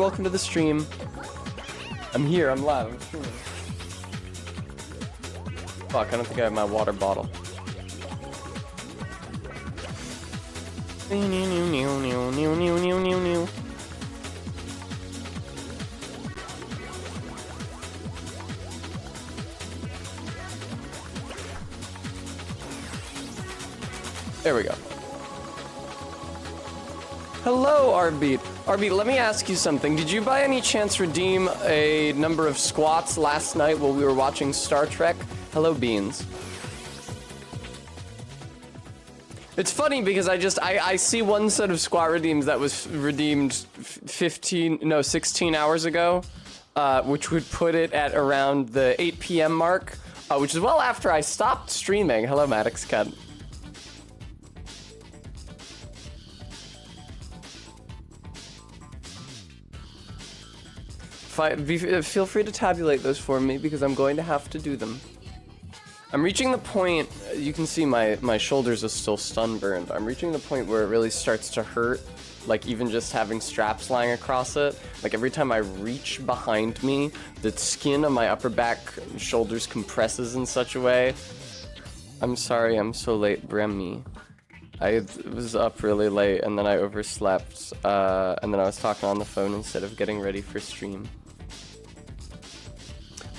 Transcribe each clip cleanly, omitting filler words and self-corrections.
welcome to the stream. I'm here, I'm live, I'm streaming. Fuck, I don't think I have my water bottle. There we go. Hello, Arbeat. Arbeat, let me ask you something. Did you by any chance redeem a number of squats last night while we were watching Star Trek? Hello, Beans. It's funny because I see one set of squat redeems that was redeemed 16 hours ago, which would put it at around the 8 p.m. mark, which is well after I stopped streaming. Hello, Maddox Cut. Feel free to tabulate those for me because I'm going to have to do them. I'm reaching the point, you can see my shoulders are still sunburned. I'm reaching the point where it really starts to hurt, like even just having straps lying across it. Like every time I reach behind me, the skin on my upper back shoulders compresses in such a way. I'm sorry I'm so late, Bremmy. I was up really late and then I overslept, and then I was talking on the phone instead of getting ready for stream.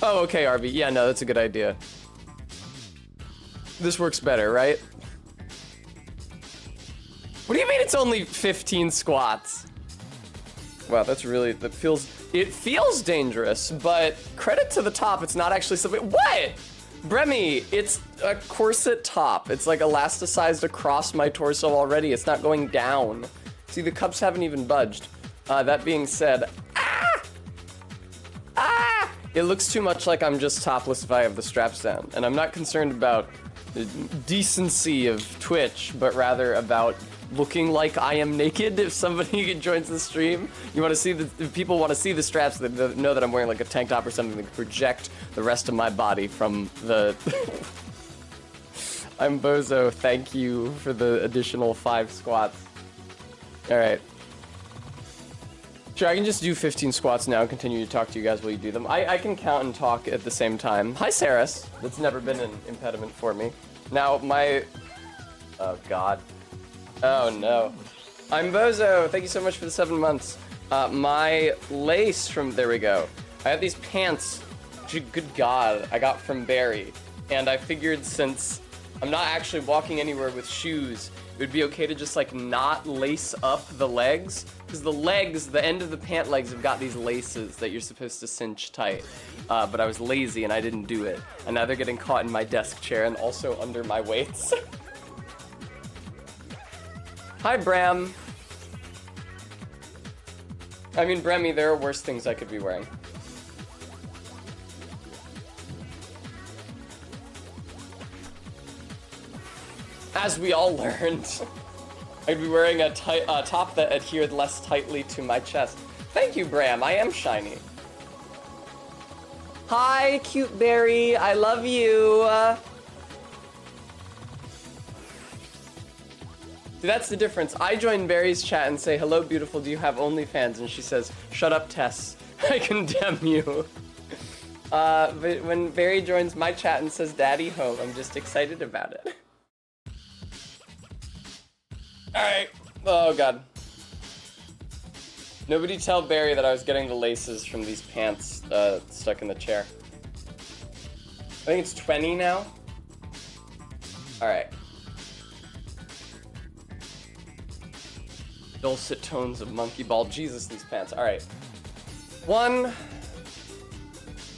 Oh, okay, Arby. Yeah, no, that's a good idea. This works better, right? What do you mean it's only 15 squats? Wow, that's really, it feels dangerous, but credit to the top, it's not actually something, what? Bremy, it's a corset top. It's like elasticized across my torso already. It's not going down. See, the cups haven't even budged. That being said, it looks too much like I'm just topless if I have the straps down. And I'm not concerned about the decency of Twitch, but rather about looking like I am naked if somebody joins the stream. You want to see if people want to see the straps, that know that I'm wearing like a tank top or something that project the rest of my body from the... I'm Bozo, thank you for the additional 5 squats. Alright. Sure, I can just do 15 squats now and continue to talk to you guys while you do them. I can count and talk at the same time. Hi, Saris. That's never been an impediment for me. Now, my... Oh, God. Oh, no. I'm Bozo. Thank you so much for the 7 months. My lace from... There we go. I have these pants, good God, I got from Barry. And I figured since I'm not actually walking anywhere with shoes, it would be okay to just, like, not lace up the legs. Because the legs, the end of the pant legs have got these laces that you're supposed to cinch tight. But I was lazy and I didn't do it. And now they're getting caught in my desk chair and also under my weights. Hi, Bram. I mean, Bremy, there are worse things I could be wearing. As we all learned, I'd be wearing a top that adhered less tightly to my chest. Thank you, Bram. I am shiny. Hi, cute berry. I love you. See, that's the difference. I join Barry's chat and say, hello, beautiful, do you have OnlyFans? And she says, shut up, Tess. I condemn you. But when Barry joins my chat and says, daddy home, I'm just excited about it. Alright. Oh, God. Nobody tell Barry that I was getting the laces from these pants stuck in the chair. I think it's 20 now. Alright. Dulcet tones of monkey ball. Jesus, these pants. Alright. 1,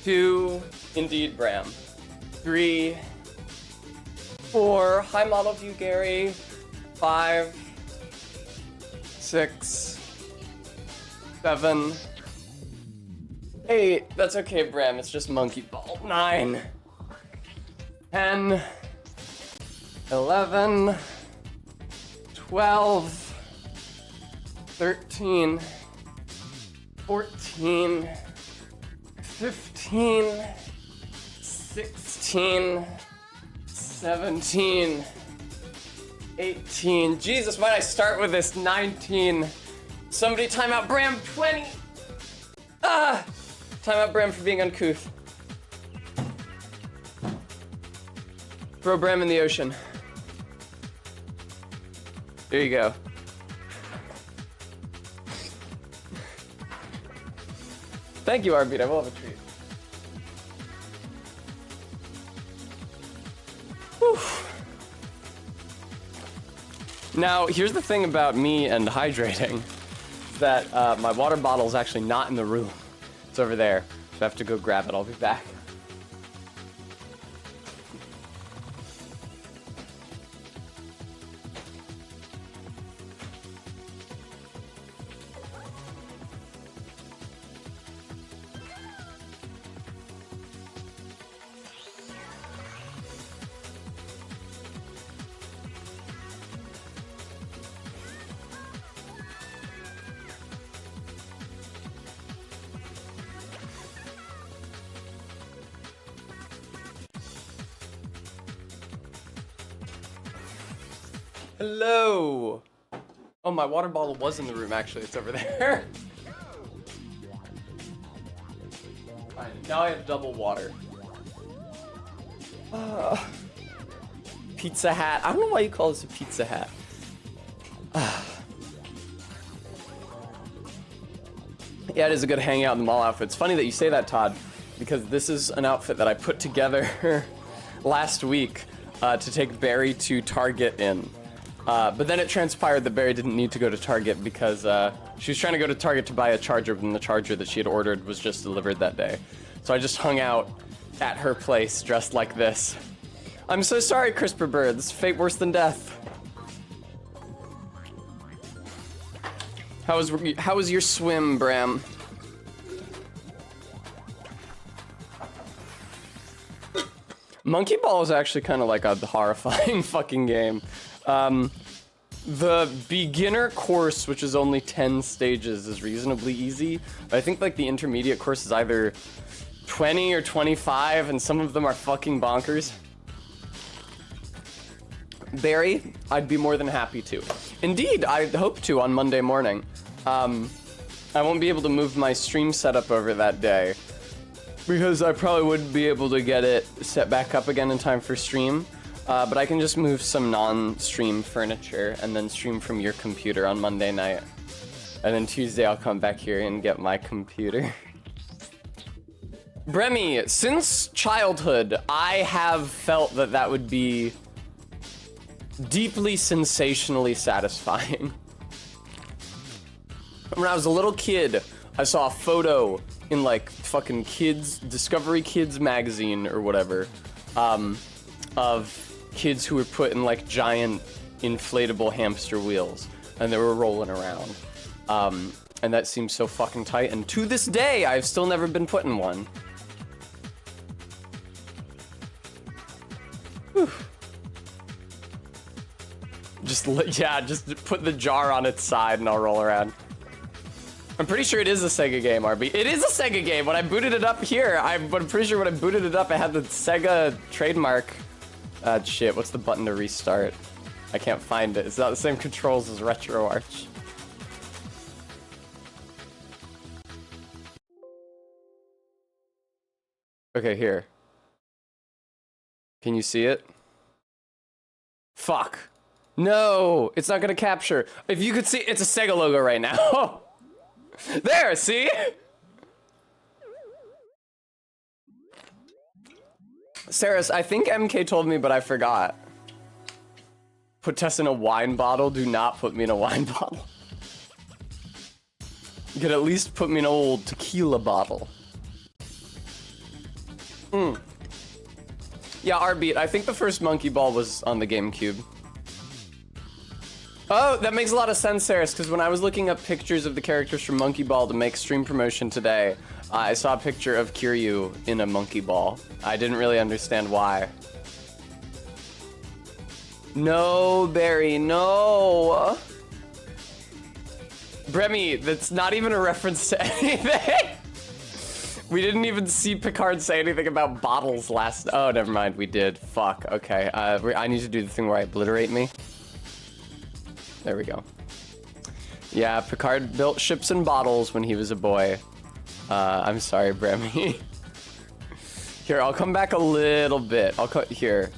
2, indeed, Bram. 3, 4. Hi, model view, Gary. 5, 6, 7, 8. That's okay, Bram. It's just monkey ball. 9, 10, 11, 12, 13, 14, 15, 16, 17, 18. Jesus, why'd I start with this? 19. Somebody time out Bram. 20. Time out Bram for being uncouth. Throw Bram in the ocean. There you go. Thank you, Arbeat. I will have a treat. Whew. Now, here's the thing about me and hydrating. That my water bottle is actually not in the room. It's over there. So I have to go grab it. I'll be back. Hello! Oh, my water bottle was in the room, actually. It's over there. Fine. Now I have double water. Pizza Hat. I don't know why you call this a Pizza Hat. Yeah, it is a good hangout in the mall outfit. It's funny that you say that, Todd, because this is an outfit that I put together last week to take Barry to Target in. But then it transpired that Barry didn't need to go to Target because she was trying to go to Target to buy a charger, and the charger that she had ordered was just delivered that day. So I just hung out at her place dressed like this. I'm so sorry, CRISPR Bird. This is fate worse than death. How was your swim, Bram? Monkey Ball is actually kind of like a horrifying fucking game. The beginner course, which is only 10 stages, is reasonably easy. But I think like the intermediate course is either 20 or 25, and some of them are fucking bonkers. Barry, I'd be more than happy to. Indeed, I hope to on Monday morning. I won't be able to move my stream setup over that day because I probably wouldn't be able to get it set back up again in time for stream. But I can just move some non-stream furniture and then stream from your computer on Monday night. And then Tuesday I'll come back here and get my computer. Bremy, since childhood, I have felt that that would be deeply sensationally satisfying. When I was a little kid, I saw a photo in like fucking Discovery Kids magazine or whatever, of kids who were put in like giant inflatable hamster wheels and they were rolling around. And that seems so fucking tight. And to this day, I've still never been put in one. Whew. Just put the jar on its side and I'll roll around. I'm pretty sure it is a Sega game, RB. It is a Sega game. When I booted it up here, I'm pretty sure when I booted it up, it had the Sega trademark. Shit, what's the button to restart? I can't find it. It's not the same controls as RetroArch. Okay, here. Can you see it? Fuck. No, it's not gonna capture. If you could see, it's a Sega logo right now. There, see? Saris, I think MK told me, but I forgot. Put Tess in a wine bottle. Do not put me in a wine bottle. You could at least put me in an old tequila bottle. Yeah, Rbeat, I think the first Monkey Ball was on the GameCube. Oh, that makes a lot of sense, Saris, because when I was looking up pictures of the characters from Monkey Ball to make stream promotion today, I saw a picture of Kiryu in a Monkey Ball. I didn't really understand why. No, Barry, no. Bremy, that's not even a reference to anything. We didn't even see Picard say anything about bottles last. Oh, never mind, we did. Fuck, okay. I need to do the thing where I obliterate me. There we go. Yeah, Picard built ships and bottles when he was a boy. I'm sorry, Bremy. Here, I'll come back a little bit. I'll cut here.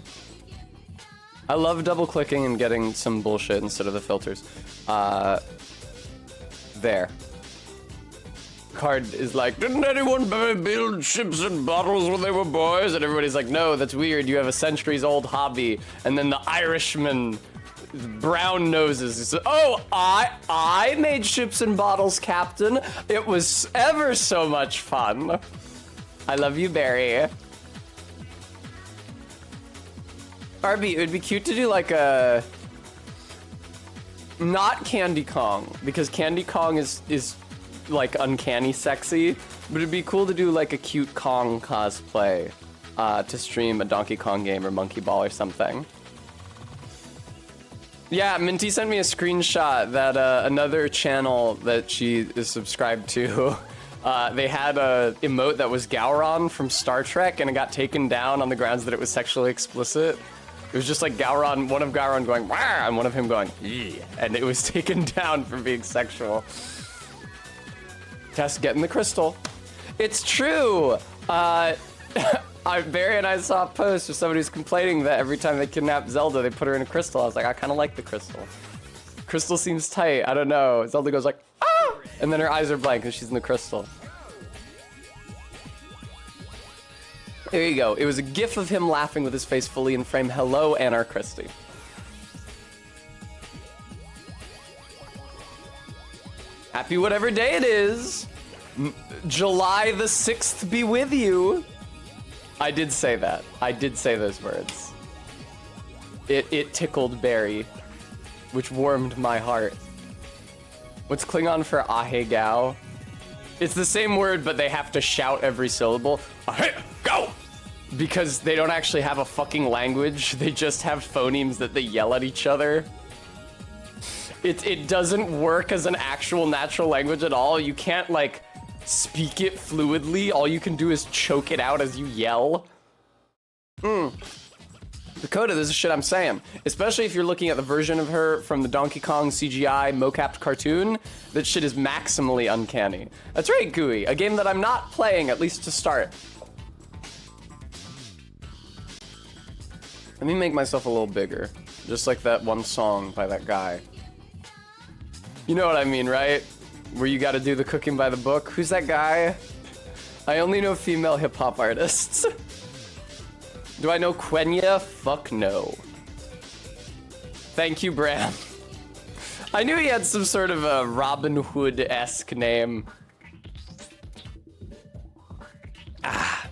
I love double clicking and getting some bullshit instead of the filters. There. Card is like, didn't anyone build ships and bottles when they were boys? And everybody's like, no, that's weird. You have a centuries-old hobby. And then the Irishman, brown noses, says, oh, I made ships and bottles, Captain. It was ever so much fun. I love you, Barry. RB, it would be cute to do like a... Not Candy Kong, because Candy Kong is like uncanny sexy, but it'd be cool to do like a cute Kong cosplay to stream a Donkey Kong game or Monkey Ball or something. Yeah, Minty sent me a screenshot that another channel that she is subscribed to, they had a emote that was Gowron from Star Trek, and it got taken down on the grounds that it was sexually explicit. It was just like Gowron, one of Gowron going, wah, and one of him going, yeah, and it was taken down for being sexual. Tess, getting the crystal. It's true. Barry and I saw a post where somebody was complaining that every time they kidnap Zelda, they put her in a crystal. I was like, I kind of like the crystal. Crystal seems tight. I don't know. Zelda goes like, ah! And then her eyes are blank because she's in the crystal. There you go. It was a gif of him laughing with his face fully in frame. Hello, Anar Christie. Happy whatever day it is. July the 6th be with you. I did say that. I did say those words. It tickled Barry, which warmed my heart. What's Klingon for ahe gao? It's the same word, but they have to shout every syllable. Ahe gao! Because they don't actually have a fucking language. They just have phonemes that they yell at each other. It doesn't work as an actual natural language at all. You can't, like, speak it fluidly. All you can do is choke it out as you yell. Dakota, this is shit I'm saying. Especially if you're looking at the version of her from the Donkey Kong CGI mocapped cartoon. That shit is maximally uncanny. That's right, Gooey. A game that I'm not playing, at least to start. Let me make myself a little bigger. Just like that one song by that guy. You know what I mean, right? Where you gotta do the cooking by the book. Who's that guy? I only know female hip-hop artists. Do I know Quenya? Fuck no. Thank you, Bram. I knew he had some sort of a Robin Hood-esque name. Ah,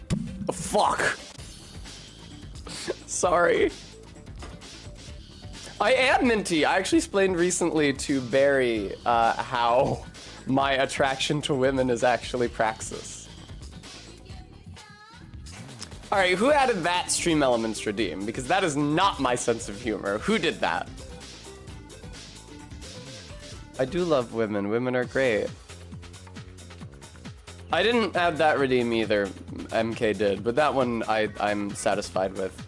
fuck. Sorry. I am Minty. I actually explained recently to Barry how my attraction to women is actually praxis. All right, who added that Stream Elements redeem? Because that is not my sense of humor. Who did that? I do love women. Women are great. I didn't add that redeem either. MK did, but that one I'm satisfied with.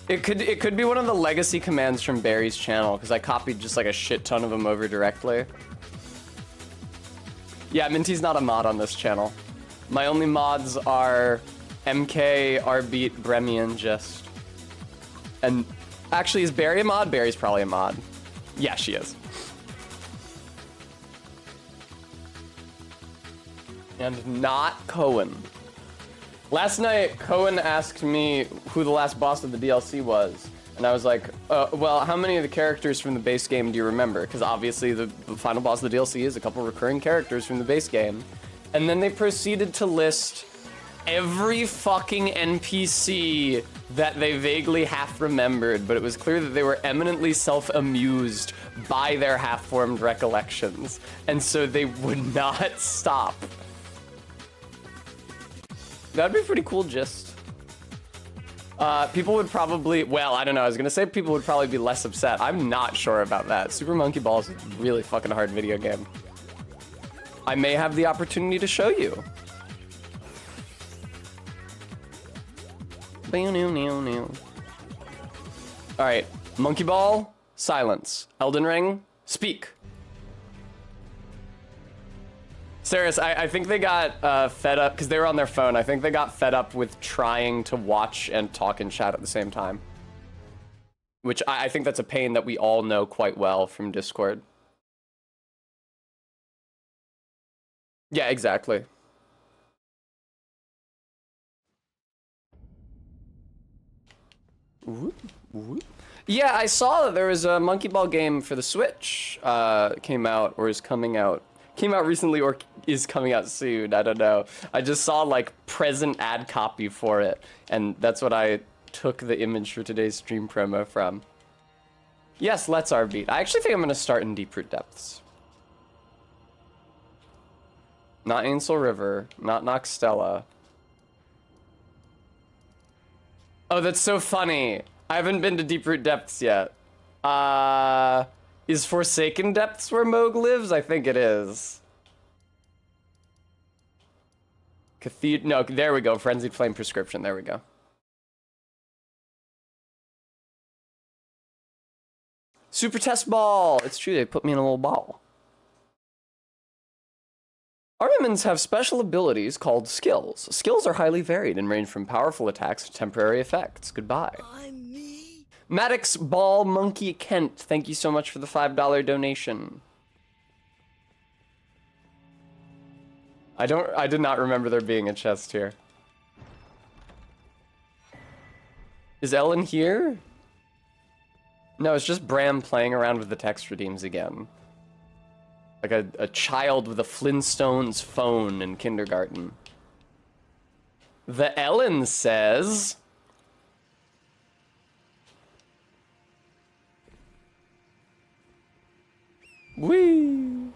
It could be one of the legacy commands from Barry's channel, because I copied just like a shit ton of them over directly. Yeah, Minty's not a mod on this channel. My only mods are MK, Rbeat, Bremy, and Just. And actually, is Barry a mod? Barry's probably a mod. Yeah, she is. And not Cohen. Last night, Cohen asked me who the last boss of the DLC was. And I was like, well, how many of the characters from the base game do you remember? Because obviously the final boss of the DLC is a couple recurring characters from the base game. And then they proceeded to list every fucking NPC that they vaguely half remembered, but it was clear that they were eminently self-amused by their half-formed recollections. And so they would not stop. That'd be pretty cool, Gist. People would probably, well, I don't know, I was gonna say people would probably be less upset. I'm not sure about that. Super Monkey Ball is a really fucking hard video game. I may have the opportunity to show you. Alright, Monkey Ball, silence. Elden Ring, speak. Saris, I think they got fed up because they were on their phone. I think they got fed up with trying to watch and talk and chat at the same time. Which I think that's a pain that we all know quite well from Discord. Yeah, exactly. Yeah, I saw that there was a Monkey Ball game for the Switch came out or is coming out. Came out recently or is coming out soon, I don't know. I just saw like present ad copy for it, and that's what I took the image for today's stream promo from. Yes, let's R-beat. I actually think I'm gonna start in Deep-Root Depths. Not Ainsel River, not Noxtella. Oh, that's so funny. I haven't been to Deep-Root Depths yet. Is Forsaken Depths where Moog lives? I think it is. No, there we go. Frenzied Flame Prescription. There we go. Super Test Ball. It's true, they put me in a little ball. Armaments have special abilities called skills. Skills are highly varied and range from powerful attacks to temporary effects. Goodbye. Maddox Ball Monkey Kent, thank you so much for the $5 donation. I did not remember there being a chest here. Is Ellen here? No, it's just Bram playing around with the text redeems again. Like a child with a Flintstones phone in kindergarten. The Ellen says... Whee!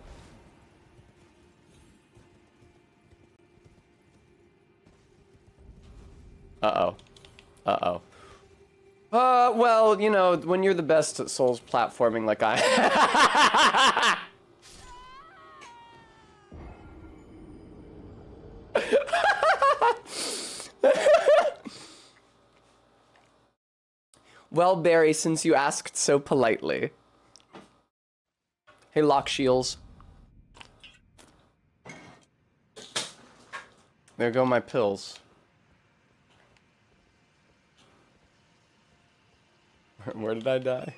Uh-oh. Uh-oh. Well, you know, when you're the best at Souls platforming like I... Well, Barry, since you asked so politely. Hey, Lock Shields. There go my pills. Where did I die?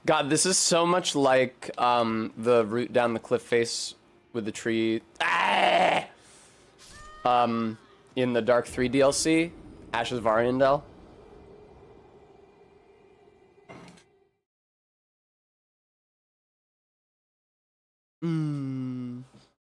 God, this is so much like the route down the cliff face with the tree. Ah! In the Dark 3 DLC, Ashes of Ariandel.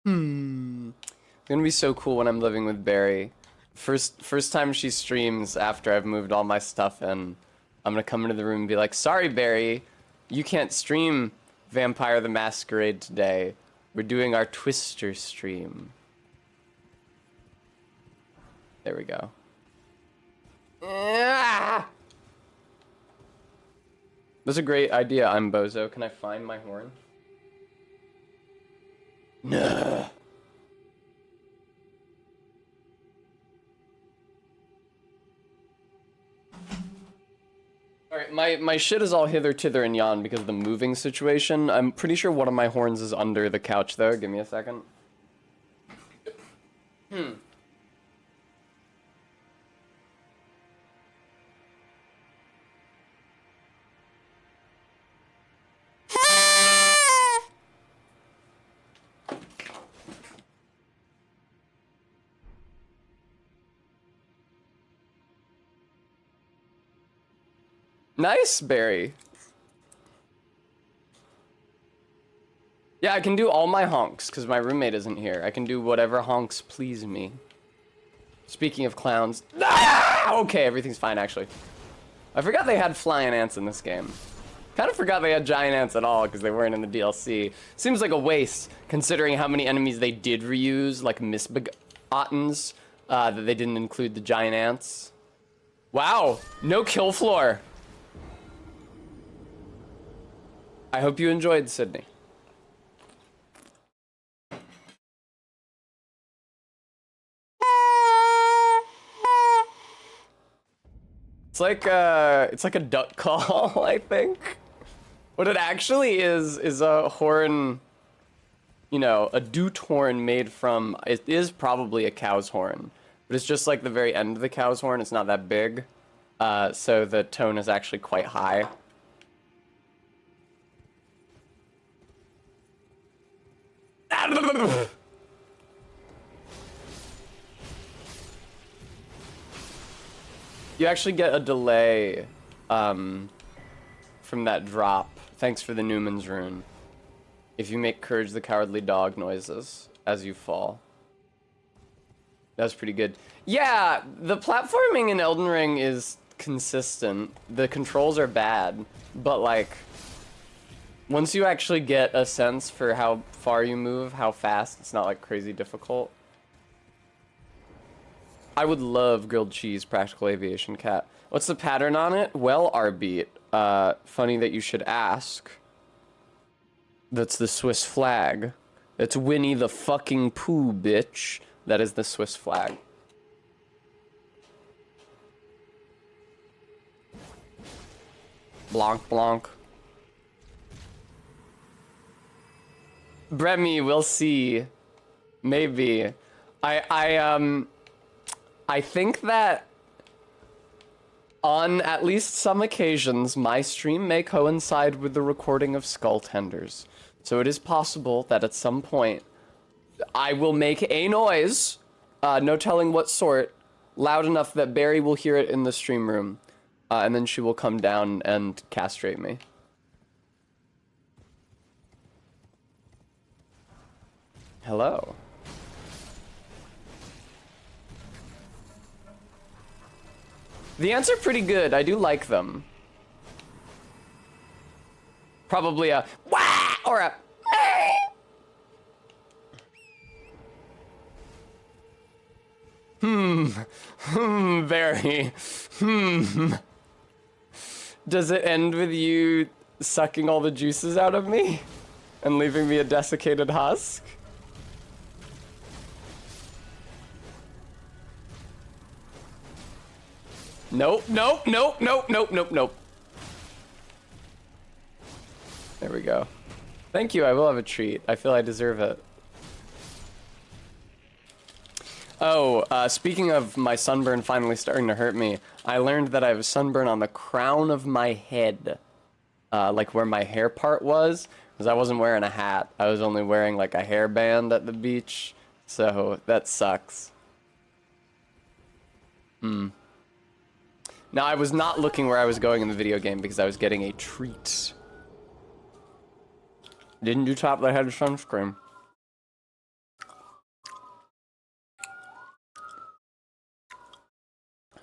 It's gonna be so cool when I'm living with Barry. First time she streams after I've moved all my stuff in, I'm gonna come into the room and be like, sorry, Barry, you can't stream Vampire the Masquerade today. We're doing our Twister stream. There we go. That's a great idea, I'm Bozo. Can I find my horn? No. Alright, my shit is all hither, tither, and yon because of the moving situation. I'm pretty sure one of my horns is under the couch, though. Give me a second. Nice, Barry. Yeah, I can do all my honks, because my roommate isn't here. I can do whatever honks please me. Speaking of clowns... Ah! Okay, everything's fine, actually. I forgot they had flying ants in this game. Kind of forgot they had giant ants at all, because they weren't in the DLC. Seems like a waste, considering how many enemies they did reuse, like misbegottens, that they didn't include the giant ants. Wow, no kill floor. I hope you enjoyed, Sydney. It's like a duck call, I think. What it actually is a horn you know, a dute horn made from, it is probably a cow's horn, but it's just like the very end of the cow's horn. It's not that big, so the tone is actually quite high. You actually get a delay from that drop. Thanks for the Newman's rune. If you make Courage the Cowardly Dog noises as you fall. That was pretty good. Yeah, the platforming in Elden Ring is consistent. The controls are bad, but like, once you actually get a sense for how far you move, how fast, it's not like crazy difficult. I would love grilled cheese, practical aviation cat. What's the pattern on it? Well, R-beat. Funny that you should ask. That's the Swiss flag. It's Winnie the fucking Pooh, bitch. That is the Swiss flag. Blanc, blanc. Bremy, we'll see. Maybe. I think that on at least some occasions, my stream may coincide with the recording of Skull Tenders. So it is possible that at some point, I will make a noise, no telling what sort, loud enough that Barry will hear it in the stream room, and then she will come down and castrate me. Hello. The ants are pretty good. I do like them. Probably a wah or a very Does it end with you sucking all the juices out of me and leaving me a desiccated husk? Nope, nope, nope, nope, nope, nope, nope. There we go. Thank you, I will have a treat. I feel I deserve it. Oh, speaking of my sunburn finally starting to hurt me, I learned that I have a sunburn on the crown of my head. Like where my hair part was, because I wasn't wearing a hat. I was only wearing like a hairband at the beach, so that sucks. Now, I was not looking where I was going in the video game because I was getting a treat. Didn't do top of the head sunscreen.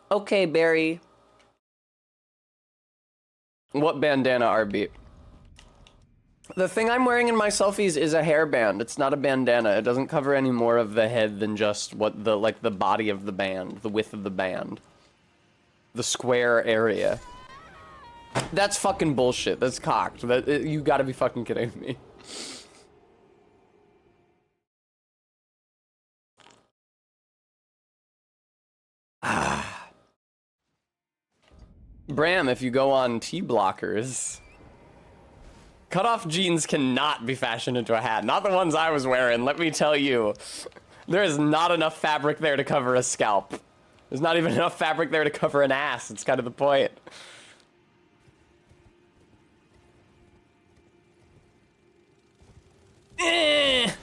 Okay, Barry. What bandana, RB? The thing I'm wearing in my selfies is a hairband. It's not a bandana. It doesn't cover any more of the head than just what the, like, the body of the band, the width of the band. The square area. That's fucking bullshit. That's cocked. You gotta be fucking kidding me. Bram, if you go on T-blockers, cutoff jeans cannot be fashioned into a hat. Not the ones I was wearing, let me tell you. There is not enough fabric there to cover a scalp. There's not even enough fabric there to cover an ass. It's kind of the point. I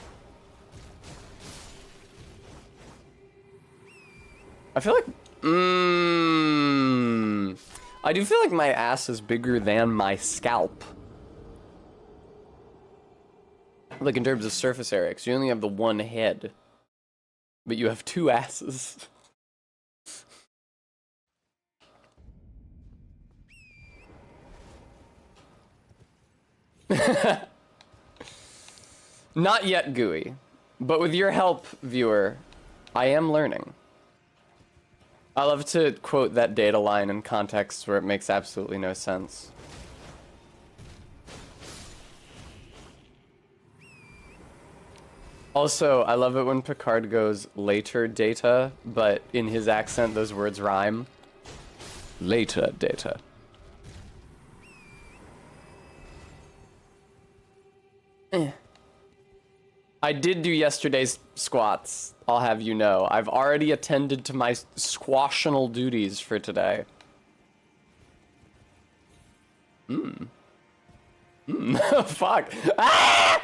feel like... I do feel like my ass is bigger than my scalp. Like in terms of surface area, because you only have the one head. But you have two asses. Not yet, Gooey. But with your help, viewer, I am learning. I love to quote that data line in contexts where it makes absolutely no sense. Also, I love it when Picard goes later data, but in his accent those words rhyme. Later data. I did do yesterday's squats, I'll have you know. I've already attended to my squashional duties for today. Fuck. Ah!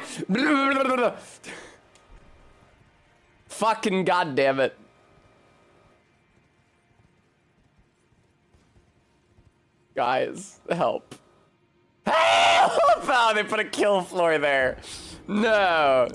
Fucking goddamn it. Guys, help. Help! Oh, they put a kill floor there. No.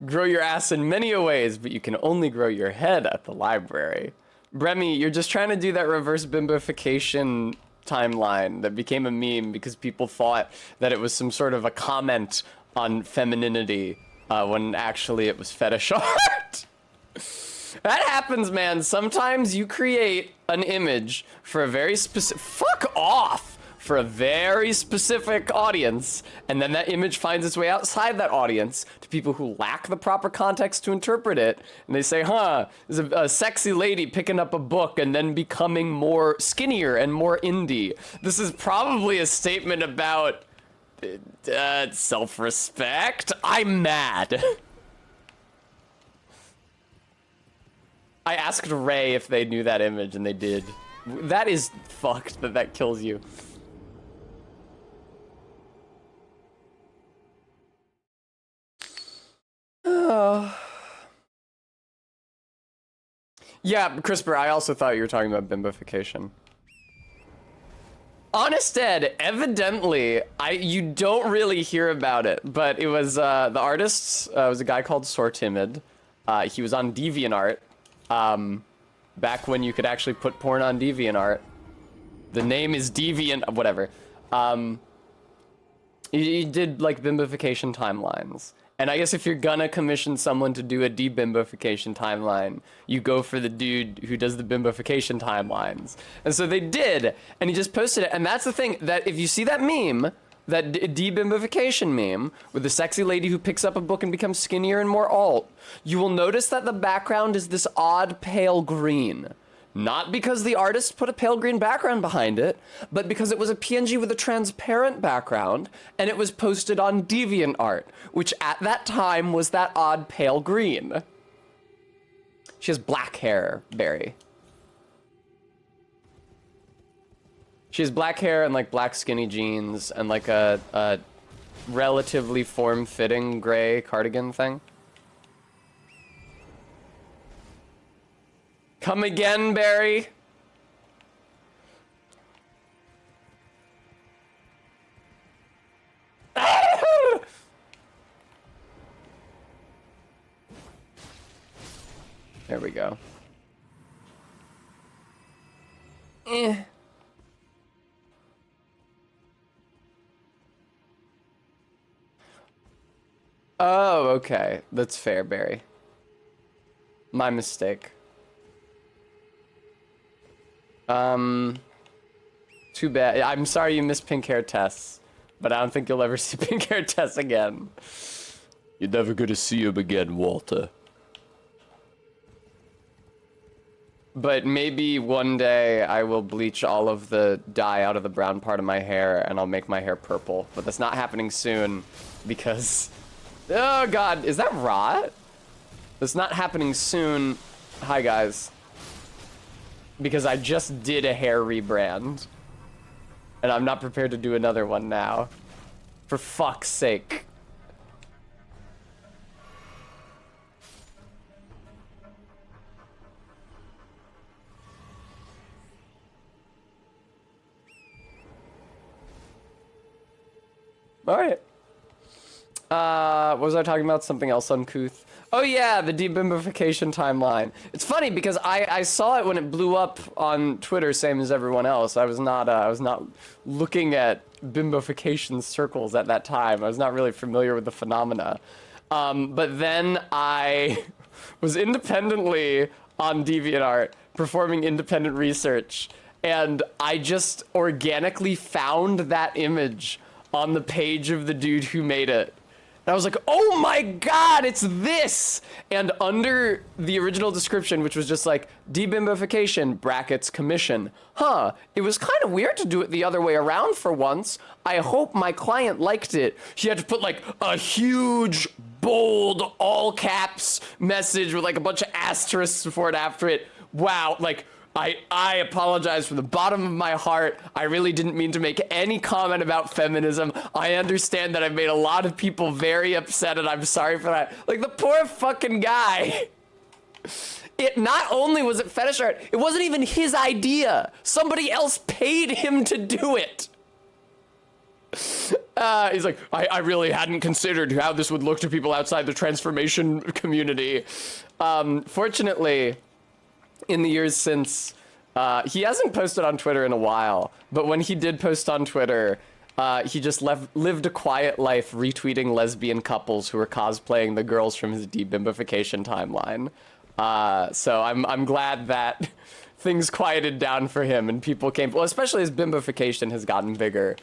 Grow your ass in many ways, but you can only grow your head at the library. Bremy, you're just trying to do that reverse bimbification timeline that became a meme because people thought that it was some sort of a comment on femininity when actually it was fetish art. That happens, man. Sometimes you create an image for a very specific... Fuck off! For a very specific audience, and then that image finds its way outside that audience to people who lack the proper context to interpret it, and they say, huh, there's a sexy lady picking up a book and then becoming more skinnier and more indie. This is probably a statement about self-respect. I'm mad. I asked Ray if they knew that image, and they did. That is fucked that kills you. Yeah, CRISPR, I also thought you were talking about bimbification. Honest Ed, evidently, you don't really hear about it, but it was, the artist was a guy called Sortimid. He was on DeviantArt, back when you could actually put porn on DeviantArt. The name is Deviant, whatever. He did, like, bimbification timelines. And I guess if you're gonna commission someone to do a debimbification timeline, you go for the dude who does the bimbification timelines. And so they did, and he just posted it. And that's the thing, that if you see that meme, that debimbification meme, with the sexy lady who picks up a book and becomes skinnier and more alt, you will notice that the background is this odd pale green. Not because the artist put a pale green background behind it, but because it was a PNG with a transparent background, and it was posted on DeviantArt, which at that time was that odd pale green. She has black hair, Barry. She has black hair and like black skinny jeans and like a relatively form-fitting gray cardigan thing. Come again, Barry. There we go. Oh, okay. That's fair, Barry. My mistake. Too bad. I'm sorry you missed pink hair Tess, but I don't think you'll ever see pink hair Tess again. You're never gonna see him again, Walter. But maybe one day I will bleach all of the dye out of the brown part of my hair and I'll make my hair purple. But that's not happening soon because... Oh god, is that rot? That's not happening soon. Hi guys. Because I just did a hair rebrand. And I'm not prepared to do another one now. For fuck's sake. Alright. What was I talking about? Something else uncouth? Oh yeah, the debimbification timeline. It's funny because I saw it when it blew up on Twitter, same as everyone else. I was not looking at bimbification circles at that time. I was not really familiar with the phenomena. But then I was independently on DeviantArt performing independent research, and I just organically found that image on the page of the dude who made it. And I was like, oh my god, it's this! And under the original description, which was just like, debimbification, brackets, commission. Huh, it was kind of weird to do it the other way around for once. I hope my client liked it. He had to put like a huge, bold, all caps message with like a bunch of asterisks before and after it. Wow, like, I apologize from the bottom of my heart. I really didn't mean to make any comment about feminism. I understand that I've made a lot of people very upset, and I'm sorry for that. Like, the poor fucking guy. It not only was it fetish art, it wasn't even his idea. Somebody else paid him to do it. He's like, I really hadn't considered how this would look to people outside the transformation community. Fortunately, in the years since, he hasn't posted on Twitter in a while, but when he did post on Twitter, he just lived a quiet life retweeting lesbian couples who were cosplaying the girls from his debimbification timeline. So I'm glad that things quieted down for him and people came, well, especially as bimbification has gotten bigger,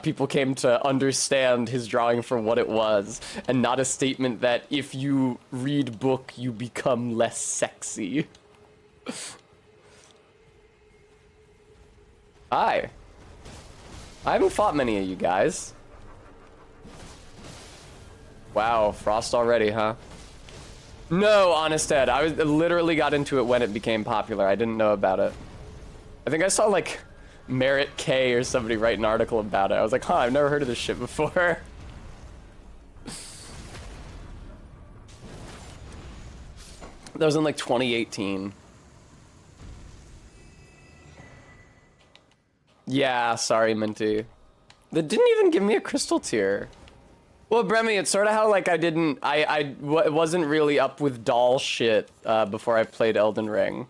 people came to understand his drawing for what it was and not a statement that if you read book, you become less sexy. Hi. I haven't fought many of you guys. Wow, Frost already, huh? No, honest Ed, I literally got into it when it became popular. I didn't know about it. I think I saw like Merit K or somebody write an article about it. I was like, huh, I've never heard of this shit before. That was in like 2018. Yeah, sorry, Minty. That didn't even give me a crystal tier. Well, Bremy, it's sort of how, like, I wasn't really up with doll shit before I played Elden Ring.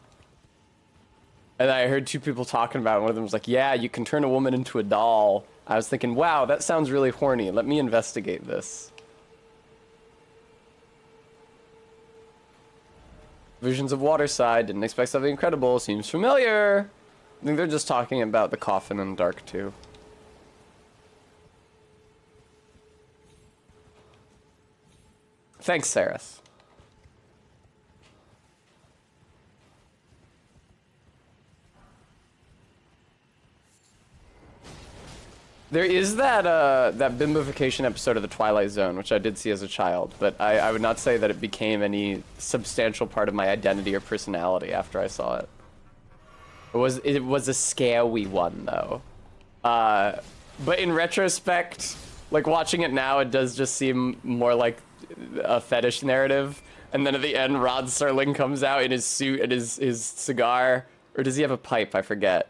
And I heard two people talking about it. One of them was like, yeah, you can turn a woman into a doll. I was thinking, wow, that sounds really horny. Let me investigate this. Visions of Waterside, didn't expect something incredible, seems familiar. I think they're just talking about the coffin in Dark 2. Thanks, Saris. There is that that bimbification episode of The Twilight Zone, which I did see as a child, but I would not say that it became any substantial part of my identity or personality after I saw it. It was a scary one though. But in retrospect, like watching it now, it does just seem more like a fetish narrative. And then at the end, Rod Serling comes out in his suit and his cigar, or does he have a pipe? I forget.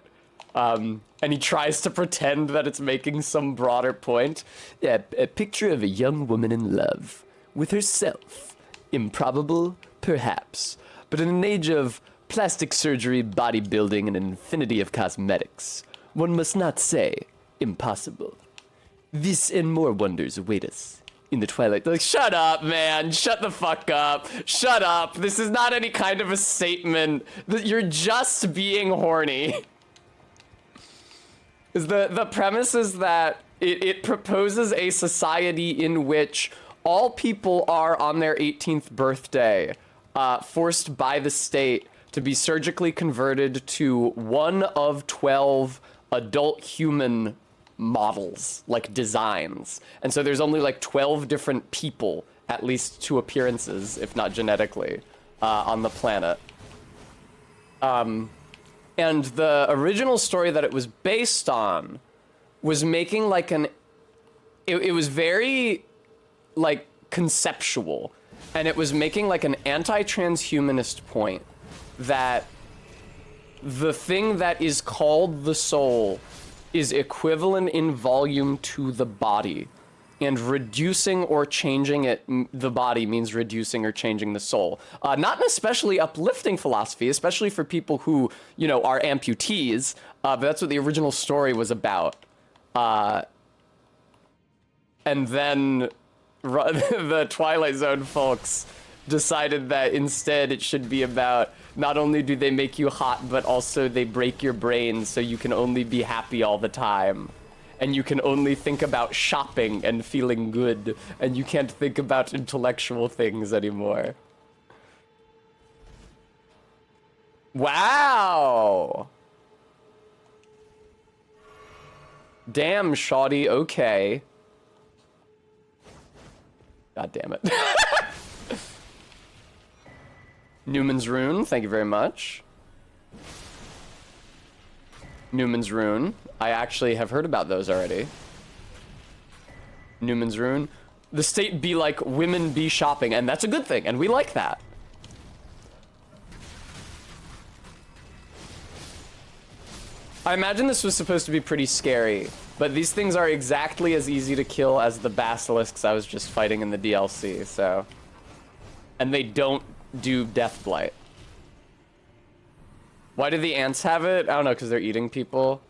And he tries to pretend that it's making some broader point. Yeah, a picture of a young woman in love with herself. Improbable, perhaps, but in an age of plastic surgery, bodybuilding, and an infinity of cosmetics, one must not say impossible. This and more wonders await us in the twilight. Like, shut up, man. Shut the fuck up. Shut up. This is not any kind of a statement. You're just being horny. The premise is that it proposes a society in which all people are on their 18th birthday forced by the state to be surgically converted to one of 12 adult human models, like designs. And so there's only like 12 different people, at least to appearances, if not genetically, on the planet. And the original story that it was based on was making like it was very like conceptual, and it was making like an anti-transhumanist point that the thing that is called the soul is equivalent in volume to the body, and reducing or changing it, the body, means reducing or changing the soul. Not an especially uplifting philosophy, especially for people who, you know, are amputees, but that's what the original story was about. And then the Twilight Zone folks decided that instead it should be about not only do they make you hot, but also they break your brain so you can only be happy all the time. and you can only think about shopping and feeling good, and you can't think about intellectual things anymore. Wow! Damn, shawty, okay. God damn it. Newman's Rune, thank you very much. Newman's Rune. I actually have heard about those already. Newman's Rune. The state be like, women be shopping, and that's a good thing, and we like that. I imagine this was supposed to be pretty scary, but these things are exactly as easy to kill as the basilisks I was just fighting in the DLC, so... And they don't do Death Blight. Why do the ants have it? I don't know, because they're eating people.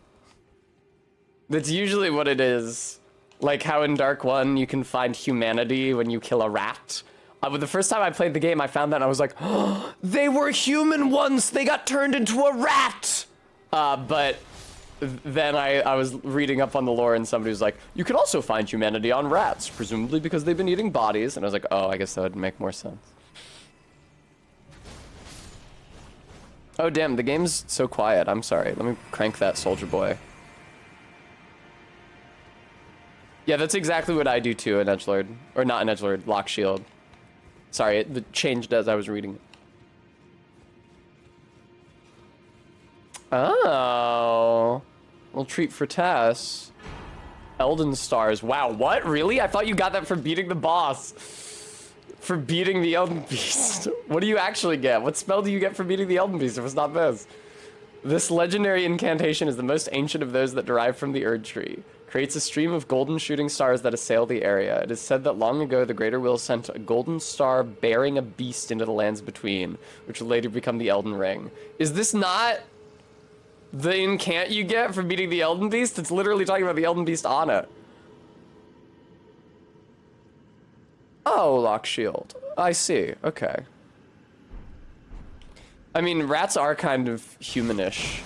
That's usually what it is. Like how in Dark 1 you can find humanity when you kill a rat. But the first time I played the game, I found that and I was like, oh, they were human once! They got turned into a rat! But then I was reading up on the lore and somebody was like, you can also find humanity on rats, presumably because they've been eating bodies. And I was like, oh, I guess that would make more sense. Oh, damn, the game's so quiet. I'm sorry. Let me crank that Soldier Boy. Yeah, that's exactly what I do too in Edgelord. Or not in Edgelord, Lock Shield. Sorry, it changed as I was reading it. Oh. Little treat for Tess. Elden Stars. Wow, what? Really? I thought you got that for beating the boss. For beating the Elden Beast. What do you actually get? What spell do you get for beating the Elden Beast if it's not this? This legendary incantation is the most ancient of those that derive from the Erdtree. Creates a stream of golden shooting stars that assail the area. It is said that long ago the Greater Will sent a golden star bearing a beast into the lands between, which will later become the Elden Ring. Is this not the incant you get for beating the Elden Beast? It's literally talking about the Elden Beast on it. Oh, Lock Shield. I see. Okay. I mean, rats are kind of humanish.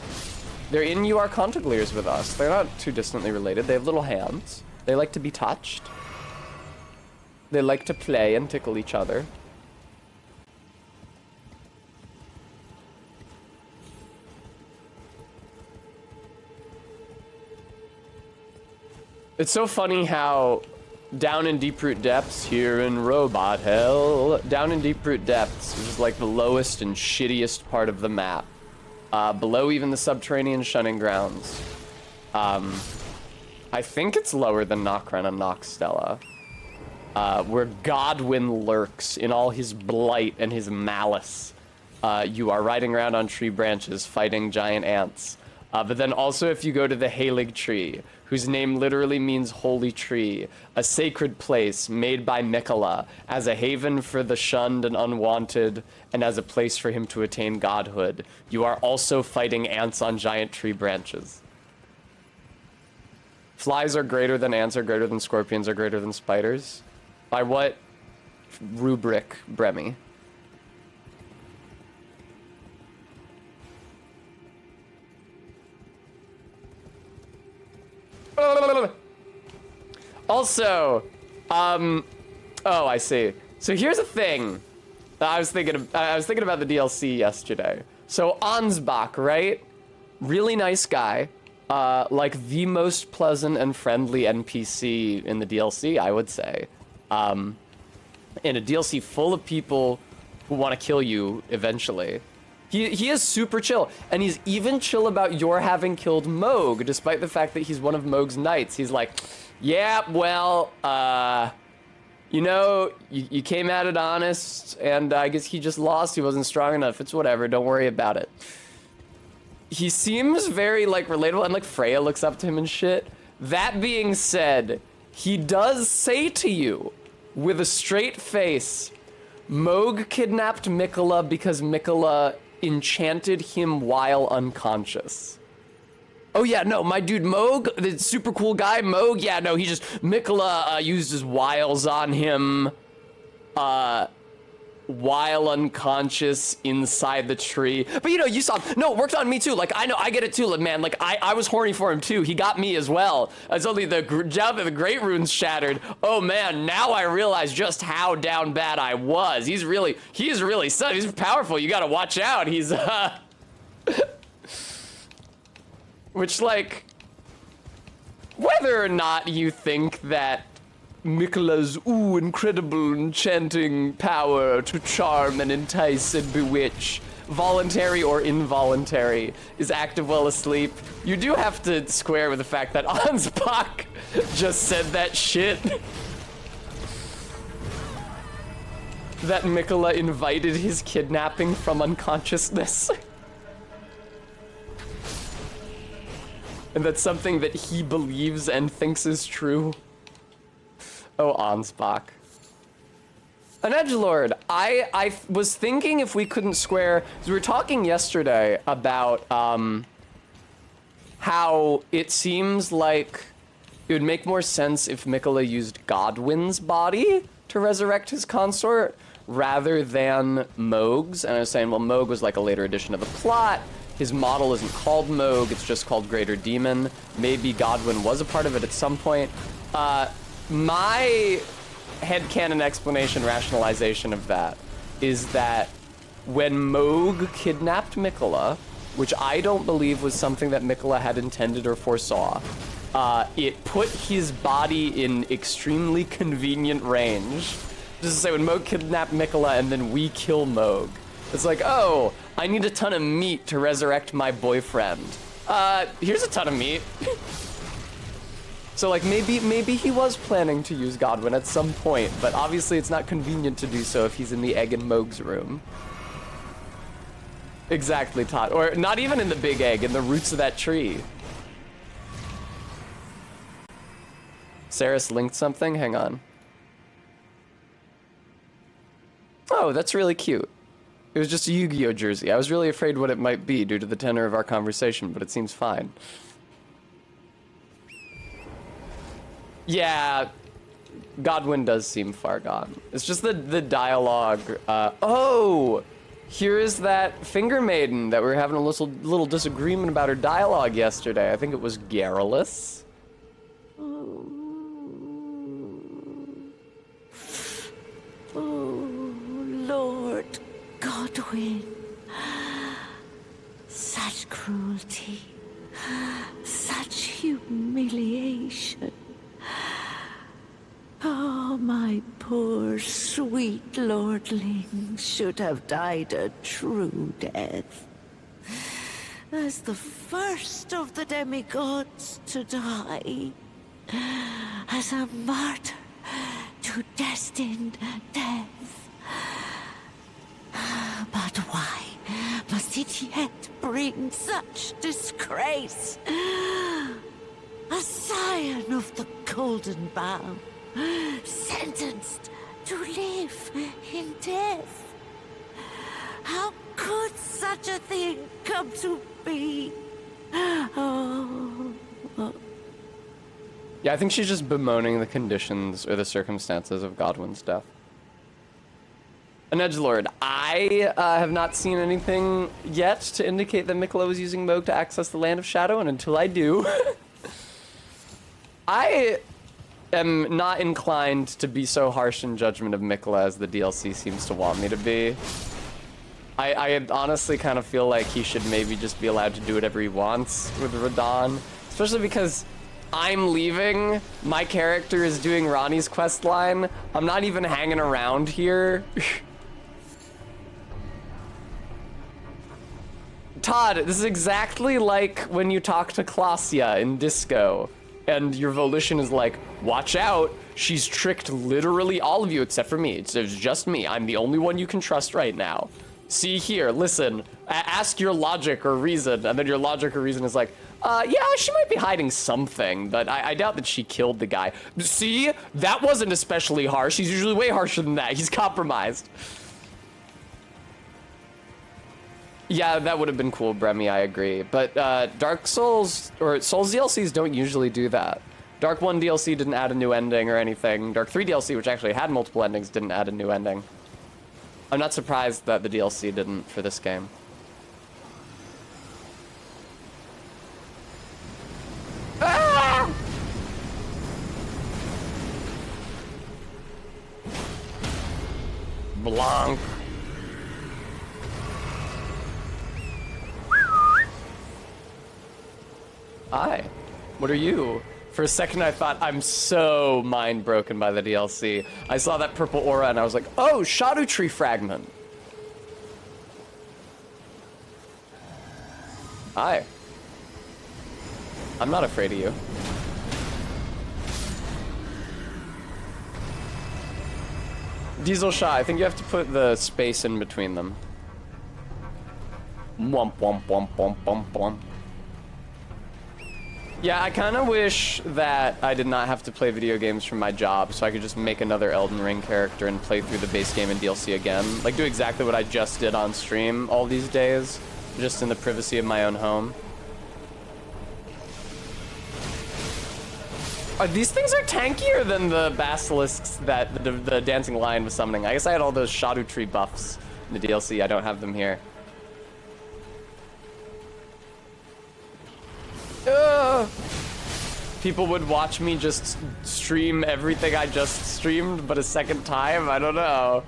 They're in UR Contagliers with us. They're not too distantly related. They have little hands. They like to be touched. They like to play and tickle each other. It's so funny how down in Deeproot Depths, here in Robot Hell, down in Deeproot Depths, which is like the lowest and shittiest part of the map, below even the subterranean shunning grounds. I think it's lower than Nokren and Nokstella, where Godwyn lurks in all his blight and his malice. You are riding around on tree branches fighting giant ants. But then also if you go to the Halig Tree, whose name literally means holy tree, a sacred place made by Mikola as a haven for the shunned and unwanted, and as a place for him to attain godhood. You are also fighting ants on giant tree branches. Flies are greater than ants, are greater than scorpions, are greater than spiders. By what rubric, Bremy? Also, oh, I see. So here's a thing. I was thinking about the DLC yesterday. So Ansbach, right? Really nice guy. Like the most pleasant and friendly NPC in the DLC, I would say. In a DLC full of people who want to kill you eventually. He is super chill, and he's even chill about your having killed Moog, despite the fact that he's one of Moog's knights. He's like, yeah, well, you know, you came at it honest, and I guess he just lost. He wasn't strong enough. It's whatever. Don't worry about it. He seems very, like, relatable, and, like, Freya looks up to him and shit. That being said, he does say to you, with a straight face, Moog kidnapped Mikola because Mikola enchanted him while unconscious. Oh yeah, no, my dude Moog, the super cool guy, Moog, yeah, no, he just, Mikola used his wiles on him, while unconscious inside the tree. But you know, you saw, no, it worked on me too. Like, I know, I get it too, like, man. Like, I was horny for him too. He got me as well. It's only now that the Great Rune's shattered, oh man, now I realize just how down bad I was. He's really son. He's powerful. You gotta watch out. He's, which, like, whether or not you think that Miquella's incredible enchanting power to charm and entice and bewitch, voluntary or involuntary, is active while asleep, you do have to square with the fact that Ansbach just said that shit. That Miquella invited his kidnapping from unconsciousness. And that's something that he believes and thinks is true. Oh, Ansbach. An edgelord, I was thinking if we couldn't square, because we were talking yesterday about how it seems like it would make more sense if Miquella used Godwin's body to resurrect his consort rather than Mohg's. And I was saying, well, Mohg was like a later addition of the plot. His model isn't called Mohg, it's just called Greater Demon. Maybe Godwin was a part of it at some point. My headcanon explanation, rationalization of that is that when Mohg kidnapped Miquella, which I don't believe was something that Miquella had intended or foresaw, it put his body in extremely convenient range. Just to say, when Mohg kidnapped Miquella and then we kill Mohg, it's like, oh, I need a ton of meat to resurrect my boyfriend. Here's a ton of meat. So, like, maybe he was planning to use Godwin at some point, but obviously it's not convenient to do so if he's in the egg in Mohg's room. Exactly, Todd. Or not even in the big egg, in the roots of that tree. Saris linked something? Hang on. Oh, that's really cute. It was just a Yu-Gi-Oh jersey. I was really afraid what it might be due to the tenor of our conversation, but it seems fine. Yeah, Godwin does seem far gone. It's just the dialogue. Oh, here is that finger maiden that we were having a little disagreement about her dialogue yesterday. I think it was Garrulous. Oh, Lord Godwin, such cruelty, such humiliation. Oh, my poor sweet lordling should have died a true death. As the first of the demigods to die. As a martyr to destined death. But why must it yet bring such disgrace? A scion of the Golden Bough, sentenced to live in death. How could such a thing come to be? Oh. Yeah, I think she's just bemoaning the conditions or the circumstances of Godwin's death. An edgelord, I have not seen anything yet to indicate that Miquella was using Mohg to access the Land of Shadow, and until I do, I am not inclined to be so harsh in judgment of Miquella as the DLC seems to want me to be. I honestly kind of feel like he should maybe just be allowed to do whatever he wants with Radahn, especially because I'm leaving, my character is doing Ronnie's quest line, I'm not even hanging around here. Todd, this is exactly like when you talk to Klasia in Disco, and your volition is like, watch out, she's tricked literally all of you except for me. It's just me. I'm the only one you can trust right now. See here, listen, ask your logic or reason, and then your logic or reason is like, yeah, she might be hiding something, but I doubt that she killed the guy. See, that wasn't especially harsh. He's usually way harsher than that. He's compromised. Yeah, that would have been cool, Bremy, I agree. But Dark Souls, or Souls DLCs don't usually do that. Dark 1 DLC didn't add a new ending or anything. Dark 3 DLC, which actually had multiple endings, didn't add a new ending. I'm not surprised that the DLC didn't for this game. Ah! Blanc. Hi. What are you? For a second I thought, I'm so mind broken by the DLC. I saw that purple aura and I was like, oh, Erdtree fragment. Hi. I'm not afraid of you. Diesel shot, I think you have to put the space in between them. Womp womp womp womp womp womp. Yeah, I kind of wish that I did not have to play video games from my job, so I could just make another Elden Ring character and play through the base game and DLC again. Like, do exactly what I just did on stream all these days, just in the privacy of my own home. These things are tankier than the basilisks that the dancing lion was summoning. I guess I had all those Erdtree buffs in the DLC. I don't have them here. People would watch me just stream everything I just streamed, but a second time? I don't know.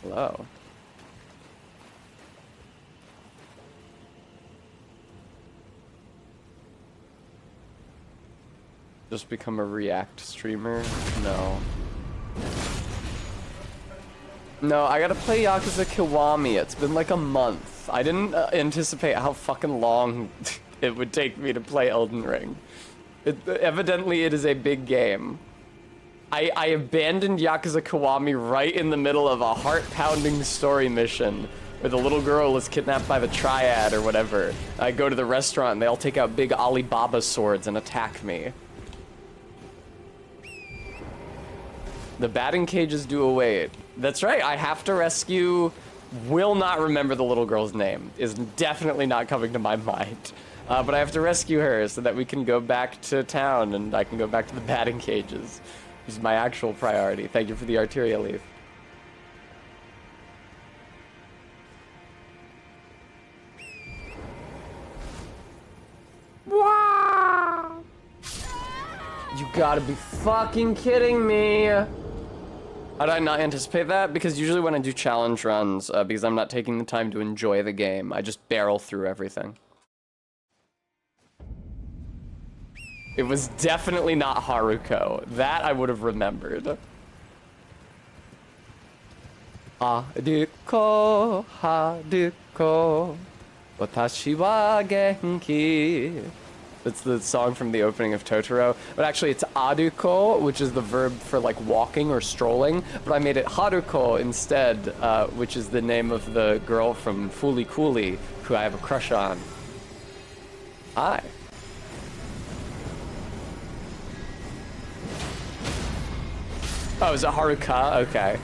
Hello. Just become a React streamer? No. No, I gotta play Yakuza Kiwami. It's been like a month. I didn't anticipate how fucking long it would take me to play Elden Ring. Evidently, it is a big game. I abandoned Yakuza Kiwami right in the middle of a heart-pounding story mission where the little girl is kidnapped by the Triad or whatever. I go to the restaurant and they all take out big Alibaba swords and attack me. The batting cages do await. That's right, I have to rescue... Will not remember the little girl's name. Is definitely not coming to my mind. But I have to rescue her so that we can go back to town and I can go back to the batting cages. Which is my actual priority. Thank you for the Arteria leaf. Wow! You gotta be fucking kidding me! How did I not anticipate that? Because usually when I do challenge runs, because I'm not taking the time to enjoy the game, I just barrel through everything. It was definitely not Haruko. That I would have remembered. Haruko, Haruko, watashi wa genki. That's the song from the opening of Totoro. But actually it's aruko, which is the verb for like walking or strolling. But I made it Haruko instead, which is the name of the girl from Fooly Cooly, who I have a crush on. Hi. Oh, is it Haruka? Okay.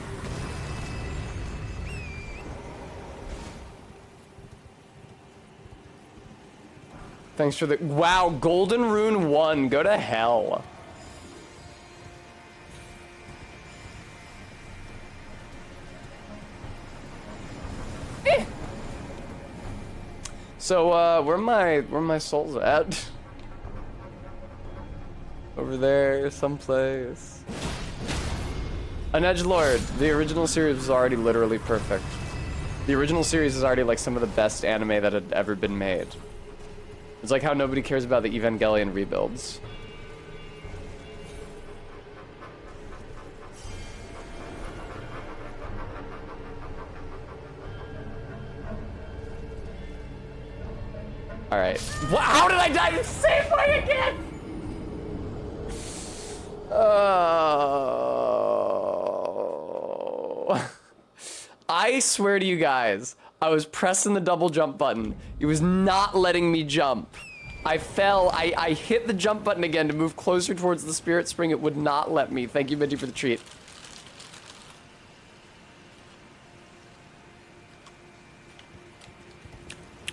Thanks for the... Wow, Golden Rune 1. Go to hell. Eh. So, where my souls at? Over there, someplace. An edgelord. The original series was already literally perfect. The original series is already like some of the best anime that had ever been made. It's like how nobody cares about the Evangelion rebuilds. Alright. How did I die the same way again? Oh. I swear to you guys, I was pressing the double jump button. It was not letting me jump. I fell. I hit the jump button again to move closer towards the spirit spring. It would not let me. Thank you, Minty, for the treat.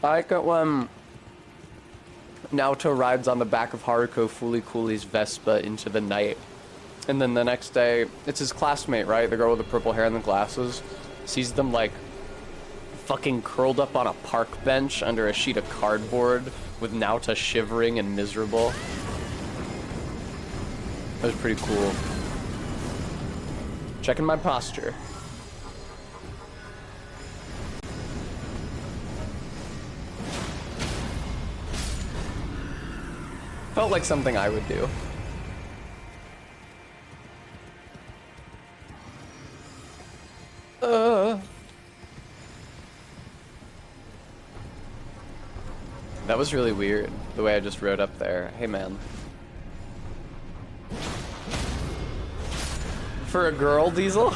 I got one. Naoto rides on the back of Haruko Fooly-Cooley's Vespa into the night. And then the next day, it's his classmate, right? The girl with the purple hair and the glasses. Sees them, like, fucking curled up on a park bench under a sheet of cardboard with Naoto shivering and miserable. That was pretty cool. Checking my posture. Felt like something I would do. That was really weird, the way I just rode up there. Hey, man. For a girl, Diesel?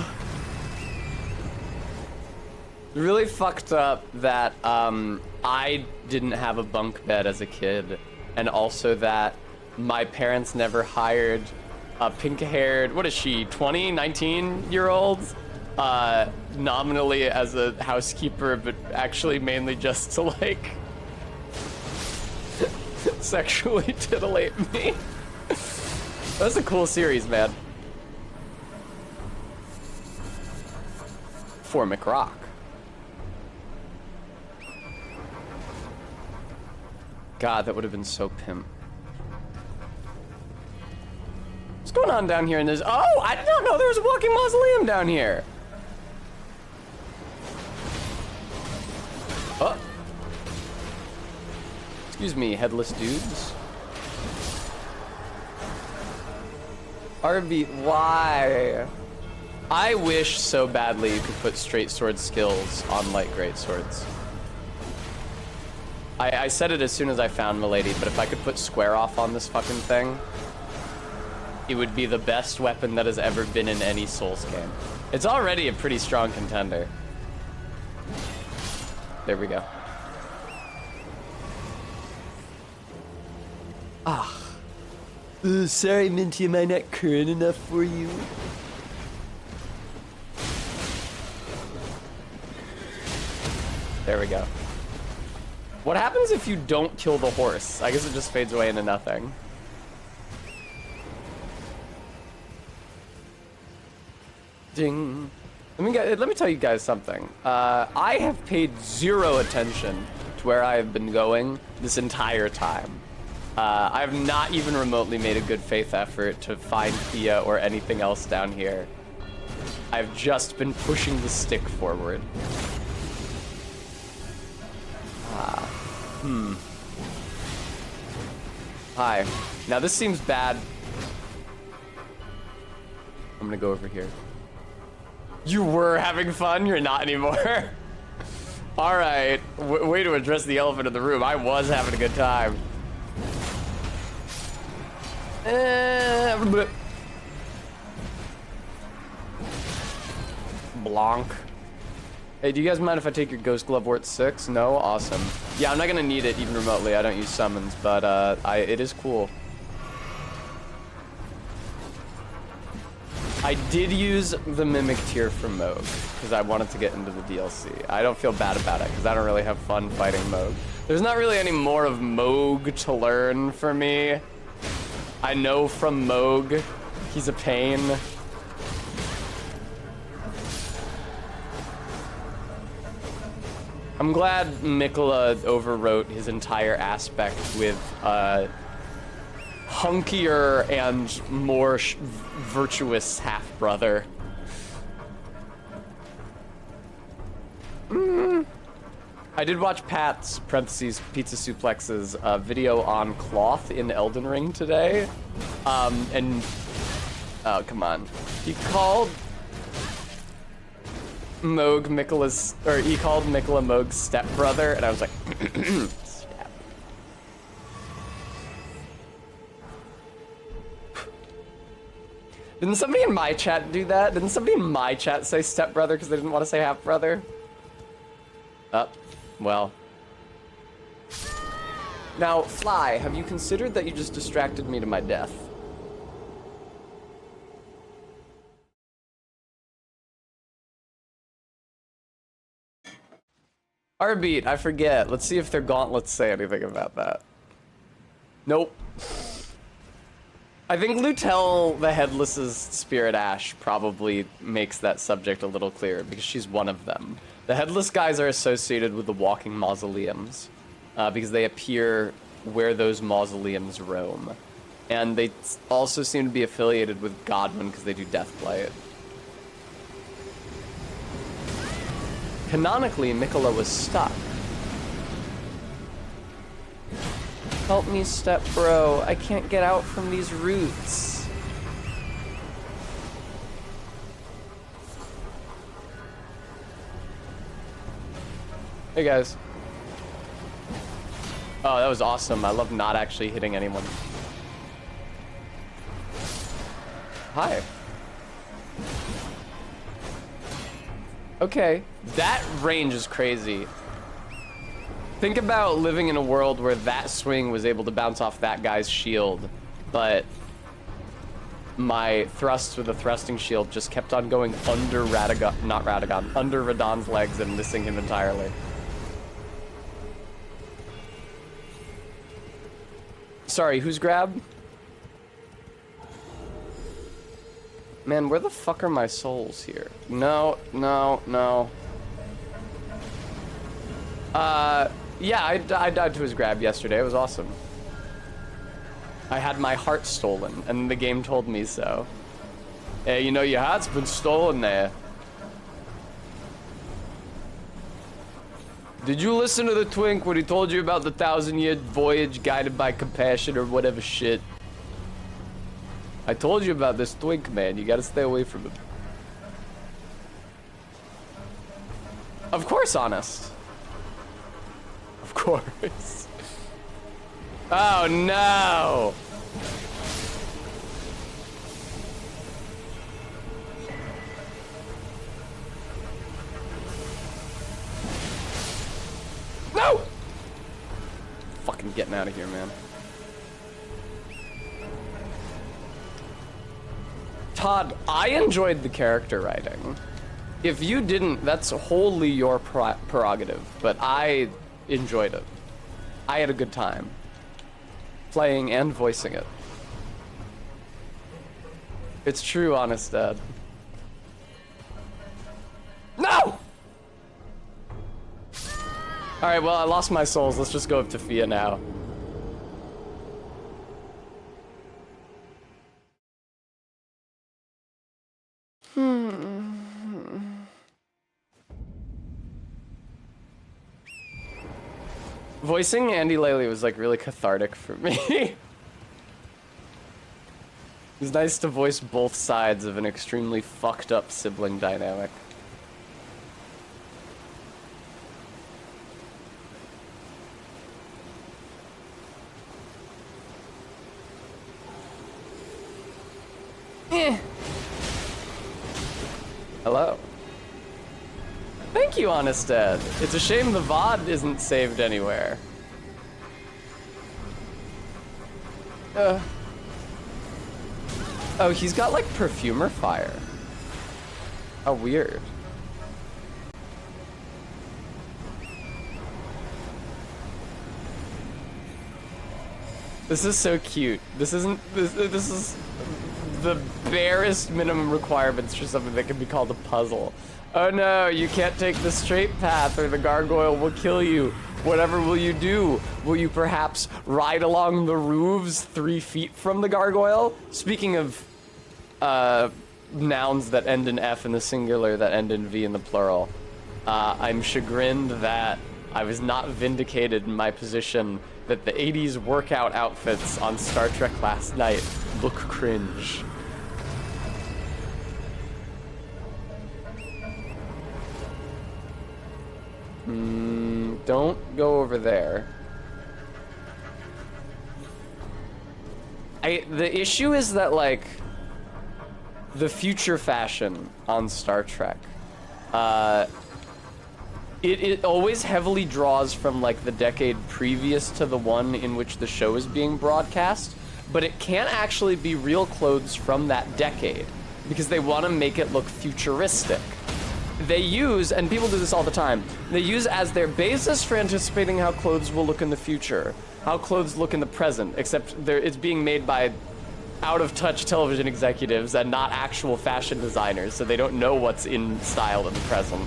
Really fucked up that I didn't have a bunk bed as a kid, and also that my parents never hired a pink-haired, what is she, 20, 19-year-old? Nominally as a housekeeper, but actually mainly just to, like, sexually titillate me. That's a cool series, man. For McRock. God, that would have been so pimp. What's going on down here in this? Oh, I did not know there was a walking mausoleum down here. Oh. Excuse me, headless dudes. RB, why? I wish so badly you could put straight sword skills on light great swords. I said it as soon as I found Milady, but if I could put square off on this fucking thing, it would be the best weapon that has ever been in any Souls game. It's already a pretty strong contender. There we go. Ah. Sorry, Minty, am I not current enough for you? There we go. What happens if you don't kill the horse? I guess it just fades away into nothing. Ding. Let me tell you guys something. I have paid zero attention to where I have been going this entire time. I have not even remotely made a good faith effort to find Thea or anything else down here. I've just been pushing the stick forward. Hi. Now this seems bad. I'm gonna go over here. You were having fun? You're not anymore. All right. Way to address the elephant in the room. I was having a good time. Blanc. Hey, do you guys mind if I take your Ghost Glove Wart 6? No? Awesome. Yeah, I'm not gonna need it even remotely. I don't use summons, but it is cool. I did use the Mimic tier for Moog, because I wanted to get into the DLC. I don't feel bad about it, because I don't really have fun fighting Moog. There's not really any more of Moog to learn for me. I know from Moog, he's a pain. I'm glad Mikola overwrote his entire aspect with hunkier and more virtuous half-brother. I did watch Pat's, parentheses, Pizza Suplex's video on cloth in Elden Ring today. And, oh, come on. He called Moog Mikola's, or he called Mikola Moog's stepbrother, and I was like, step. Didn't somebody in my chat do that? Didn't somebody in my chat say stepbrother because they didn't want to say half-brother? Well. Now, Fly, have you considered that you just distracted me to my death? Our beat, I forget. Let's see if their gauntlets say anything about that. Nope. I think Lutel the Headless's Spirit Ash probably makes that subject a little clearer because she's one of them. The Headless guys are associated with the Walking Mausoleums because they appear where those mausoleums roam. And they also seem to be affiliated with Godwin because they do Deathblight. Canonically, Mikola was stuck. Help me, step bro. I can't get out from these roots. Hey guys. Oh, that was awesome. I love not actually hitting anyone. Hi. Okay, that range is crazy. Think about living in a world where that swing was able to bounce off that guy's shield, but my thrusts with a thrusting shield just kept on going under under Radagon's legs and missing him entirely. Sorry, who's grab? Man, where the fuck are my souls here? No. Yeah, I died to his grab yesterday. It was awesome. I had my heart stolen, and the game told me so. Hey, you know, your heart's been stolen there. Did you listen to the Twink when he told you about the 1,000-year voyage guided by compassion or whatever shit? I told you about this Twink, man. You gotta stay away from him. Of course, honest. Of course. Oh no! No! Fucking getting out of here, man. Todd, I enjoyed the character writing. If you didn't, that's wholly your prerogative, but I enjoyed it. I had a good time playing and voicing it. It's true, honest Dad. No! Alright, well, I lost my souls. Let's just go up to Fia now. Voicing Andy lately was like really cathartic for me. It was nice to voice both sides of an extremely fucked up sibling dynamic. Hello. Thank you, Honest Dad. It's a shame the VOD isn't saved anywhere. Oh, he's got like perfumer fire. How weird. This is so cute. This is the barest minimum requirements for something that can be called a puzzle. Oh no, you can't take the straight path or the gargoyle will kill you. Whatever will you do? Will you perhaps ride along the roofs 3 feet from the gargoyle? Speaking of nouns that end in F in the singular that end in V in the plural, I'm chagrined that I was not vindicated in my position that the 80s workout outfits on Star Trek last night look cringe. Don't go over there. The issue is that, like, the future fashion on Star Trek, it always heavily draws from, like, the decade previous to the one in which the show is being broadcast, but it can't actually be real clothes from that decade because they want to make it look futuristic. They use, and people do this all the time, they use as their basis for anticipating how clothes will look in the future, how clothes look in the present, except it's being made by out-of-touch television executives and not actual fashion designers, so they don't know what's in style in the present.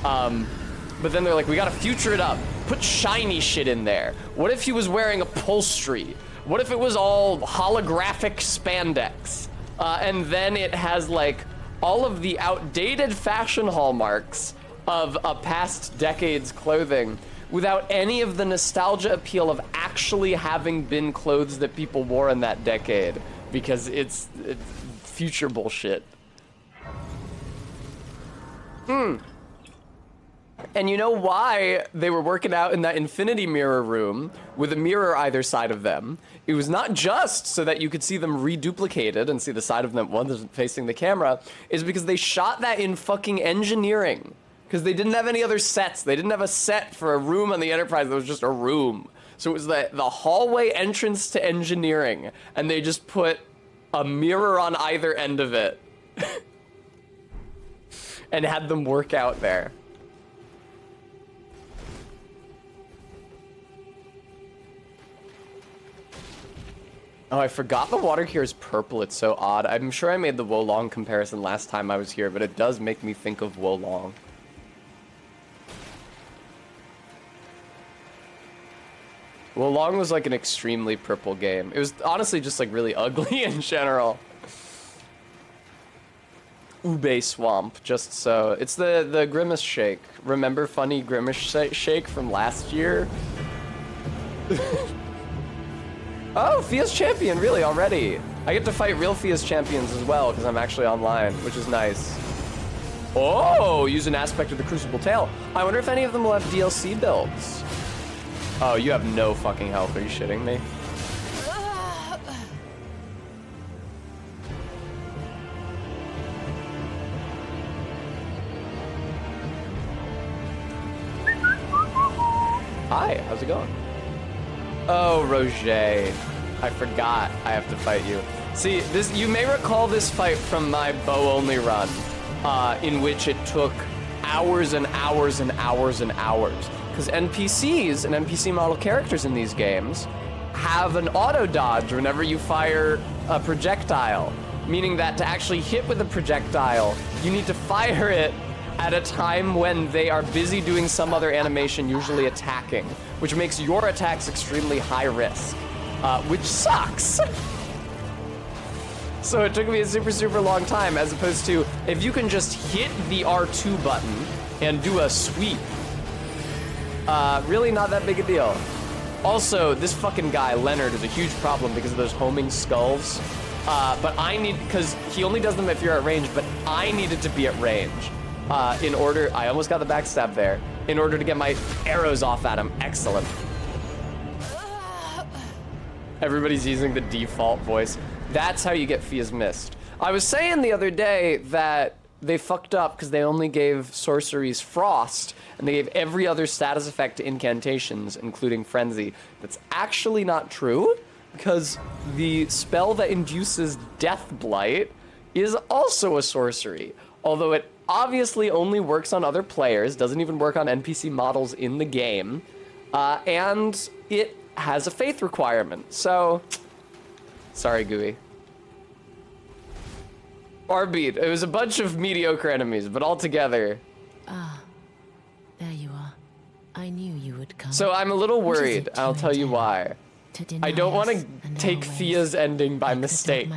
But then they're like, we gotta future it up. Put shiny shit in there. What if he was wearing upholstery? What if it was all holographic spandex? And then it has like all of the outdated fashion hallmarks of a past decade's clothing without any of the nostalgia appeal of actually having been clothes that people wore in that decade, because it's future bullshit. And you know why they were working out in that infinity mirror room with a mirror either side of them? It was not just so that you could see them reduplicated and see the side of them one that's facing the camera, is because they shot that in fucking engineering. Because they didn't have any other sets. They didn't have a set for a room on the Enterprise that was just a room. So it was the hallway entrance to engineering, and they just put a mirror on either end of it and had them work out there. Oh, I forgot the water here is purple. It's so odd. I'm sure I made the Wolong comparison last time I was here, but it does make me think of Wolong. Wolong was like an extremely purple game. It was honestly just like really ugly in general. Ube Swamp, just so. It's the Grimace Shake. Remember funny Grimace Shake from last year? Oh, Fia's champion, really, already. I get to fight real Fia's champions as well, because I'm actually online, which is nice. Oh, use an aspect of the Crucible Tail. I wonder if any of them will have DLC builds. Oh, you have no fucking health, are you shitting me? Hi, how's it going? Oh, Roger. I forgot I have to fight you. See, this you may recall this fight from my bow-only run, in which it took hours and hours and hours and hours. Because NPCs and NPC model characters in these games have an auto-dodge whenever you fire a projectile. Meaning that to actually hit with a projectile, you need to fire it at a time when they are busy doing some other animation, usually attacking, which makes your attacks extremely high risk, which sucks. So it took me a super long time, as opposed to if you can just hit the R2 button and do a sweep, really not that big a deal. Also, this fucking guy, Leonard, is a huge problem because of those homing skulls. But because he only does them if you're at range, but I needed to be at range. In order, I almost got the backstab there, in order to get my arrows off at him. Excellent. Everybody's using the default voice. That's how you get Fia's Mist. I was saying the other day that they fucked up because they only gave sorceries Frost, and they gave every other status effect to incantations, including Frenzy. That's actually not true, because the spell that induces Death Blight is also a sorcery, although it obviously only works on other players, doesn't even work on NPC models in the game, and it has a faith requirement. So, sorry, Gooey. Arbeat, it was a bunch of mediocre enemies, but all together. Ah, there you are. I knew you would come. So I'm a little worried, I'll tell you why. I don't want to take Fia's ending by mistake.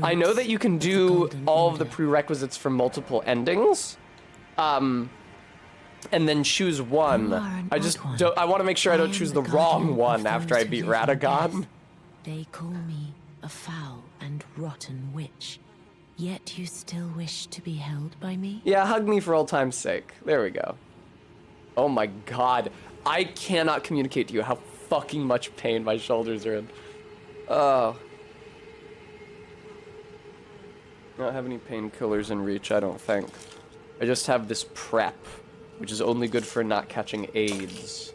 I know that you can do all of the prerequisites for multiple endings, and then choose one. I just don't, I want to make sure I don't choose the wrong one after I beat Radagon. They call me a foul and rotten witch, yet you still wish to be held by me? Yeah, hug me for old time's sake. There we go. Oh my god. I cannot communicate to you how fucking much pain my shoulders are in. Oh. I don't have any painkillers in reach, I don't think. I just have this prep, which is only good for not catching AIDS.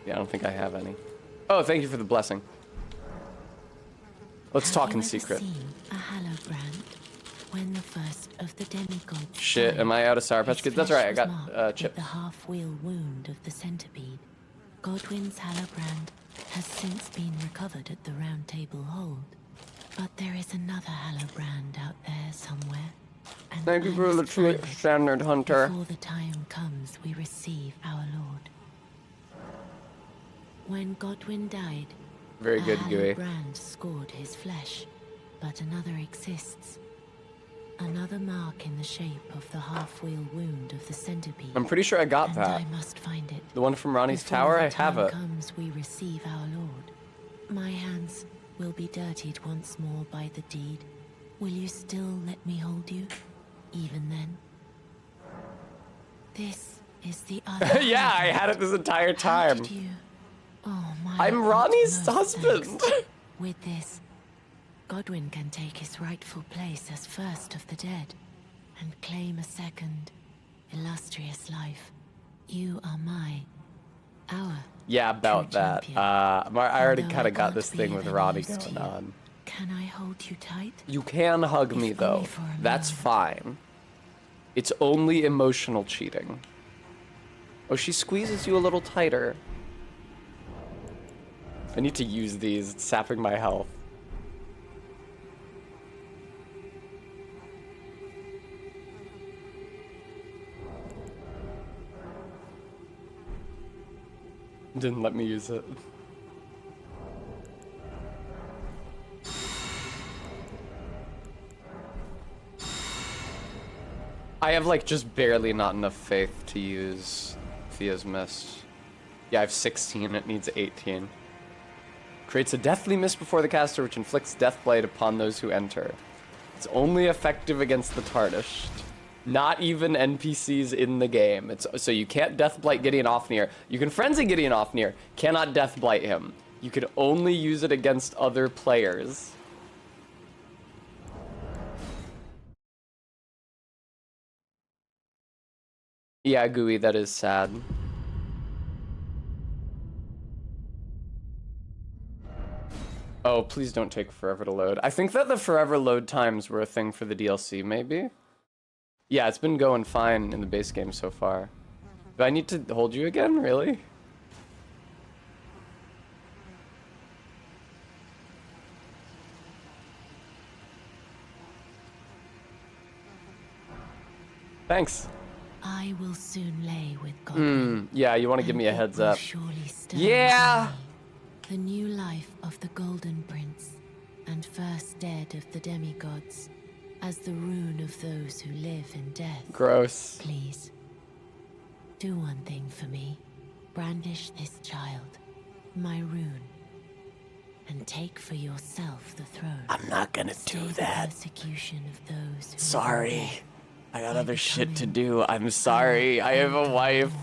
Yeah, I don't think I have any. Oh, thank you for the blessing. Let's talk in secret. Seen a Hallowbrand? when the first of the demigods Shit, died, am I out of Sour Patch his Kids? That's flesh right, I was got marked with chips. the half-wheel wound of the centipede. Godwin's Hallobrand has since been recovered at the Round Table Hold. But there is another Hallobrand out there somewhere. And Thank you I for the must find it standard, Hunter. before the time comes we receive our Lord. When Godwin died, Very good, Gooey. Hallobrand scored his flesh, but another exists. Another mark in the shape of the half-wheel wound of the centipede. I'm pretty sure I got and that. I must find it. The one from Ronnie's Before Tower? the I have time it. comes we receive our Lord. My hands will be dirtied once more by the deed. Will you still let me hold you, even then? This is the other. Yeah, I had it this entire time. How did you? Oh my. I'm Ronnie's utmost husband. thanks. With this, Godwin can take his rightful place as first of the dead, and claim a second, illustrious life. You are our Yeah, about true that. champion. I already And though kind I of got can't this be thing of with any Ronnie use to going you, on. Can I hold you tight? You can hug me, If though. only for a That's moment. fine. It's only emotional cheating. Oh, she squeezes you a little tighter. I need to use these. It's sapping my health. Didn't let me use it. I have like just barely not enough faith to use Fia's Mist. Yeah, I have 16, it needs 18. Creates a deathly mist before the caster which inflicts deathblight upon those who enter. It's only effective against the tarnished. Not even NPCs in the game. So you can't deathblight Gideon Ofnir. You can frenzy Gideon Ofnir, cannot deathblight him. You can only use it against other players. Yeah, Gooey, that is sad. Oh, please don't take forever to load. I think that the forever load times were a thing for the DLC, maybe? Yeah, it's been going fine in the base game so far. Do I need to hold you again? Really? Thanks. I will soon lay with Godwin. Yeah, you want to give me a heads up. Yeah! The new life of the Golden Prince, and first dead of the demigods, as the rune of those who live in death. Gross. Please, do one thing for me. Brandish this child, my rune, and take for yourself the throne. I'm not gonna do that. Persecution of those who sorry. I got other shit to do. I'm sorry. I have a wife.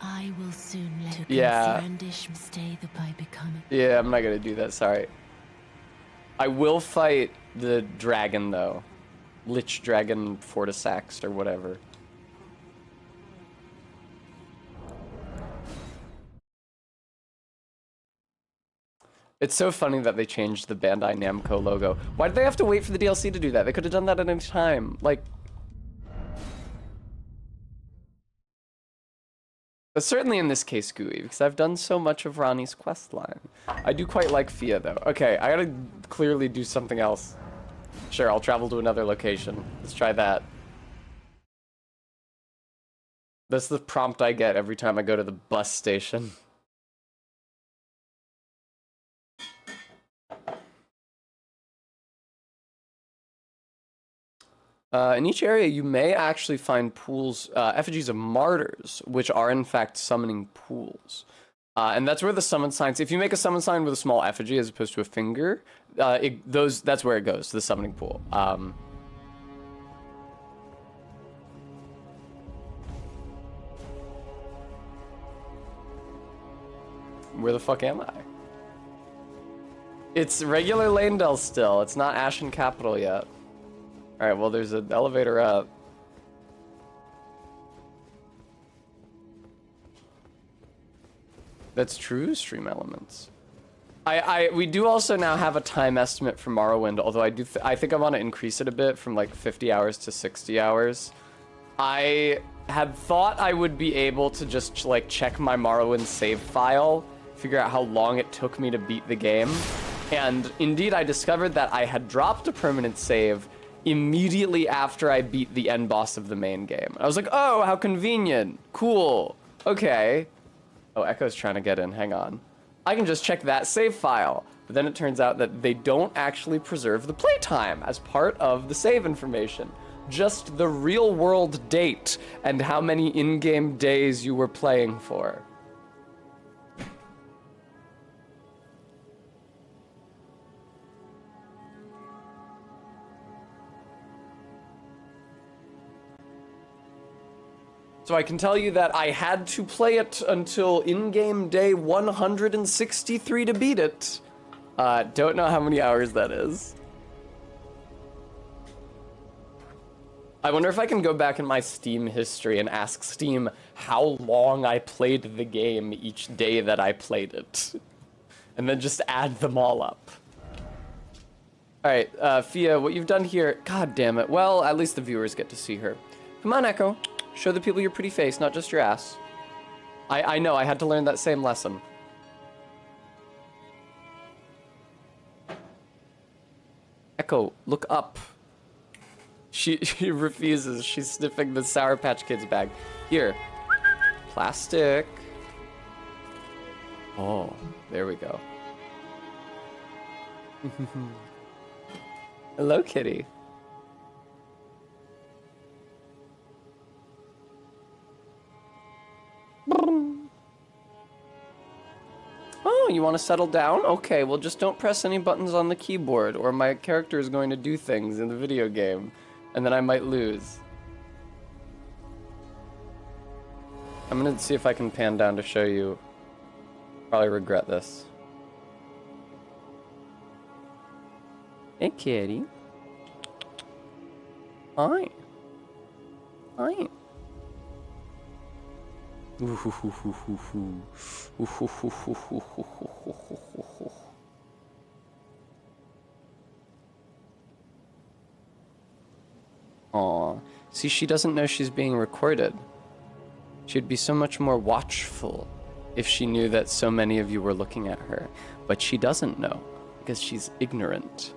I will soon let Brandish stay the by becoming. Yeah, I'm not gonna do that. Sorry. I will fight the dragon though, Lich Dragon Fortisaxed or whatever. It's so funny that they changed the Bandai Namco logo. Why did they have to wait for the DLC to do that? They could have done that at any time. Like, but certainly in this case, Gooey, because I've done so much of Ronnie's questline. I do quite like Fia, though. Okay, I gotta clearly do something else. Sure, I'll travel to another location. Let's try that. That's the prompt I get every time I go to the bus station. In each area, you may actually find pools, effigies of martyrs, which are in fact summoning pools. And that's where the summon signs, if you make a summon sign with a small effigy as opposed to a finger, that's where it goes, the summoning pool. Where the fuck am I? It's regular Lanedale still. It's not Ashen Capital yet. Alright, well, there's an elevator up. That's true, stream elements. We do also now have a time estimate for Morrowind, although I think I want to increase it a bit from like 50 hours to 60 hours. I had thought I would be able to just like check my Morrowind save file, figure out how long it took me to beat the game. And indeed, I discovered that I had dropped a permanent save immediately after I beat the end boss of the main game. I was like, oh, how convenient. Cool. Okay. Oh, Echo's trying to get in. Hang on. I can just check that save file. But then it turns out that they don't actually preserve the playtime as part of the save information. Just the real world date and how many in-game days you were playing for. So I can tell you that I had to play it until in-game day 163 to beat it. Don't know how many hours that is. I wonder if I can go back in my Steam history and ask Steam how long I played the game each day that I played it. And then just add them all up. Alright, Fia, what you've done here, god damn it. Well, at least the viewers get to see her. Come on, Echo. Show the people your pretty face, not just your ass. I know, I had to learn that same lesson. Echo, look up. She refuses. She's sniffing the Sour Patch Kids bag. Here. Plastic. Oh, there we go. Hello, kitty. Oh, you want to settle down? Okay, well just don't press any buttons on the keyboard or my character is going to do things in the video game and then I might lose. I'm gonna see if I can pan down to show you. Probably regret this. Hey kitty. Hi. Hi. Aw, see, she doesn't know she's being recorded. She'd be so much more watchful if she knew that so many of you were looking at her. But she doesn't know, because she's ignorant.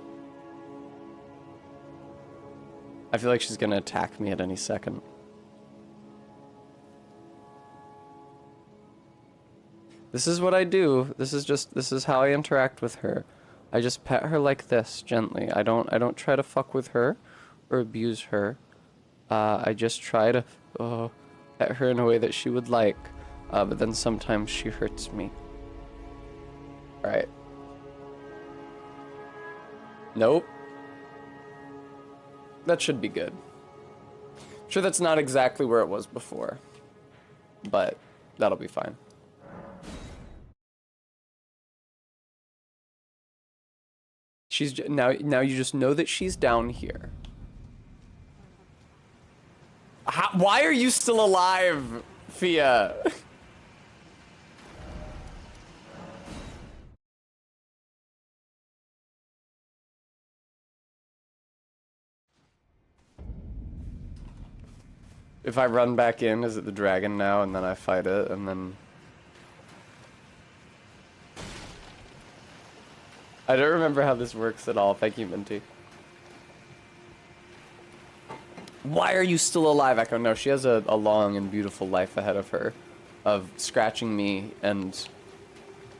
I feel like she's gonna attack me at any second. This is what I do. This is how I interact with her. I just pet her like this, gently. I don't try to fuck with her or abuse her. I just try to pet her in a way that she would like. But then sometimes she hurts me. Alright. Nope. That should be good. Sure, that's not exactly where it was before. But that'll be fine. She's now you just know that she's down here. Why are you still alive, Fia? If I run back in, is it the dragon now, and then I fight it, and then... I don't remember how this works at all. Thank you, Minty. Why are you still alive, Echo? No, she has a long and beautiful life ahead of her of scratching me and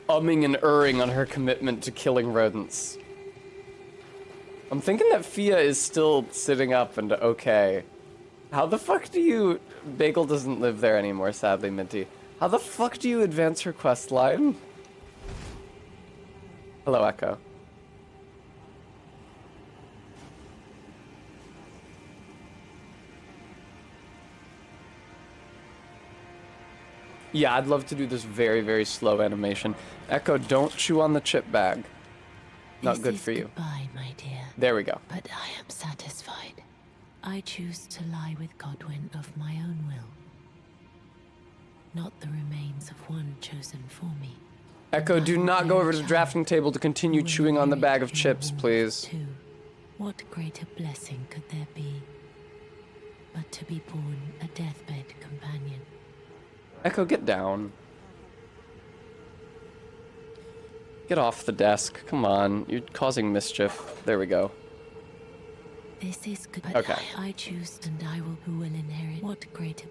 umming and erring on her commitment to killing rodents. I'm thinking that Fia is still sitting up and okay. How the fuck do you... Bagel doesn't live there anymore, sadly, Minty. How the fuck do you advance her quest line? Hello, Echo. Yeah, I'd love to do this very, very slow animation. Echo, don't chew on the chip bag. Not good for you. Goodbye, my dear. There we go. But I am satisfied. I choose to lie with Godwyn of my own will. Not the remains of one chosen for me. Echo, do not go over to the drafting table to continue will chewing on the inherit bag of your chips, warmth please. too. What greater blessing could there be but to be born a deathbed companion? Echo, get down. Get off the desk. Come on, you're causing mischief. There we go. This is good. Okay. I choose, and I will who will inherit. What greater?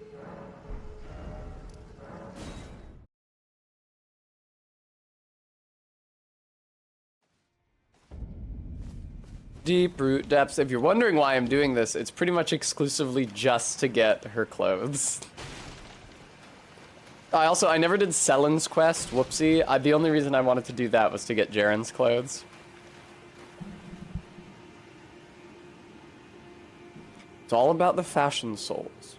Deep root depths. If you're wondering why I'm doing this, it's pretty much exclusively just to get her clothes. I never did Selen's quest. Whoopsie. The only reason I wanted to do that was to get Jaren's clothes. It's all about the fashion souls.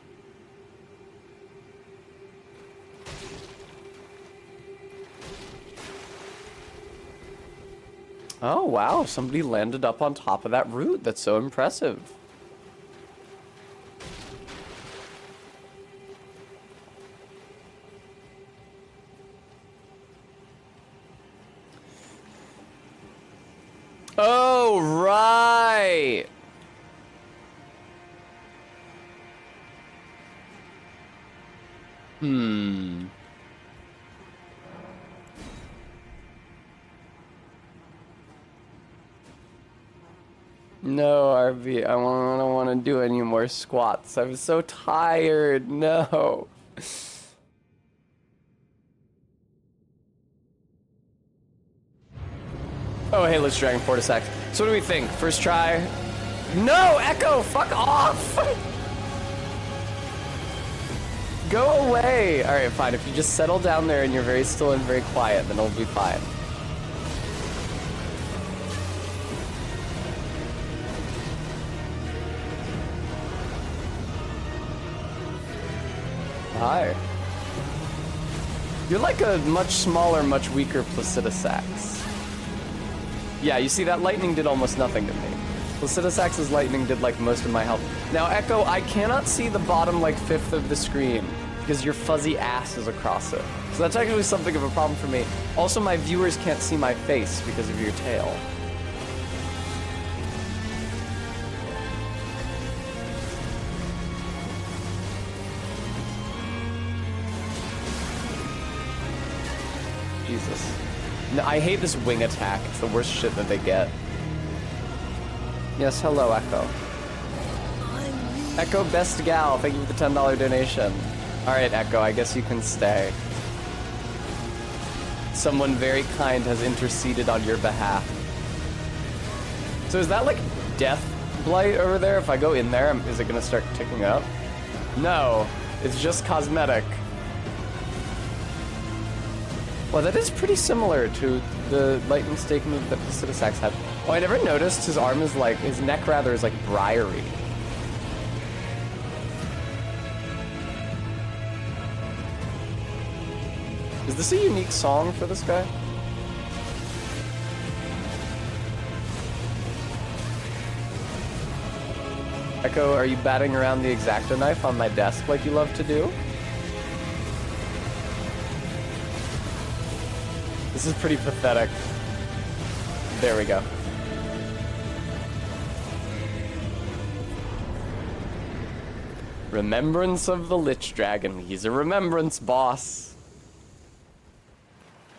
Oh, wow. Somebody landed up on top of that root. That's so impressive. Oh, right. No, RV, I don't want to do any more squats. I'm so tired. No. Oh, hey, let's Dragon Fortisax. So what do we think? First try? No, Echo, fuck off! Go away! Alright, fine. If you just settle down there and you're very still and very quiet, then it'll be fine. Hi. You're like a much smaller, much weaker Placidusax. Yeah, you see, that lightning did almost nothing to me. Placidusax's lightning did like most of my health. Now, Echo, I cannot see the bottom like fifth of the screen because your fuzzy ass is across it. So that's actually something of a problem for me. Also, my viewers can't see my face because of your tail. Jesus. No, I hate this wing attack. It's the worst shit that they get. Yes, hello, Echo. Echo Best Gal, thank you for the $10 donation. Alright, Echo, I guess you can stay. Someone very kind has interceded on your behalf. So is that like death blight over there? If I go in there, is it gonna start ticking up? No, it's just cosmetic. Well, that is pretty similar to the lightning stake move that Placidusax had. Oh, I never noticed his arm is like, his neck rather is like briary. Is this a unique song for this guy? Echo, are you batting around the X-Acto knife on my desk like you love to do? This is pretty pathetic. There we go. Remembrance of the Lich Dragon. He's a remembrance boss.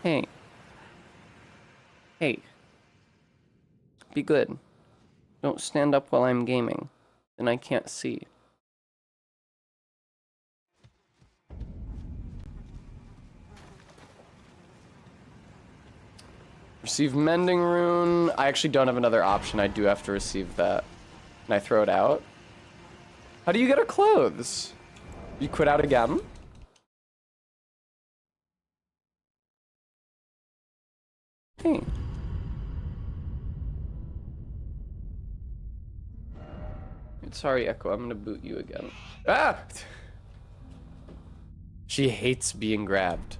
Hey. Hey. Be good. Don't stand up while I'm gaming. Then I can't see. Receive Mending Rune. I actually don't have another option. I do have to receive that. Can I throw it out? How do you get her clothes? You quit out again? Hey. Sorry, Echo. I'm gonna boot you again. Ah! She hates being grabbed.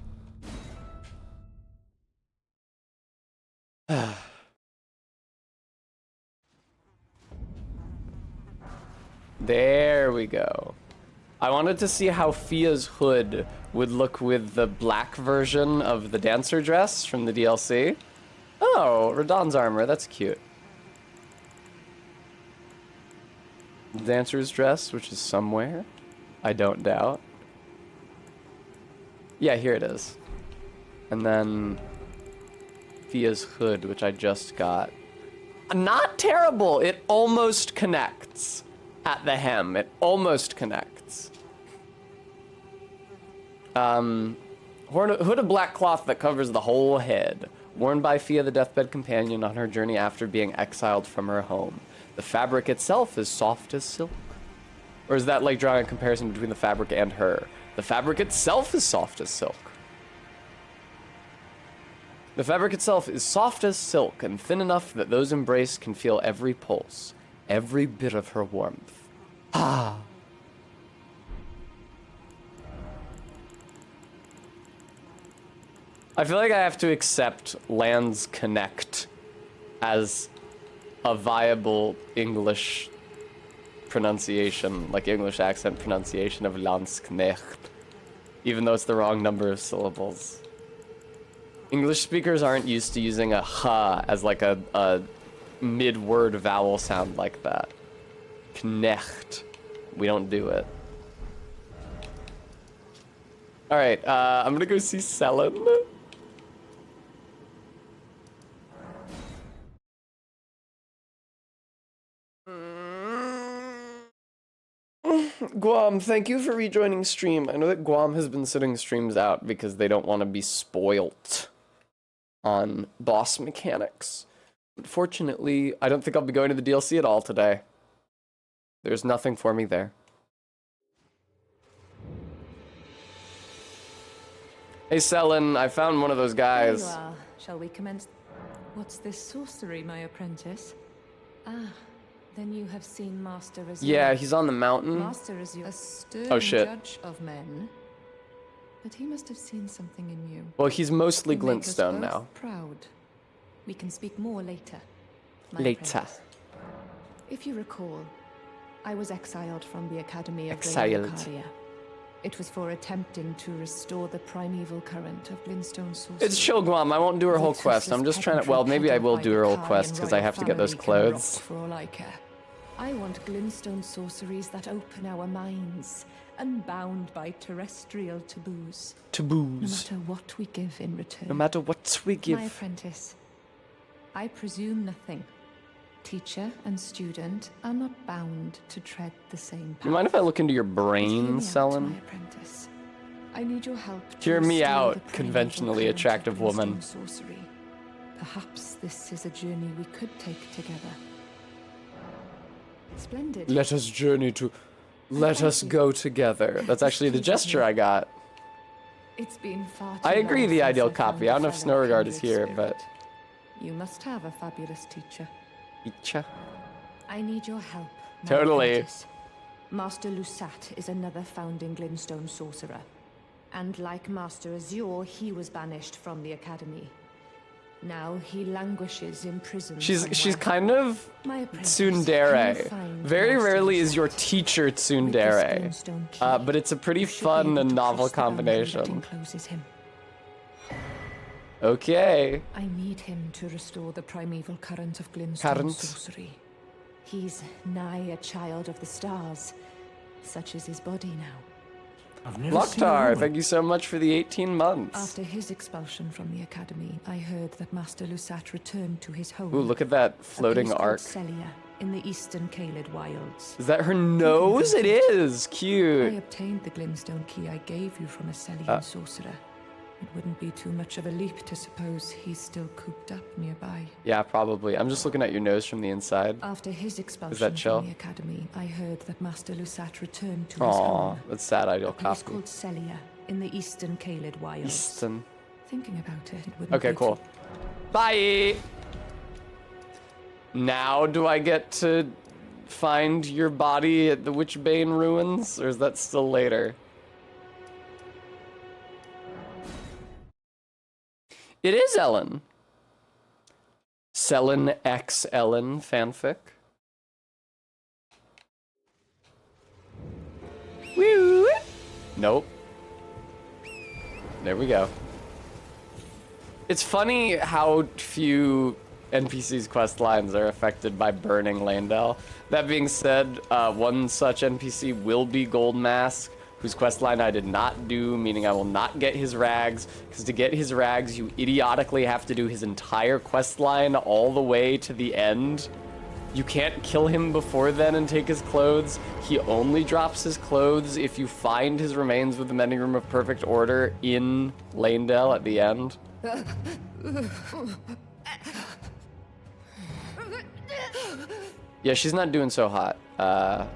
There we go. I wanted to see how Fia's hood would look with the black version of the dancer dress from the DLC. Oh, Radahn's armor, that's cute. The dancer's dress, which is somewhere, I don't doubt. Yeah, here it is. And then Fia's hood, which I just got. Not terrible, it almost connects at the hem. It almost connects. Hood of black cloth that covers the whole head, worn by Fia the deathbed companion on her journey after being exiled from her home. The fabric itself is soft as silk. Or is that like drawing a comparison between the fabric and her? The fabric itself is soft as silk. The fabric itself is soft as silk and thin enough that those embraced can feel every pulse, every bit of her warmth. Ah. I feel like I have to accept Lands Connect as a viable English pronunciation, like English accent pronunciation of Landsknecht, even though it's the wrong number of syllables. English speakers aren't used to using a "h" as like a mid-word vowel sound like that. Knecht. We don't do it. Alright, I'm gonna go see Selen. Guam, thank you for rejoining stream. I know that Guam has been sitting streams out because they don't want to be spoilt on boss mechanics. Unfortunately, I don't think I'll be going to the DLC at all today. There's nothing for me there. Hey, Selen, I found one of those guys. There you are. Shall we commence? What's this sorcery, my apprentice? Ah, then you have seen Master Azure. Yeah, he's on the mountain. Master Azure, a stern judge of men. But he must have seen something in you. Well, he's mostly You make us glintstone both now. Proud. We can speak more later. my Later. apprentice. If you recall, I was exiled from the Academy of Exiled. Lucaria. It was for attempting to restore the primeval current of Glintstone sorcery. It's chill, Guam. I won't do her whole The quest. I'm just trying to. Well, maybe I will do her whole quest because I have to get those clothes. For all I care. I want Glintstone sorceries that open our minds, unbound by terrestrial taboos. No Taboos. matter what we give in return. No matter what we My give. apprentice, I presume nothing. Teacher and student are not bound to tread the same path. You mind if I look into your But hear brain, me out, Selen? my apprentice. I need your help to Hear me restore out, the primeval conventionally current of attractive woman. Glintstone sorcery. Perhaps this is a journey we could take together. Splendid. Let us journey to. Let thank us you. go together. That's actually the gesture I got. It's been far too I agree, long the since ideal I found copy. a I don't know if fellow Snowregard is kindred here, spirit. but. You must have a fabulous teacher. Icha. I need your help. my Totally. apprentice. Master Lusat is another founding Glintstone sorcerer. And like Master Azure, he was banished from the Academy. Now he languishes in prison. She's somewhere. kind of My apprentice, can you tsundere. find Very Master rarely is your Lusat? teacher With this tsundere. Glintstone key, But it's a pretty you should be fun able and to novel cross the boundary that combination. encloses him. Okay. I need him to restore the primeval current of Glintstone Current. sorcery. He's nigh a child of the stars. Such is his body now. I've never seen a Loktar, woman. thank you so much for the 18 months. After his expulsion from the Academy, I heard that Master Lusat returned to his home. Ooh, look at that a floating place called arc. Celia, in the eastern Caelid wilds. Is that her nose? It is! I Cute. obtained the Glintstone key I gave you from a Celian sorcerer. It wouldn't be too much of a leap to suppose he's still cooped up nearby. Yeah, probably. I'm just looking at your nose from the inside. After his expulsion that chill? from the Academy, I heard that Master Lusat returned to his Aw, home. that's sad ideal A place copy. called Celia, in the eastern Caelid wilds. Easton. Thinking about it, it wouldn't Okay, be cool. too- Bye! Now do I get to find your body at the Witchbane ruins? Or is that still later? It is Ellen. Selen X Ellen fanfic. Woo! Nope. There we go. It's funny how few NPC's quest lines are affected by burning Landell. That being said, one such NPC will be Gold Mask, whose quest line I did not do, meaning I will not get his rags, because to get his rags, you idiotically have to do his entire quest line all the way to the end. You can't kill him before then and take his clothes. He only drops his clothes if you find his remains with the Mending Room of Perfect Order in Landell at the end. Yeah, she's not doing so hot. I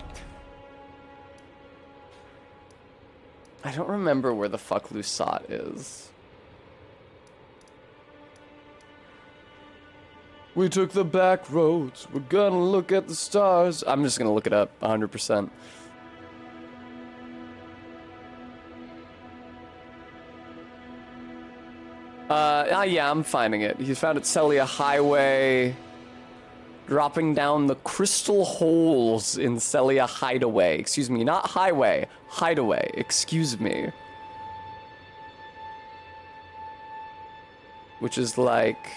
don't remember where the fuck Lusat is. We took the back roads. We're gonna look at the stars. I'm just gonna look it up 100%. Yeah, I'm finding it. He's found at Celia Highway. Dropping down the crystal holes in Celia Hideaway. Excuse me, not highway. Hideaway. Excuse me. Which is like...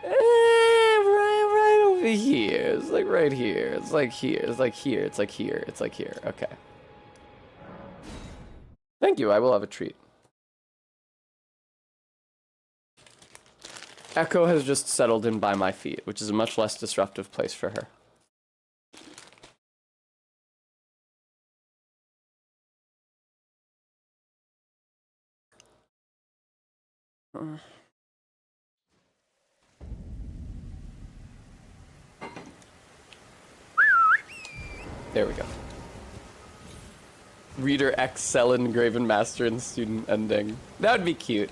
right over here. It's like right here. It's like here. It's like here. It's like here. It's like here. Okay. Thank you. I will have a treat. Echo has just settled in by my feet, which is a much less disruptive place for her. There we go. Reader X Selin, Graven Master, and Student Ending. That would be cute.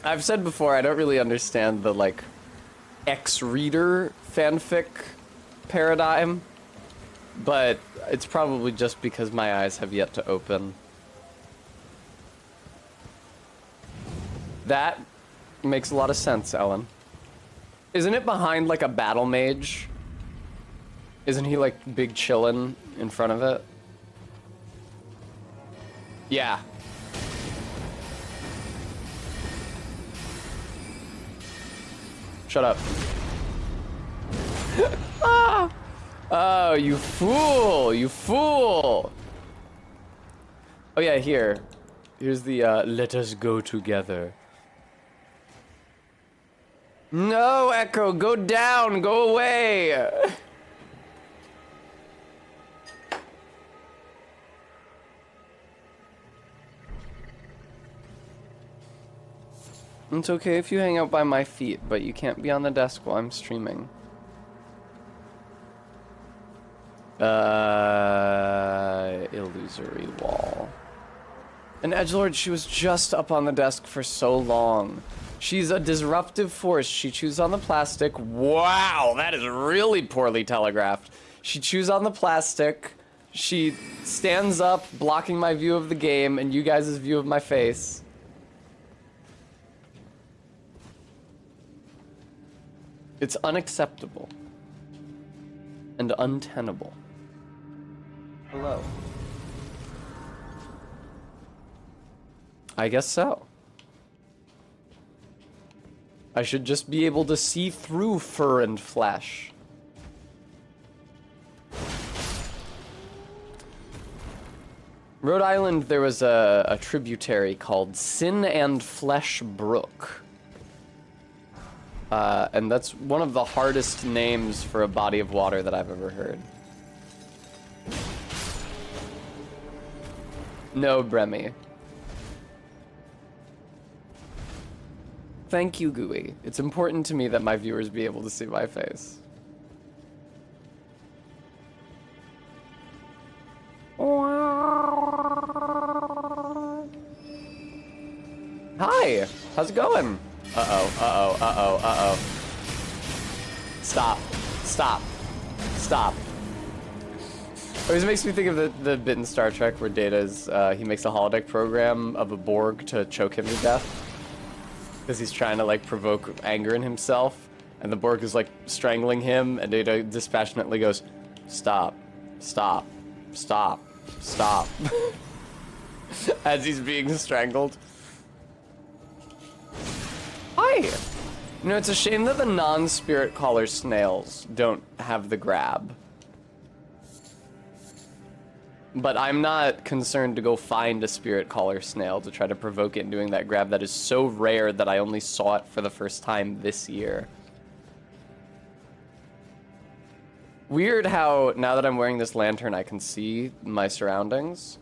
I've said before, I don't really understand the, like, X-reader fanfic paradigm, but it's probably just because my eyes have yet to open. That makes a lot of sense, Ellen. Isn't it behind, like, a battle mage? Isn't he, like, big chillin' in front of it? Yeah. Shut up. Ah! Oh, you fool! You fool! Oh yeah, here. Here's the, let us go together. No, Echo, go down, go away! It's okay if you hang out by my feet, but you can't be on the desk while I'm streaming. Illusory wall. An edgelord, she was just up on the desk for so long. She's a disruptive force. She chews on the plastic. Wow, that is really poorly telegraphed. She chews on the plastic. She stands up, blocking my view of the game and you guys' view of my face. It's unacceptable and untenable. Hello. I guess so. I should just be able to see through fur and flesh. Rhode Island, there was a tributary called Sin and Flesh Brook. And that's one of the hardest names for a body of water that I've ever heard. No, Bremy. Thank you, Gooey. It's important to me that my viewers be able to see my face. Hi, how's it going? Uh-oh, uh-oh, uh-oh, uh-oh. Stop. Stop. Stop. Always makes me think of the bit in Star Trek where Data's, he makes a holodeck program of a Borg to choke him to death. Because he's trying to, like, provoke anger in himself. And the Borg is, like, strangling him, and Data dispassionately goes, stop. Stop. Stop. Stop. As he's being strangled. Hi! You know, it's a shame that the non-spirit caller snails don't have the grab. But I'm not concerned to go find a spirit caller snail to try to provoke it in doing that grab. That is so rare that I only saw it for the first time this year. Weird how, now that I'm wearing this lantern, I can see my surroundings.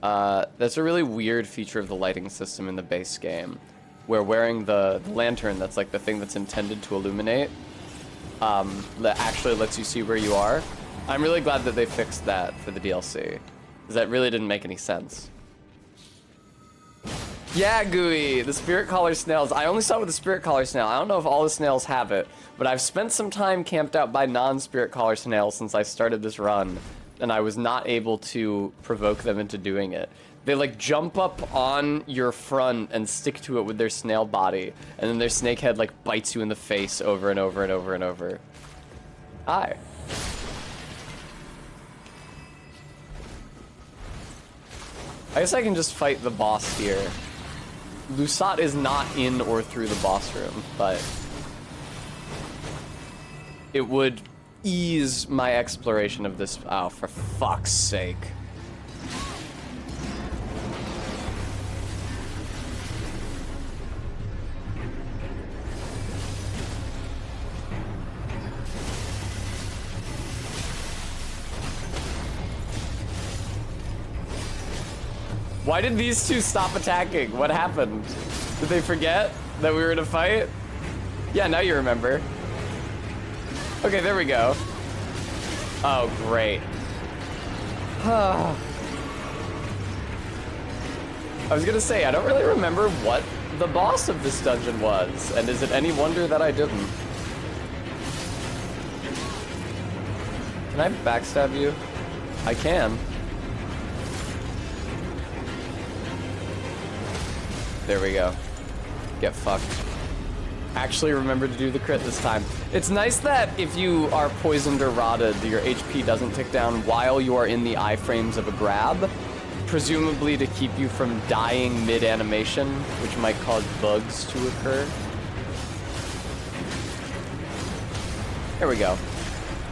That's a really weird feature of the lighting system in the base game, where wearing the lantern, that's like the thing that's intended to illuminate, that actually lets you see where you are. I'm really glad that they fixed that for the DLC, because that really didn't make any sense. Yeah, Gooey, the spirit collar snails. I only saw it with the spirit collar snail. I don't know if all the snails have it, but I've spent some time camped out by non-spirit collar snails since I started this run, and I was not able to provoke them into doing it. They like jump up on your front and stick to it with their snail body, and then their snake head like bites you in the face over and over and over and over. Hi. I guess I can just fight the boss here. Lusat is not in or through the boss room, but it would ease my exploration of this. Oh, for fuck's sake. Why did these two stop attacking? What happened? Did they forget that we were in a fight? Yeah, now you remember. Okay, there we go. Oh, great. I was gonna say, I don't really remember what the boss of this dungeon was, and is it any wonder that I didn't? Can I backstab you? I can. There we go. Get fucked. Actually remember to do the crit this time. It's nice that if you are poisoned or rotted, your HP doesn't tick down while you are in the iframes of a grab, presumably to keep you from dying mid-animation, which might cause bugs to occur. There we go.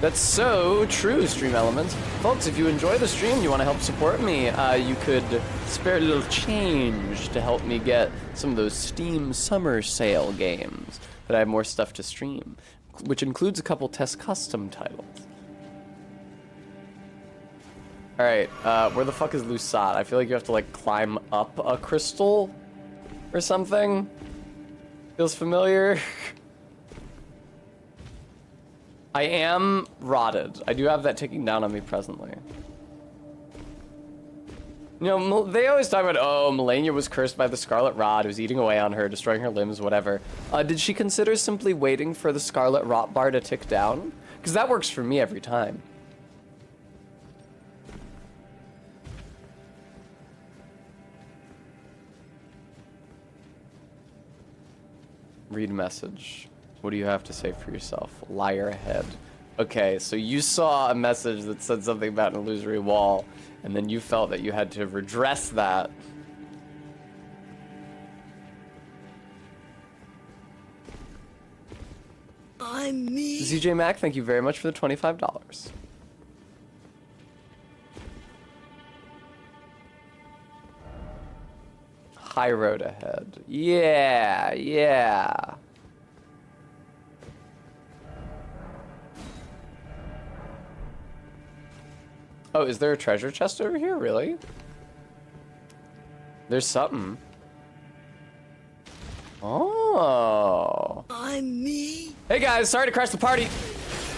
That's so true, Stream Elements. Folks, if you enjoy the stream, you want to help support me, you could spare a little change to help me get some of those Steam Summer Sale games that I have more stuff to stream, which includes a couple test custom titles. Alright, where the fuck is Lusat? I feel like you have to, like, climb up a crystal or something. Feels familiar. I am rotted. I do have that ticking down on me presently. You know, they always talk about, oh, Melania was cursed by the Scarlet Rot. It was eating away on her, destroying her limbs, whatever. Did she consider simply waiting for the Scarlet Rot bar to tick down? Because that works for me every time. Read message. What do you have to say for yourself? Liar ahead. Okay, so you saw a message that said something about an illusory wall, and then you felt that you had to redress that. I'm me. ZJ Mac, thank you very much for the $25. High road ahead. Yeah, yeah. Oh, is there a treasure chest over here? Really? There's something. Oh. I'm me. Hey guys, sorry to crash the party.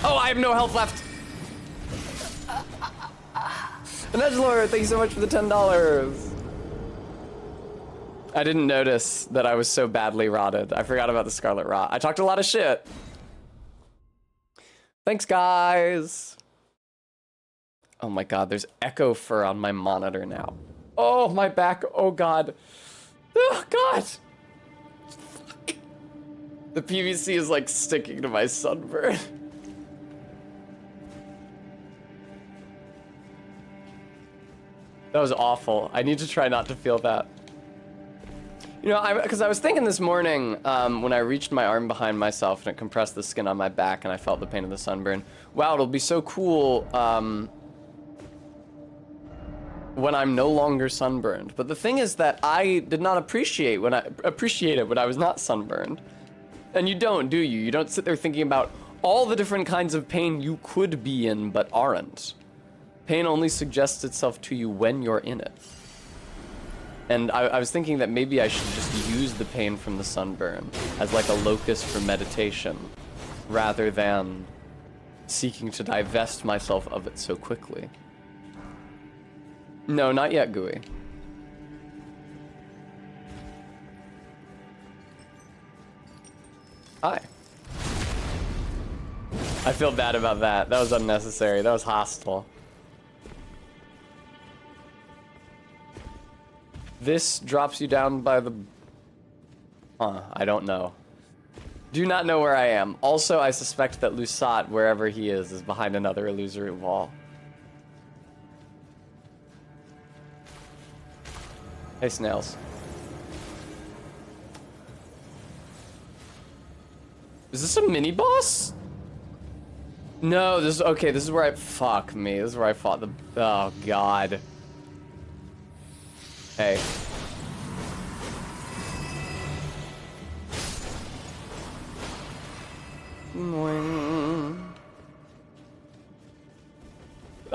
Oh, I have no health left. Anedgelor, thank you so much for the $10. I didn't notice that I was so badly rotted. I forgot about the Scarlet Rot. I talked a lot of shit. Thanks, guys. Oh my god, there's echo fur on my monitor now. Oh, my back. Oh god. Oh god. Fuck. The PVC is like sticking to my sunburn. That was awful. I need to try not to feel that. You know, because I was thinking this morning when I reached my arm behind myself and it compressed the skin on my back and I felt the pain of the sunburn. Wow, it'll be so cool when I'm no longer sunburned. But the thing is that I did not appreciate it when I was not sunburned. And you don't, do you? You don't sit there thinking about all the different kinds of pain you could be in but aren't. Pain only suggests itself to you when you're in it. And I was thinking that maybe I should just use the pain from the sunburn as like a locus for meditation, rather than seeking to divest myself of it so quickly. No, not yet, Gooey. Hi. I feel bad about that. That was unnecessary. That was hostile. This drops you down by the... I don't know. Do not know where I am. Also, I suspect that Lusat, wherever he is behind another illusory wall. Hey, snails. Is this a mini-boss? No, this is... Okay, this is where I... Fuck me. This is where I fought the... Oh, God. Hey.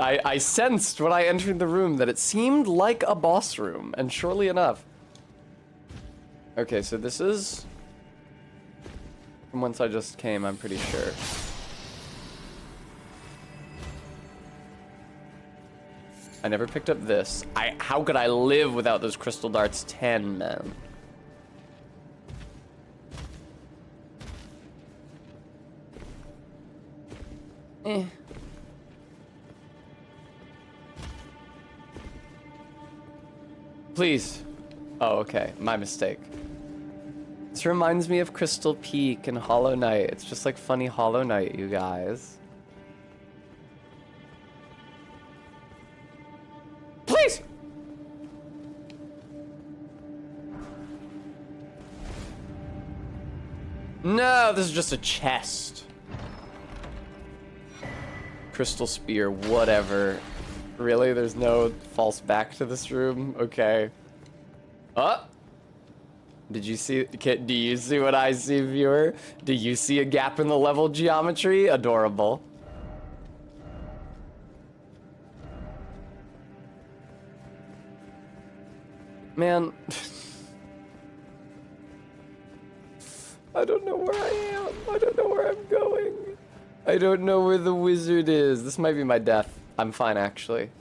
I sensed when I entered the room that it seemed like a boss room, and surely enough. Okay, so this is from whence I just came, I'm pretty sure. I never picked up this. How could I live without those crystal darts? 10, man. Please. Oh, okay. My mistake. This reminds me of Crystal Peak and Hollow Knight. It's just like funny Hollow Knight, you guys. Please! No, this is just a chest. Crystal spear, whatever. Really? There's no false back to this room? Okay. Did you see? Do you see what I see, viewer? Do you see a gap in the level geometry? Adorable. Man. I don't know where I am. I don't know where I'm going. I don't know where the wizard is. This might be my death. I'm fine, actually.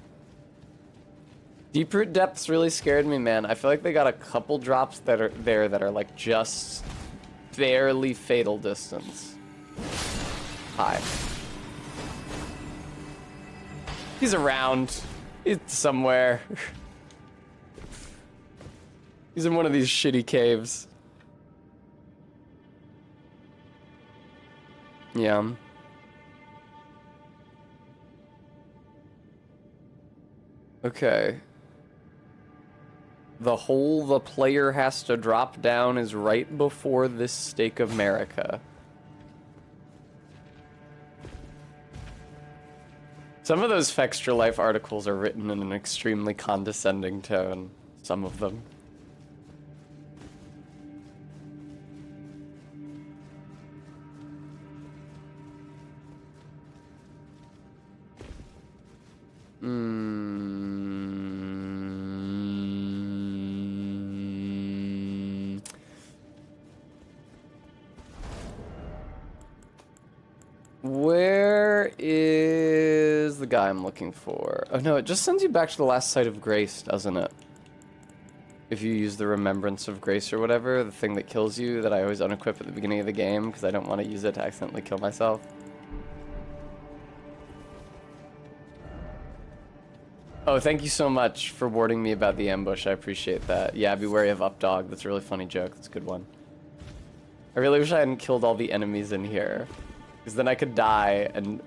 Deep Root Depths really scared me, man. I feel like they got a couple drops that are there that are like just barely fatal distance. Hi. He's around. He's somewhere. He's in one of these shitty caves. Yeah. Okay. The hole the player has to drop down is right before this stake of Marika. Some of those Fextra Life articles are written in an extremely condescending tone. Some of them. Where is the guy I'm looking for? Oh no, it just sends you back to the last site of Grace, doesn't it? If you use the Remembrance of Grace or whatever, the thing that kills you that I always unequip at the beginning of the game because I don't want to use it to accidentally kill myself. Oh, thank you so much for warning me about the ambush. I appreciate that. Yeah, be wary of Updog. That's a really funny joke. That's a good one. I really wish I hadn't killed all the enemies in here. Because then I could die and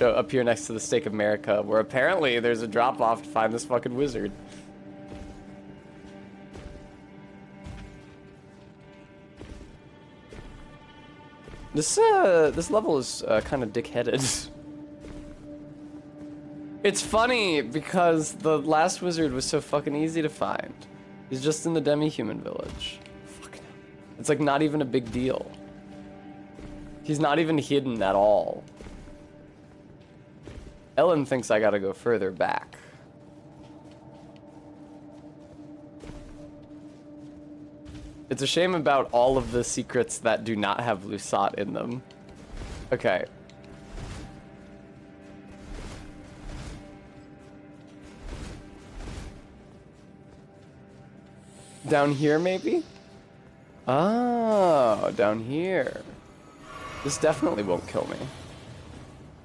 appear next to the Stake of America, where apparently there's a drop-off to find this fucking wizard. This level is kind of dick-headed. It's funny because the last wizard was so fucking easy to find. He's just in the demi-human village. Fucking hell. It's like not even a big deal. He's not even hidden at all. Ellen thinks I gotta go further back. It's a shame about all of the secrets that do not have Lusat in them. Okay. Down here, maybe? Oh, down here. This definitely won't kill me.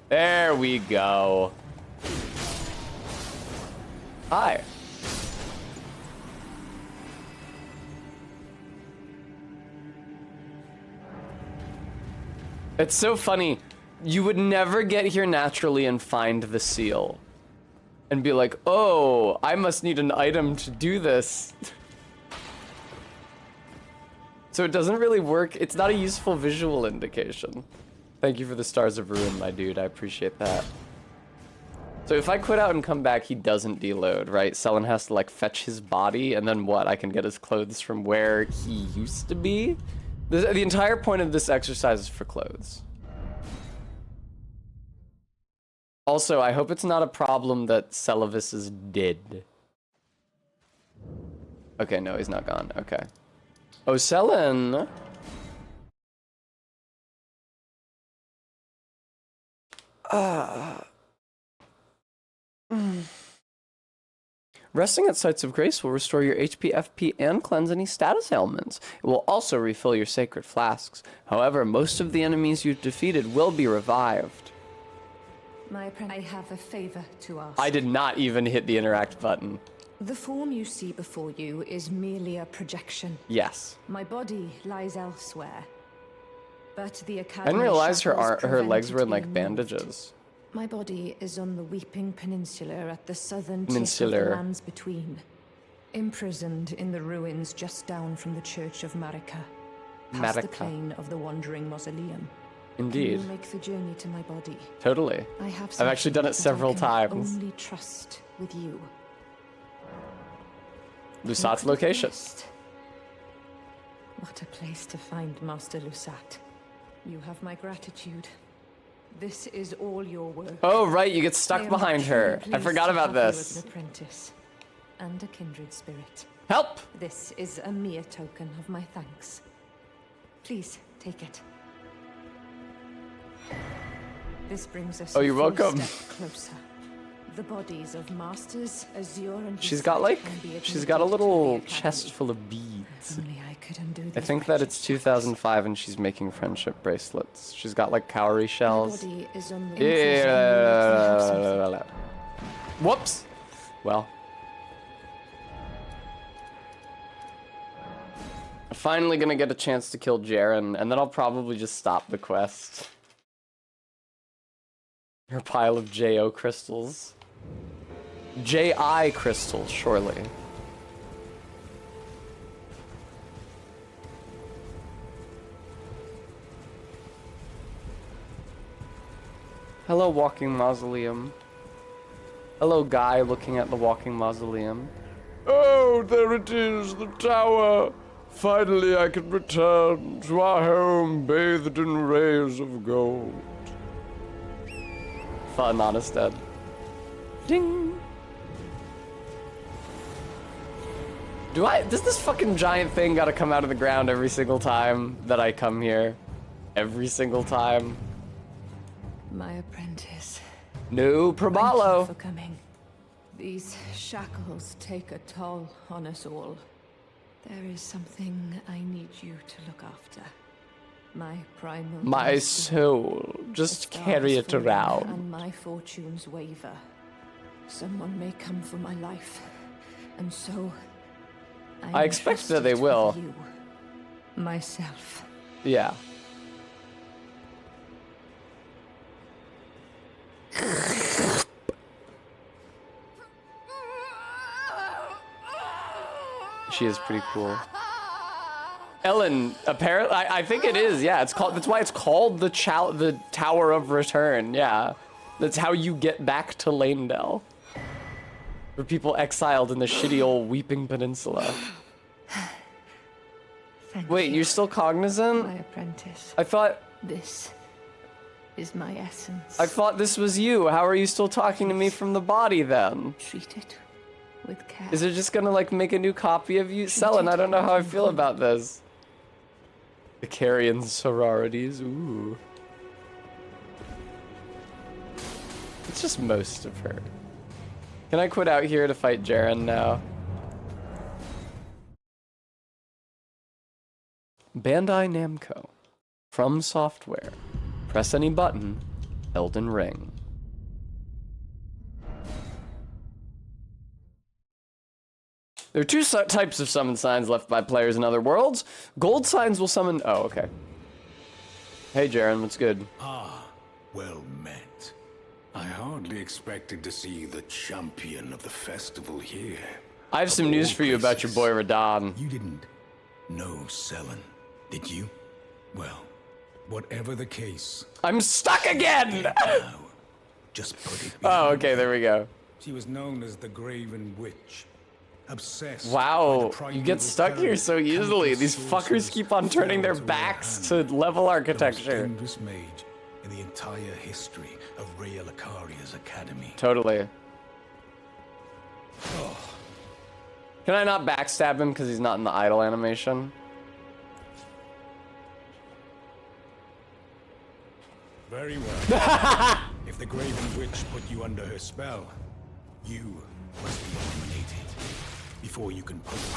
There we go. Hi. It's so funny. You would never get here naturally and find the seal. And be like, oh, I must need an item to do this. So it doesn't really work. It's not a useful visual indication. Thank you for the Stars of Ruin, my dude. I appreciate that. So if I quit out and come back, he doesn't deload, right? Selen has to like fetch his body, and then what? I can get his clothes from where he used to be? The entire point of this exercise is for clothes. Also, I hope it's not a problem that Celavis is dead. Okay, no, he's not gone. Okay. Oh, Selen. Resting at sites of grace will restore your HP, FP, and cleanse any status ailments. It will also refill your sacred flasks. However, most of the enemies you've defeated will be revived. My apprentice, I have a favor to ask. I did not even hit the interact button. The form you see before you is merely a projection. Yes. My body lies elsewhere. But the I Academy didn't realize shackles her legs prevent were in it like being moved. bandages. My body is on the Weeping Peninsula at the southern tip of Peninsular. the lands between. Imprisoned in the ruins just down from the Church of Marika. Past the Marika. plain of the Wandering Mausoleum. Indeed. Can you make the journey to my body? Totally. I have I've actually done it something several that I can times. only trust with you. Lusat's location. Blessed. What a place to find Master Lusat. You have my gratitude. This is all your work. Oh, right, you get I stuck am behind truly her. I pleased forgot to about have you as this. an apprentice and a kindred spirit. Help! This is a mere token of my thanks. Please take it. This brings us. Oh, you're a full welcome. step closer. The bodies of Masters Azure and She's Lusat got like, can be she's got a admitted to little the chest Academy. full of beads. Only I could undo I these think that it's wretched 2005 and she's making friendship bracelets. She's got like cowrie My shells. body is on the Yeah. Whoops. Well. I'm finally gonna get a chance to kill Jaren, and then I'll probably just stop the quest. Her pile of JO crystals. JI crystals, surely. Hello, walking mausoleum. Hello, guy looking at the walking mausoleum. Oh, there it is, the tower. Finally, I can return to our home bathed in rays of gold. Fun, Honestad. Ding. Does this fucking giant thing gotta come out of the ground every single time that I come here? Every single time? My apprentice. No Thank you probalo. for coming. These shackles take a toll on us all. There is something I need you to look after. My primal My destiny. soul. Just The carry stars it fall around. And my fortunes waver. Someone may come for my life, and so I expect that they will. You, myself. Yeah. She is pretty cool. Ellen, apparently, I think it is. Yeah, it's called. That's why it's called the Tower of Return. Yeah, that's how you get back to Lanedell. For people exiled in the shitty old Weeping Peninsula. Wait, you're still cognizant? My apprentice. I thought. This is my essence. I thought this was you. How are you still talking to me from the body then? Treat it with care. Is it just gonna like make a new copy of you? Sellen, I don't know how I feel about this. The Carrion sororities, ooh. It's just most of her. Can I quit out here to fight Jaren now? Bandai Namco. From Software. Press any button. Elden Ring. There are two types of summon signs left by players in other worlds. Gold signs will summon... Oh, okay. Hey, Jaren, what's good? Ah, well met. I hardly expected to see the champion of the festival here. I have some news for you about your boy Radahn. You didn't know Sellen, did you? Well, whatever the case... I'm stuck again! Now, just put it Oh, okay, there we go. She was known as the Graven Witch. Obsessed. Wow, by the you get stuck here so easily. These fuckers keep on turning their backs to level architecture. The most dangerous mage in the entire history of Rhea Lucaria's academy. Totally. Can I not backstab him because he's not in the idle animation? Very well. If the Graven Witch put you under her spell, you must be eliminated before you can put you.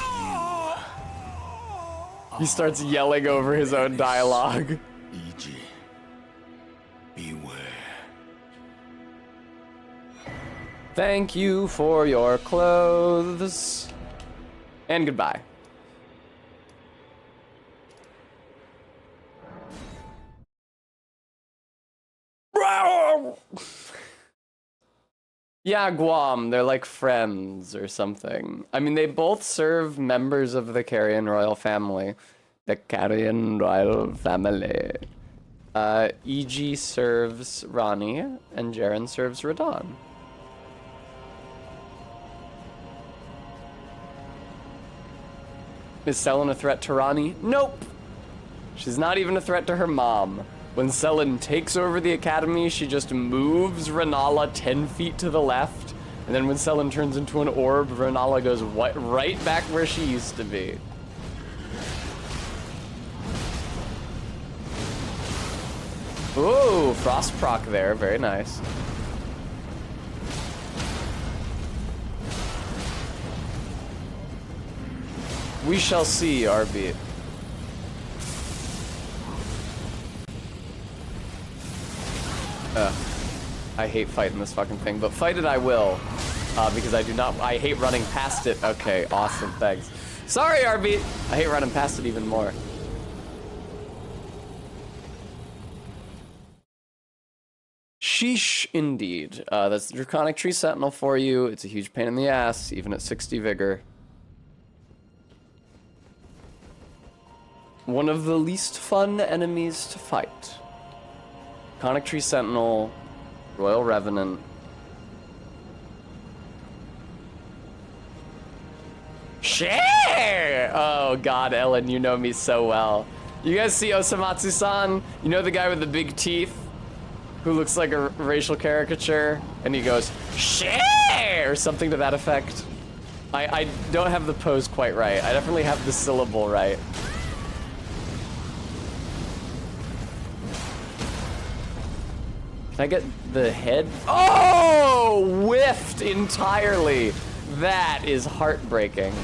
He starts yelling over his own dialogue. E.G. Beware. Thank you for your clothes. And goodbye. Yeah, Guam, they're like friends or something. I mean, they both serve members of the Carrion royal family. The Carrion royal family. E.G. serves Rani, and Jaren serves Radahn. Is Sellen a threat to Rani? Nope! She's not even a threat to her mom. When Sellen takes over the academy, she just moves Renala 10 feet to the left, and then when Sellen turns into an orb, Renala goes right back where she used to be. Ooh, frost proc there, very nice. We shall see, RB. I hate fighting this fucking thing, but fight it I will. Because I hate running past it. Okay, awesome, thanks. Sorry, RB! I hate running past it even more. Sheesh, indeed. That's the Draconic Tree Sentinel for you. It's a huge pain in the ass, even at 60 vigor. One of the least fun enemies to fight. Draconic Tree Sentinel, Royal Revenant. Share! Oh god, Ellen, you know me so well. You guys see Osamatsu-san? You know the guy with the big teeth? Who looks like a racial caricature? And he goes, share! Or something to that effect. I don't have the pose quite right. I definitely have the syllable right. Can I get the head? Oh! Whiffed entirely. That is heartbreaking.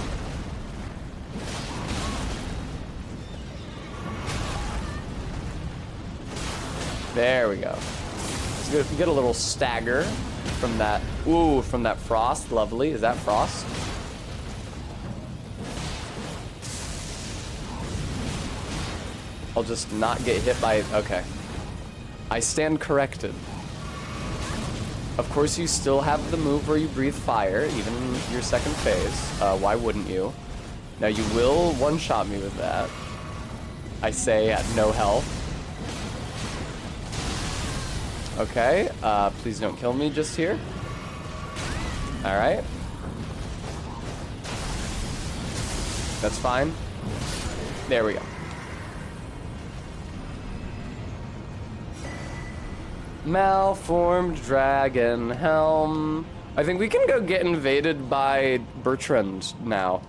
There we go. So you get a little stagger from that. Ooh, from that frost. Lovely. Is that frost? I'll just not get hit by... Okay. I stand corrected. Of course, you still have the move where you breathe fire, even in your second phase. Why wouldn't you? Now, you will one-shot me with that. I say at no health. Okay, please don't kill me just here. Alright. That's fine. There we go. Malformed dragon helm. I think we can go get invaded by Bertrand now.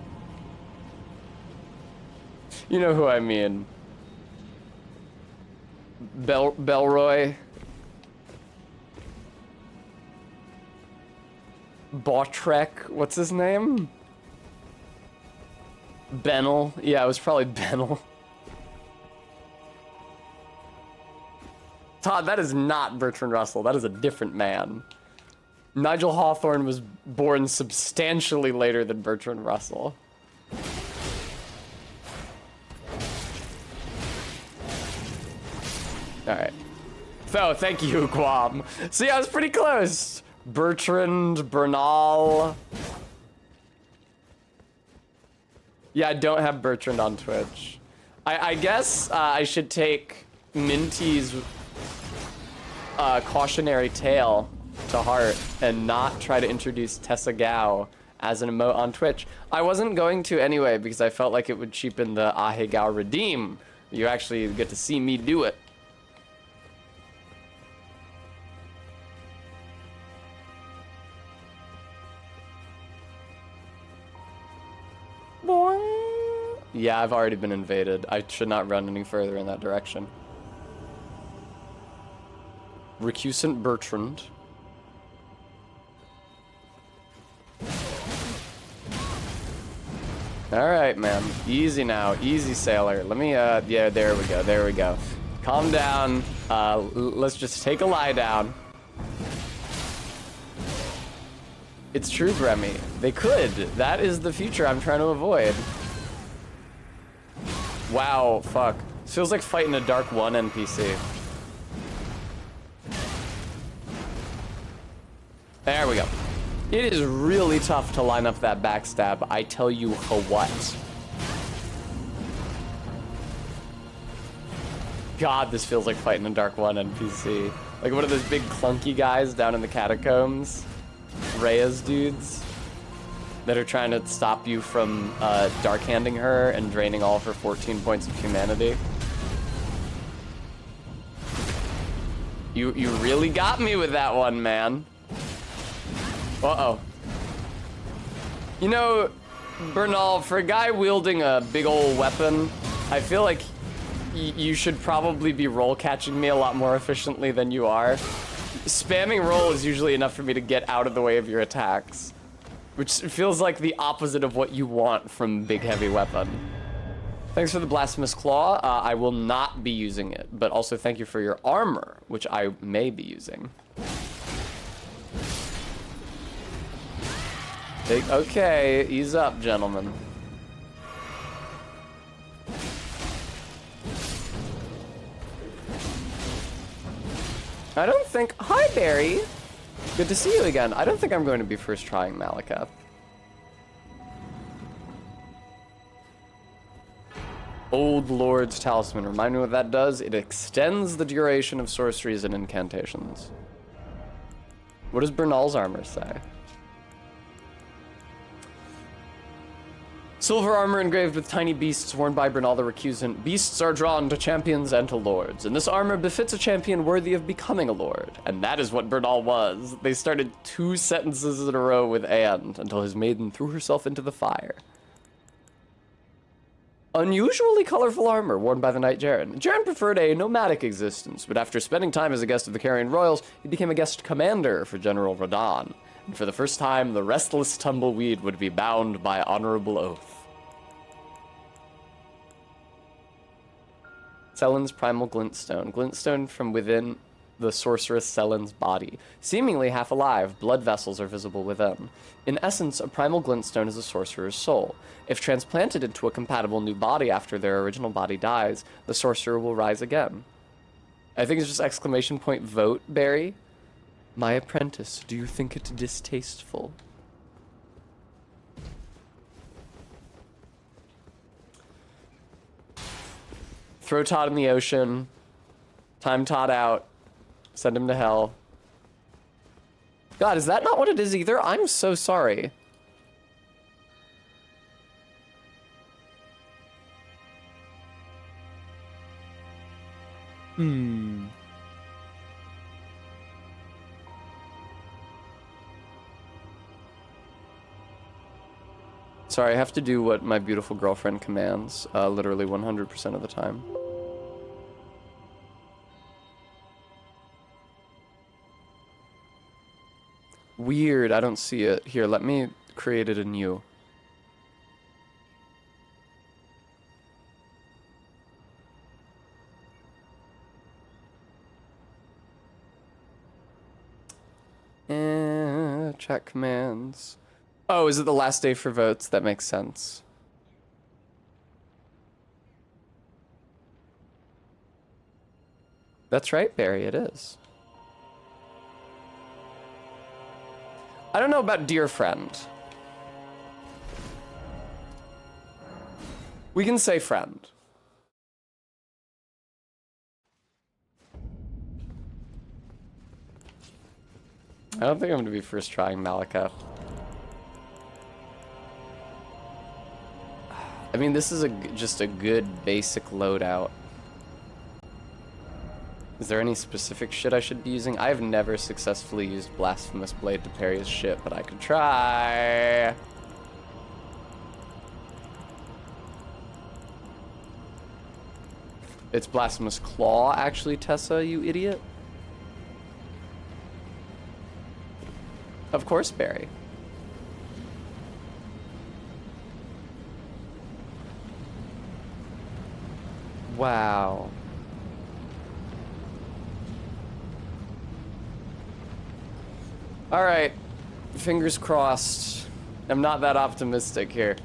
You know who I mean. Belroy. Bautrek. What's his name? Benel. Yeah, it was probably Benel. Todd, that is not Bertrand Russell. That is a different man. Nigel Hawthorne was born substantially later than Bertrand Russell. Alright. So, thank you, Quam. See, I was pretty close. Bertrand, Bernal. Yeah, I don't have Bertrand on Twitch. I guess I should take Minty's cautionary tale to heart and not try to introduce Tessa Gao as an emote on Twitch. I wasn't going to anyway because I felt like it would cheapen the Ahe Gao redeem. You actually get to see me do it. Boing. Yeah, I've already been invaded. I should not run any further in that direction. Recusant Bertrand. Alright, man. Easy now. Easy, sailor. Let me, yeah, there we go. There we go. Calm down. Let's just take a lie down. It's true, Bremy. They could. That is the future I'm trying to avoid. Wow, fuck. This feels like fighting a Dark 1 NPC. There we go. It is really tough to line up that backstab, I tell you what. God, this feels like fighting a Dark 1 NPC. Like one of those big clunky guys down in the catacombs. Rhea's dudes. That are trying to stop you from dark-handing her and draining all of her 14 points of humanity. You really got me with that one, man. Uh-oh. You know, Bernal, for a guy wielding a big old weapon, I feel like you should probably be roll catching me a lot more efficiently than you are. Spamming roll is usually enough for me to get out of the way of your attacks, which feels like the opposite of what you want from big heavy weapon. Thanks for the Blasphemous Claw. I will not be using it, but also thank you for your armor, which I may be using. Okay, ease up, gentlemen. I don't think... Hi, Barry! Good to see you again. I don't think I'm going to be first trying Malekith. Old Lord's Talisman. Remind me what that does? It extends the duration of sorceries and incantations. What does Bernal's armor say? Silver armor engraved with tiny beasts worn by Bernal the Recusant. Beasts are drawn to champions and to lords, and this armor befits a champion worthy of becoming a lord. And that is what Bernal was. They started 2 sentences in a row with "and" until his maiden threw herself into the fire. Unusually colorful armor worn by the Knight Jaren. Jaren preferred a nomadic existence, but after spending time as a guest of the Carrion Royals, he became a guest commander for General Radahn. And for the first time, the restless tumbleweed would be bound by honorable oath. Selen's primal glintstone. Glintstone from within the sorceress Selen's body. Seemingly half alive, blood vessels are visible within. In essence, a primal glintstone is a sorcerer's soul. If transplanted into a compatible new body after their original body dies, the sorcerer will rise again. I think it's just exclamation point vote, Barry. My apprentice, do you think it distasteful? Throw Todd in the ocean. Time Todd out. Send him to hell. God, is that not what it is either? I'm so sorry. Sorry, I have to do what my beautiful girlfriend commands, literally 100% of the time. Weird, I don't see it. Here, let me create it anew. Chat commands. Oh, is it the last day for votes? That makes sense. That's right, Barry, it is. I don't know about dear friend. We can say friend. I don't think I'm going to be first trying Malika. I mean, this is just a good basic loadout. Is there any specific shit I should be using? I've never successfully used Blasphemous Blade to parry his shit, but I could try. It's Blasphemous Claw, actually, Tessa, you idiot. Of course, Barry. Wow. All right, fingers crossed. I'm not that optimistic here.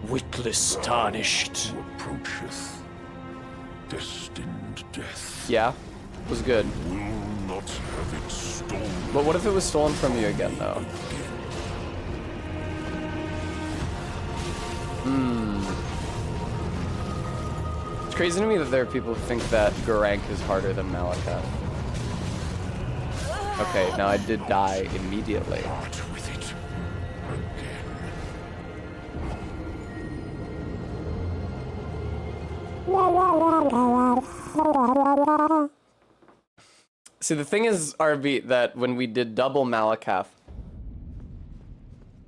Witless tarnished. Who approacheth destined death. Yeah, was good. Will not have it stolen. But what if it was stolen from you again, though? It's crazy to me that there are people who think that Garank is harder than Malika. Okay, now I did die immediately. Part with it again. See, the thing is, RB, that when we did double Malakath,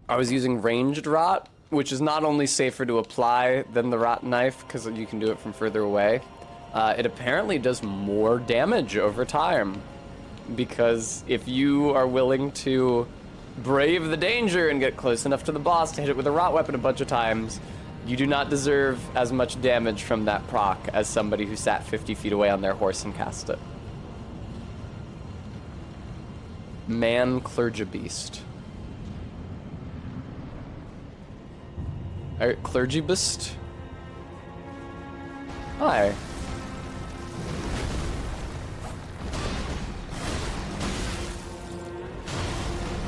I was using ranged rot, which is not only safer to apply than the rot knife, because you can do it from further away. It apparently does more damage over time, because if you are willing to brave the danger and get close enough to the boss to hit it with a rot weapon a bunch of times, you do not deserve as much damage from that proc as somebody who sat 50 feet away on their horse and cast it. Man Clergy Beast. Clergy Beast? Hi.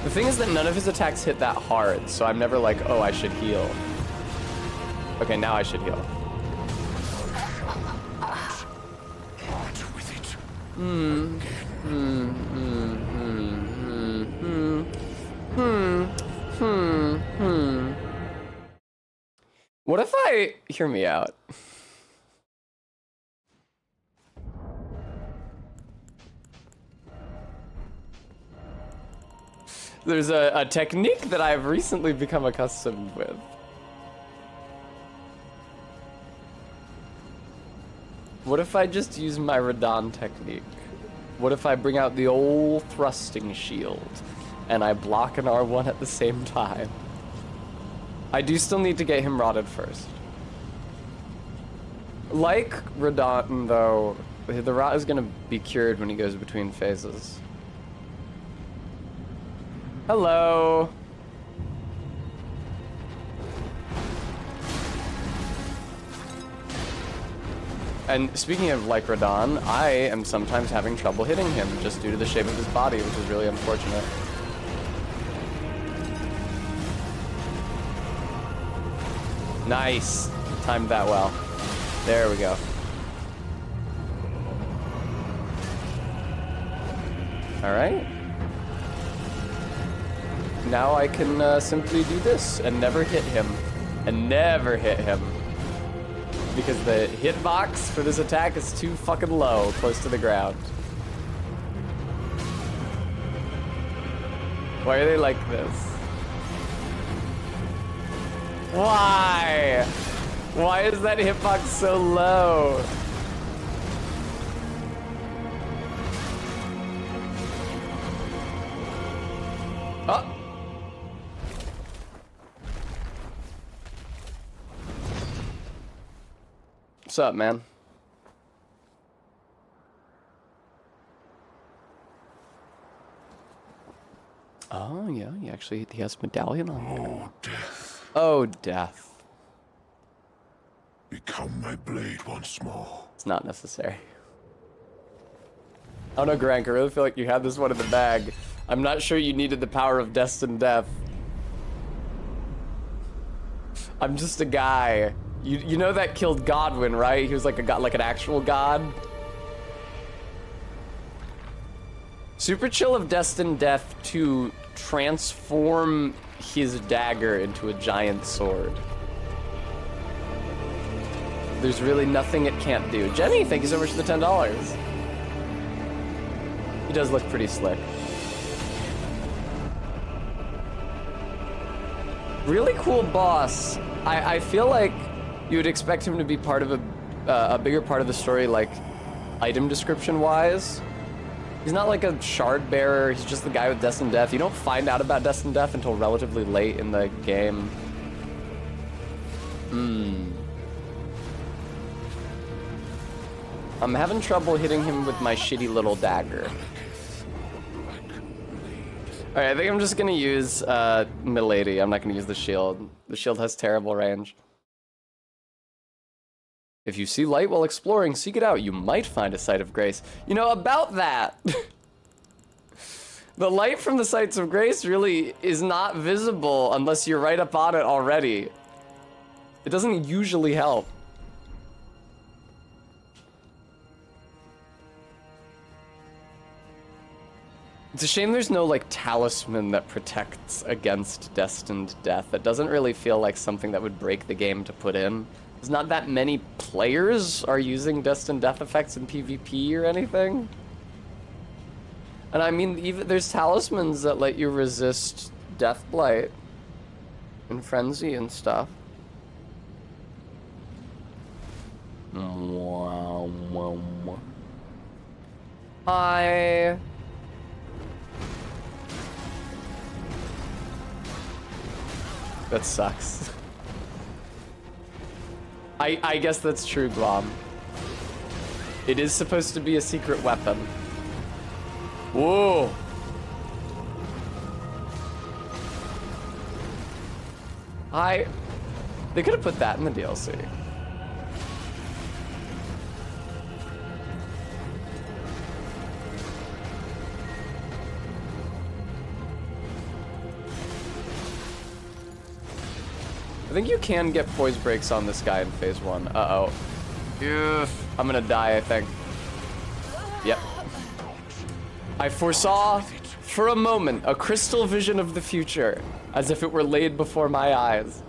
The thing is that none of his attacks hit that hard, so I'm never like, oh, I should heal. Okay, now I should heal. What if I... Hear me out. There's a technique that I've recently become accustomed with. What if I just use my Radon technique? What if I bring out the old thrusting shield and I block an R1 at the same time? I do still need to get him rotted first. Like Radon, though, the rot is gonna be cured when he goes between phases. Hello. And speaking of like Radon, I am sometimes having trouble hitting him just due to the shape of his body, which is really unfortunate. Nice. Timed that well. There we go. All right. Now I can simply do this and never hit him. And never hit him. Because the hitbox for this attack is too fucking low, close to the ground. Why are they like this? Why? Why is that hitbox so low? Oh! What's up, man? Oh, yeah, he has a medallion on him. Oh, death. Oh, death. Become my blade once more. It's not necessary. Oh no, Grank, I really feel like you had this one in the bag. I'm not sure you needed the power of destined death. I'm just a guy. You know that killed Godwin, right? He was like a god, like an actual god. Super chill of destined death to transform his dagger into a giant sword. There's really nothing it can't do. Jenny, thank you so much for the $10. He does look pretty slick. Really cool boss. I feel like you would expect him to be part of a bigger part of the story, like item description wise. He's not like a shard bearer, he's just the guy with Destined Death. You don't find out about Destined Death until relatively late in the game. I'm having trouble hitting him with my shitty little dagger. Alright, I think I'm just gonna use Milady. I'm not gonna use the shield. The shield has terrible range. If you see light while exploring, seek it out. You might find a site of grace. You know, about that. The light from the sites of grace really is not visible unless you're right up on it already. It doesn't usually help. It's a shame there's no, like, talisman that protects against destined death. That doesn't really feel like something that would break the game to put in. There's not that many players are using destined death effects in PvP or anything. And I mean, even there's talismans that let you resist death blight and frenzy and stuff. Hi. That sucks. I guess that's true, Glom. It is supposed to be a secret weapon. Whoa. They could have put that in the DLC. I think you can get poise breaks on this guy in phase 1. Uh-oh. I'm gonna die, I think. Yep. I foresaw, for a moment, a crystal vision of the future, as if it were laid before my eyes.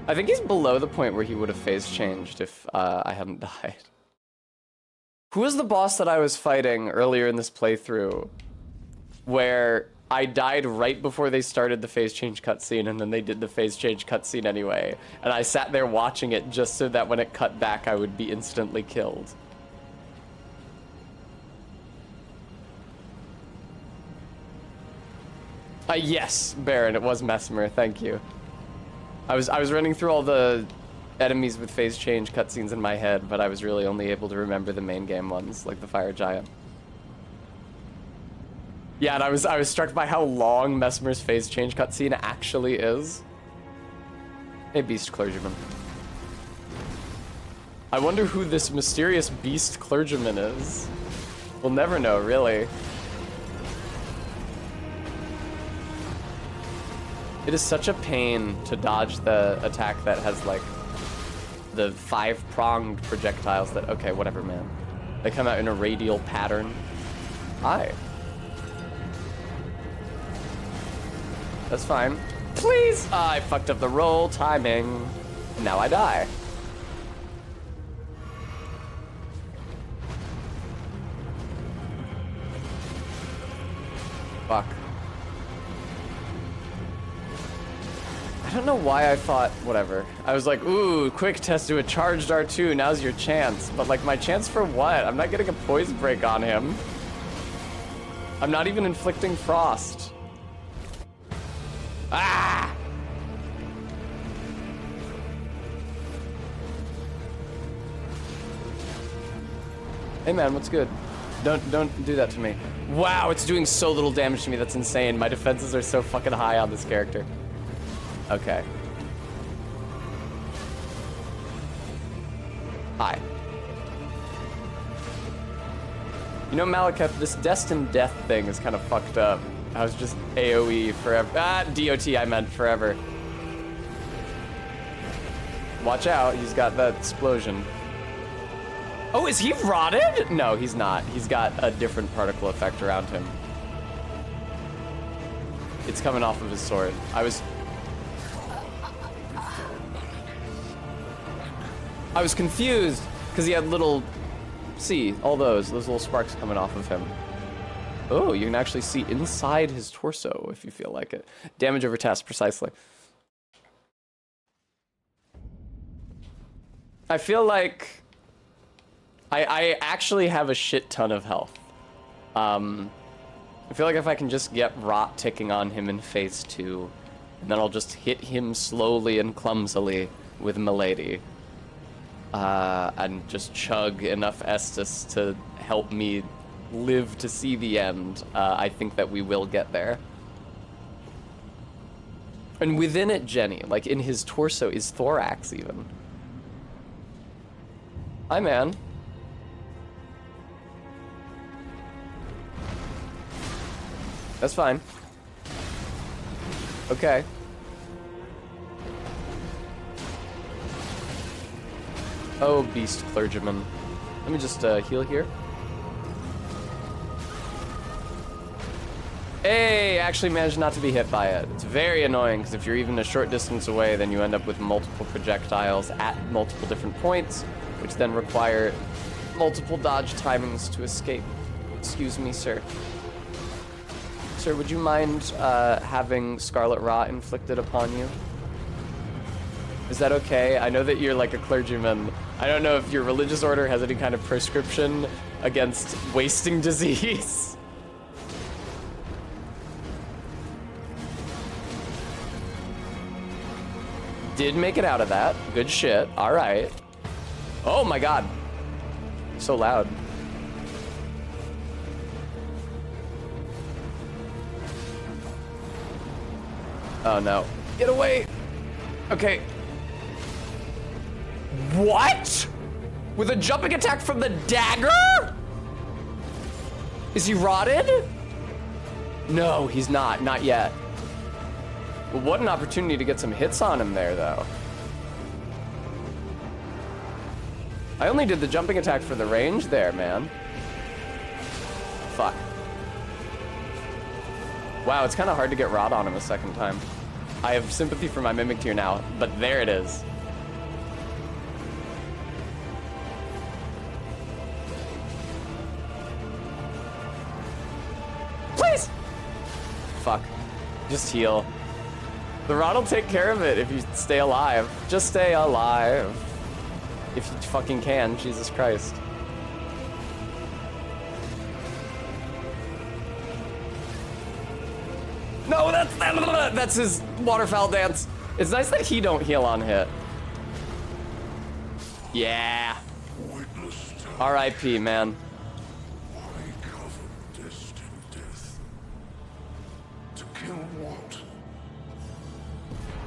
I think he's below the point where he would have phase changed if I hadn't died. Who was the boss that I was fighting earlier in this playthrough, where I died right before they started the phase change cutscene, and then they did the phase change cutscene anyway. And I sat there watching it just so that when it cut back, I would be instantly killed. Yes, Baron, it was Mesmer, thank you. I was running through all the enemies with phase change cutscenes in my head, but I was really only able to remember the main game ones, like the Fire Giant. Yeah, and I was struck by how long Mesmer's phase change cutscene actually is. Hey, Beast Clergyman. I wonder who this mysterious beast clergyman is. We'll never know, really. It is such a pain to dodge the attack that has, like, the 5-pronged projectiles that... Okay, whatever, man. They come out in a radial pattern. Hi. That's fine. Please! I fucked up the roll timing. Now I die. Fuck. I don't know why I thought, whatever. I was like, ooh, quick test to a charged R2, now's your chance. But like, my chance for what? I'm not getting a poison break on him. I'm not even inflicting frost. Ah! Hey man, what's good? Don't do that to me. Wow, it's doing so little damage to me, that's insane. My defenses are so fucking high on this character. Okay. Hi. You know, Malekith, this destined death thing is kind of fucked up. I was just AoE forever. Ah, DOT I meant forever. Watch out, he's got that explosion. Oh, is he rotted? No, he's not. He's got a different particle effect around him. It's coming off of his sword. I was confused because he had little, see, all those little sparks coming off of him. Oh, you can actually see inside his torso if you feel like it. Damage over test, precisely. I feel like I actually have a shit ton of health. I feel like if I can just get rot ticking on him in phase 2, and then I'll just hit him slowly and clumsily with Milady. And just chug enough Estus to help me live to see the end, I think that we will get there. And within it, Jenny, like in his torso, is thorax even. Hi, man. That's fine. Okay. Oh, beast clergyman. Let me just heal here. Hey, actually managed not to be hit by it. It's very annoying because if you're even a short distance away, then you end up with multiple projectiles at multiple different points, which then require multiple dodge timings to escape. Excuse me, sir. Sir, would you mind having Scarlet Rot inflicted upon you? Is that okay? I know that you're like a clergyman. I don't know if your religious order has any kind of prescription against wasting disease. Did make it out of that. Good shit. All right. Oh my god. So loud. Oh no. Get away! Okay. What? With a jumping attack from the dagger? Is he rotted? No, he's not. Not yet. Well, what an opportunity to get some hits on him there, though. I only did the jumping attack for the range there, man. Fuck. Wow, it's kind of hard to get rot on him a second time. I have sympathy for my Mimic Tier now, but there it is. Please! Fuck. Just heal. The rot will take care of it if you stay alive. Just stay alive. If you fucking can, Jesus Christ. No, that's his waterfowl dance. It's nice that he don't heal on hit. Yeah. R.I.P. man. Why cover destined death? To kill what?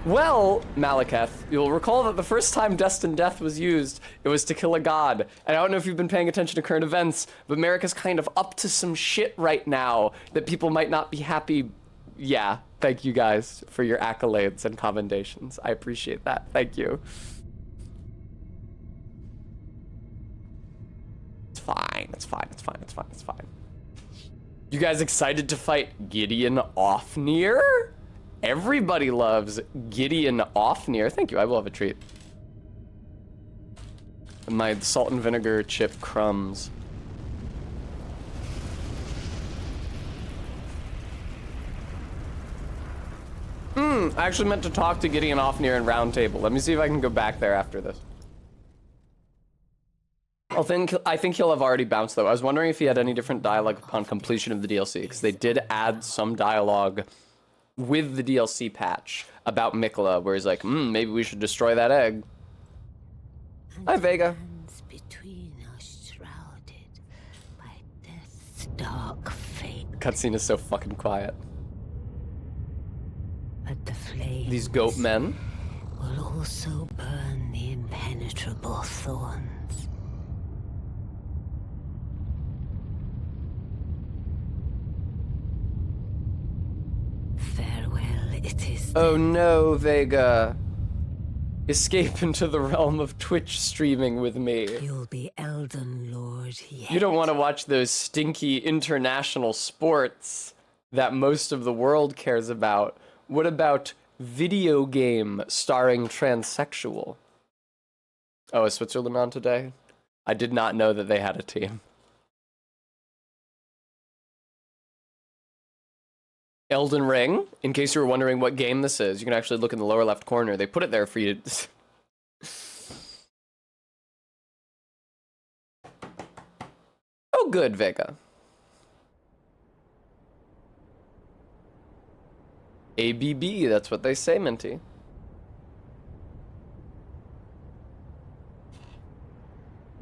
Well, Malekith, you'll recall that the first time Destined Death was used, it was to kill a god. And I don't know if you've been paying attention to current events, but America's kind of up to some shit right now that people might not be happy. Yeah, thank you guys for your accolades and commendations. I appreciate that. Thank you. It's fine, it's fine, it's fine, it's fine, it's fine. You guys excited to fight Gideon Ofnir? Everybody loves Gideon Ofnir. Thank you, I will have a treat. My salt and vinegar chip crumbs. I actually meant to talk to Gideon Ofnir in Round Table. Let me see if I can go back there after this. I think he'll have already bounced, though. I was wondering if he had any different dialogue upon completion of the DLC, because they did add some dialogue with the DLC patch about Mikla, where he's like, maybe we should destroy that egg. Hi, Vega. Between us shrouded by death's dark fate. The cutscene is so fucking quiet. But the flames These goat men. will also burn the impenetrable thorns. Farewell, it is. Oh no, Vega. Escape into the realm of Twitch streaming with me. You'll be Elden Lord yet. You don't want to watch those stinky international sports that most of the world cares about. What about video game starring transsexual? Oh, is Switzerland on today? I did not know that they had a team. Elden Ring, in case you were wondering what game this is, you can actually look in the lower left corner. They put it there for you to... Oh, good, Vega. ABB, that's what they say, Minty.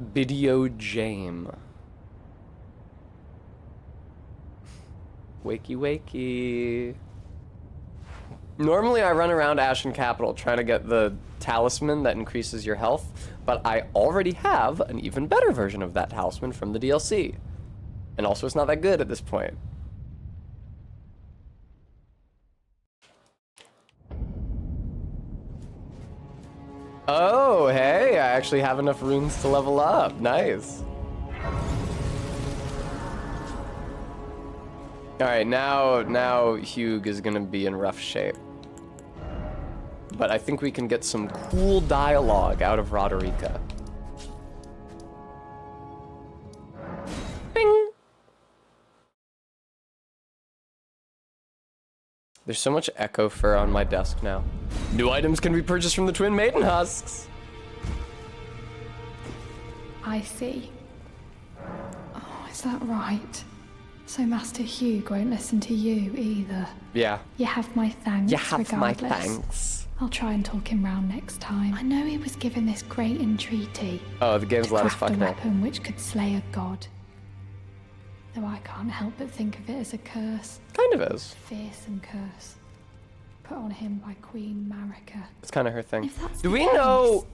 Video Jame. Wakey wakey. Normally I run around Ashen Capital trying to get the talisman that increases your health, but I already have an even better version of that talisman from the DLC. And also it's not that good at this point. Oh, hey, I actually have enough runes to level up. Nice. All right, now Hugh is gonna be in rough shape. But I think we can get some cool dialogue out of Roderica. Bing! There's so much echo fur on my desk now. New items can be purchased from the Twin Maiden Husks. I see. Oh, is that right? So Master Hugh won't listen to you either. Yeah. You have my thanks. You have regardless. my thanks. I'll try and talk him round next time. I know he was given this great entreaty. Oh, the game's to loud as craft fuck a now. weapon which could slay a god. Though I can't help but think of it as a curse. Kind of is. Fearsome curse. Put on him by Queen Marika. It's kind of her thing. If that's Do the we case, know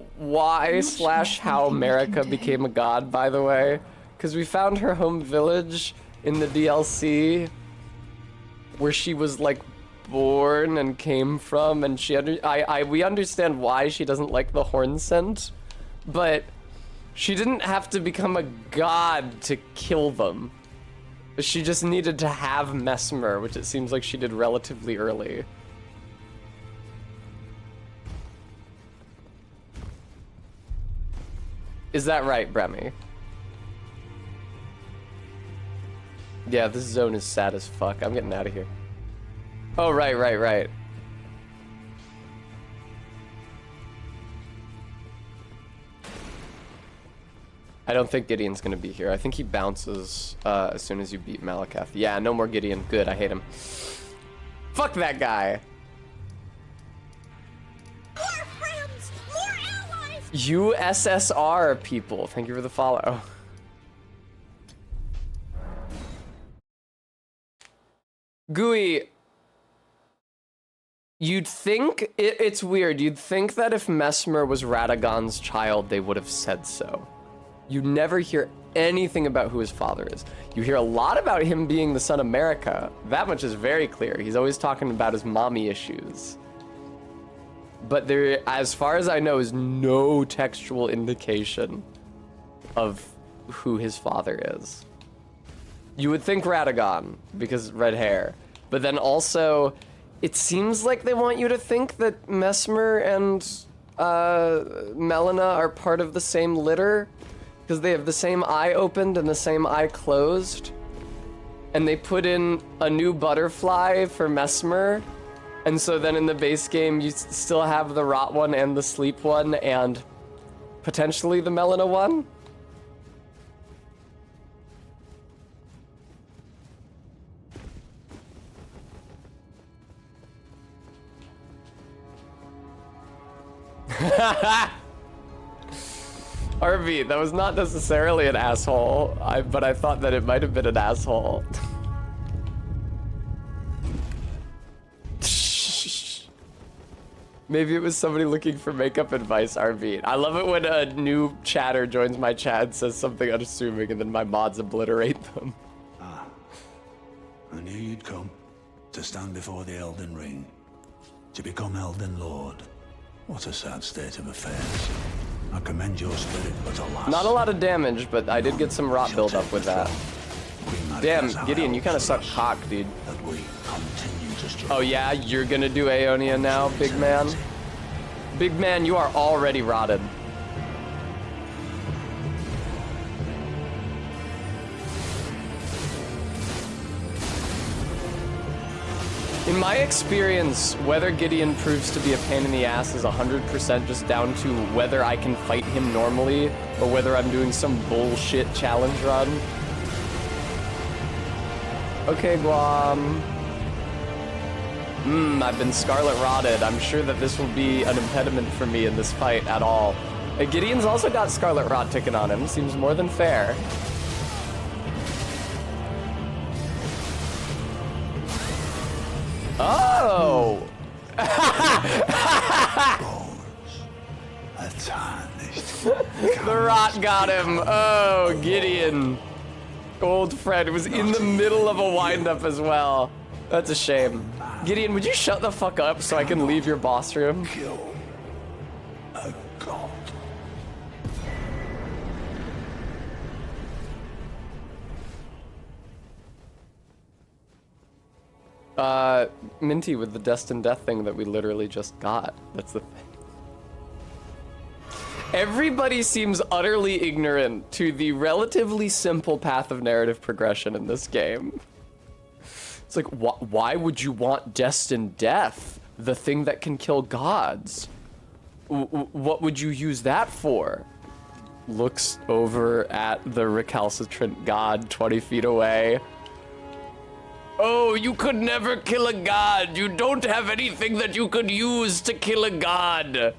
I'm why not slash sure how anything we Marika can do. became a god, by the way? Because we found her home village in the DLC where she was like born and came from, and we understand why she doesn't like the horn scent, but she didn't have to become a god to kill them. She just needed to have Mesmer, which it seems like she did relatively early. Is that right, Bremy? Yeah, this zone is sad as fuck. I'm getting out of here. Oh, right. I don't think Gideon's gonna be here. I think he bounces as soon as you beat Malekith. Yeah, no more Gideon. Good, I hate him. Fuck that guy. More friends! More allies! USSR people. Thank you for the follow. Gooey, You'd think, it's weird, you'd think that if Mesmer was Radagon's child, they would have said so. You never hear anything about who his father is. You hear a lot about him being the son of Marika. That much is very clear. He's always talking about his mommy issues. But there, as far as I know, is no textual indication of who his father is. You would think Radagon, because red hair. But then also, it seems like they want you to think that Mesmer and Melina are part of the same litter, because they have the same eye opened and the same eye closed. And they put in a new butterfly for Mesmer. And so then in the base game, you still have the rot one and the sleep one and potentially the Melina one. RV, that was not necessarily an asshole, but I thought that it might have been an asshole. Maybe it was somebody looking for makeup advice, RV. I love it when a new chatter joins my chat and says something unassuming and then my mods obliterate them. Ah, I knew you'd come to stand before the Elden Ring, to become Elden Lord. What a sad state of affairs. I commend your spirit, but alas. Not a lot of damage, but I did get some rot buildup with that. Damn, Gideon, you kind of suck cock, dude. Oh yeah, you're gonna do Aeonia now, big man? Big man, you are already rotted. In my experience, whether Gideon proves to be a pain in the ass is 100% just down to whether I can fight him normally or whether I'm doing some bullshit challenge run. Okay, Guam. I've been Scarlet Rotted. I'm sure that this will be an impediment for me in this fight at all. Gideon's also got Scarlet Rot ticking on him. Seems more than fair. Oh! The rot got him. Oh, Gideon. Old friend was in the middle of a wind-up as well. That's a shame. Gideon, would you shut the fuck up so I can leave your boss room? Kill a god. Minty with the destined death thing that we literally just got. That's the thing. Everybody seems utterly ignorant to the relatively simple path of narrative progression in this game. It's like, why would you want destined death? The thing that can kill gods. What would you use that for? Looks over at the recalcitrant god 20 feet away. Oh, you could never kill a god. You don't have anything that you could use to kill a god.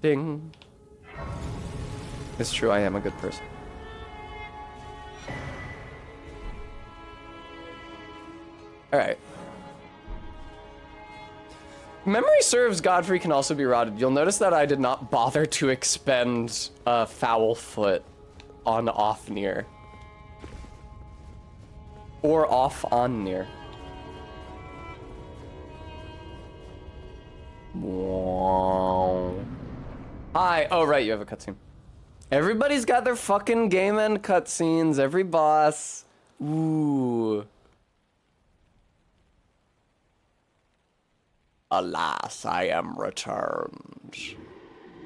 Ding. It's true, I am a good person. All right. Memory serves, Godfrey can also be rotted. You'll notice that I did not bother to expend Foul Foot on Ofnir. Or off on near. Wow. Hi. Oh, right, you have a cutscene. Everybody's got their fucking game end cutscenes. Every boss. Ooh. Alas, I am returned.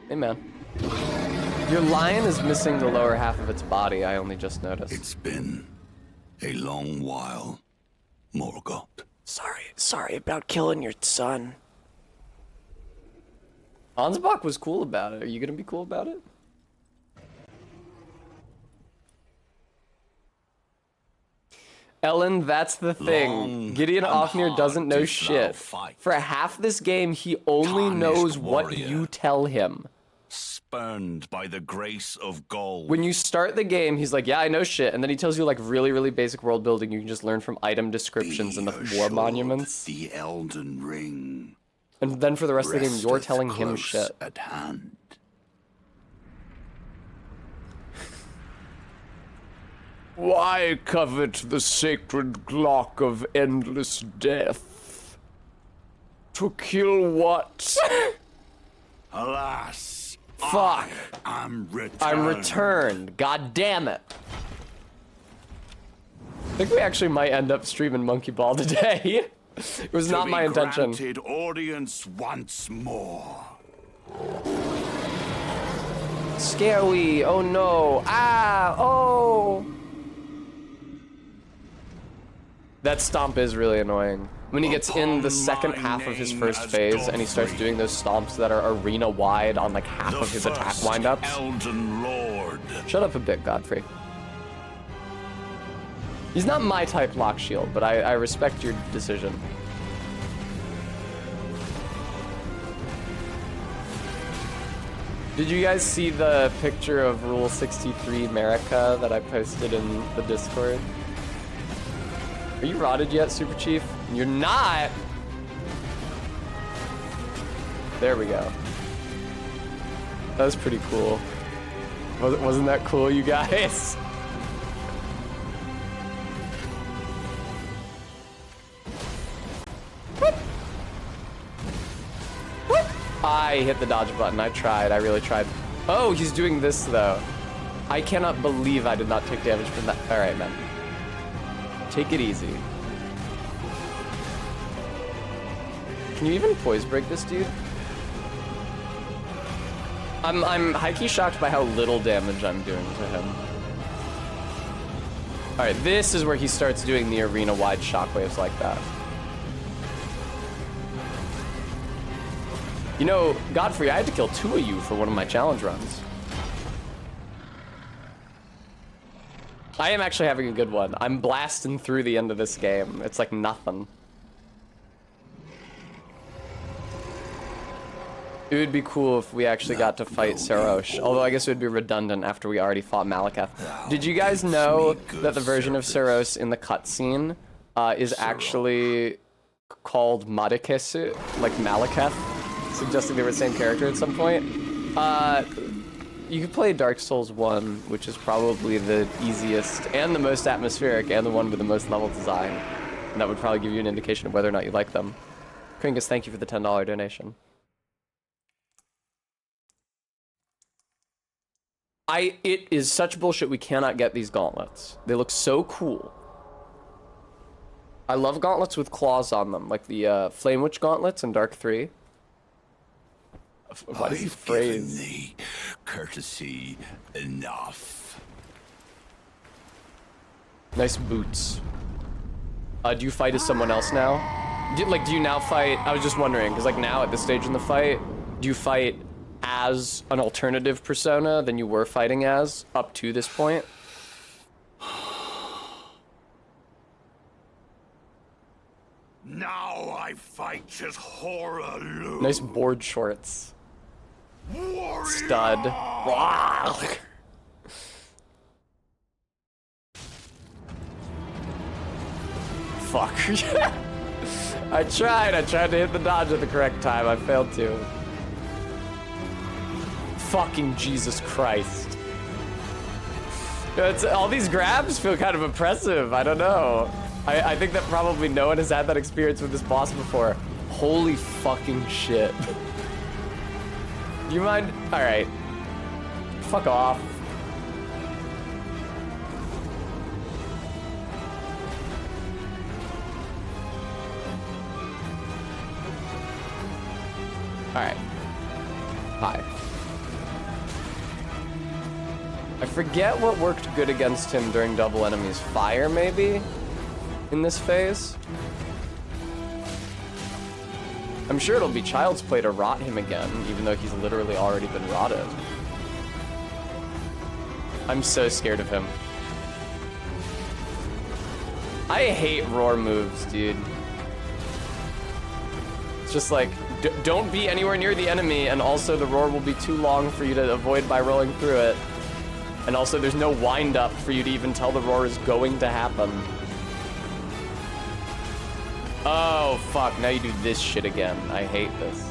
Hey, man. Your lion is missing the lower half of its body. I only just noticed. It's been a long while, Morgoth. Sorry about killing your son. Ansbach was cool about it. Are you gonna be cool about it? Ellen, that's the thing. Gideon Ofnir doesn't know shit. For half this game, he only knows what you tell him. burned by the grace of gold. When you start the game, he's like, yeah, I know shit. And then he tells you like really, really basic world building you can just learn from item descriptions and the war monuments. The Elden Ring. And then for the rest of the game, you're resteth telling him close shit. at hand. Why covet the sacred Glock of endless death? To kill what? Alas, Fuck. I'm returned. I'm returned. God damn it. I think we actually might end up streaming Monkey Ball today. It was not my intention. Granted audience once more. Scary. Oh no. Ah. Oh. That stomp is really annoying. When he gets in the second half of his first phase and he starts doing those stomps that are arena wide on like half of his attack windups. Elden Lord. Shut up a bit, Godfrey. He's not my type lock shield, but I respect your decision. Did you guys see the picture of Rule 63 America that I posted in the Discord? Are you rotted yet, Super Chief? You're not! There we go. That was pretty cool. Wasn't that cool, you guys? Whoop. Whoop. I hit the dodge button. I tried. I really tried. Oh, he's doing this, though. I cannot believe I did not take damage from that. All right, man. Take it easy. Can you even poise break this dude? I'm high-key shocked by how little damage I'm doing to him. Alright, this is where he starts doing the arena-wide shockwaves like that. You know, Godfrey, I had to kill 2 of you for one of my challenge runs. I am actually having a good one. I'm blasting through the end of this game. It's like nothing. It would be cool if we actually got to fight Sarosh, although I guess it would be redundant after we already fought Malekith. Did you guys know that the version of Sarosh in the cutscene is actually called Madikesu, like Malekith, suggesting they were the same character at some point? You could play Dark Souls 1, which is probably the easiest and the most atmospheric and the one with the most level design. And that would probably give you an indication of whether or not you like them. Kringus, thank you for the $10 donation. It is such bullshit we cannot get these gauntlets. They look so cool. I love gauntlets with claws on them, like the Flame Witch gauntlets in Dark 3. What is he phrase? Thee courtesy enough. Nice boots. Do you fight as someone else now? Do you now fight? I was just wondering, because like now at this stage in the fight, do you fight as an alternative persona than you were fighting as up to this point? Now I fight as Horaloo. Nice board shorts. Warrior. Stud. Fuck. I tried to hit the dodge at the correct time. I failed to. Fucking Jesus Christ. All these grabs feel kind of impressive. I don't know. I think that probably no one has had that experience with this boss before. Holy fucking shit. Do you mind? Alright. Fuck off. Alright. Hi. I forget what worked good against him during double enemies. Fire, maybe? In this phase? I'm sure it'll be child's play to rot him again, even though he's literally already been rotted. I'm so scared of him. I hate roar moves, dude. It's just like, don't be anywhere near the enemy, and also the roar will be too long for you to avoid by rolling through it. And also there's no wind up for you to even tell the roar is going to happen. Oh, fuck, now you do this shit again. I hate this.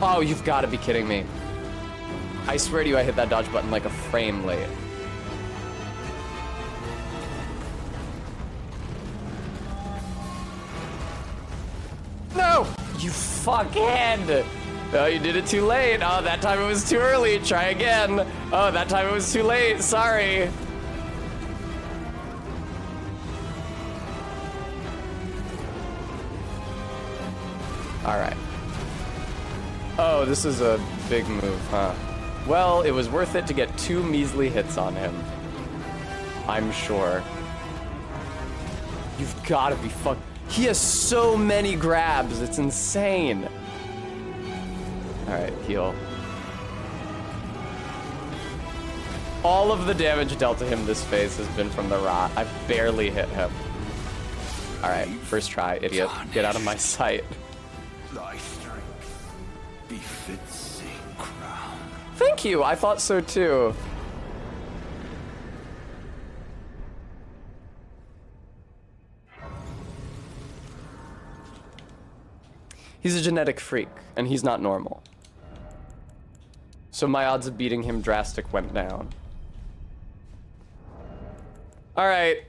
Oh, you've got to be kidding me. I swear to you, I hit that dodge button like a frame late. No! You fuckhead! Oh, you did it too late. Oh, that time it was too early. Try again. Oh, that time it was too late. Sorry. All right. Oh, this is a big move, huh? Well, it was worth it to get 2 measly hits on him. I'm sure. You've got to be fuck. He has so many grabs. It's insane. All right, heal. All of the damage dealt to him this phase has been from the rot. I've barely hit him. All right, first try, idiot. Get out of my sight. Thy strength befits a crown. Thank you, I thought so too. He's a genetic freak, and he's not normal. So my odds of beating him drastic went down. All right.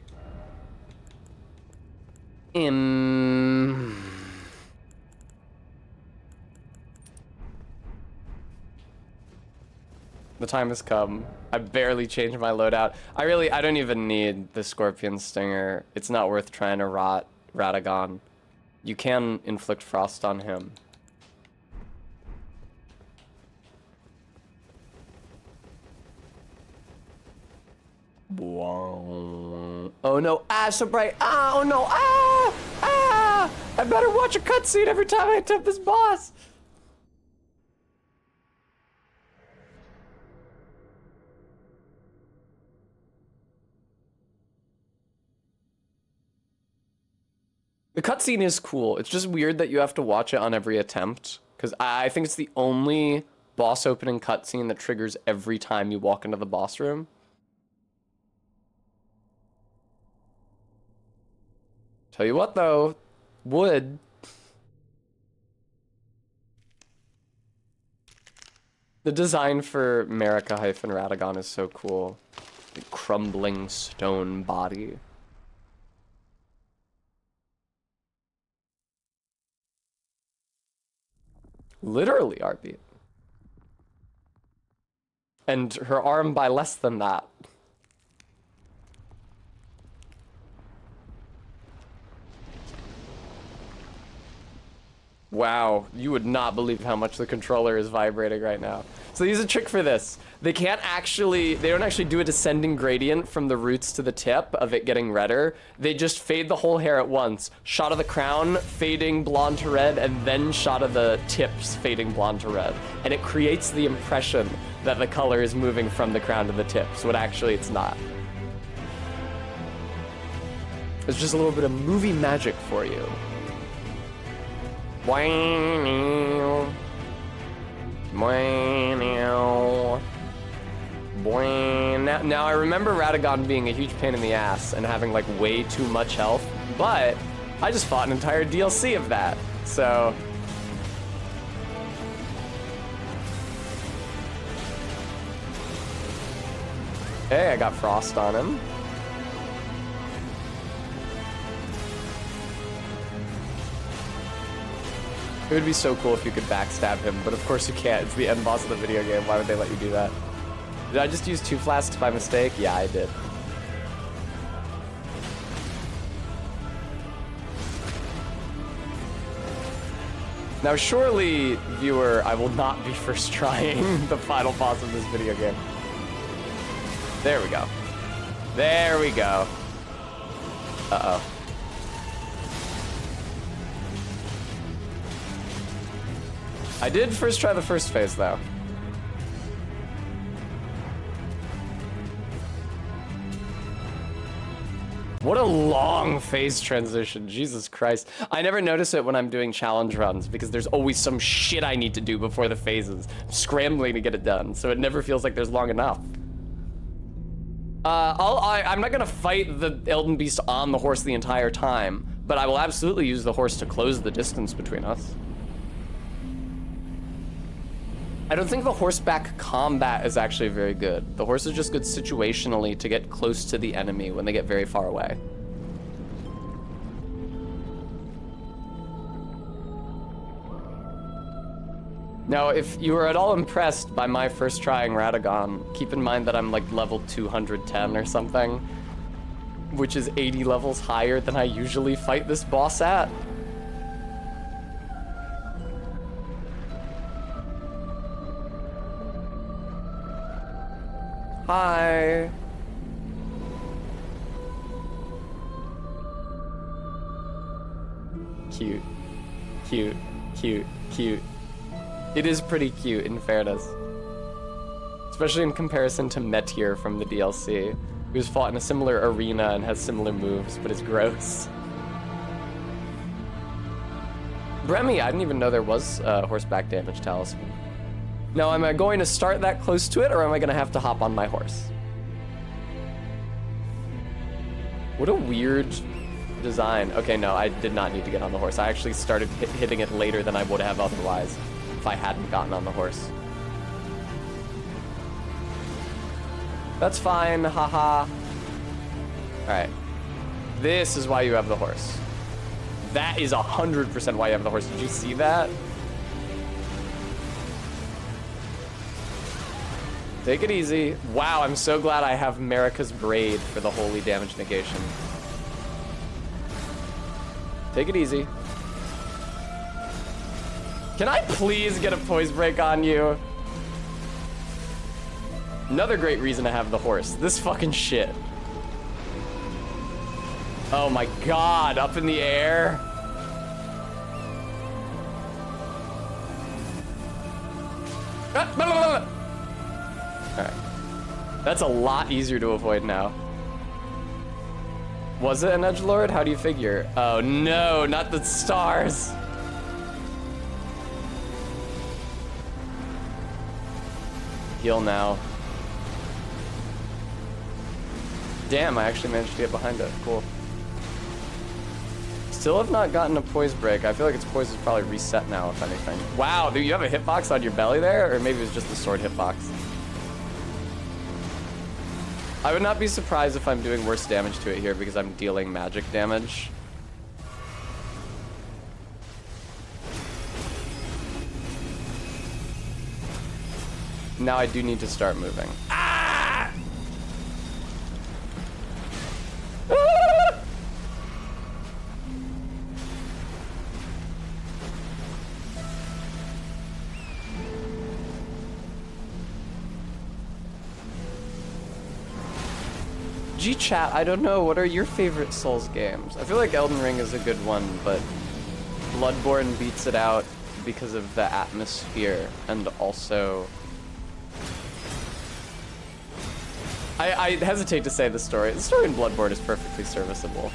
The time has come. I barely changed my loadout. I don't even need the Scorpion Stinger. It's not worth trying to rot Radagon. You can inflict frost on him. Whoa. Oh no, so bright. Oh no, I better watch a cutscene every time I attempt this boss. The cutscene is cool. It's just weird that you have to watch it on every attempt, because I think it's the only boss opening cutscene that triggers every time you walk into the boss room. Tell you what though, wood. The design for Marika-Radagon is so cool. The crumbling stone body. Literally Arby. And her arm by less than that. Wow, you would not believe how much the controller is vibrating right now. So they use a trick for this. They don't actually do a descending gradient from the roots to the tip of it getting redder. They just fade the whole hair at once. Shot of the crown, fading blonde to red, and then shot of the tips, fading blonde to red. And it creates the impression that the color is moving from the crown to the tips, when actually it's not. It's just a little bit of movie magic for you. Now I remember Radagon being a huge pain in the ass and having like way too much health, but I just fought an entire DLC of that, so. Hey, I got frost on him. It would be so cool if you could backstab him, but of course you can't. It's the end boss of the video game. Why would they let you do that? Did I just use 2 flasks by mistake? Yeah, I did. Now surely, viewer, I will not be first trying the final boss of this video game. There we go. There we go. Uh-oh. I did first try the first phase, though. What a long phase transition, Jesus Christ. I never notice it when I'm doing challenge runs because there's always some shit I need to do before the phases. I'm scrambling to get it done, so it never feels like there's long enough. I'm not gonna fight the Elden Beast on the horse the entire time, but I will absolutely use the horse to close the distance between us. I don't think the horseback combat is actually very good. The horse is just good situationally to get close to the enemy when they get very far away. Now, if you were at all impressed by my first trying Radagon, keep in mind that I'm like level 210 or something, which is 80 levels higher than I usually fight this boss at. Hi. Cute, cute, cute, cute. It is pretty cute, in fairness. Especially in comparison to Meteor from the DLC, who's fought in a similar arena and has similar moves, but is gross. Bremy, I didn't even know there was horseback damage talisman. Now, am I going to start that close to it, or am I gonna have to hop on my horse? What a weird design. Okay, no, I did not need to get on the horse. I actually started hitting it later than I would have otherwise if I hadn't gotten on the horse. That's fine, haha. All right, this is why you have the horse. That is 100% why you have the horse. Did you see that? Take it easy. Wow, I'm so glad I have Marika's Braid for the holy damage negation. Take it easy. Can I please get a poise break on you? Another great reason to have the horse. This fucking shit. Oh my god, up in the air. Alright. That's a lot easier to avoid now. Was it an edgelord? How do you figure? Oh no, not the stars. Heal now. Damn, I actually managed to get behind it. Cool. Still have not gotten a poise break. I feel like its poise is probably reset now, if anything. Wow, do you have a hitbox on your belly there? Or maybe it was just the sword hitbox. I would not be surprised if I'm doing worse damage to it here because I'm dealing magic damage. Now I do need to start moving. Ah! Ah! G-Chat, I don't know, what are your favorite Souls games? I feel like Elden Ring is a good one, but Bloodborne beats it out because of the atmosphere and also... I hesitate to say the story. The story in Bloodborne is perfectly serviceable.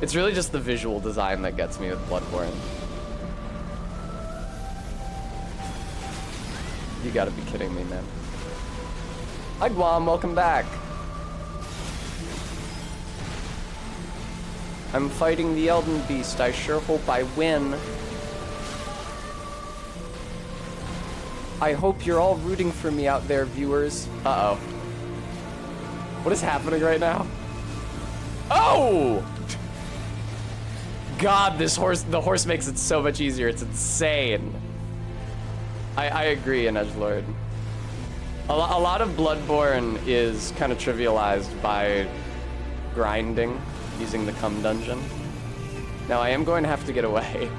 It's really just the visual design that gets me with Bloodborne. You gotta be kidding me, man. Hi Guam, welcome back. I'm fighting the Elden Beast. I sure hope I win. I hope you're all rooting for me out there, viewers. Uh-oh. What is happening right now? Oh! God, the horse makes it so much easier. It's insane. I agree, edgelord. A lot of Bloodborne is kind of trivialized by grinding, using the cum dungeon. Now I am going to have to get away.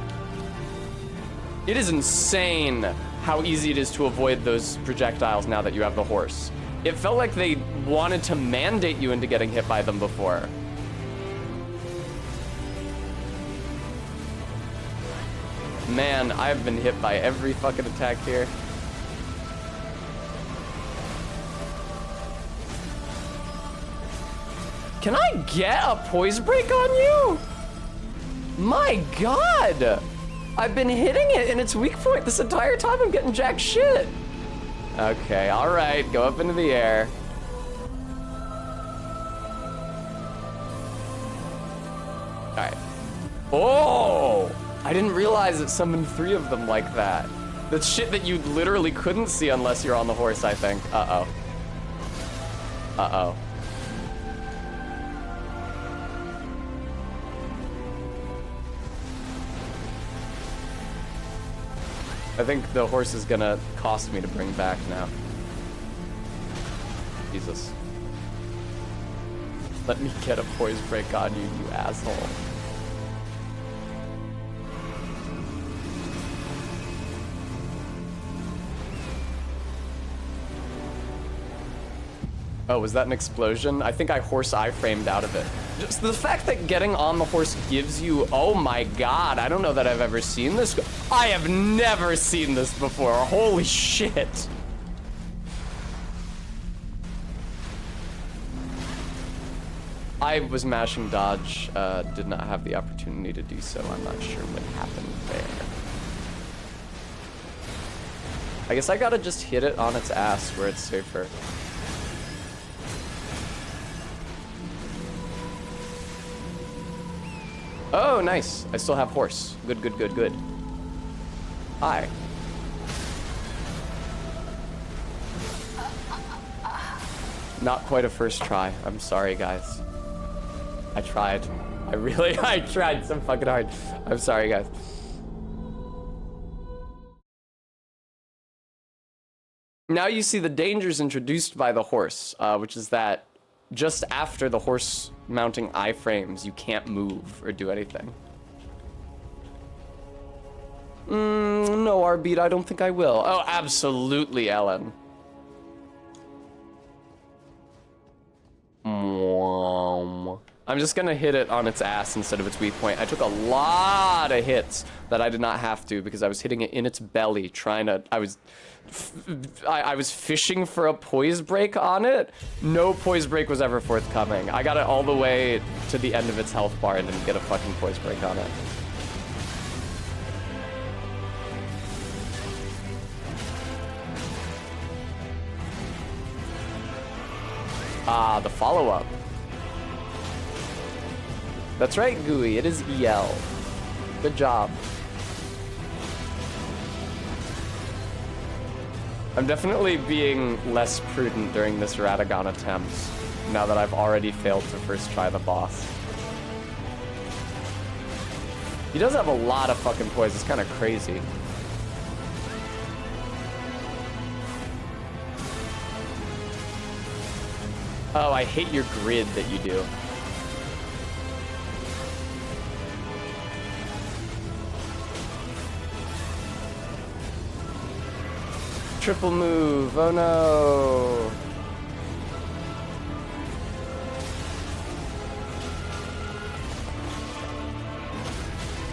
It is insane how easy it is to avoid those projectiles now that you have the horse. It felt like they wanted to mandate you into getting hit by them before. Man, I've been hit by every fucking attack here. Can I get a poise break on you? My God! I've been hitting it in its weak point this entire time. I'm getting jack shit. Okay, all right, go up into the air. All right. Oh! I didn't realize it summoned 3 of them like that. That's shit that you literally couldn't see unless you're on the horse, I think. Uh-oh. Uh-oh. I think the horse is gonna cost me to bring back now. Jesus. Let me get a poise break on you, you asshole. Oh, was that an explosion? I think I horse iframed out of it. Just the fact that getting on the horse gives you, oh my God, I don't know that I've ever seen this. I have never seen this before. Holy shit. I was mashing dodge, did not have the opportunity to do so. I'm not sure what happened there. I guess I gotta just hit it on its ass where it's safer. Oh, nice. I still have horse. Good, good, good, good. Hi. Not quite a first try. I'm sorry, guys. I tried. I tried so fucking hard. I'm sorry, guys. Now you see the dangers introduced by the horse, which is that just after the horse mounting iframes, you can't move or do anything. No, Arbeat, I don't think I will. Oh, absolutely, Ellen. I'm just gonna hit it on its ass instead of its weak point. I took a lot of hits that I did not have to because I was hitting it in its belly, trying to, I was fishing for a poise break on it. No poise break was ever forthcoming. I got it all the way to the end of its health bar and didn't get a fucking poise break on it. Ah, the follow-up. That's right, Gooey, it is EL. Good job. I'm definitely being less prudent during this Radagon attempt, now that I've already failed to first try the boss. He does have a lot of fucking poise, it's kind of crazy. Oh, I hate your grid that you do. Triple move, oh no.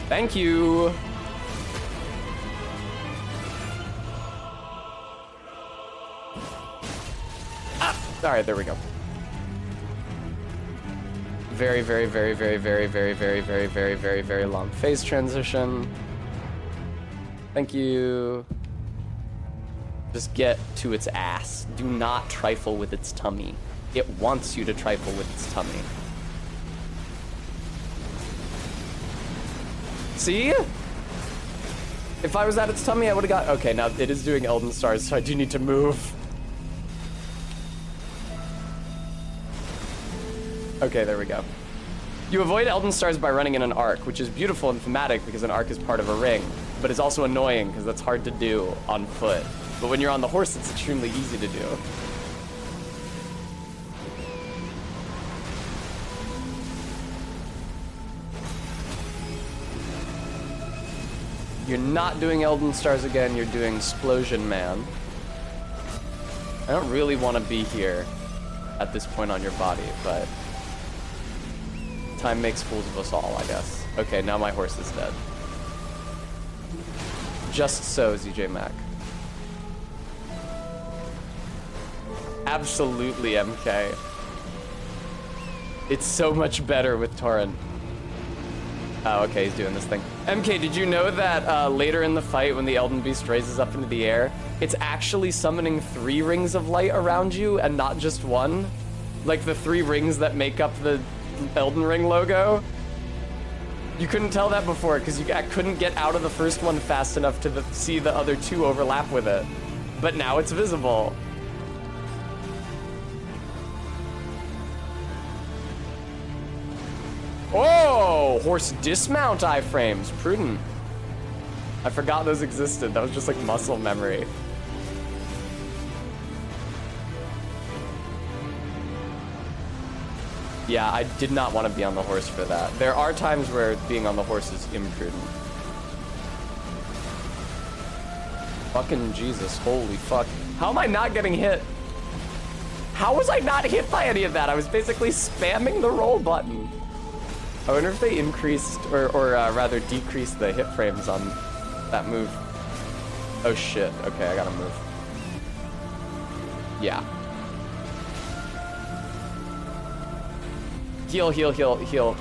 Thank you. Ah, all right, there we go. Very, very, very, very, very, very, very, very, very, very, very long phase transition. Thank you. Just get to its ass. Do not trifle with its tummy. It wants you to trifle with its tummy. See? If I was at its tummy, I would have got... Okay, now it is doing Elden Stars, so I do need to move. Okay, there we go. You avoid Elden Stars by running in an arc, which is beautiful and thematic because an arc is part of a ring, but it's also annoying because that's hard to do on foot. But when you're on the horse, it's extremely easy to do. You're not doing Elden Stars again, you're doing Splosion Man. I don't really want to be here at this point on your body, but time makes fools of us all, I guess. Okay, now my horse is dead. Just so, ZJ Mac. Absolutely, MK. It's so much better with Torrent. Oh, okay, he's doing this thing. MK, did you know that later in the fight, when the Elden Beast raises up into the air, it's actually summoning 3 rings of light around you and not just one? Like the 3 rings that make up the Elden Ring logo? You couldn't tell that before because I couldn't get out of the first one fast enough to see the other 2 overlap with it. But now it's visible. Oh, horse dismount iframes. Prudent. I forgot those existed. That was just like muscle memory. Yeah, I did not want to be on the horse for that. There are times where being on the horse is imprudent. Fucking Jesus, holy fuck. How am I not getting hit? How was I not hit by any of that? I was basically spamming the roll button. I wonder if they increased, or rather decreased the hit frames on that move. Oh shit, okay, I gotta move. Yeah. Heal, heal, heal, heal.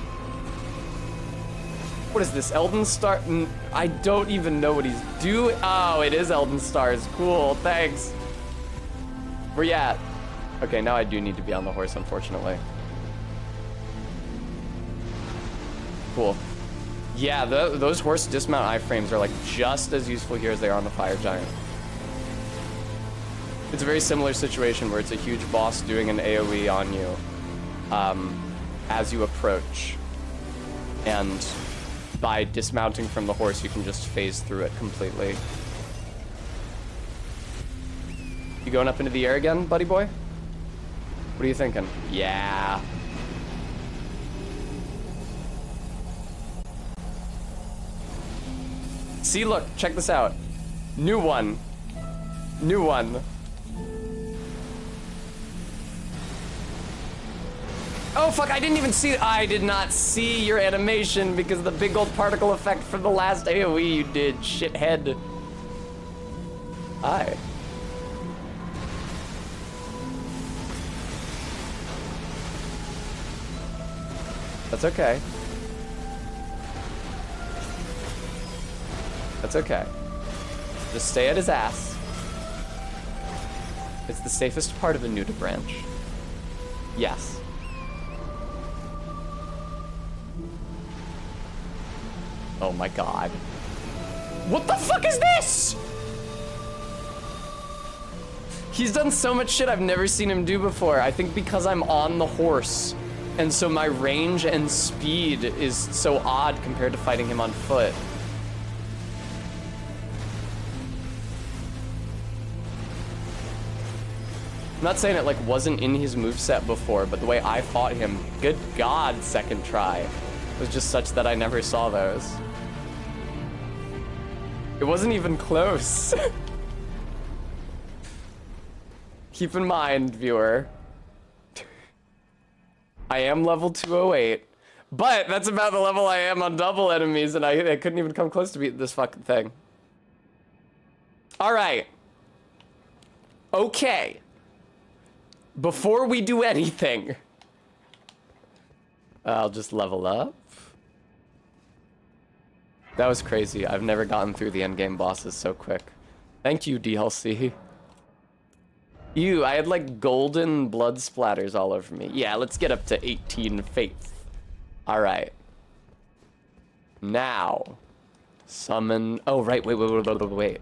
What is this, Elden Star? I don't even know what he's doing. Oh, it is Elden Stars, cool, thanks. Where you at? Okay, now I do need to be on the horse, unfortunately. Cool. Yeah, those horse dismount iframes are like just as useful here as they are on the fire giant. It's a very similar situation where it's a huge boss doing an AoE on you as you approach. And by dismounting from the horse, you can just phase through it completely. You going up into the air again, buddy boy? What are you thinking? Yeah. See, look, check this out. New one. New one. Oh, fuck, I didn't even see, I did not see your animation because of the big old particle effect from the last AoE you did, shithead. Hi. That's okay. That's okay. Just stay at his ass. It's the safest part of a Nuda branch. Yes. Oh my god. What the fuck is this? He's done so much shit I've never seen him do before. I think because I'm on the horse. And so my range and speed is so odd compared to fighting him on foot. I'm not saying it like wasn't in his moveset before, but the way I fought him, good god, second try, was just such that I never saw those. It wasn't even close. Keep in mind, viewer, I am level 208, but that's about the level I am on double enemies, and I couldn't even come close to beat this fucking thing. All right. Okay. Before we do anything, I'll just level up. That was crazy. I've never gotten through the endgame bosses so quick. Thank you, DLC. Ew, I had like golden blood splatters all over me. Yeah, let's get up to 18 faith. All right. Now, summon. Oh, right. Wait.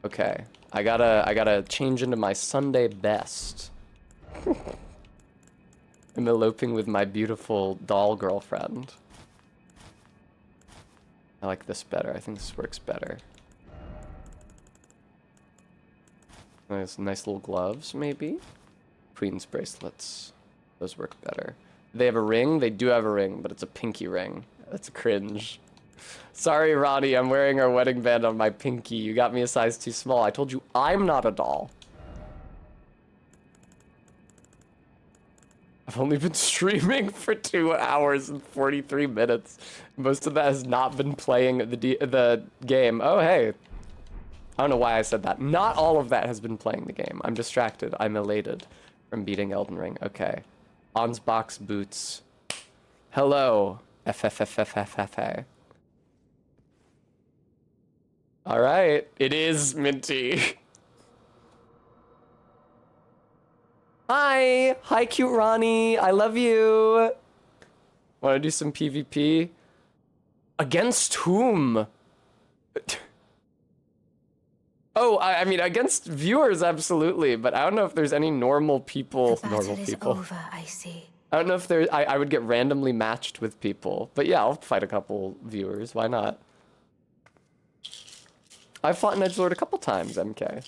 Okay. I gotta change into my Sunday best. I'm eloping with my beautiful doll girlfriend. I like this better. I think this works better. Nice little gloves, maybe? Queen's bracelets. Those work better. They have a ring? They do have a ring, but it's a pinky ring. That's cringe. Sorry, Ronnie, I'm wearing our wedding band on my pinky. You got me a size too small. I told you I'm not a doll. I've only been streaming for 2 hours and 43 minutes. Most of that has not been playing the game. Oh, hey. I don't know why I said that. Not all of that has been playing the game. I'm distracted. I'm elated from beating Elden Ring. Okay. Ansbach's boots. Hello. FFFFFFA. All right. It is Minty. Hi. Hi, cute Ronnie. I love you. Want to do some PvP? Against whom? Oh, I mean, against viewers, absolutely. But I don't know if there's any normal people. The battle is over, I see. I don't know if there. I would get randomly matched with people. But yeah, I'll fight a couple viewers. Why not? I've fought an edgelord a couple times, MK.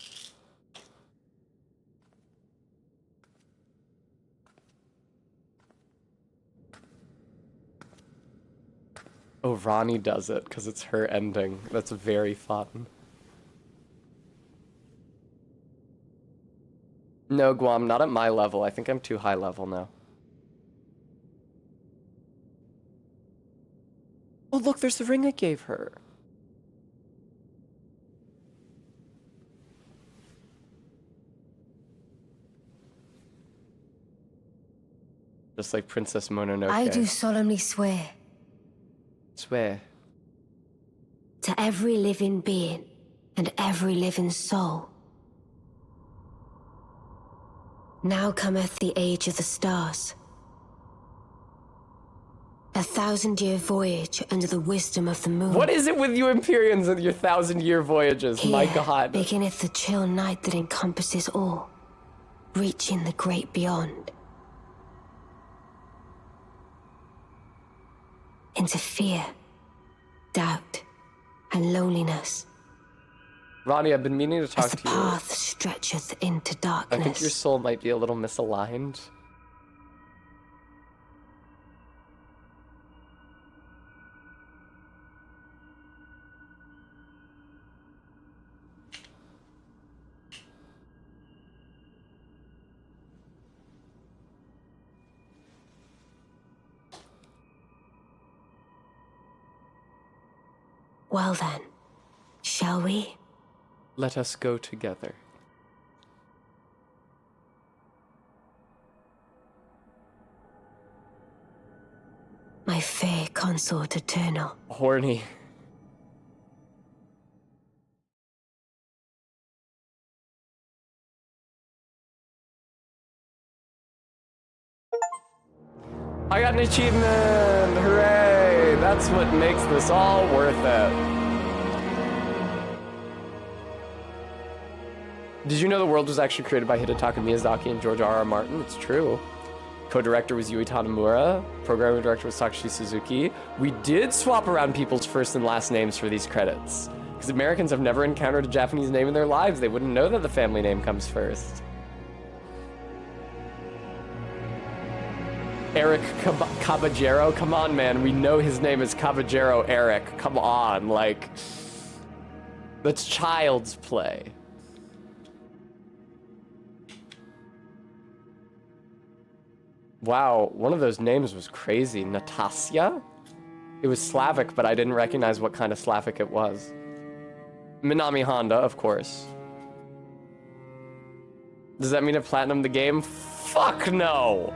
Oh, Ronnie does it because it's her ending. That's very fun. No, Guam, not at my level. I think I'm too high level now. Oh, look, there's the ring I gave her. Just like Princess Mononoke. I do solemnly swear. Swear. To every living being and every living soul. Now cometh the age of the stars. 1,000-year voyage under the wisdom of the moon. What is it with you Empyreans and your 1,000-year voyages? Here My God. beginneth the chill night that encompasses all, reaching the great beyond. Into fear, doubt, and loneliness. Ronnie, I've been meaning to talk as the to you. path stretcheth into darkness. I think your soul might be a little misaligned. Well then, shall we? Let us go together. My fair consort eternal. Horny. I got an achievement! Hooray! That's what makes this all worth it. Did you know the world was actually created by Hidetaka Miyazaki and George R.R. Martin? It's true. Co-director was Yui Tanamura. Programming director was Takashi Suzuki. We did swap around people's first and last names for these credits. Because Americans have never encountered a Japanese name in their lives. They wouldn't know that the family name comes first. Eric Caballero? Come on, man. We know his name is Caballero Eric. Come on, like... That's child's play. Wow, one of those names was crazy. Natasya? It was Slavic, but I didn't recognize what kind of Slavic it was. Minami Honda, of course. Does that mean I platinum the game? Fuck no!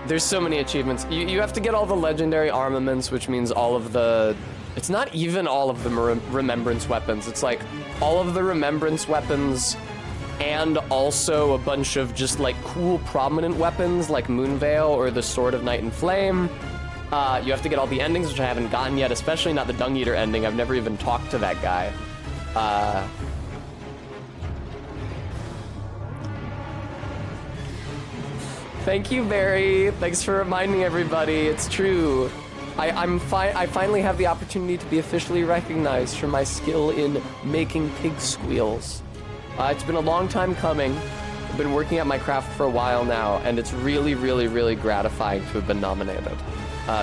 There's so many achievements. You have to get all the legendary armaments, which means all of the... It's not even all of the remembrance weapons. It's like all of the remembrance weapons and also a bunch of just like cool prominent weapons like Moonveil or the Sword of Night and Flame. You have to get all the endings, which I haven't gotten yet, especially not the Dung Eater ending. I've never even talked to that guy. Thank you, Barry. Thanks for reminding everybody. It's true. I finally have the opportunity to be officially recognized for my skill in making pig squeals. It's been a long time coming. I've been working at my craft for a while now, and it's really, really, really gratifying to have been nominated.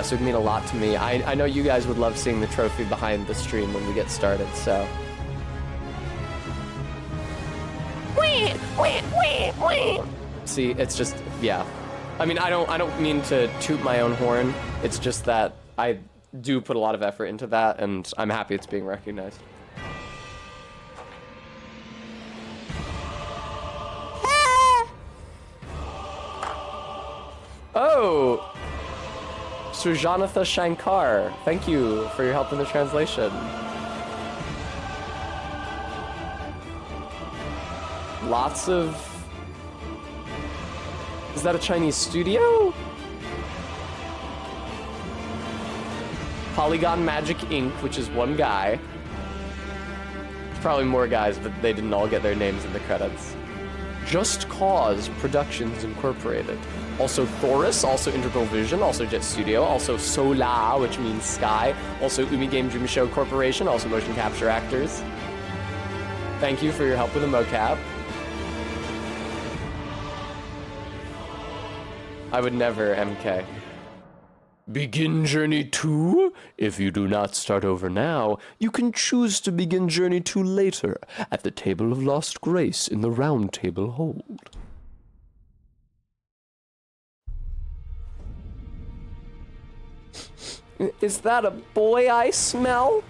So it mean a lot to me. I know you guys would love seeing the trophy behind the stream when we get started, so. See, it's just, yeah. I mean, I don't mean to toot my own horn. It's just that I do put a lot of effort into that, and I'm happy it's being recognized. Oh! Sujanatha Shankar, thank you for your help in the translation. Lots of... Is that a Chinese studio? Polygon Magic Inc., which is one guy. Probably more guys, but they didn't all get their names in the credits. Just Cause Productions Incorporated. Also Thorus, also Integral Vision, also Jet Studio, also Sola, which means sky, also Umi Game Dream Show Corporation, also motion capture actors. Thank you for your help with the mocap. I would never, MK. Begin Journey 2? If you do not start over now, you can choose to begin Journey 2 later at the Table of Lost Grace in the Round Table Hold. Is that a boy I smell?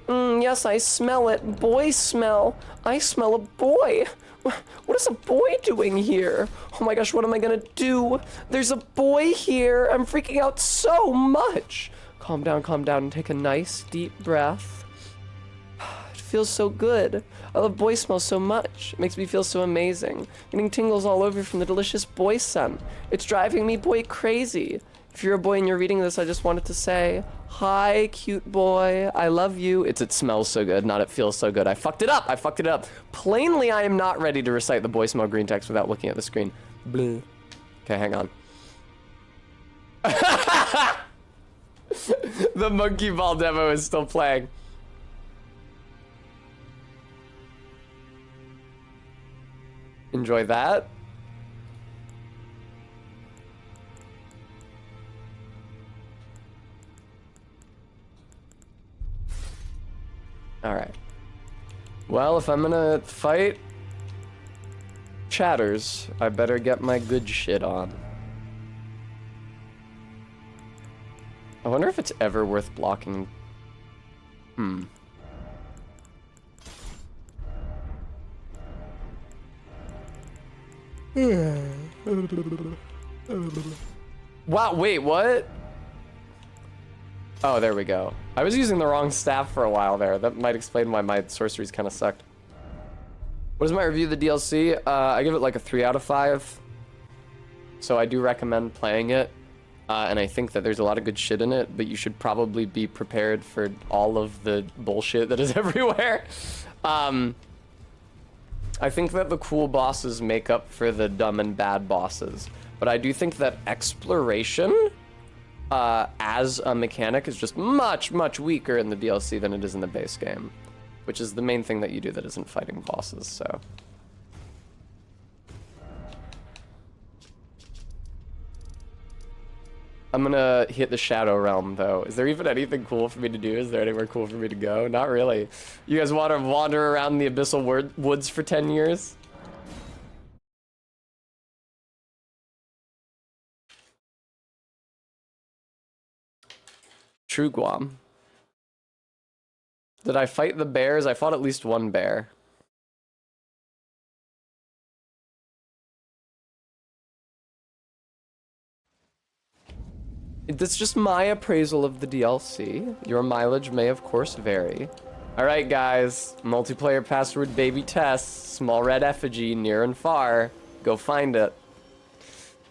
Yes, I smell it. Boy smell. I smell a boy. What is a boy doing here? Oh my gosh, what am I gonna do? There's a boy here. I'm freaking out so much. Calm down, and take a nice deep breath. It feels so good. I love boy smell so much. It makes me feel so amazing. Getting tingles all over from the delicious boy scent. It's driving me boy crazy. If you're a boy and you're reading this, I just wanted to say, hi, cute boy. I love you. It smells so good, not it feels so good. I fucked it up. Plainly, I am not ready to recite the boy smell green text without looking at the screen. Bleh. Okay, hang on. The monkey ball demo is still playing. Enjoy that. All right. Well, if I'm gonna fight chatters, I better get my good shit on. I wonder if it's ever worth blocking. Wow, wait, what? Oh, there we go. I was using the wrong staff for a while there. That might explain why my sorceries kind of sucked. What is my review of the DLC? I give it like a 3 out of 5. So I do recommend playing it. And I think that there's a lot of good shit in it, but you should probably be prepared for all of the bullshit that is everywhere. I think that the cool bosses make up for the dumb and bad bosses. But I do think that exploration... as a mechanic is just much weaker in the DLC than it is in the base game, which is the main thing that you do that isn't fighting bosses, so. I'm gonna hit the Shadow Realm, though. Is there even anything cool for me to do? Is there anywhere cool for me to go? Not really. You guys want to wander around the Abyssal Woods for 10 years? True Guam. Did I fight the bears? I fought at least one bear. That's just my appraisal of the DLC. Your mileage may, of course, vary. Alright, guys. Multiplayer password baby tests. Small red effigy near and far. Go find it.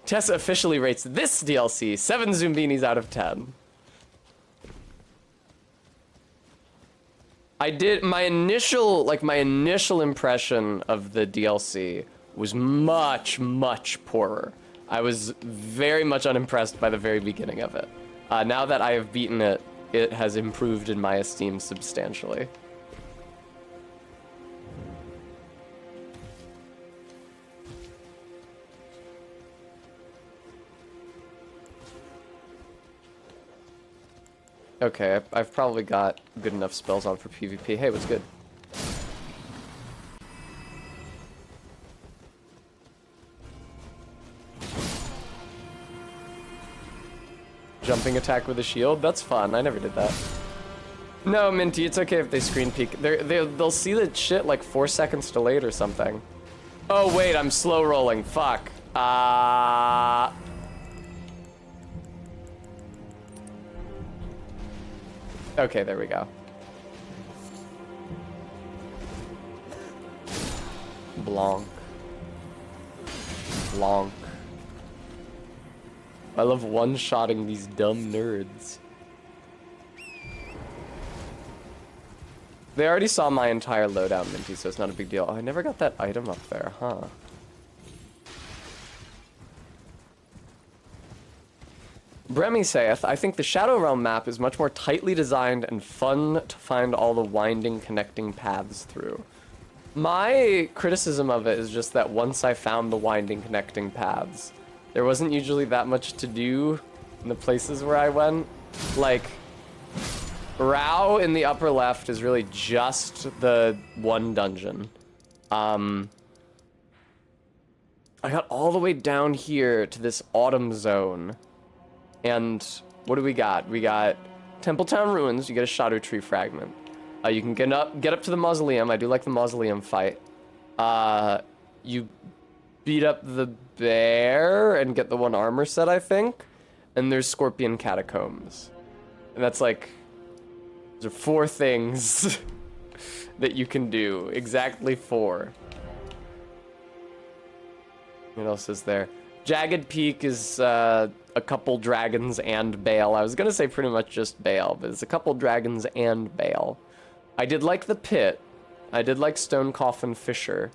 Tessa officially rates this DLC 7 Zumbinis out of 10. I did my initial impression of the DLC was much poorer. I was very much unimpressed by the very beginning of it. Now that I have beaten it, it has improved in my esteem substantially. Okay, I've probably got good enough spells on for PvP. Hey, what's good? Jumping attack with a shield? That's fun. I never did that. No, Minty, it's okay if they screen peek. They'll see the shit like 4 seconds delayed or something. Oh, wait, I'm slow rolling. Fuck. Okay, there we go. Blanc. Blanc. I love one-shotting these dumb nerds. They already saw my entire loadout, Minty, so it's not a big deal. Oh, I never got that item up there, huh? Bremy saith, I think the Shadow Realm map is much more tightly designed and fun to find all the winding connecting paths through. My criticism of it is just that once I found the winding connecting paths, there wasn't usually that much to do in the places where I went. Like, Rao in the upper left is really just the one dungeon. I got all the way down here to this autumn zone. And what do we got? We got Templetown Ruins, you get a Erdtree fragment. You can get up to the mausoleum. I do like the mausoleum fight. You beat up the bear and get the one armor set, I think. And there's Scorpion Catacombs. And that's like, those are 4 things that you can do. Exactly 4. What else is there? Jagged Peak is a couple dragons and Bale. I was gonna say pretty much just Bale, but it's a couple dragons and Bale. I did like the pit. I did like Stone Coffin Fisher.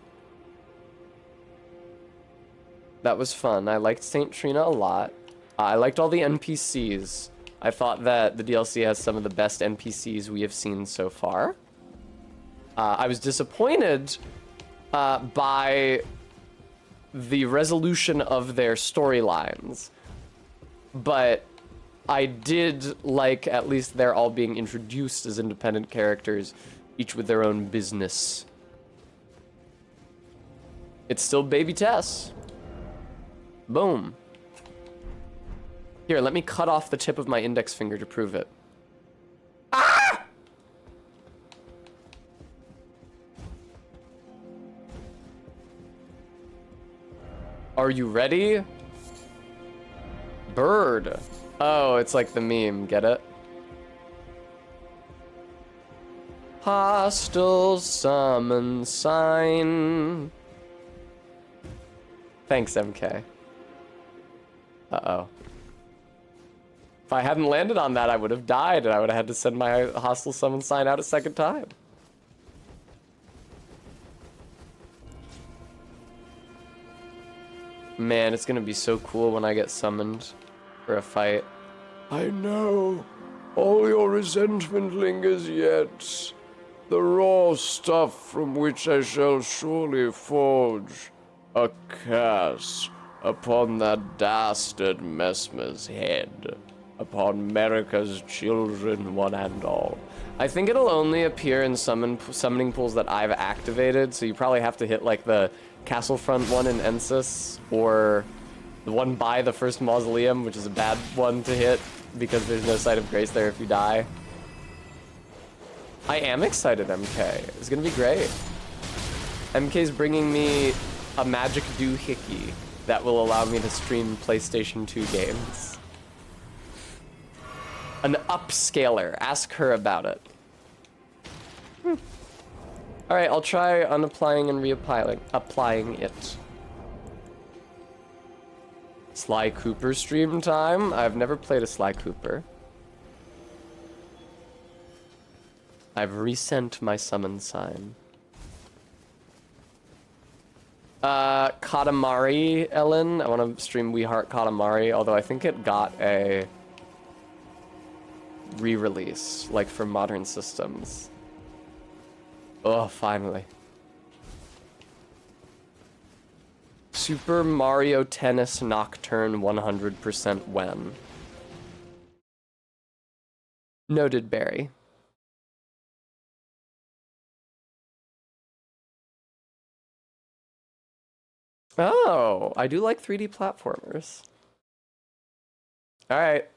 That was fun. I liked St. Trina a lot. I liked all the NPCs. I thought that the DLC has some of the best NPCs we have seen so far. I was disappointed by the resolution of their storylines, but I did like at least they're all being introduced as independent characters, each with their own business. It's still Baby Tess. Boom. Here, let me cut off the tip of my index finger to prove it. Ah! Are you ready? Bird. Oh, it's like the meme, get it? Hostile summon sign. Thanks, MK. Uh-oh. If I hadn't landed on that, I would have died, and I would have had to send my hostile summon sign out a second time. Man, it's gonna be so cool when I get summoned for a fight. I know. All your resentment lingers yet. The raw stuff from which I shall surely forge a curse upon that dastard Mesmer's head, upon America's children, one and all. I think it'll only appear in summoning pools that I've activated, so you probably have to hit like the castle front one in Ensis, or the one by the first mausoleum, which is a bad one to hit because there's no Sight of Grace there if you die. I am excited, MK. It's gonna be great. MK's bringing me a magic doohickey that will allow me to stream PlayStation 2 games. An upscaler. Ask her about it. Alright, I'll try unapplying and applying it. Sly Cooper stream time? I've never played a Sly Cooper. I've resent my summon sign. Katamari, Ellen. I want to stream We Heart Katamari, although I think it got a re-release, like for modern systems. Oh, finally. Super Mario Tennis Nocturne 100% when? Noted, Barry. Oh, I do like 3D platformers. All right.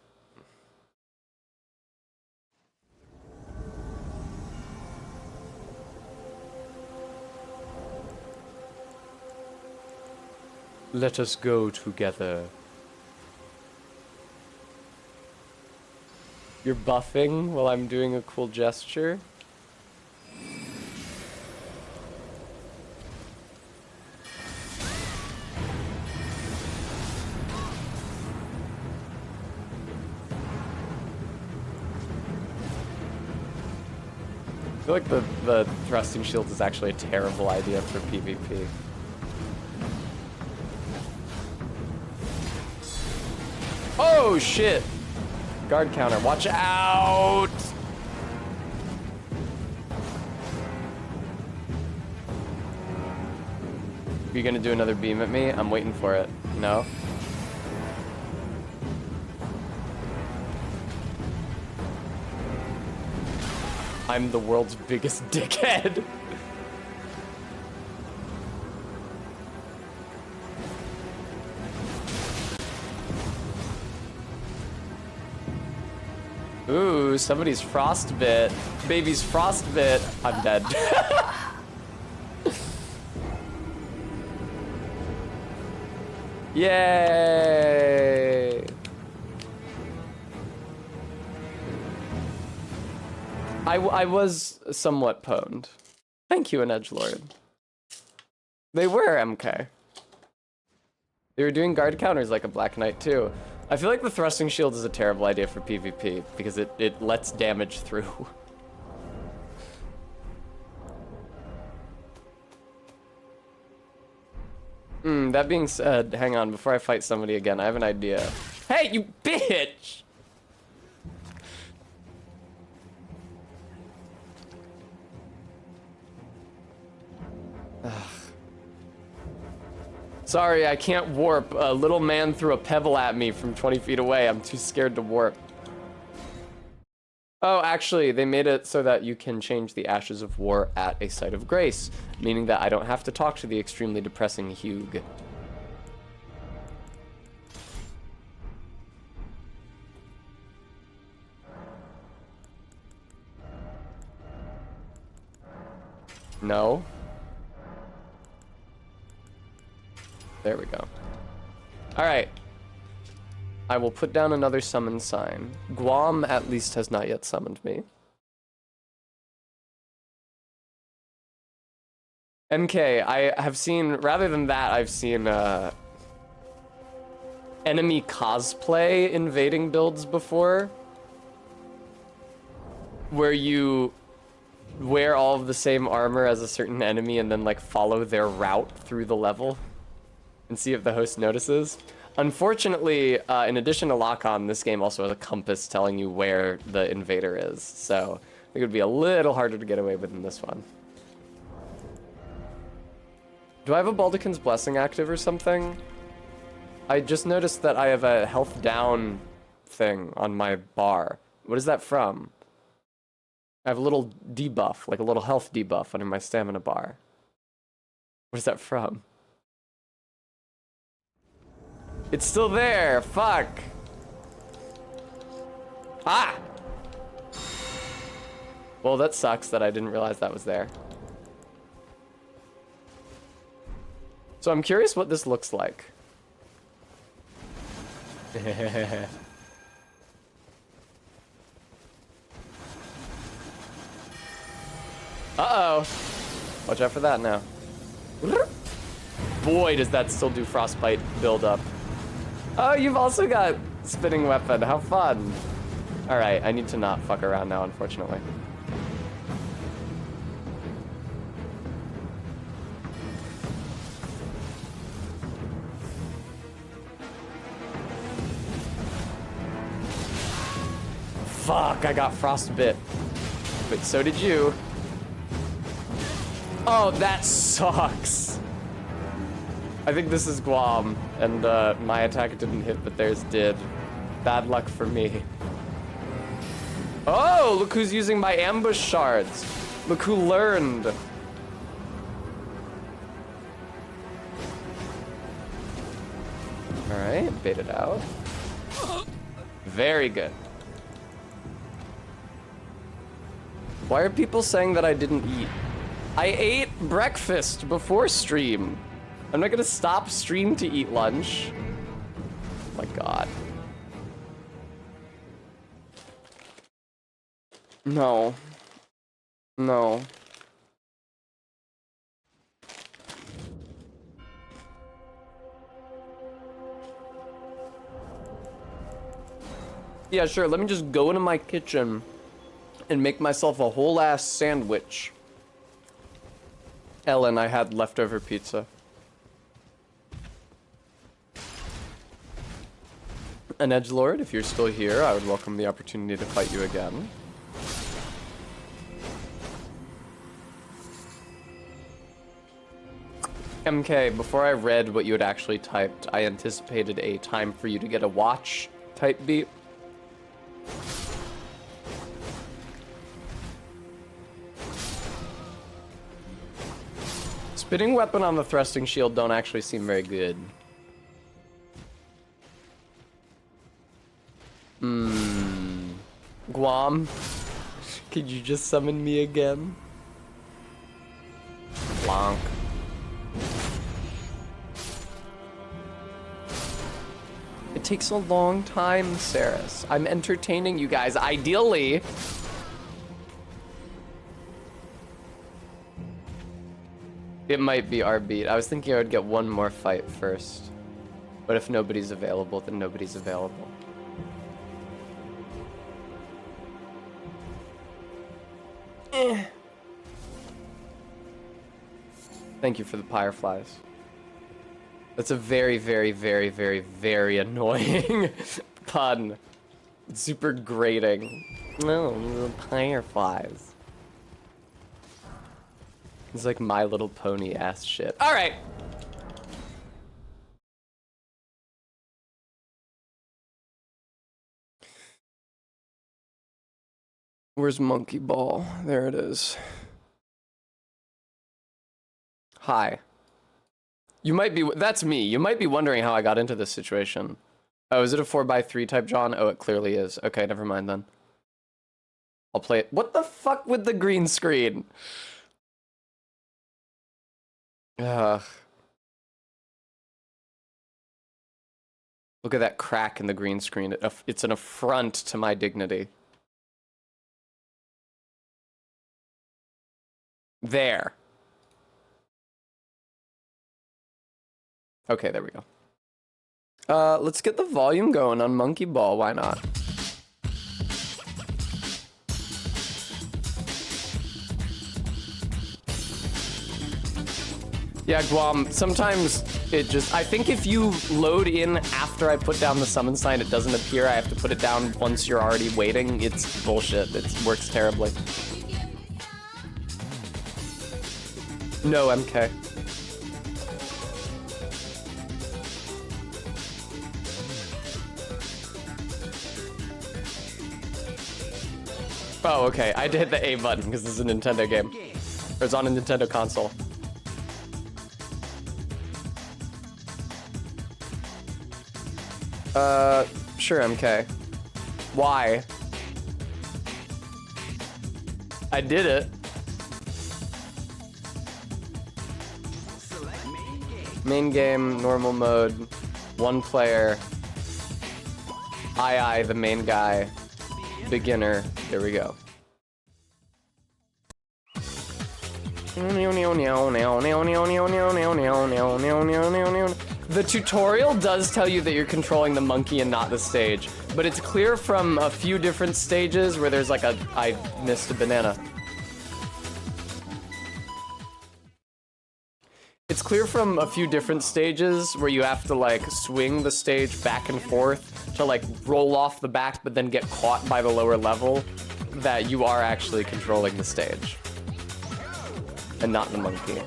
Let us go together. You're buffing while I'm doing a cool gesture. I feel like the thrusting shield is actually a terrible idea for PvP. Oh shit! Guard counter, watch out! Are you gonna do another beam at me? I'm waiting for it. No? I'm the world's biggest dickhead. Ooh, somebody's frostbit. Baby's frostbit. I'm dead. Yay! I was somewhat pwned. Thank you, an edgelord. They were MK. They were doing guard counters like a Black Knight too. I feel like the thrusting shield is a terrible idea for PvP because it lets damage through. That being said, hang on, before I fight somebody again, I have an idea. Hey, you bitch! Sorry, I can't warp. A little man threw a pebble at me from 20 feet away. I'm too scared to warp. Oh, actually, they made it so that you can change the Ashes of War at a site of grace, meaning that I don't have to talk to the extremely depressing Hugh. No. There we go. All right. I will put down another summon sign. Guam at least has not yet summoned me. MK, I have seen, rather than that, I've seen enemy cosplay invading builds before, where you wear all of the same armor as a certain enemy and then like follow their route through the level and see if the host notices. Unfortunately, in addition to lock-on, this game also has a compass telling you where the invader is, so I think it would be a little harder to get away with in this one. Do I have a Baldachin's Blessing active or something? I just noticed that I have a health down thing on my bar. What is that from? I have a little debuff, like a little health debuff under my stamina bar. What is that from? It's still there, fuck. Ah! Well, that sucks that I didn't realize that was there. So I'm curious what this looks like. Uh-oh. Watch out for that now. Boy, does that still do frostbite build up. Oh, you've also got spinning weapon. How fun. All right, I need to not fuck around now, unfortunately. Fuck, I got frostbit. But so did you. Oh, that sucks. I think this is Guam, and my attack didn't hit, but theirs did. Bad luck for me. Oh, look who's using my ambush shards. Look who learned. All right, bait it out. Very good. Why are people saying that I didn't eat? I ate breakfast before stream. I'm not gonna stop stream to eat lunch. Oh my god. No. No. Yeah, sure, let me just go into my kitchen and make myself a whole ass sandwich. Ellen, I had leftover pizza. An edgelord, if you're still here, I would welcome the opportunity to fight you again. MK, before I read what you had actually typed, I anticipated a time for you to get a watch type beat. Spinning weapon on the thrusting shield don't actually seem very good. Guam, could you just summon me again? Blanc. It takes a long time, Saris. I'm entertaining you guys. Ideally, it might be our beat. I was thinking I would get one more fight first. But if nobody's available, then nobody's available. Thank you for the fireflies. That's a very, very, very, very, very annoying pun. It's super grating. No, the fireflies. It's like My Little Pony ass shit. All right. Where's Monkey Ball? There it is. Hi. You might be, that's me. You might be wondering how I got into this situation. Oh, is it a 4x3 type, John? Oh, it clearly is. Okay, never mind then. I'll play it. What the fuck with the green screen? Ugh. Look at that crack in the green screen. It's an affront to my dignity. There. Okay, there we go. Let's get the volume going on Monkey Ball. Why not? Yeah, Guam, sometimes it just... I think if you load in after I put down the summon sign, it doesn't appear. I have to put it down once you're already waiting. It's bullshit. It works terribly. No, MK. Oh, okay. I had to hit the A button because this is a Nintendo game. Or it's on a Nintendo console. Sure, MK. Why? I did it. Main game, normal mode, one player. I, the main guy. Beginner. There we go. The tutorial does tell you that you're controlling the monkey and not the stage, but it's clear from a few different stages where there's like a... I missed a banana. It's clear from a few different stages where you have to like swing the stage back and forth to like roll off the back but then get caught by the lower level that you are actually controlling the stage and not the monkey.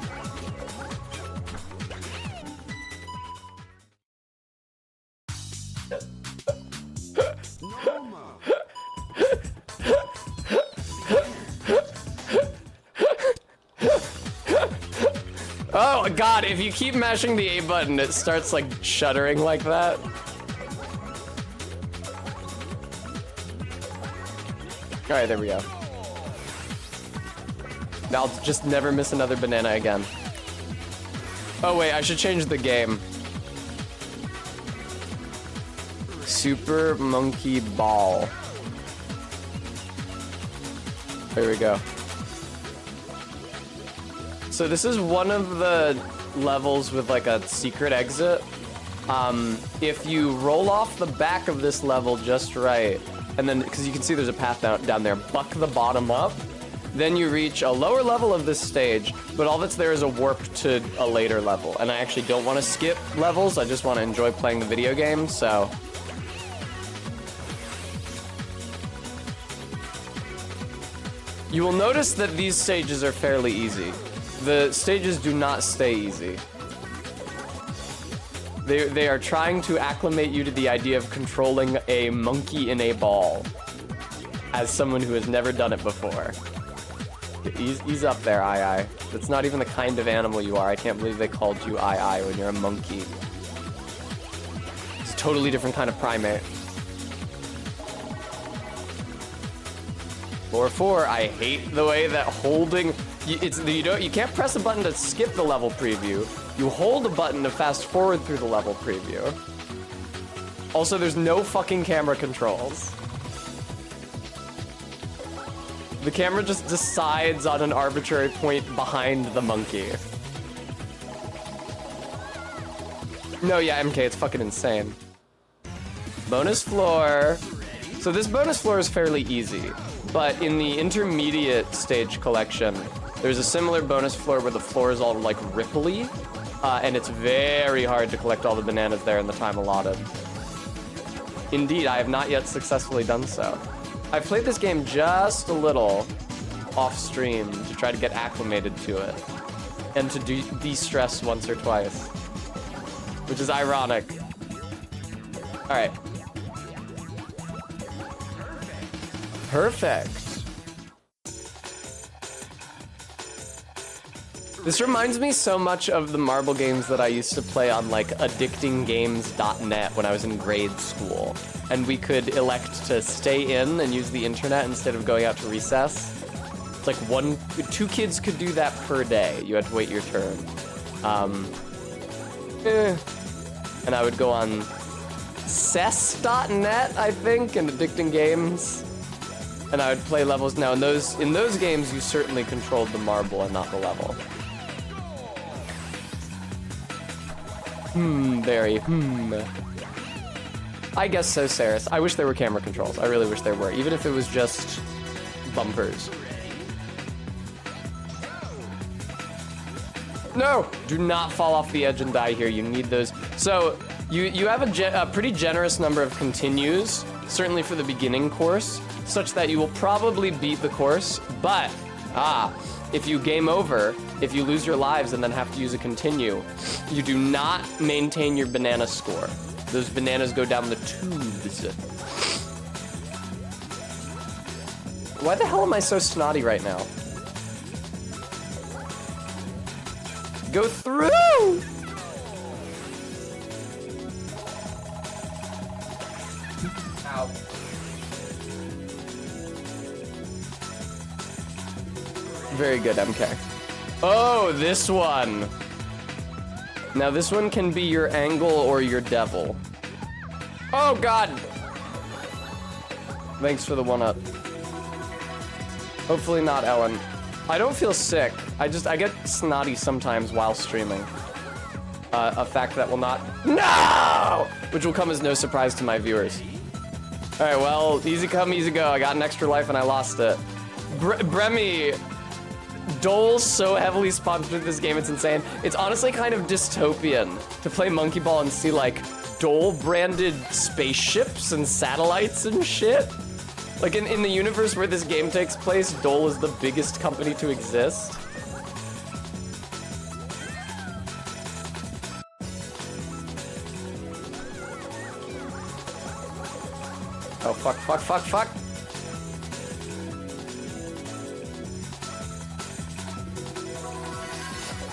Oh god, if you keep mashing the A button, it starts like shuddering like that. Alright, there we go. Now I'll just never miss another banana again. Oh wait, I should change the game. Super Monkey Ball. There we go. So this is one of the levels with like a secret exit. If you roll off the back of this level just right, and then, because you can see there's a path down there, buck the bottom up, then you reach a lower level of this stage, but all that's there is a warp to a later level. And I actually don't want to skip levels, I just want to enjoy playing the video game, so. You will notice that these stages are fairly easy. The stages do not stay easy. They are trying to acclimate you to the idea of controlling a monkey in a ball as someone who has never done it before. Ease up there, Ai. That's not even the kind of animal you are. I can't believe they called you Ai when you're a monkey. It's a totally different kind of primate. Floor 4, I hate the way that holding... You can't press a button to skip the level preview. You hold a button to fast forward through the level preview. Also, there's no fucking camera controls. The camera just decides on an arbitrary point behind the monkey. No, yeah, MK, it's fucking insane. Bonus floor. So this bonus floor is fairly easy, but in the intermediate stage collection, there's a similar bonus floor where the floor is all like ripply, and it's very hard to collect all the bananas there in the time allotted. Indeed, I have not yet successfully done so. I've played this game just a little off stream to try to get acclimated to it and to de-stress once or twice, which is ironic. All right. Perfect. This reminds me so much of the marble games that I used to play on like addictinggames.net when I was in grade school. And we could elect to stay in and use the internet instead of going out to recess. It's like 2 kids could do that per day. You had to wait your turn. And I would go on cess.net, I think, and Addicting Games. And I would play levels. Now, in those games, you certainly controlled the marble and not the level. Very. I guess so, Saris. I wish there were camera controls. I really wish there were, even if it was just bumpers. No! Do not fall off the edge and die here. You need those. So, you have a pretty generous number of continues, certainly for the beginning course, such that you will probably beat the course, but, if you game over, if you lose your lives and then have to use a continue, you do not maintain your banana score. Those bananas go down the tubes. Why the hell am I so snotty right now? Go through! Ow. Very good, MK. Oh, this one. Now this one can be your angle or your devil. Oh God! Thanks for the 1-up. Hopefully not Ellen. I don't feel sick. I get snotty sometimes while streaming. A fact that will not... No! Which will come as no surprise to my viewers. All right, well, easy come, easy go. I got an extra life and I lost it. Bremy... Dole's so heavily sponsored this game, it's insane. It's honestly kind of dystopian to play Monkey Ball and see like Dole-branded spaceships and satellites and shit. Like in the universe where this game takes place, Dole is the biggest company to exist. Oh, fuck, fuck, fuck, fuck.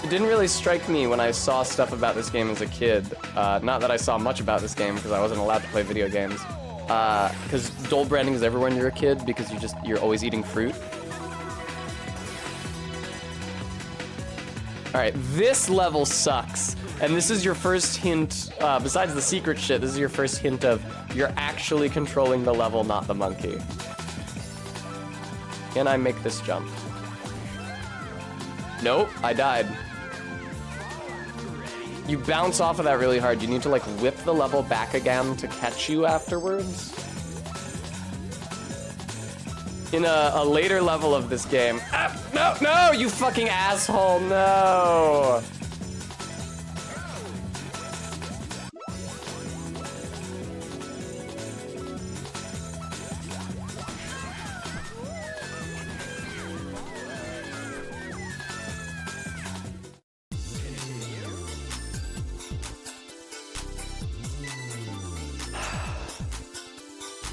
It didn't really strike me when I saw stuff about this game as a kid. Not that I saw much about this game because I wasn't allowed to play video games. Because Dole branding is everywhere when you're a kid because you're always eating fruit. All right, this level sucks. And this is your first hint, besides the secret shit, this is your first hint of you're actually controlling the level, not the monkey. Can I make this jump? Nope, I died. You bounce off of that really hard. You need to like whip the level back again to catch you afterwards. In a later level of this game. Ah, no, no, you fucking asshole, no.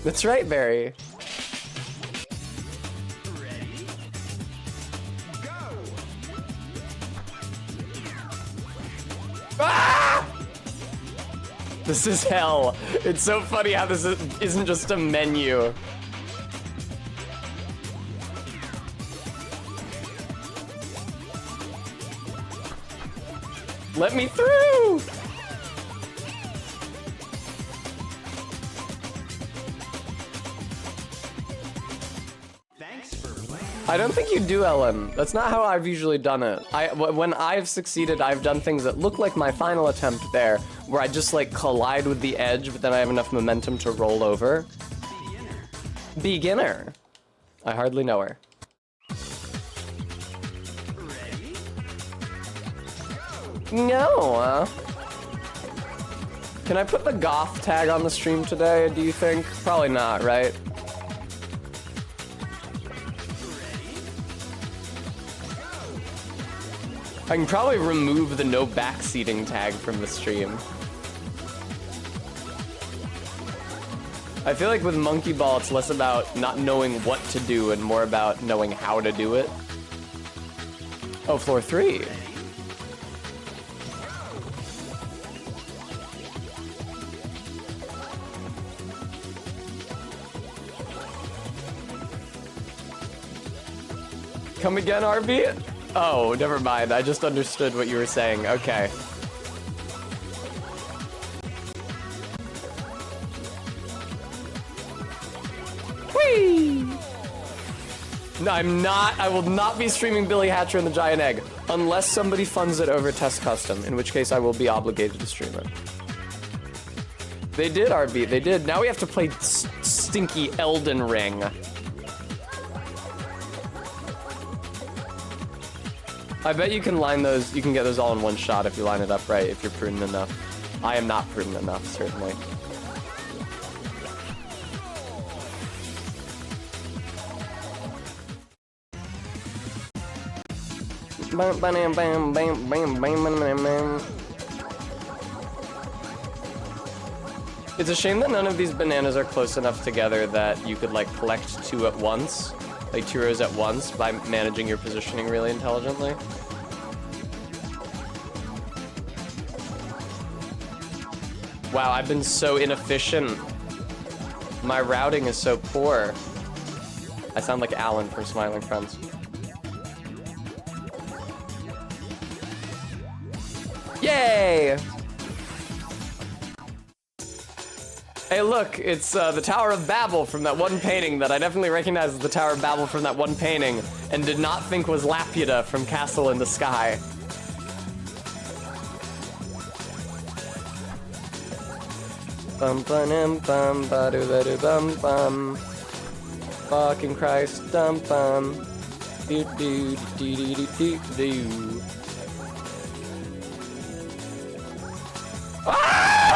That's right, Barry. Ah! This is hell. It's so funny how this isn't just a menu. Let me through! I don't think you do, Ellen. That's not how I've usually done it. When I've succeeded, I've done things that look like my final attempt there, where I just like collide with the edge, but then I have enough momentum to roll over. Beginner. I hardly know her. No. Can I put the goth tag on the stream today, do you think? Probably not, right? I can probably remove the no backseating tag from the stream. I feel like with Monkey Ball, it's less about not knowing what to do and more about knowing how to do it. Oh, floor 3. Come again, RB? Oh, never mind. I just understood what you were saying. Okay. Whee! No, I'm not. I will not be streaming Billy Hatcher and the Giant Egg unless somebody funds it over Test Custom, in which case I will be obligated to stream it. They did, RB. They did. Now we have to play stinky Elden Ring. I bet you can line those, you can get those all in one shot if you line it up right, if you're prudent enough. I am not prudent enough, certainly. It's a shame that none of these bananas are close enough together that you could like collect 2 at once. Like 2 rows at once by managing your positioning really intelligently. Wow, I've been so inefficient. My routing is so poor. I sound like Alan from Smiling Friends. Yay! Hey, look, it's the Tower of Babel from that one painting that I definitely recognize as the Tower of Babel from that one painting and did not think was Laputa from Castle in the Sky. Bum bum bum ba do ba do bum bum. Fucking Christ, dum bum. Do do do do do do do. Ah!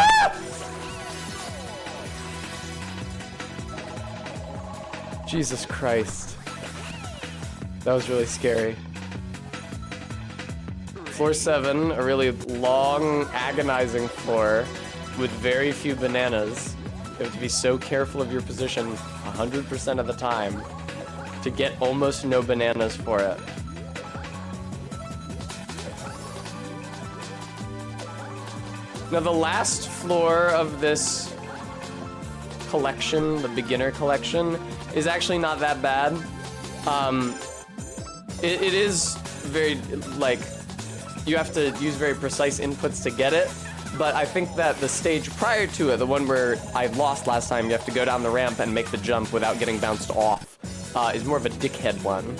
Jesus Christ. That was really scary. Floor 7, a really long, agonizing floor with very few bananas. You have to be so careful of your position 100% of the time to get almost no bananas for it. Now the last floor of this collection, the beginner collection, is actually not that bad. It is very, like, you have to use very precise inputs to get it, but I think that the stage prior to it, the one where I lost last time, you have to go down the ramp and make the jump without getting bounced off. is more of a dickhead one.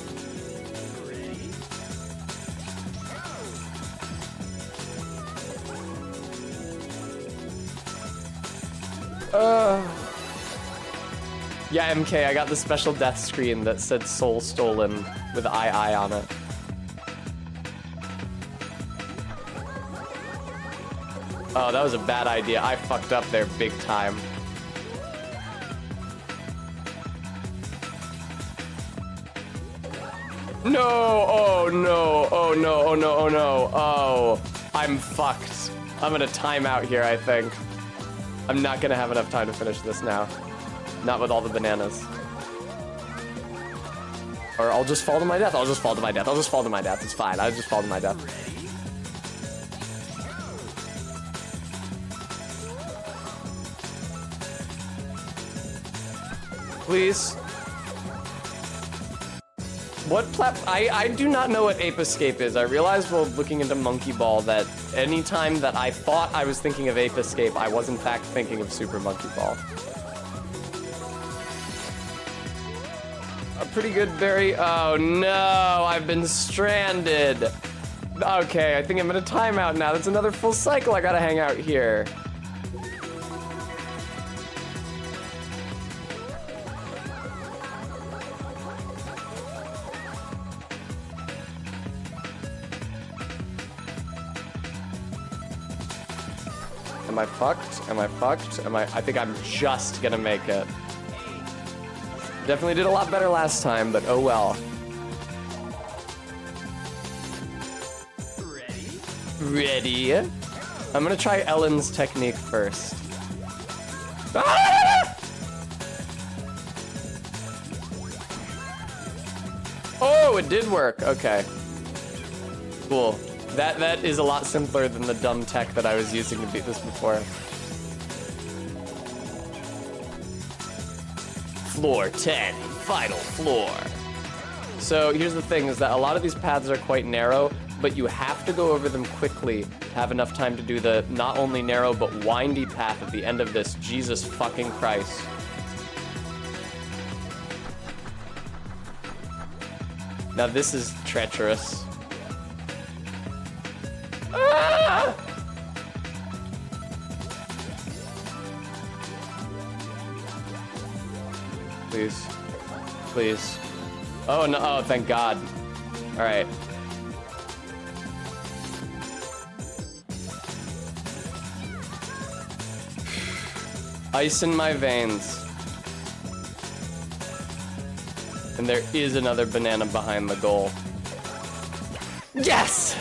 Yeah, MK, I got the special death screen that said soul stolen with II on it. Oh, that was a bad idea. I fucked up there big time. No! Oh no! Oh no! Oh no! Oh no! Oh, I'm fucked. I'm gonna time out here, I think. I'm not gonna have enough time to finish this now. Not with all the bananas. Or I'll just fall to my death. I'll just fall to my death. I'll just fall to my death. It's fine. I'll just fall to my death. Please. What I do not know what Ape Escape is. I realized while looking into Monkey Ball that any time that I thought I was thinking of Ape Escape, I was in fact thinking of Super Monkey Ball. A pretty good berry. Oh no, I've been stranded. Okay, I think I'm gonna time out now. That's another full cycle I gotta hang out here. Am I fucked? Am I fucked? I think I'm just gonna make it. Definitely did a lot better last time, but oh well. Ready? I'm gonna try Ellen's technique first. Ah! Oh, it did work. Okay. Cool. That is a lot simpler than the dumb tech that I was using to beat this before. Floor 10, final floor. So here's the thing, is that a lot of these paths are quite narrow, but you have to go over them quickly to have enough time to do the not only narrow but windy path at the end of this. Jesus fucking Christ. Now this is treacherous. Ah! Please. Please. Oh no, oh thank God. Alright. Ice in my veins. And there is another banana behind the goal. Yes!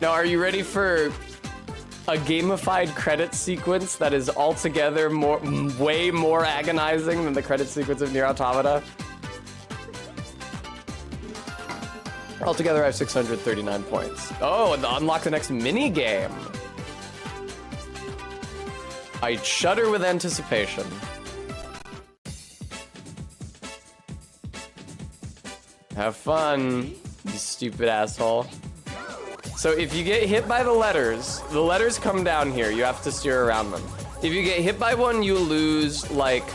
Now, are you ready for a gamified credit sequence that is altogether way more agonizing than the credit sequence of Nier Automata? Altogether, I have 639 points. Oh, and unlock the next mini game. I shudder with anticipation. Have fun, you stupid asshole. So if you get hit by the letters come down here. You have to steer around them. If you get hit by one, you lose like,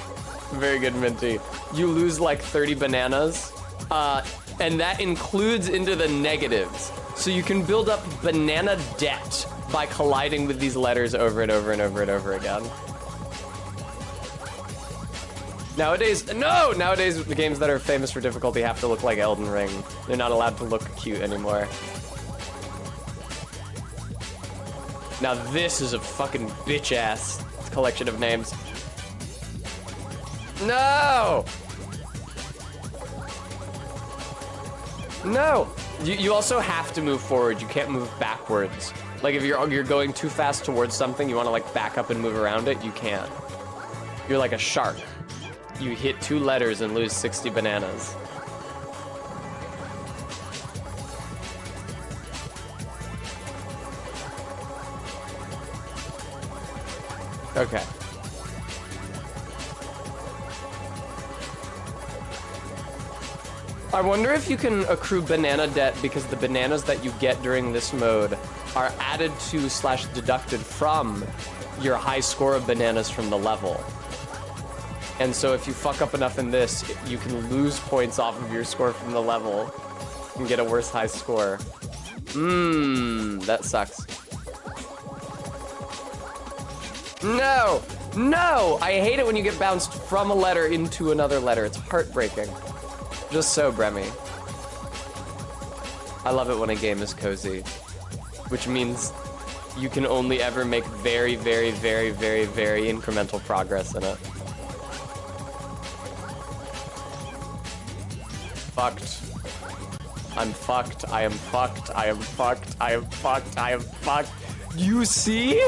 very good Minty, you lose like 30 bananas. And that includes into the negatives. So you can build up banana debt by colliding with these letters over and over and over and over again. Nowadays, the games that are famous for difficulty have to look like Elden Ring. They're not allowed to look cute anymore. Now this is a fucking bitch-ass collection of names. No! No! You also have to move forward. You can't move backwards. Like if you're going too fast towards something, you want to like back up and move around it, you can't. You're like a shark. You hit 2 letters and lose 60 bananas. Okay. I wonder if you can accrue banana debt because the bananas that you get during this mode are added to / deducted from your high score of bananas from the level. And so if you fuck up enough in this, you can lose points off of your score from the level and get a worse high score. That sucks. No! No! I hate it when you get bounced from a letter into another letter. It's heartbreaking. Just so Bremy. I love it when a game is cozy, which means you can only ever make very, very, very, very, very incremental progress in it. Fucked. I'm fucked. I am fucked. I am fucked. I am fucked. I am fucked. You see?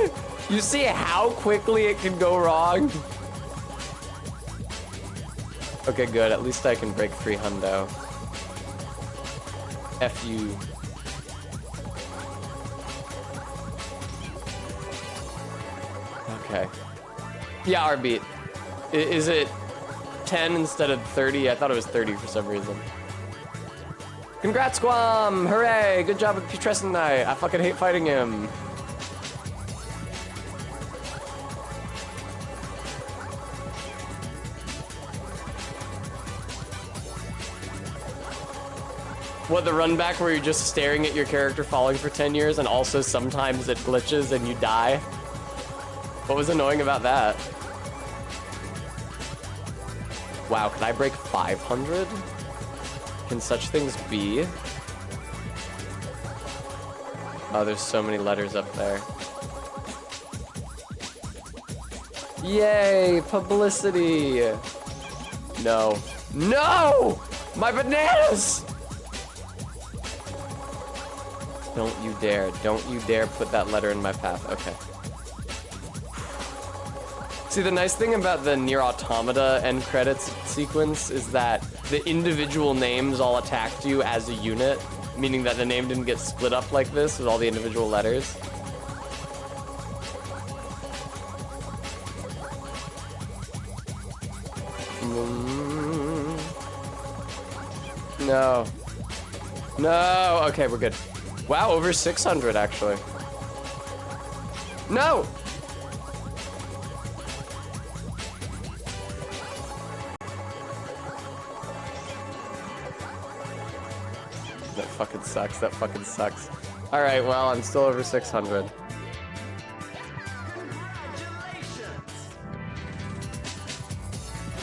You see how quickly it can go wrong? Okay, good. At least I can break 3 hundo. F you. Okay. Yeah, our beat. Is it 10 instead of 30? I thought it was 30 for some reason. Congrats, Guam! Hooray! Good job with Putrescent Knight. I fucking hate fighting him. What, the run back where you're just staring at your character falling for 10 years and also sometimes it glitches and you die? What was annoying about that? Wow, can I break 500? Can such things be? Oh, there's so many letters up there. Yay, publicity! No. No! My bananas! Don't you dare put that letter in my path. Okay. See, the nice thing about the Nier Automata end credits sequence is that the individual names all attacked you as a unit, meaning that the name didn't get split up like this with all the individual letters. No. No! Okay, we're good. Wow, over 600 actually. No! That fucking sucks, that fucking sucks. Alright, well, I'm still over 600.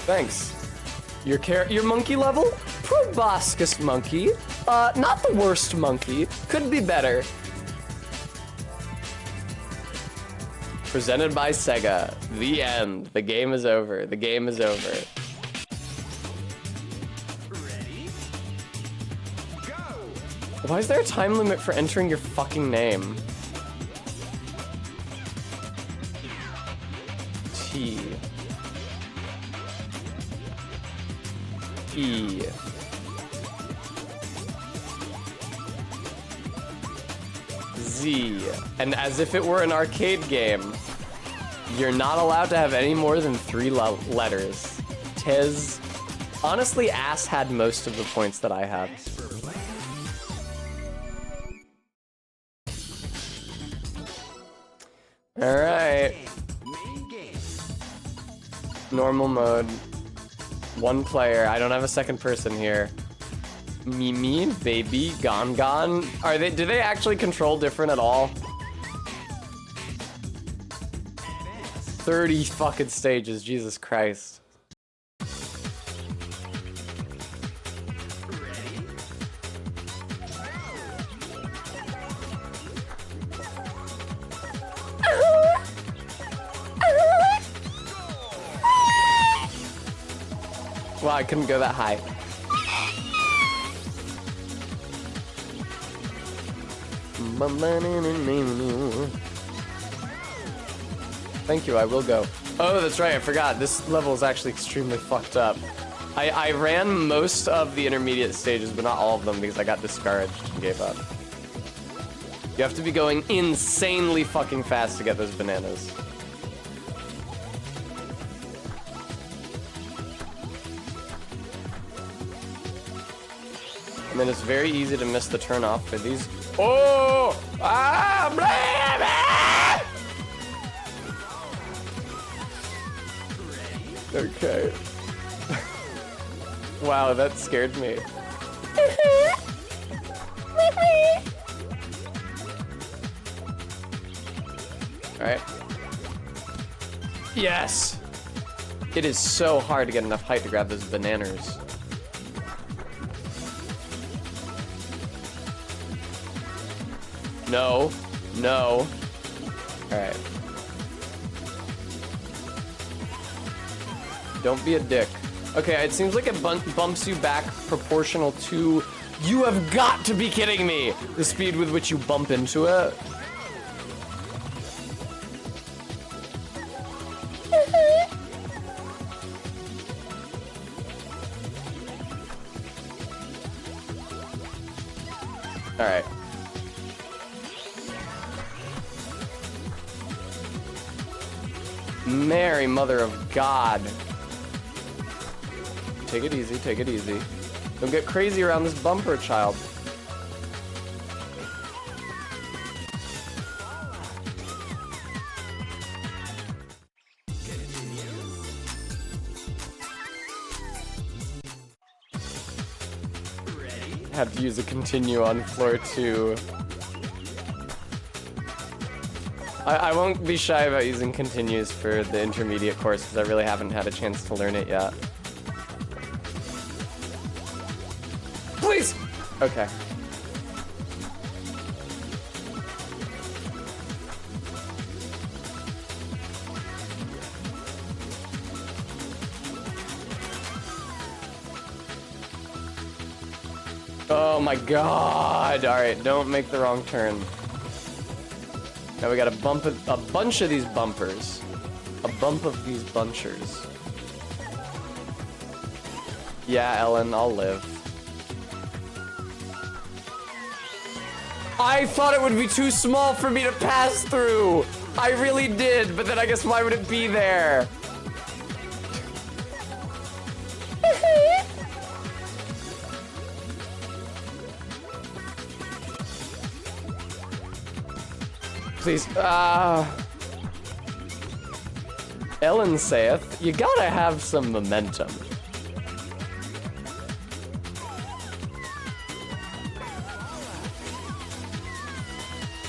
Thanks. Your monkey level? Proboscis monkey. Not the worst monkey. Could be better. Presented by Sega. The end. The game is over. The game is over. Ready? Go! Why is there a time limit for entering your fucking name? T. E. Z. And as if it were an arcade game, you're not allowed to have any more than 3 letters. Tez. Honestly, ass had most of the points that I have. Alright. Normal mode. 1 player. I don't have a second person here. Mimi, baby, Gon. Do they actually control different at all? 30 fucking stages, Jesus Christ. Wow, I couldn't go that high. Thank you, I will go. Oh, that's right, I forgot. This level is actually extremely fucked up. I ran most of the intermediate stages, but not all of them because I got discouraged and gave up. You have to be going insanely fucking fast to get those bananas. And then it's very easy to miss the turn off for these. Oh! Ah! Okay. Wow, that scared me. Alright. Yes! It is so hard to get enough height to grab those bananas. No. No. Alright. Don't be a dick. Okay, it seems like it bumps you back proportional to... You have got to be kidding me! The speed with which you bump into it. Alright. Mary, Mother of God. Take it easy, take it easy. Don't get crazy around this bumper, child. Had to use a continue on floor 2. I won't be shy about using continues for the intermediate course because I really haven't had a chance to learn it yet. Please! Okay. Oh my god! Alright, don't make the wrong turn. Now we gotta bump a bunch of these bumpers. A bump of these bunchers. Yeah, Ellen, I'll live. I thought it would be too small for me to pass through! I really did, but then I guess why would it be there? Please, Ellen saith, you gotta have some momentum.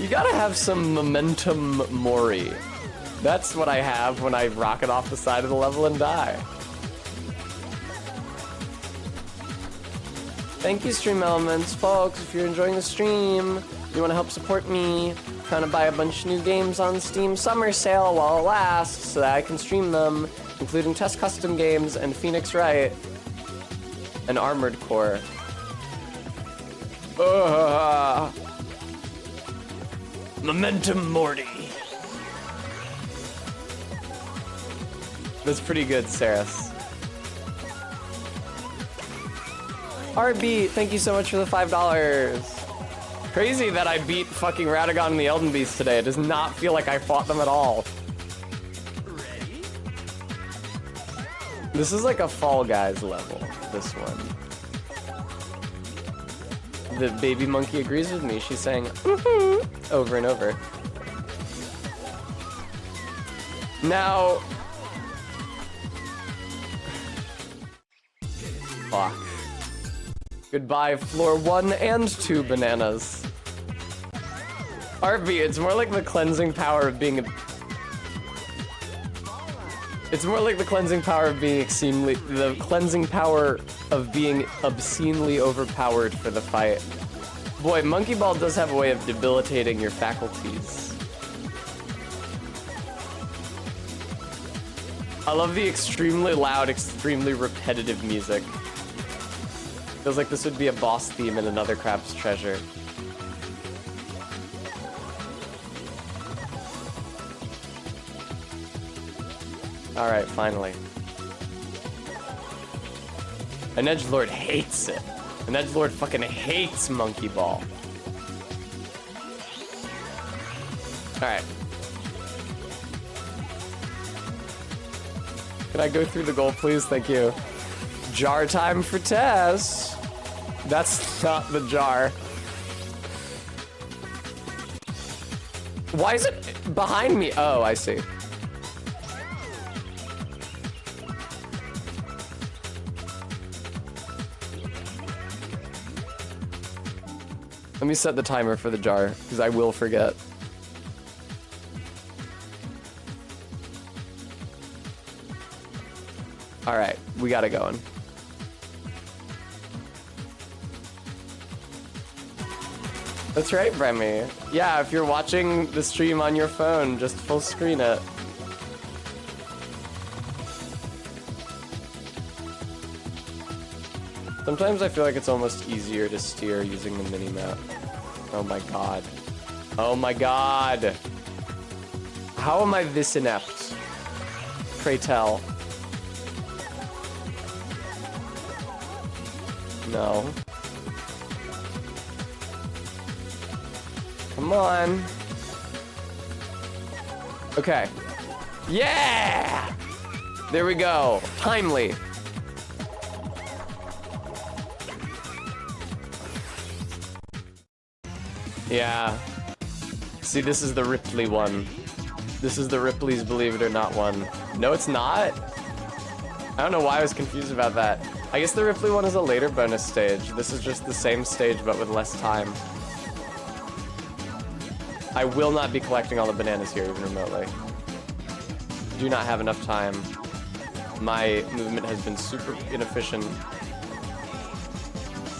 You gotta have some momentum mori. That's what I have when I rocket off the side of the level and die. Thank you, Stream Elements. Folks, if you're enjoying the stream, you want to help support me, trying to buy a bunch of new games on Steam Summer Sale while it lasts so that I can stream them, including Test Custom Games and Phoenix Wright and Armored Core. Momentum Morty. That's pretty good, Saris. RB, thank you so much for the $5. Crazy that I beat fucking Radagon and the Elden Beast today. It does not feel like I fought them at all. Ready? This is like a Fall Guys level, this one. The baby monkey agrees with me. She's saying, over and over. Now... Fuck. Goodbye, floor 1 and 2 bananas. RB, it's more like the cleansing power of being It's more like the cleansing power of being obscenely overpowered for the fight. Boy, Monkey Ball does have a way of debilitating your faculties. I love the extremely loud, extremely repetitive music. Feels like this would be a boss theme in another Crab's Treasure. Alright, finally. An edgelord hates it. An edgelord fucking hates Monkey Ball. Alright. Can I go through the goal, please? Thank you. Jar time for Tess. That's not the jar. Why is it behind me? Oh, I see. Let me set the timer for the jar, because I will forget. All right, we got it going. That's right, Remy. Yeah, if you're watching the stream on your phone, just full screen it. Sometimes I feel like it's almost easier to steer using the mini-map. Oh my god. Oh my god! How am I this inept? Pray tell. No. Come on. Okay. Yeah! There we go. Timely. Yeah. See, this is the Ripley one. This is the Ripley's Believe It or Not one. No, it's not? I don't know why I was confused about that. I guess the Ripley one is a later bonus stage. This is just the same stage, but with less time. I will not be collecting all the bananas here, even remotely. Do not have enough time. My movement has been super inefficient.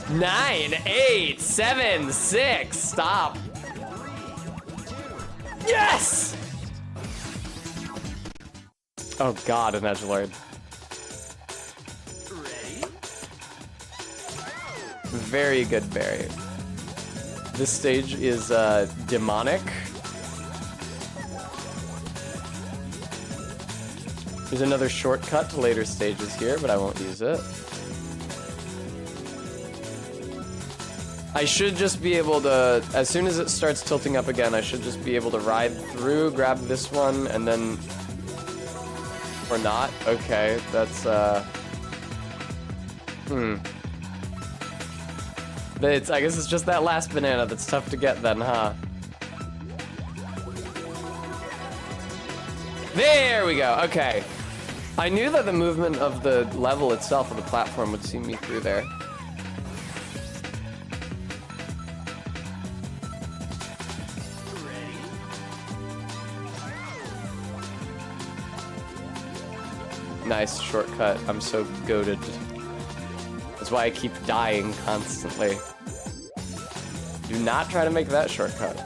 9, 8, 7, 6. Stop. Yes! Oh god, an edgelord. Ready? Very good berry. This stage is demonic. There's another shortcut to later stages here, but I won't use it. I should just be able to, as soon as it starts tilting up again, I should just be able to ride through, grab this one, and then... Or not? Okay, that's, I guess it's just that last banana that's tough to get then, huh? There we go, okay. I knew that the movement of the level itself of the platform would see me through there. Nice shortcut. I'm so goated. That's why I keep dying constantly. Do not try to make that shortcut.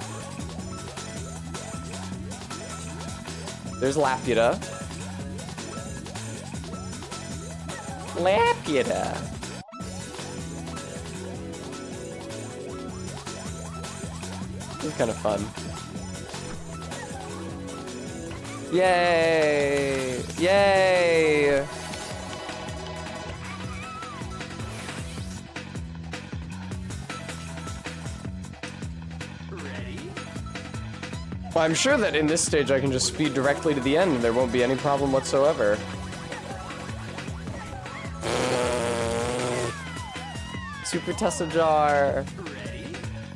There's Laputa. Laputa. This is kind of fun. Yay! Yay! Ready? Well, I'm sure that in this stage I can just speed directly to the end and there won't be any problem whatsoever. Super Tessa jar.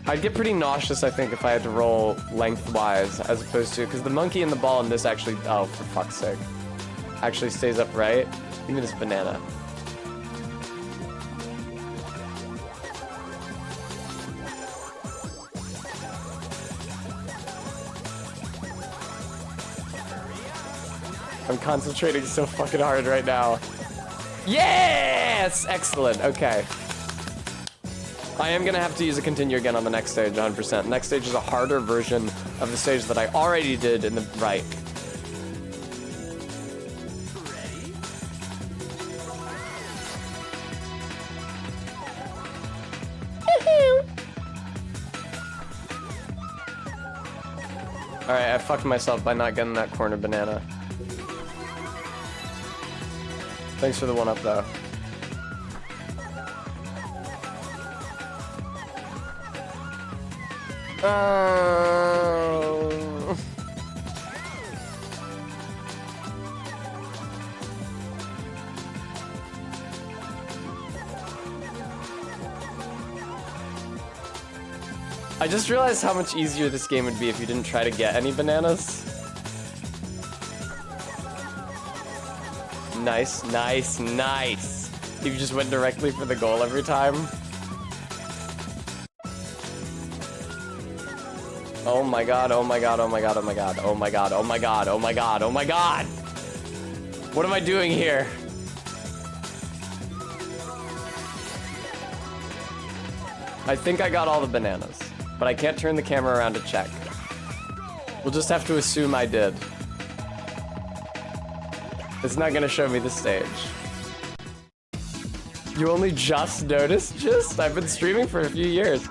I'd get pretty nauseous, I think, if I had to roll lengthwise, as opposed to, because the monkey and the ball in this actually, oh, for fuck's sake, actually stays upright. Give me this banana. I'm concentrating so fucking hard right now. Yes! Excellent, okay. I am gonna have to use a continue again on the next stage, 100%. Next stage is a harder version of the stage that I already did in the right. Alright, I fucked myself by not getting that corner banana. Thanks for the one up though. Oh. I just realized how much easier this game would be if you didn't try to get any bananas. Nice, nice, nice. If you just went directly for the goal every time. Oh my god, oh my god, oh my god, oh my god, oh my god, oh my god, oh my god, oh my god! What am I doing here? I think I got all the bananas, but I can't turn the camera around to check. We'll just have to assume I did. It's not gonna show me the stage. You only just noticed? Just? I've been streaming for a few years.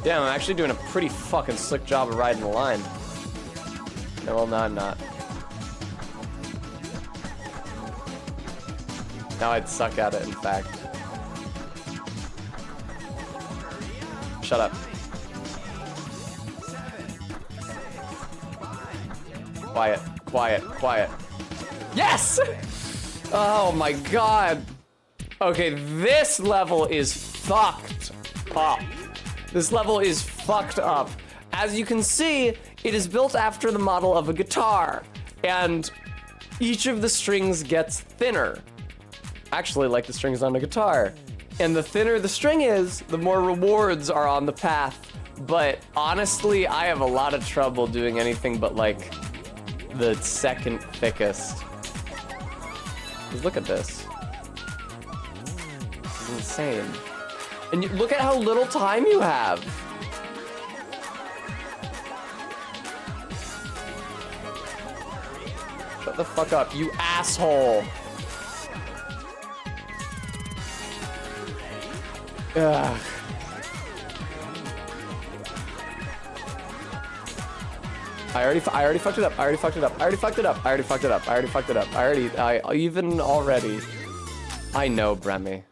Damn, I'm actually doing a pretty fucking slick job of riding the line. No, well, no, I'm not. Now I'd suck at it, in fact. Shut up. Quiet, quiet, quiet. Yes! Oh my god. Okay, this level is fucked up. This level is fucked up. As you can see, it is built after the model of a guitar, and each of the strings gets thinner. Actually, like the strings on a guitar. And the thinner the string is, the more rewards are on the path. But honestly, I have a lot of trouble doing anything but like the second thickest. Look at this. This is insane. And look at how little time you have. Shut the fuck up, you asshole. Ugh. I already fucked it up. I already fucked it up. I already fucked it up. I already fucked it up. I already fucked it up. I know, Bremy.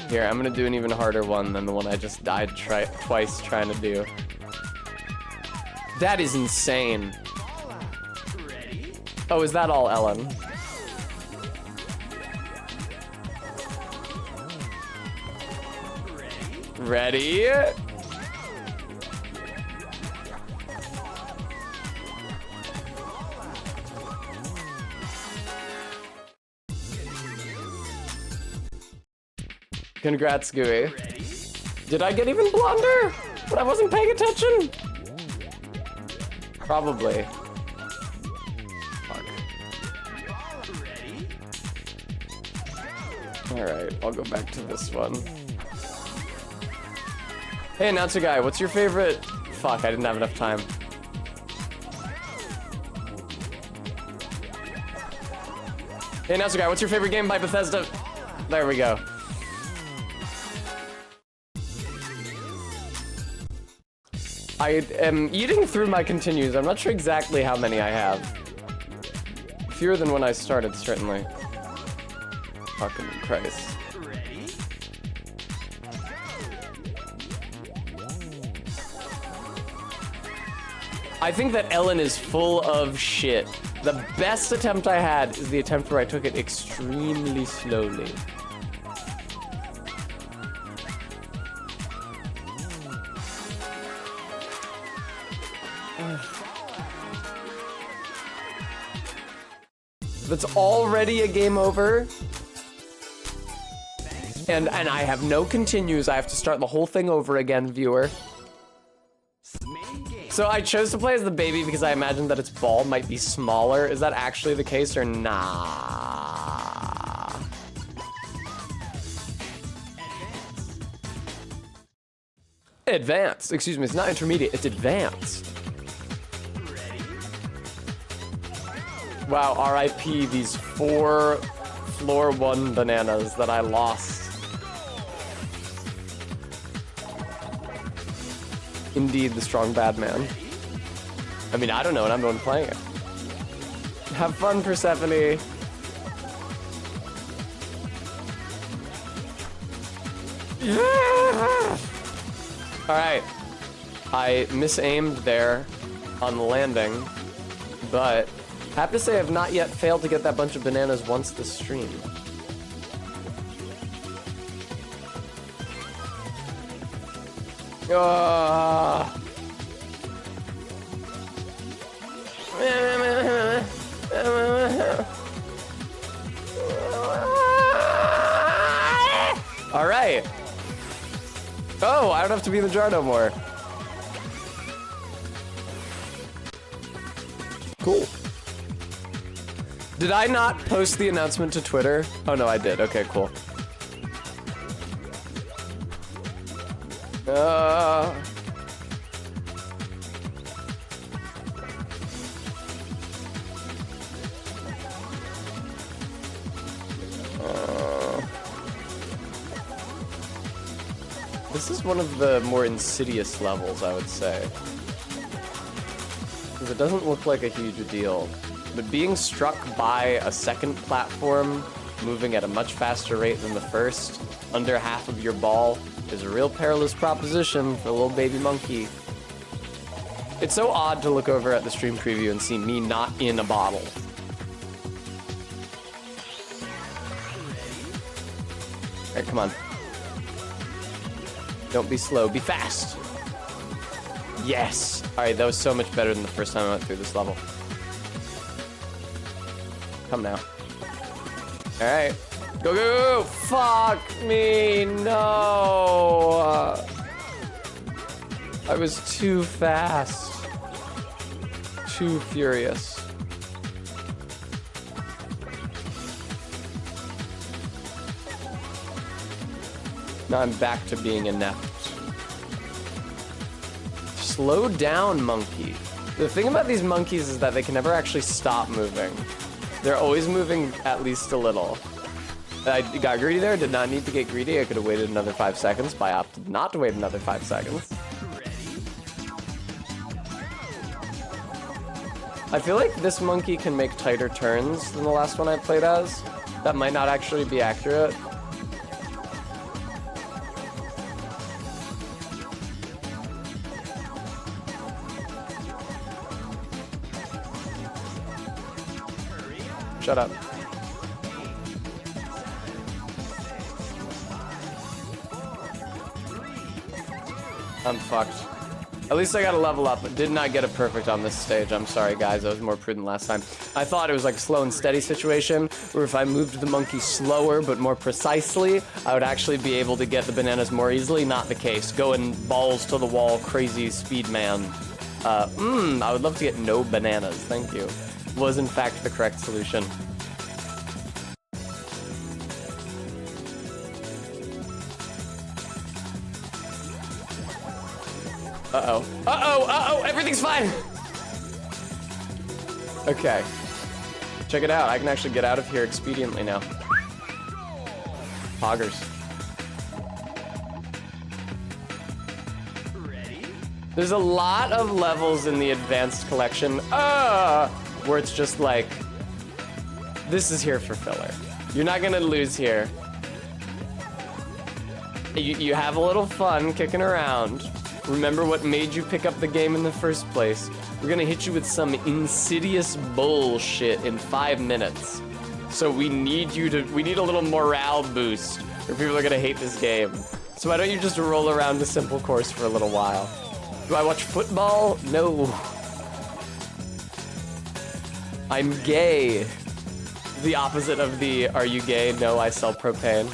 Here, I'm gonna do an even harder one than the one I just died twice trying to do. That is insane. Oh, is that all, Ellen? Ready? Congrats, Gooey. Did I get even blonder? But I wasn't paying attention? Probably. Fuck. Alright, I'll go back to this one. Hey, announcer guy, what's your favorite... Fuck, I didn't have enough time. Hey, announcer guy, what's your favorite game by Bethesda? There we go. I am eating through my continues. I'm not sure exactly how many I have. Fewer than when I started, certainly. Fucking Christ. I think that Ellen is full of shit. The best attempt I had is the attempt where I took it extremely slowly. That's already a game over. And I have no continues. I have to start the whole thing over again, viewer. So I chose to play as the baby because I imagined that its ball might be smaller. Is that actually the case or nah? Advanced. Excuse me, it's not intermediate, it's advanced. Wow, RIP these 4 floor 1 bananas that I lost. Indeed, the strong bad man. I mean, I don't know, and I'm the one playing it. Have fun, Persephone. Yeah! Alright. I misaimed there on the landing, but Have to say I've not yet failed to get that bunch of bananas once this stream. All right. Oh, I don't have to be in the jar no more. Cool. Did I not post the announcement to Twitter? Oh no, I did. Okay, cool. This is one of the more insidious levels, I would say. Because it doesn't look like a huge deal. But being struck by a second platform, moving at a much faster rate than the first, under half of your ball, is a real perilous proposition for a little baby monkey. It's so odd to look over at the stream preview and see me not in a bottle. Alright, come on. Don't be slow, be fast! Yes! Alright, that was so much better than the first time I went through this level. Come now. Alright. Go, go, go! Fuck me! No! I was too fast. Too furious. Now I'm back to being inept. Slow down, monkey. The thing about these monkeys is that they can never actually stop moving. They're always moving at least a little. I got greedy there, did not need to get greedy. I could have waited another 5 seconds, but I opted not to wait another 5 seconds. I feel like this monkey can make tighter turns than the last one I played as. That might not actually be accurate. Shut up. I'm fucked. At least I got a level up, but did not get it perfect on this stage. I'm sorry, guys. I was more prudent last time. I thought it was like a slow and steady situation, where if I moved the monkey slower but more precisely, I would actually be able to get the bananas more easily. Not the case. Going balls to the wall, crazy speed man. I would love to get no bananas. Thank you. Was in fact the correct solution. Uh-oh. Uh-oh! Uh-oh! Everything's fine! Okay. Check it out. I can actually get out of here expediently now. Poggers. There's a lot of levels in the advanced collection, where it's just like, this is here for filler. You're not gonna lose here. You have a little fun kicking around. Remember what made you pick up the game in the first place. We're gonna hit you with some insidious bullshit in 5 minutes. So we need a little morale boost, or people are gonna hate this game. So why don't you just roll around a simple course for a little while? Do I watch football? No. I'm gay. The opposite of the, are you gay? No, I sell propane.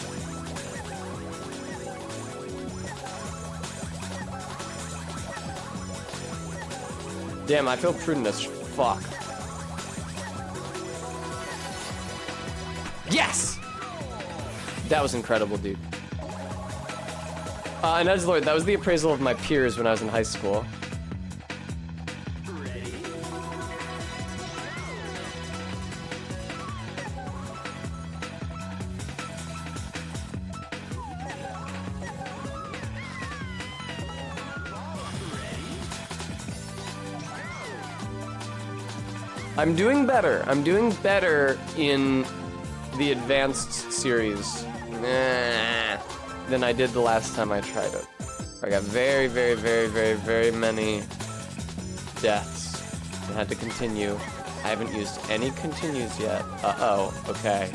Damn, I feel prudent as fuck. Yes! That was incredible, dude. And as Lord, that was the appraisal of my peers when I was in high school. I'm doing better. I'm doing better in the advanced series than I did the last time I tried it. I got very, very, very, very, very many deaths and had to continue I haven't used any continues yet. Uh-oh, okay.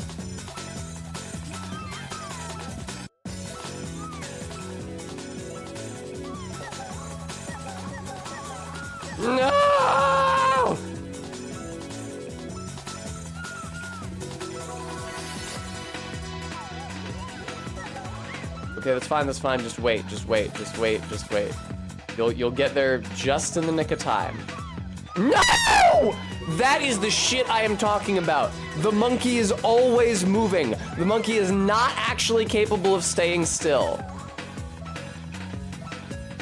No! Okay, that's fine, that's fine. Just wait, just wait, just wait, just wait. You'll get there just in the nick of time. No! That is the shit I am talking about. The monkey is always moving. The monkey is not actually capable of staying still.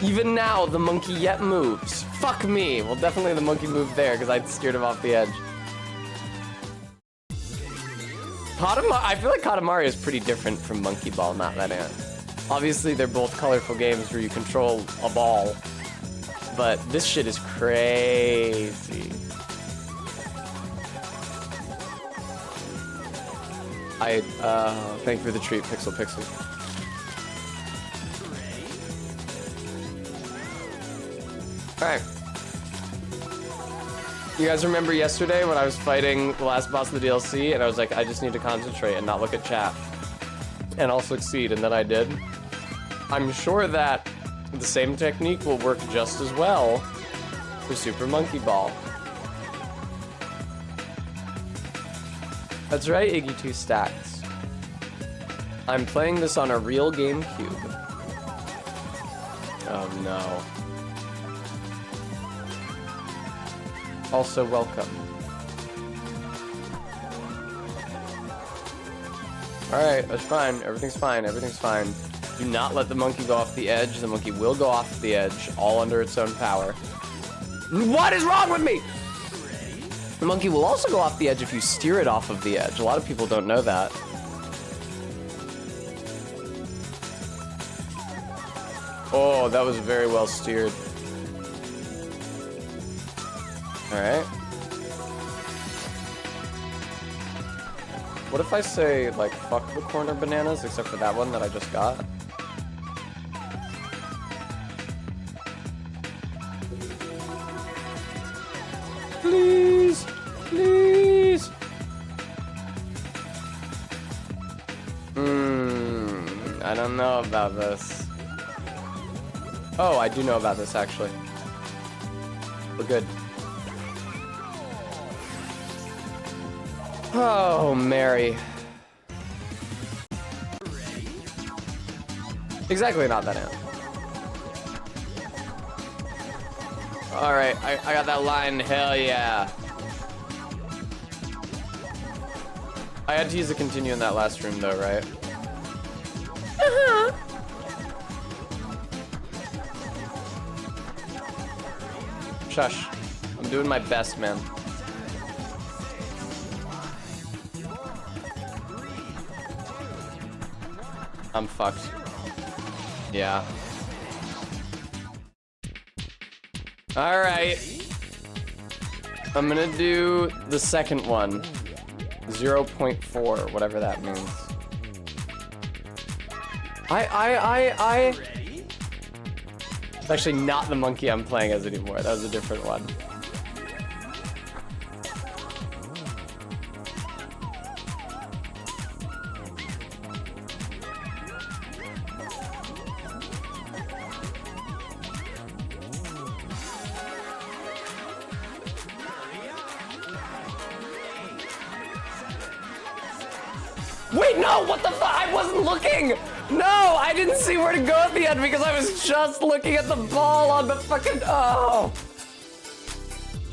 Even now, the monkey yet moves. Fuck me. Well, definitely the monkey moved there because I steered him off the edge. I feel like Katamari is pretty different from Monkey Ball, not that ant. Obviously, they're both colorful games where you control a ball, but this shit is crazy. Thank you for the treat, Pixel. Alright. You guys remember yesterday when I was fighting the last boss of the DLC and I was like, I just need to concentrate and not look at chat. And I'll succeed, and then I did. I'm sure that the same technique will work just as well for Super Monkey Ball. That's right, Iggy 2 Stacks. I'm playing this on a real GameCube. Oh no. Also welcome. Alright, that's fine. Everything's fine. Everything's fine. Do not let the monkey go off the edge. The monkey will go off the edge, all under its own power. What is wrong with me? The monkey will also go off the edge if you steer it off of the edge. A lot of people don't know that. Oh, that was very well steered. Alright. What if I say, like, fuck the corner bananas, except for that one that I just got? Please! Please! I don't know about this. Oh, I do know about this, actually. We're good. Oh, Mary. Exactly not that ant. Alright, I got that line, hell yeah. I had to use a continue in that last room though, right? Uh-huh. Shush. I'm doing my best, man. I'm fucked. Yeah. Alright. I'm gonna do the second one. 0.4, whatever that means. It's actually not the monkey I'm playing as anymore. That was a different one. Wait, no, what the fuck? I wasn't looking! No, I didn't see where to go at the end because I was just looking at the ball on the fucking, oh.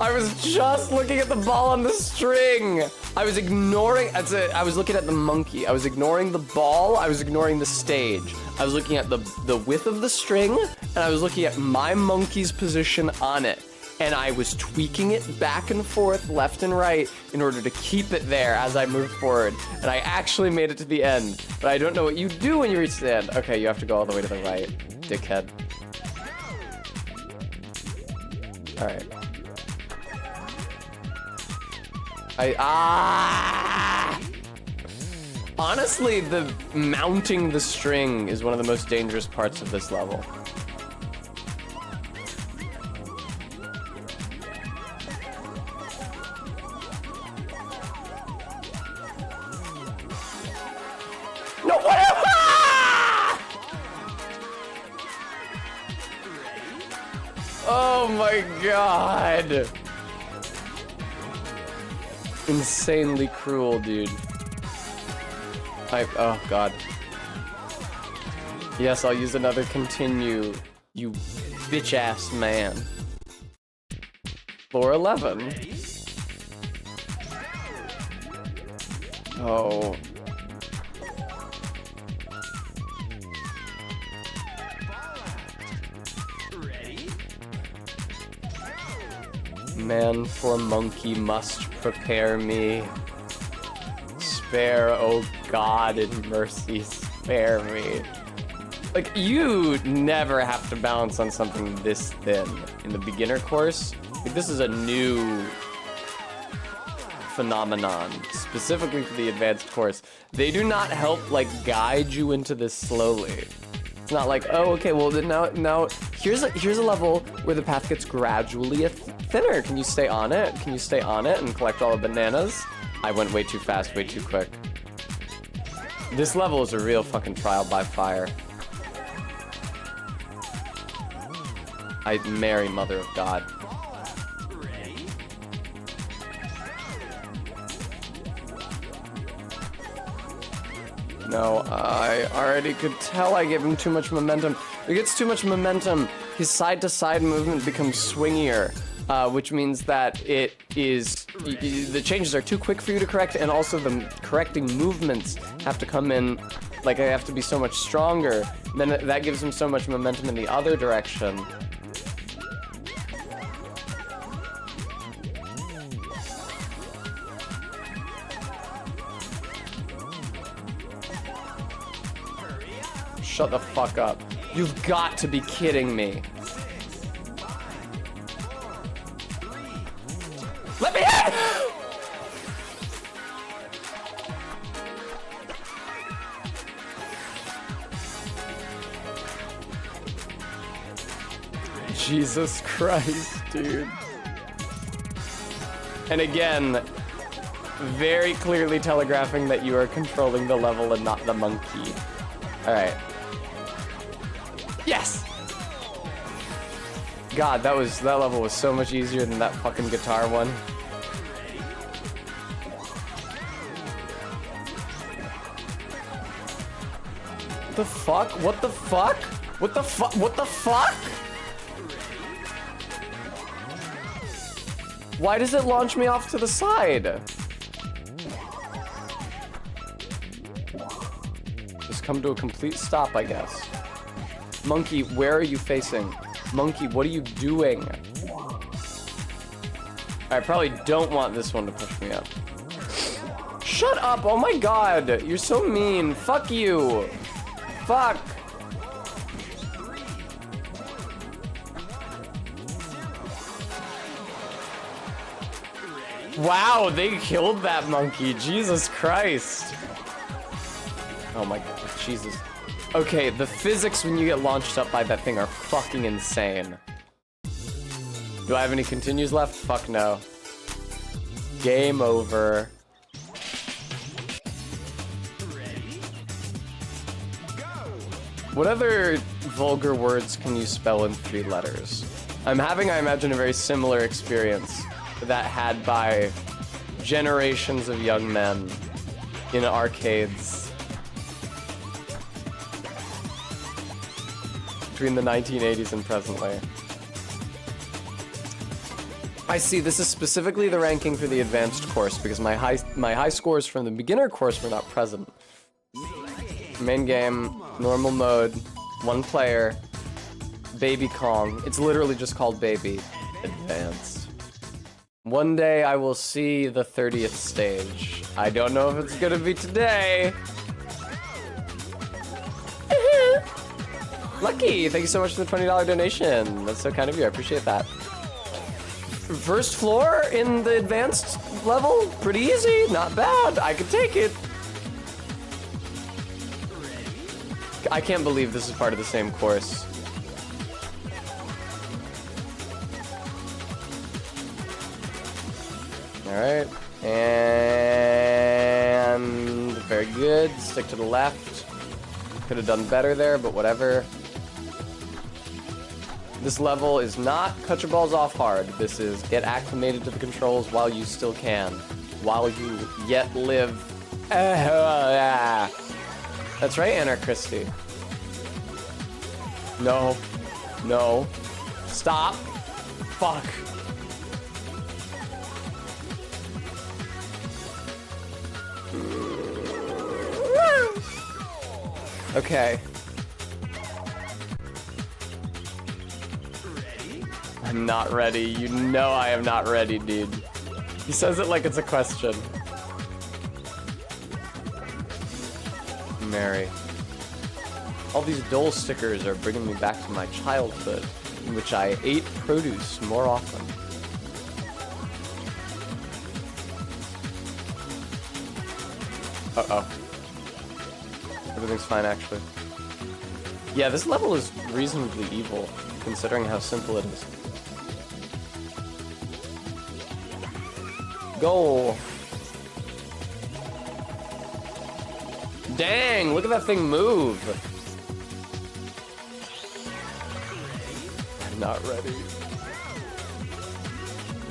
I was just looking at the ball on the string. I was ignoring, I was looking at the monkey. I was ignoring the ball, I was ignoring the stage. I was looking at the width of the string, and I was looking at my monkey's position on it. And I was tweaking it back and forth, left and right, in order to keep it there as I moved forward. And I actually made it to the end. But I don't know what you do when you reach the end. Okay, you have to go all the way to the right, dickhead. Alright. Honestly, the mounting the string is one of the most dangerous parts of this level. my god. Insanely cruel, dude. Oh god. Yes, I'll use another continue, you bitch-ass man. Floor 11. Oh. Man for monkey must prepare me. Spare, oh God, in mercy, spare me. Like, you never have to balance on something this thin in the beginner course. Like, this is a new phenomenon, specifically for the advanced course. They do not help, like, guide you into this slowly. It's not like, oh, okay, well, then now here's a level where the path gets gradually thinner. Can you stay on it? Can you stay on it and collect all the bananas? I went way too fast, way too quick. This level is a real fucking trial by fire. Mary, Mother of God. No, I already could tell I gave him too much momentum. If he gets too much momentum, his side-to-side movement becomes swingier, which means that the changes are too quick for you to correct, and also the correcting movements have to come in, like, they have to be so much stronger. Then that gives him so much momentum in the other direction. Shut the fuck up. You've got to be kidding me. Let me in! Jesus Christ, dude. And again, very clearly telegraphing that you are controlling the level and not the monkey. All right. Yes! God, that level was so much easier than that fucking guitar one. What the fuck? What the fuck? What the fuck? What the fuck? Why does it launch me off to the side? Just come to a complete stop, I guess. Monkey, where are you facing? Monkey, what are you doing? I probably don't want this one to push me up. Shut up! Oh my god! You're so mean! Fuck you! Fuck! Wow, they killed that monkey. Jesus Christ. Oh my god, Jesus. Okay, the physics when you get launched up by that thing are fucking insane. Do I have any continues left? Fuck no. Game over. What other vulgar words can you spell in 3 letters? I'm having, I imagine, a very similar experience that had by generations of young men in arcades between the 1980s and presently. I see, this is specifically the ranking for the advanced course because my high scores from the beginner course were not present. Main game, normal mode, 1 player, Baby Kong. It's literally just called Baby. Advanced. One day I will see the 30th stage. I don't know if it's gonna be today. Lucky, thank you so much for the $20 donation. That's so kind of you, I appreciate that. First floor in the advanced level, pretty easy, not bad, I could take it. I can't believe this is part of the same course. All right, and very good, stick to the left. Could have done better there, but whatever. This level is not cut your balls off hard. This is get acclimated to the controls while you still can. While you yet live. That's right, Anna Christie. No. No. Stop. Fuck. Okay. I'm not ready. You know I am not ready, dude. He says it like it's a question. Mary. All these dole stickers are bringing me back to my childhood, in which I ate produce more often. Uh-oh. Everything's fine, actually. Yeah, this level is reasonably evil, considering how simple it is. Go! Dang, look at that thing move! I'm not ready.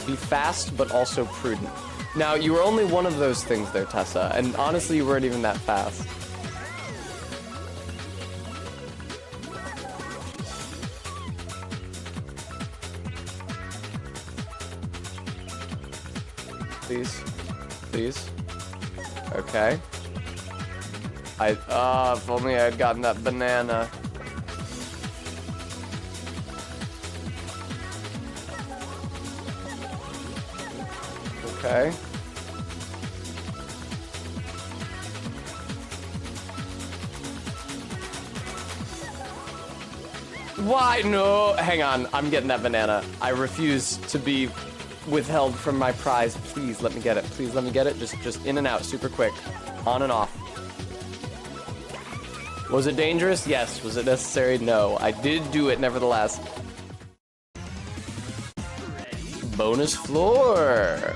Be fast, but also prudent. Now, you were only one of those things there, Tessa, and honestly, you weren't even that fast. Please. Please. Okay. If only I had gotten that banana. Okay. Why? No, hang on. I'm getting that banana. I refuse to be withheld from my prize. Please let me get it. Please let me get it. Just in and out, super quick. On and off. Was it dangerous? Yes. Was it necessary? No. I did do it nevertheless. Bonus floor.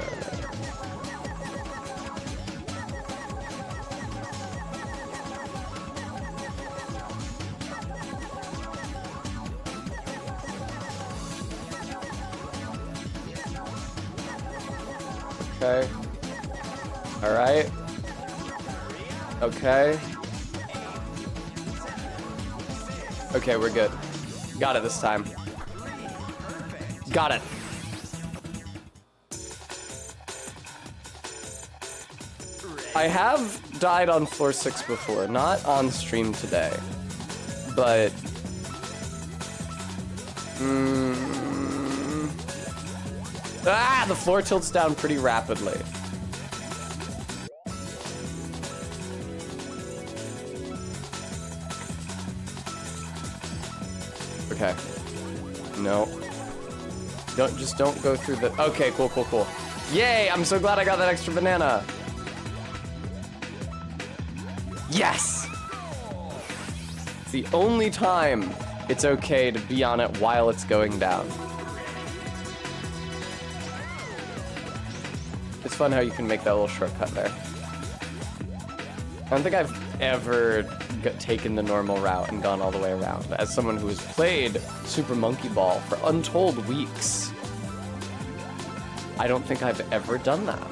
Okay. All right. Okay. Okay, we're good. Got it this time. Got it. I have died on floor 6 before, not on stream today, but the floor tilts down pretty rapidly. Okay. No. Don't go through the. Okay, cool. Yay! I'm so glad I got that extra banana. Yes! It's the only time it's okay to be on it while it's going down. It's fun how you can make that little shortcut there. I don't think I've ever taken the normal route and gone all the way around. As someone who has played Super Monkey Ball for untold weeks, I don't think I've ever done that.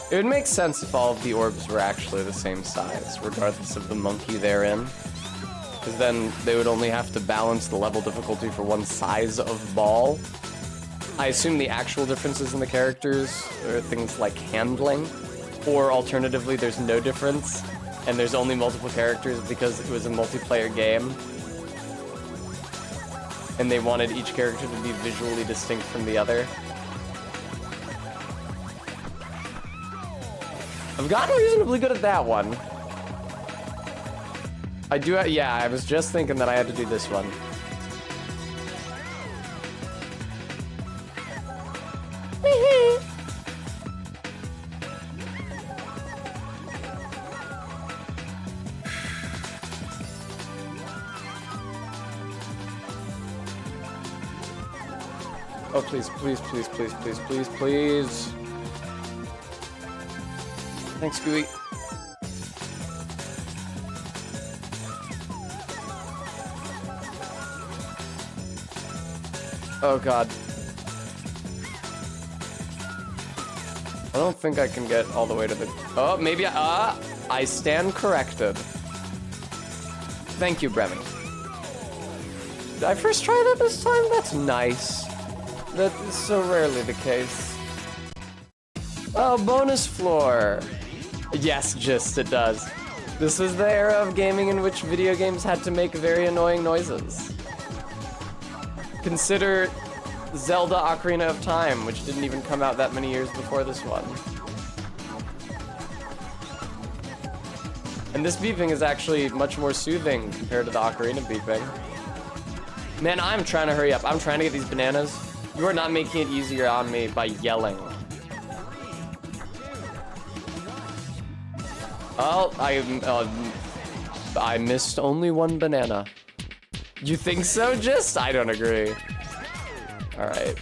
It would make sense if all of the orbs were actually the same size, regardless of the monkey they're in. Because then they would only have to balance the level difficulty for one size of ball. I assume the actual differences in the characters are things like handling, or alternatively, there's no difference, and there's only multiple characters because it was a multiplayer game. And they wanted each character to be visually distinct from the other. I've gotten reasonably good at that one. I do, yeah, I was just thinking that I had to do this one. Oh, please. Thanks, Gooey. Oh god. I don't think I can get all the way to the... Oh, maybe I stand corrected. Thank you, Brevin. Did I first try that this time? That's nice. That is so rarely the case. Oh, bonus floor. Yes, just it does. This was the era of gaming in which video games had to make very annoying noises. Consider Zelda Ocarina of Time, which didn't even come out that many years before this one. And this beeping is actually much more soothing compared to the Ocarina beeping. Man, I'm trying to hurry up. I'm trying to get these bananas. You are not making it easier on me by yelling. Oh, I missed only one banana. You think so, Just? I don't agree. All right.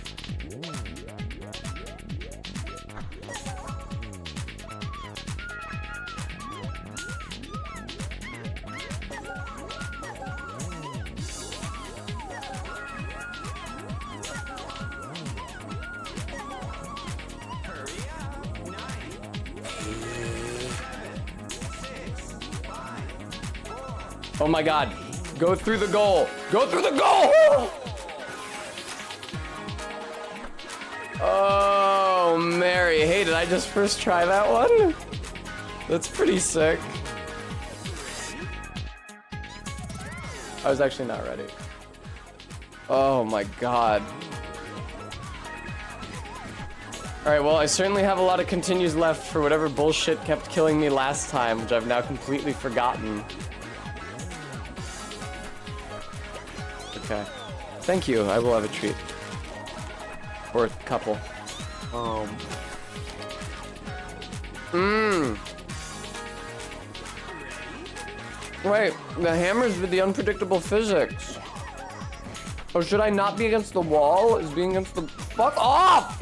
Oh my god. Go through the goal. Go through the goal! Oh, Mary. Hey, did I just first try that one? That's pretty sick. I was actually not ready. Oh my god. Alright, well, I certainly have a lot of continues left for whatever bullshit kept killing me last time, which I've now completely forgotten. Okay. Thank you. I will have a treat. Or a couple. Wait, the hammer's with the unpredictable physics. Oh, should I not be against the wall? Is being against the... Fuck off!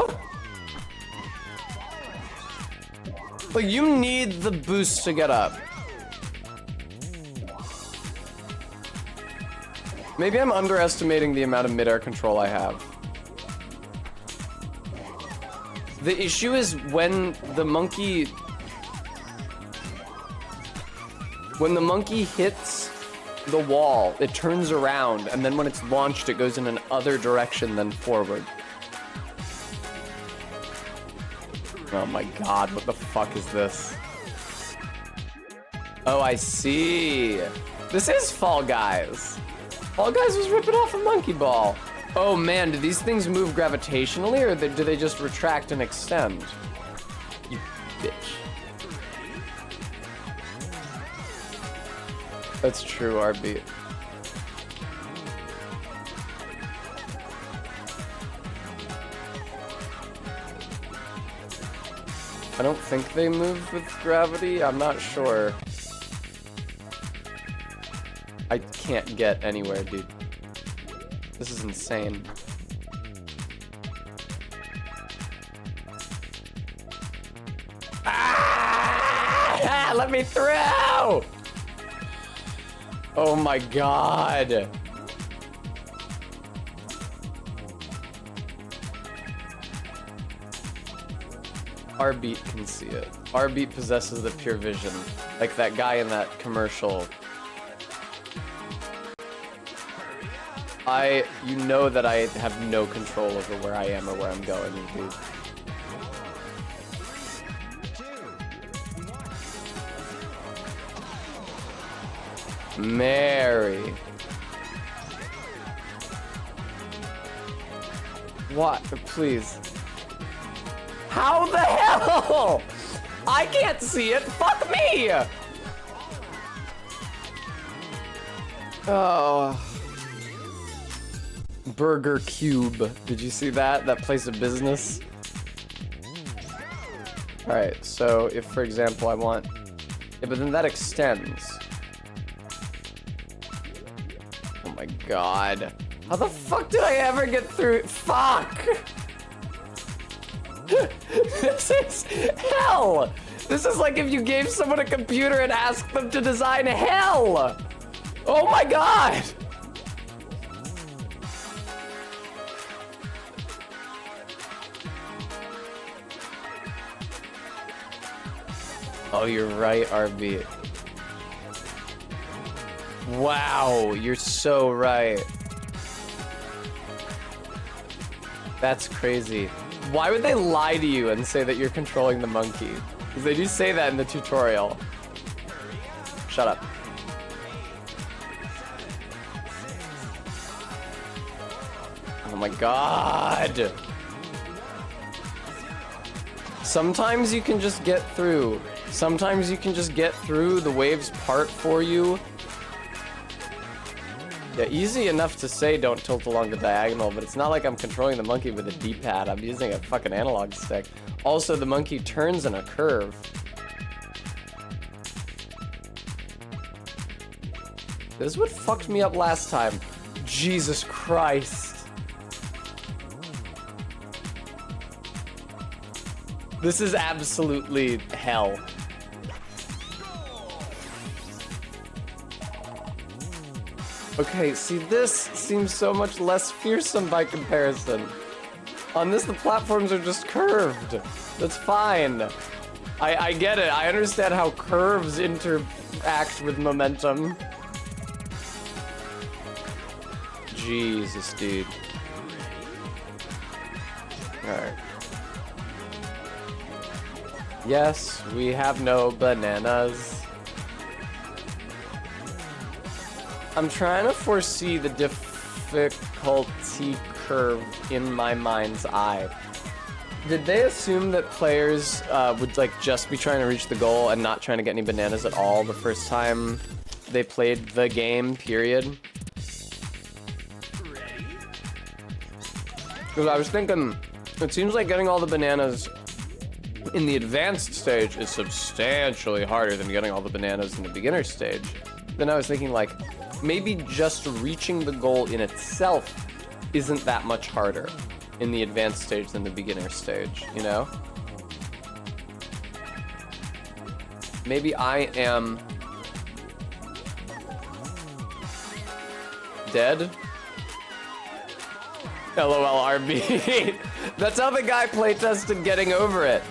Like, you need the boost to get up. Maybe I'm underestimating the amount of midair control I have. The issue is when the monkey hits the wall, it turns around, and then when it's launched, it goes in an other direction than forward. Oh my god, what the fuck is this? Oh, I see. This is Fall Guys. Fall Guys was ripping off a monkey ball. Oh man, do these things move gravitationally, or do they just retract and extend? You bitch. That's true, RB. I don't think they move with gravity. I'm not sure. I can't get anywhere, dude. This is insane. Ah! Let me through! Oh my god. Our beat can see it. Our beat possesses the pure vision, like that guy in that commercial. You know that I have no control over where I am or where I'm going, dude. Mary. What? Please. How the hell? I can't see it. Fuck me. Oh. Burger Cube. Did you see that? That place of business? Alright, so if, for example, I want... Yeah, but then that extends. Oh my god. How the fuck did I ever get through? Fuck! This is hell! This is like if you gave someone a computer and asked them to design hell! Oh my god! Oh, you're right, RB. Wow, you're so right. That's crazy. Why would they lie to you and say that you're controlling the monkey? Because they do say that in the tutorial. Shut up. Oh my god. Sometimes you can just get through. Sometimes you can just get through, the waves part for you. Yeah, easy enough to say don't tilt along the diagonal, but it's not like I'm controlling the monkey with a D-pad. I'm using a fucking analog stick. Also, the monkey turns in a curve. This is what fucked me up last time. Jesus Christ. This is absolutely hell. Okay, see, this seems so much less fearsome by comparison. On this, the platforms are just curved. That's fine. I get it. I understand how curves interact with momentum. Jesus, dude. Alright. Yes, we have no bananas. I'm trying to foresee the difficulty curve in my mind's eye. Did they assume that players would like just be trying to reach the goal and not trying to get any bananas at all the first time they played the game, period? Because I was thinking, it seems like getting all the bananas in the advanced stage is substantially harder than getting all the bananas in the beginner stage. Then I was thinking like, maybe just reaching the goal in itself isn't that much harder in the advanced stage than the beginner stage, you know? Maybe I am dead? LOL RB. That's how the guy playtested Getting Over It,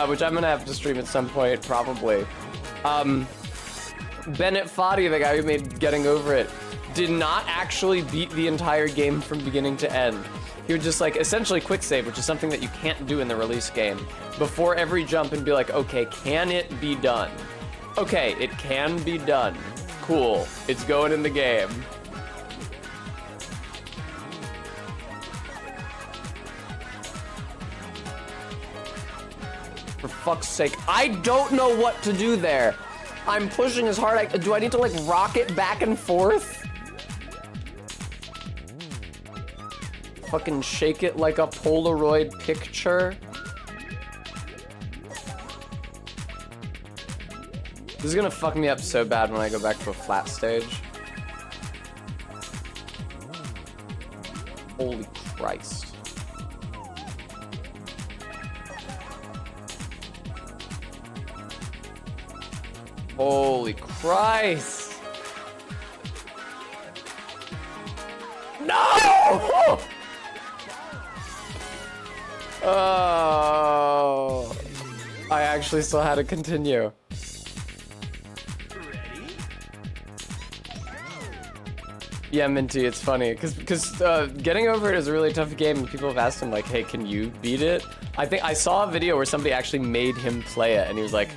which I'm gonna have to stream at some point, probably. Bennett Foddy, the guy who made Getting Over It, did not actually beat the entire game from beginning to end. He would just like essentially quick save, which is something that you can't do in the release game, before every jump and be like, okay, can it be done? Okay, it can be done. Cool, it's going in the game. For fuck's sake, I don't know what to do there. I'm pushing as hard do I need to like rock it back and forth? Fucking shake it like a Polaroid picture? This is gonna fuck me up so bad when I go back to a flat stage. Holy Christ. Holy Christ! No! Oh, I actually still had to continue. Yeah, Minty, it's funny because Getting Over It is a really tough game, and people have asked him like, "Hey, can you beat it?" I think I saw a video where somebody actually made him play it, and he was like,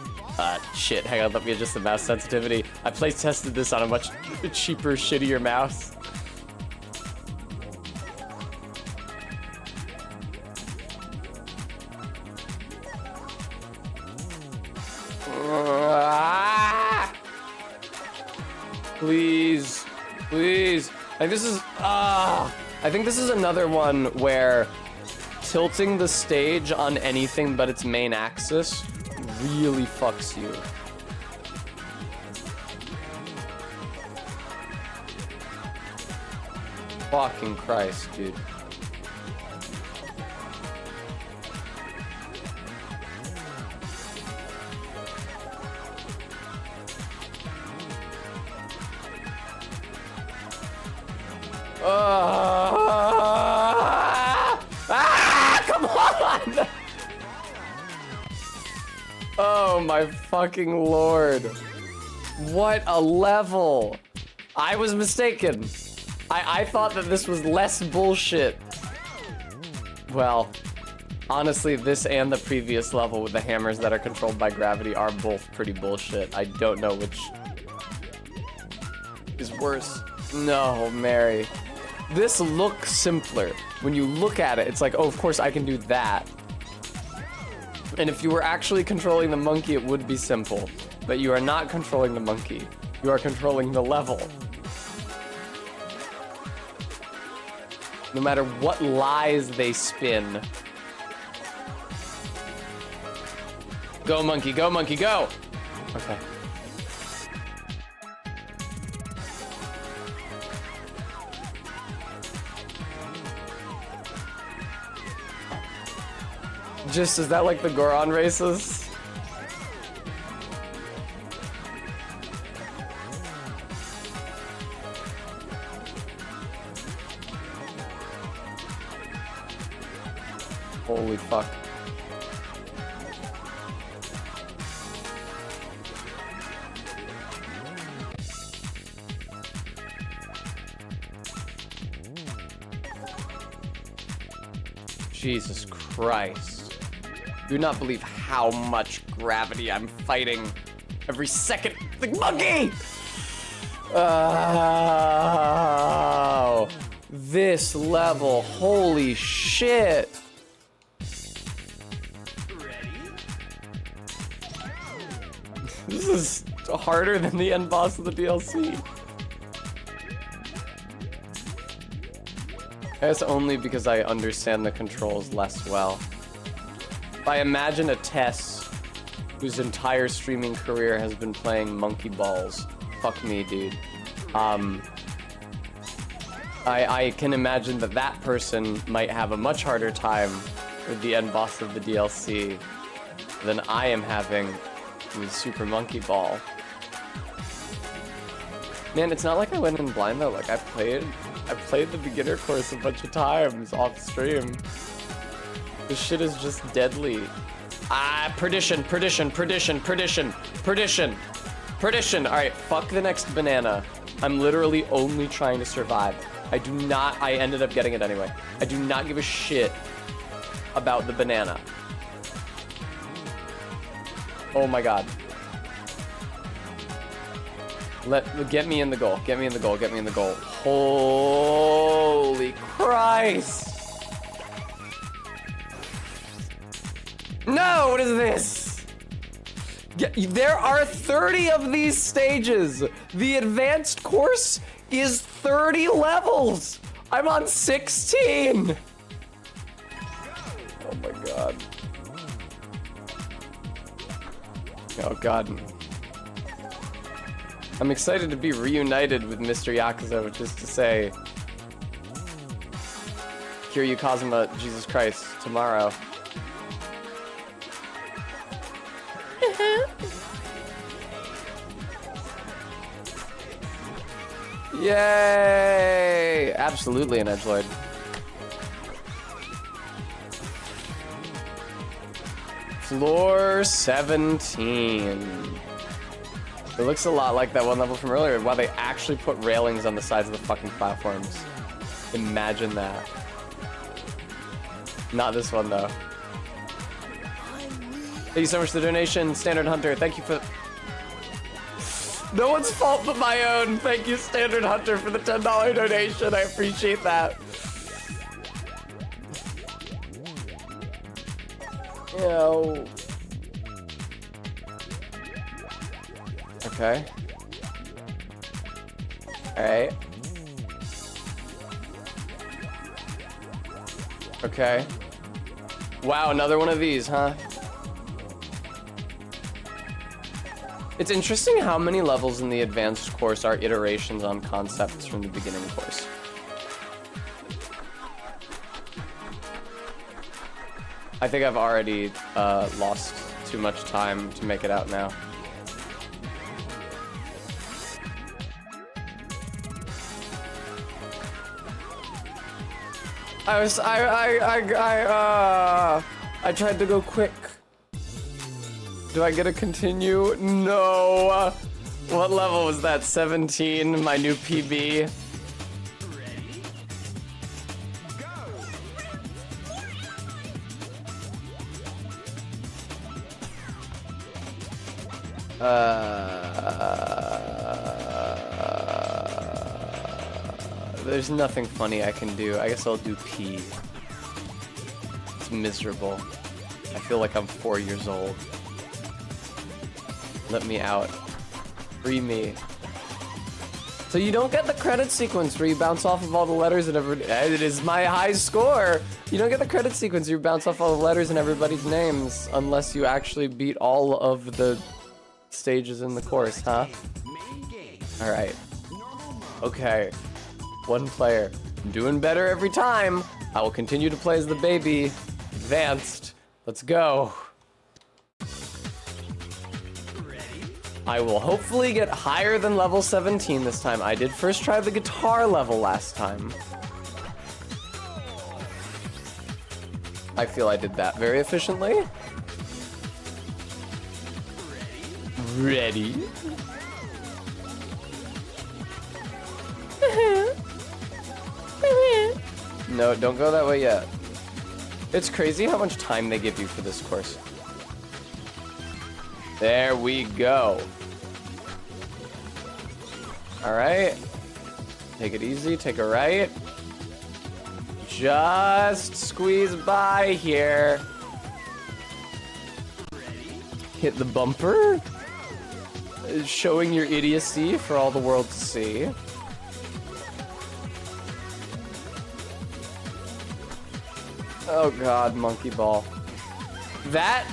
shit, hang on, let me adjust the mouse sensitivity. I play tested this on a much cheaper, shittier mouse. Please, please. Like this is, I think this is another one where tilting the stage on anything but its main axis really fucks you. Fucking Christ, dude. Come on! Oh my fucking lord. What a level. I was mistaken. I thought that this was less bullshit. Well, honestly, this and the previous level with the hammers that are controlled by gravity are both pretty bullshit. I don't know which is worse. No, Mary. This looks simpler. When you look at it, it's like, oh, of course I can do that. And if you were actually controlling the monkey, it would be simple. But you are not controlling the monkey. You are controlling the level. No matter what lies they spin. Go, monkey, go, monkey, go! Okay. Just, is that like the Goron races? Holy fuck. Jesus Christ. You do not believe how much gravity I'm fighting every second. The monkey! Oh, this level, holy shit. This is harder than the end boss of the DLC. I guess only because I understand the controls less well. If I imagine a Tess whose entire streaming career has been playing monkey balls, fuck me, dude. I can imagine that that person might have a much harder time with the end boss of the DLC than I am having with Super Monkey Ball. Man, it's not like I went in blind though. Like I played the beginner course a bunch of times off stream. This shit is just deadly. Ah, perdition, perdition, perdition, perdition, perdition, perdition. All right, fuck the next banana. I'm literally only trying to survive. I ended up getting it anyway. I do not give a shit about the banana. Oh my god. Get me in the goal. Get me in the goal. Get me in the goal. Holy Christ! No, what is this? There are 30 of these stages. The advanced course is 30 levels. I'm on 16. Oh my god. Oh god. I'm excited to be reunited with Mr. Yakuza, which is to say, Kiryu Kazuma, Jesus Christ, tomorrow. Yay! Absolutely an edgelord. Floor 17. It looks a lot like that one level from earlier. Wow, they actually put railings on the sides of the fucking platforms. Imagine that. Not this one, though. Thank you so much for the donation, Standard Hunter. Thank you for... No one's fault but my own. Thank you, Standard Hunter, for the $10 donation. I appreciate that. Yo. Okay. Alright. Okay. Wow, another one of these, huh? It's interesting how many levels in the advanced course are iterations on concepts from the beginning course. I think I've already lost too much time to make it out now. I tried to go quick. Do I get to continue? No. What level was that? 17, my new PB. Ready? Go! There's nothing funny I can do. I guess I'll do P. It's miserable. I feel like I'm 4 years old. Let me out. Free me. So you don't get the credit sequence where you bounce off of all the letters and it is my high score. You don't get the credit sequence where you bounce off all the letters and everybody's names unless you actually beat all of the stages in the course, huh? Main game. All right. Okay. One player. I'm doing better every time. I will continue to play as the baby. Advanced. Let's go. I will hopefully get higher than level 17 this time. I did first try the guitar level last time. I feel I did that very efficiently. Ready? No, don't go that way yet. It's crazy how much time they give you for this course. There we go. All right. Take it easy, take a right. Just squeeze by here. Hit the bumper. Showing your idiocy for all the world to see. Oh god, monkey ball. That...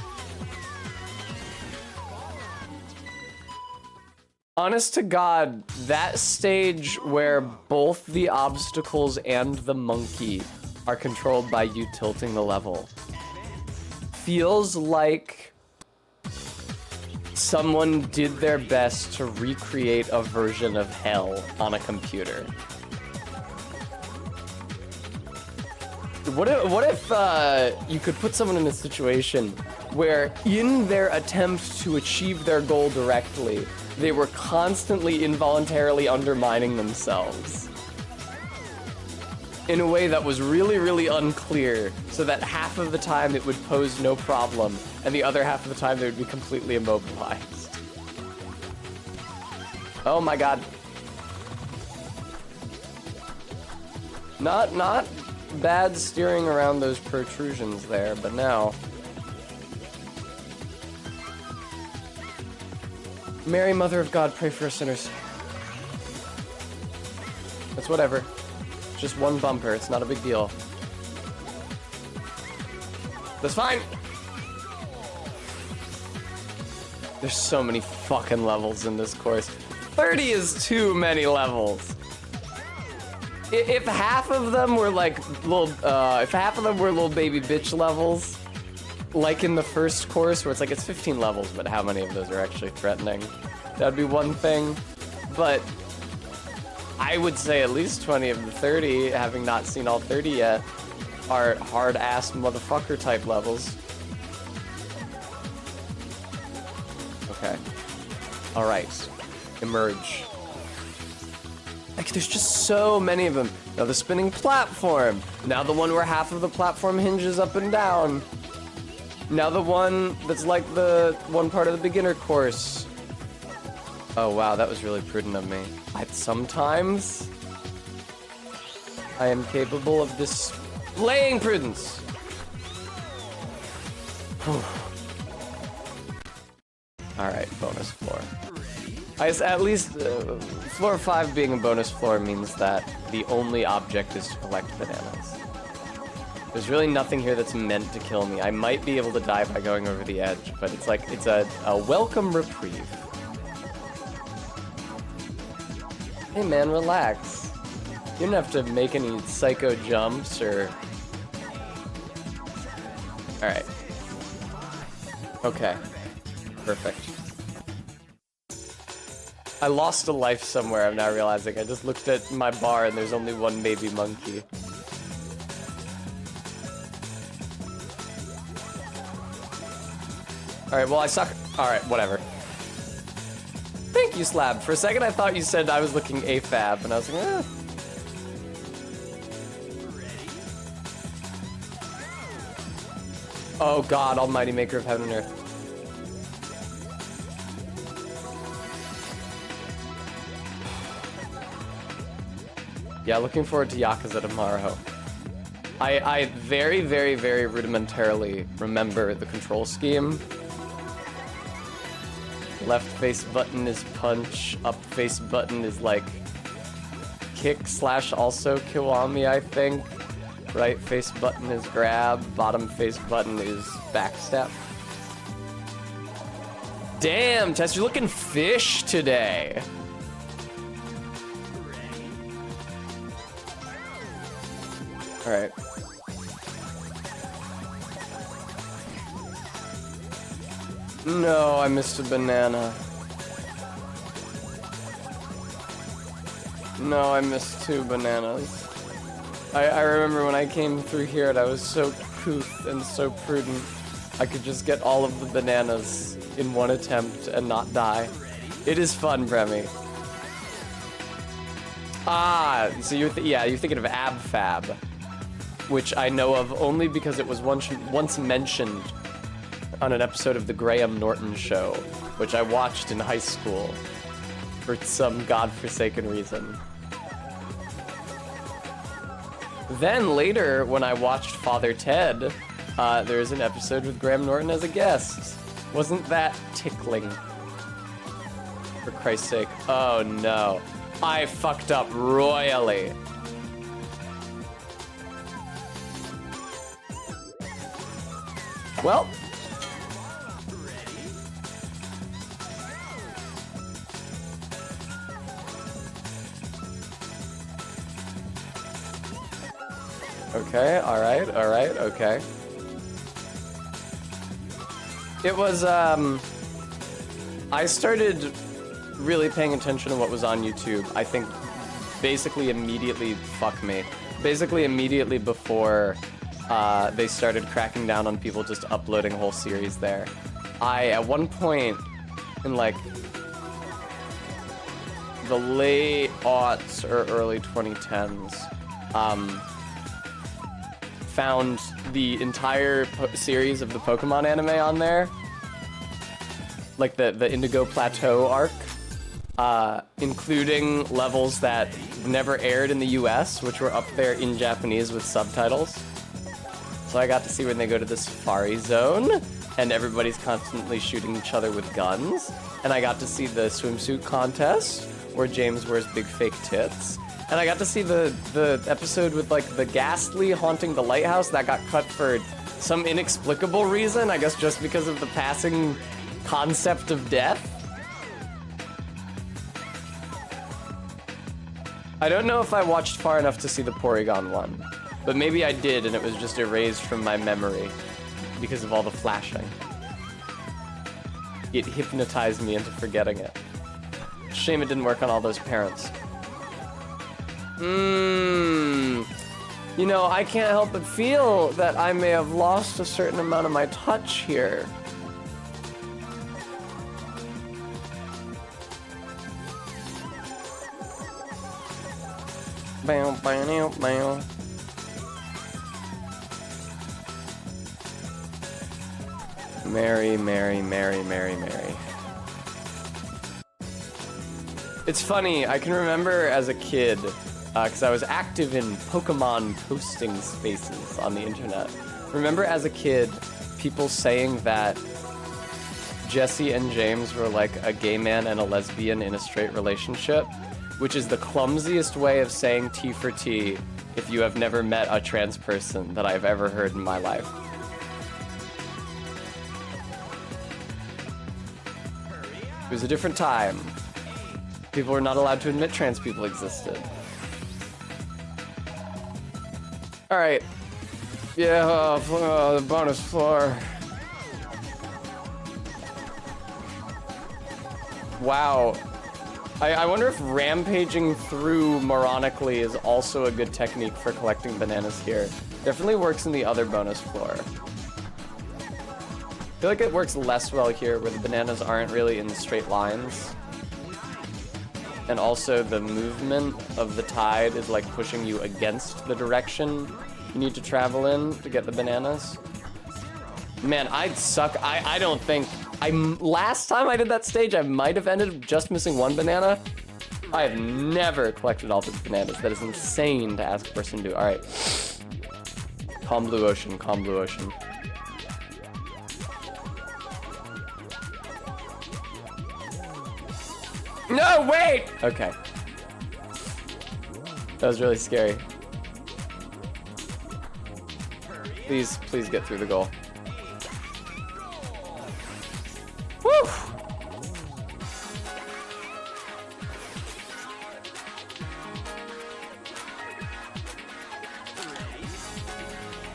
Honest to God, that stage where both the obstacles and the monkey are controlled by you tilting the level feels like someone did their best to recreate a version of hell on a computer. What if you could put someone in a situation where in their attempt to achieve their goal directly, they were constantly involuntarily undermining themselves in a way that was really, really unclear, so that half of the time it would pose no problem, and the other half of the time they would be completely immobilized. Oh my god. Not bad steering around those protrusions there, but now... Mary, Mother of God, pray for us sinners. It's whatever. It's just one bumper. It's not a big deal. That's fine. There's so many fucking levels in this course. 30 is too many levels. If half of them were like little, if half of them were little baby bitch levels, like in the first course where it's like it's 15 levels, but how many of those are actually threatening? That'd be one thing. But I would say at least 20 of the 30, having not seen all 30 yet, are hard-ass motherfucker type levels. Okay. All right. Emerge. Like, there's just so many of them. Now the spinning platform. Now the one where half of the platform hinges up and down. Now the one that's like the one part of the beginner course. Oh wow, that was really prudent of me. Sometimes I am capable of displaying prudence. Alright, bonus floor. At least floor 5 being a bonus floor means that the only object is to collect bananas. There's really nothing here that's meant to kill me. I might be able to die by going over the edge, but it's like, it's a welcome reprieve. Hey man, relax. You don't have to make any psycho jumps or... Alright. Okay. Perfect. I lost a life somewhere, I'm now realizing. I just looked at my bar and there's only one baby monkey. Alright, well I suck. Alright, whatever. Thank you, Slab. For a second I thought you said I was looking AFAB, and I was like, eh. Oh God, almighty maker of heaven and earth. Yeah, looking forward to Yakuza tomorrow. I very, very, very rudimentarily remember the control scheme. Left face button is punch, up face button is like kick / also Kiwami, I think. Right face button is grab, bottom face button is backstep. Damn, Tess, you're looking fish today. All right. No, I missed a banana. No, I missed 2 bananas. I remember when I came through here and I was so couth and so prudent, I could just get all of the bananas in one attempt and not die. It is fun, Bremy. Ah, so you're thinking of Ab Fab, which I know of only because it was once mentioned on an episode of the Graham Norton Show, which I watched in high school for some godforsaken reason. Then later, when I watched Father Ted, there's an episode with Graham Norton as a guest. Wasn't that tickling? For Christ's sake. Oh no. I fucked up royally. Well. Okay, alright, okay. It was, I started really paying attention to what was on YouTube, I think, basically immediately before they started cracking down on people just uploading whole series there. At one point, in like, the late aughts or early 2010s, found the entire series of the Pokemon anime on there, like the Indigo Plateau arc, including levels that never aired in the US, which were up there in Japanese with subtitles. So I got to see when they go to the Safari Zone, and everybody's constantly shooting each other with guns, and I got to see the swimsuit contest, where James wears big fake tits. And I got to see the episode with, like, the Ghastly haunting the lighthouse that got cut for some inexplicable reason, I guess just because of the passing concept of death. I don't know if I watched far enough to see the Porygon one, but maybe I did and it was just erased from my memory because of all the flashing. It hypnotized me into forgetting it. Shame it didn't work on all those parents. You know, I can't help but feel that I may have lost a certain amount of my touch here. Bow, bow, bow. Mary, Mary, Mary, Mary, Mary. It's funny, I can remember as a kid, because I was active in Pokemon posting spaces on the internet. Remember as a kid, people saying that Jesse and James were like a gay man and a lesbian in a straight relationship, which is the clumsiest way of saying T for T if you have never met a trans person that I've ever heard in my life. It was a different time. People were not allowed to admit trans people existed. Alright. Yeah, the bonus floor. Wow. I wonder if rampaging through moronically is also a good technique for collecting bananas here. Definitely works in the other bonus floor. I feel like it works less well here where the bananas aren't really in straight lines. And also the movement of the tide is like pushing you against the direction you need to travel in to get the bananas. Man, I'd suck. I don't think... last time I did that stage, I might have ended up just missing one banana. I have never collected all the bananas. That is insane to ask a person to do. All right. Calm blue ocean, calm blue ocean. No, wait! Okay. That was really scary. Please, please get through the goal. Woo!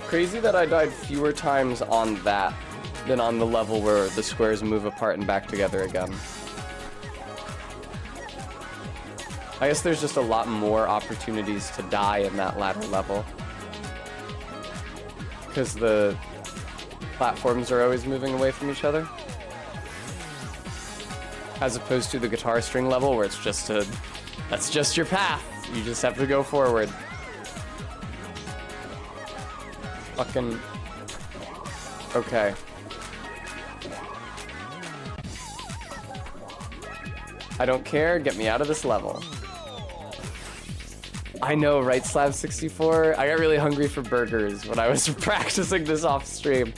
Crazy that I died fewer times on that than on the level where the squares move apart and back together again. I guess there's just a lot more opportunities to die in that latter level. Because the platforms are always moving away from each other. As opposed to the guitar string level where it's just that's just your path. You just have to go forward. Fucking... Okay. I don't care, get me out of this level. I know, right, Slab64? I got really hungry for burgers when I was practicing this off stream.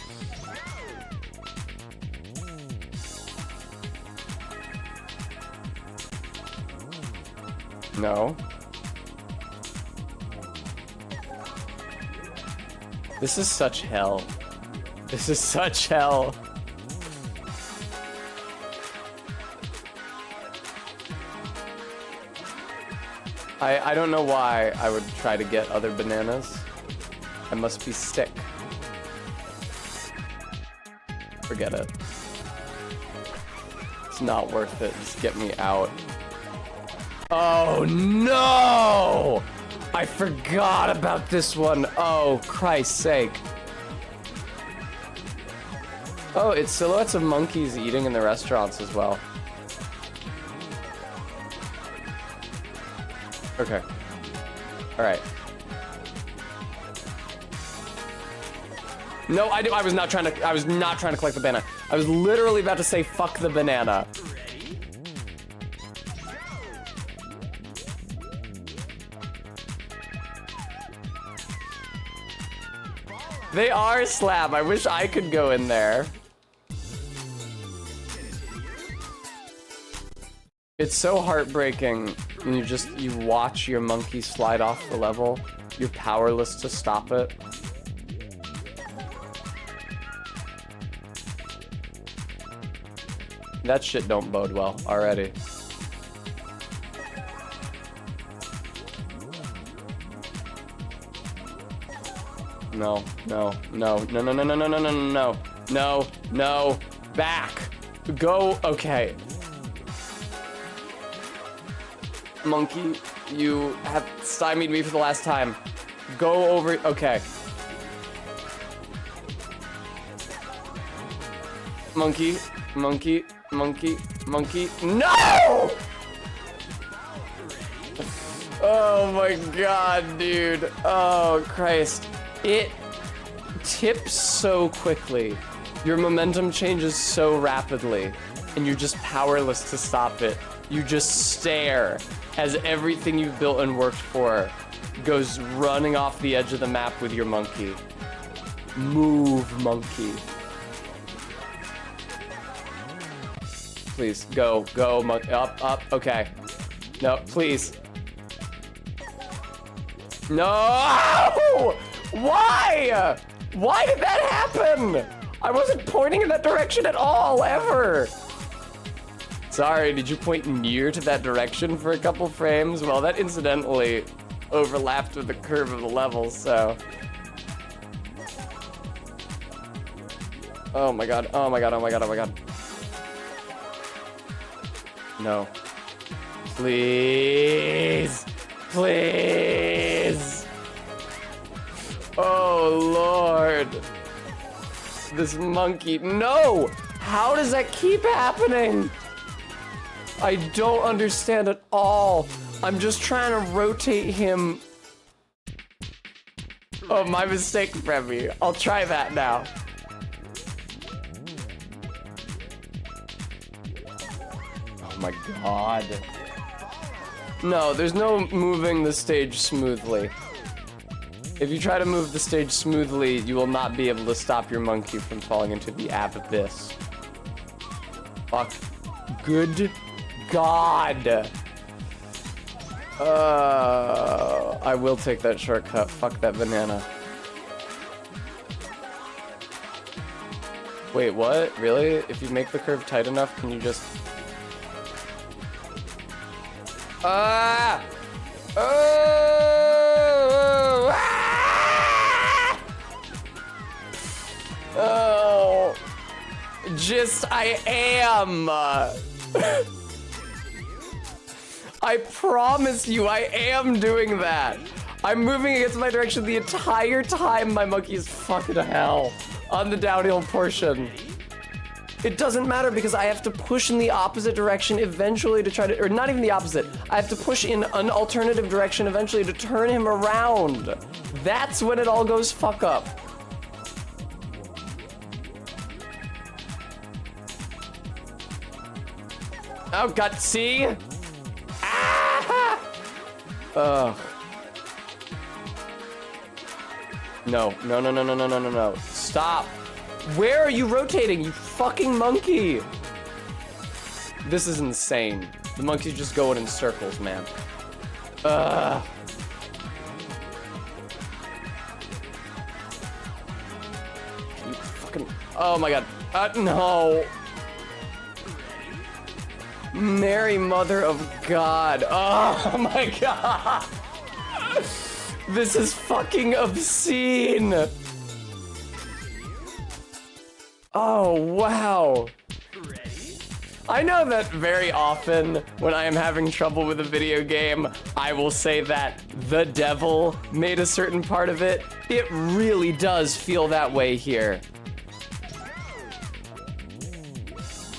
No. This is such hell. This is such hell. I don't know why I would try to get other bananas. I must be sick. Forget it. It's not worth it. Just get me out. Oh no! I forgot about this one. Oh, Christ's sake. Oh, it's silhouettes of monkeys eating in the restaurants as well. Okay. All right. No, I was not trying to collect the banana. I was literally about to say fuck the banana. They are slab. I wish I could go in there. It's so heartbreaking when you watch your monkey slide off the level. You're powerless to stop it. That shit don't bode well already. No, no, no, no, no, no, no, no, no, no, no, no, no, back. Go, okay. Monkey, you have stymied me for the last time. Go over, okay. Monkey, monkey, monkey, monkey, no! Oh my god, dude. Oh, Christ. It tips so quickly. Your momentum changes so rapidly, and you're just powerless to stop it. You just stare as everything you've built and worked for goes running off the edge of the map with your monkey. Move, monkey. Please, go, go, up, up, okay. No, please. No! Why? Why did that happen? I wasn't pointing in that direction at all, ever. Sorry, did you point near to that direction for a couple frames? Well, that incidentally overlapped with the curve of the level, so. Oh my god, oh my god, oh my god, oh my god. No. Please. Please. Oh, Lord. This monkey. No! How does that keep happening? I don't understand at all. I'm just trying to rotate him. Oh, my mistake, Remy. I'll try that now. Oh my god. No, there's no moving the stage smoothly. If you try to move the stage smoothly, you will not be able to stop your monkey from falling into the abyss. Fuck. Good God. I will take that shortcut. Fuck that banana. Wait, what? Really? If you make the curve tight enough, can you just... Oh! Oh! Just, I am! I promise you, I am doing that. I'm moving against my direction the entire time my monkey is fucking hell on the downhill portion. It doesn't matter because I have to push in the opposite direction eventually to try to, or not even the opposite. I have to push in an alternative direction eventually to turn him around. That's when it all goes fuck up. Oh God, see? Ugh. No. Stop. Where are you rotating, you fucking monkey? This is insane. The monkey's just going in circles, man. Ugh. You fucking... Oh my God. No. Mary, mother of God. Oh my God. This is fucking obscene. Oh, wow. I know that very often when I am having trouble with a video game, I will say that the devil made a certain part of it. It really does feel that way here.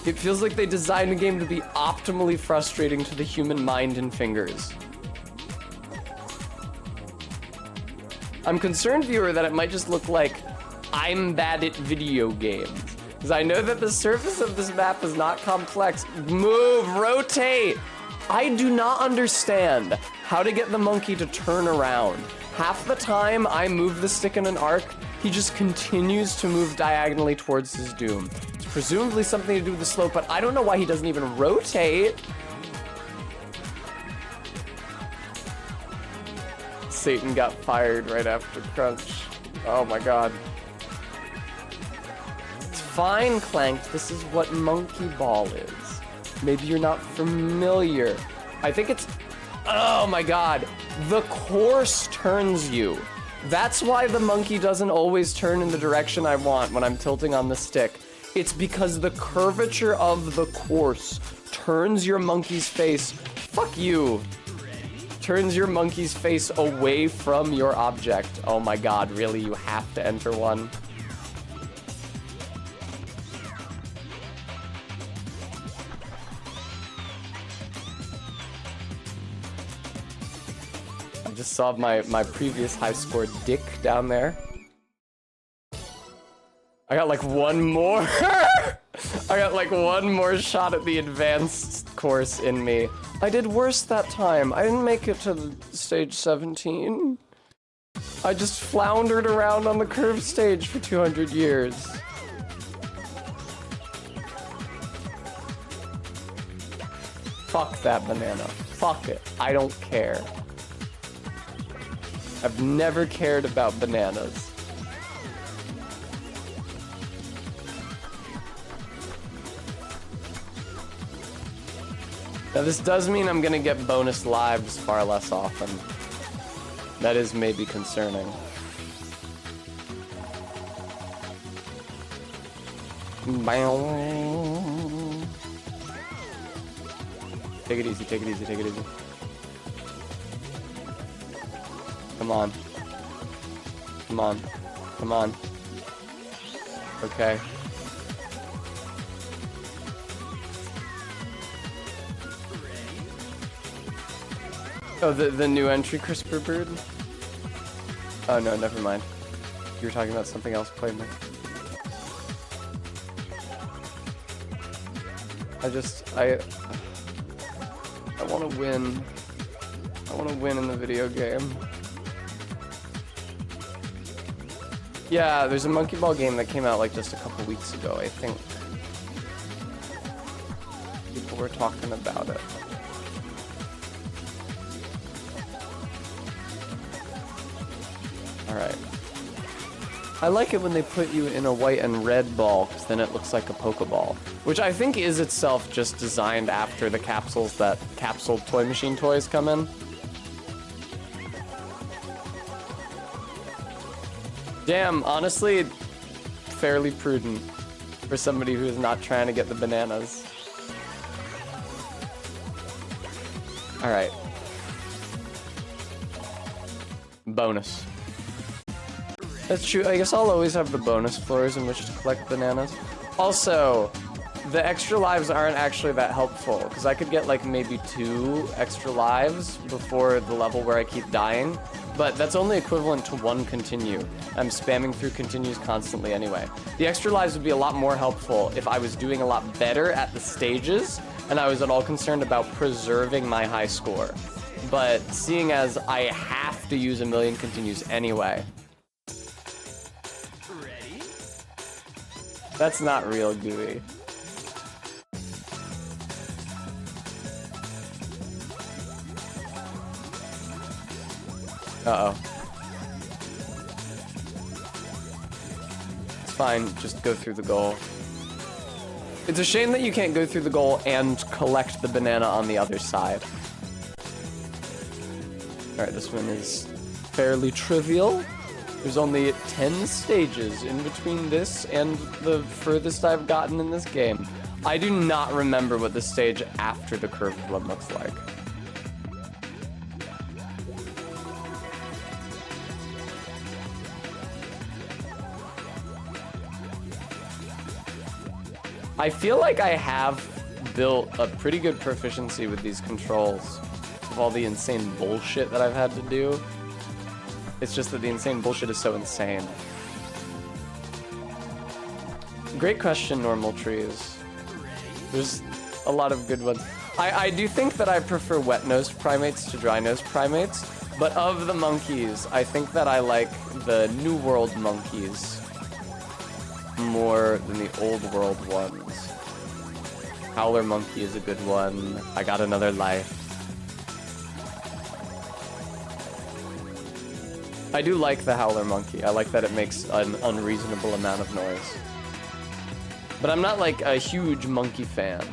It feels like they designed the game to be optimally frustrating to the human mind and fingers. I'm concerned, viewer, that it might just look like I'm bad at video games. Because I know that the surface of this map is not complex. Move, rotate! I do not understand how to get the monkey to turn around. Half the time I move the stick in an arc, he just continues to move diagonally towards his doom. It's presumably something to do with the slope, but I don't know why he doesn't even rotate. Satan got fired right after Crunch. Oh my God. It's fine, Clank. This is what Monkey Ball is. Maybe you're not familiar. I think it's... Oh my God. The course turns you. That's why the monkey doesn't always turn in the direction I want when I'm tilting on the stick. It's because the curvature of the course turns your monkey's face... Fuck you. Turns your monkey's face away from your object. Oh my God, really? You have to enter one? I just saw my previous high score dick down there. I got like one more. I got like one more shot at the advanced course in me. I did worse that time. I didn't make it to the stage 17. I just floundered around on the curved stage for 200 years. Fuck that banana. Fuck it. I don't care. I've never cared about bananas. Now this does mean I'm gonna get bonus lives far less often. That is maybe concerning. Take it easy, take it easy, take it easy. Come on. Come on. Come on. Okay. Oh, the new entry, CRISPR Bird? Oh no, never mind. You were talking about something else, plainly. I want to win. I want to win in the video game. Yeah, there's a Monkey Ball game that came out like just a couple weeks ago, I think. People were talking about it. Alright. I like it when they put you in a white and red ball, because then it looks like a Pokeball. Which I think is itself just designed after the capsules that capsuled Toy Machine toys come in. Damn, honestly, fairly prudent for somebody who is not trying to get the bananas. Alright. Bonus. That's true. I guess I'll always have the bonus floors in which to collect bananas. Also, the extra lives aren't actually that helpful, because I could get like maybe 2 extra lives before the level where I keep dying, but that's only equivalent to 1 continue. I'm spamming through continues constantly anyway. The extra lives would be a lot more helpful if I was doing a lot better at the stages, and I was at all concerned about preserving my high score. But seeing as I have to use a million continues anyway, that's not real gooey. Uh-oh. It's fine, just go through the goal. It's a shame that you can't go through the goal and collect the banana on the other side. Alright, this one is fairly trivial. There's only 10 stages in between this and the furthest I've gotten in this game. I do not remember what the stage after the curved one looks like. I feel like I have built a pretty good proficiency with these controls of all the insane bullshit that I've had to do. It's just that the insane bullshit is so insane. Great question, Normal Trees. There's a lot of good ones. I do think that I prefer wet-nosed primates to dry-nosed primates, but of the monkeys, I think that I like the New World monkeys more than the Old World ones. Howler monkey is a good one. I got another life. I do like the Howler monkey. I like that it makes an unreasonable amount of noise. But I'm not like a huge monkey fan.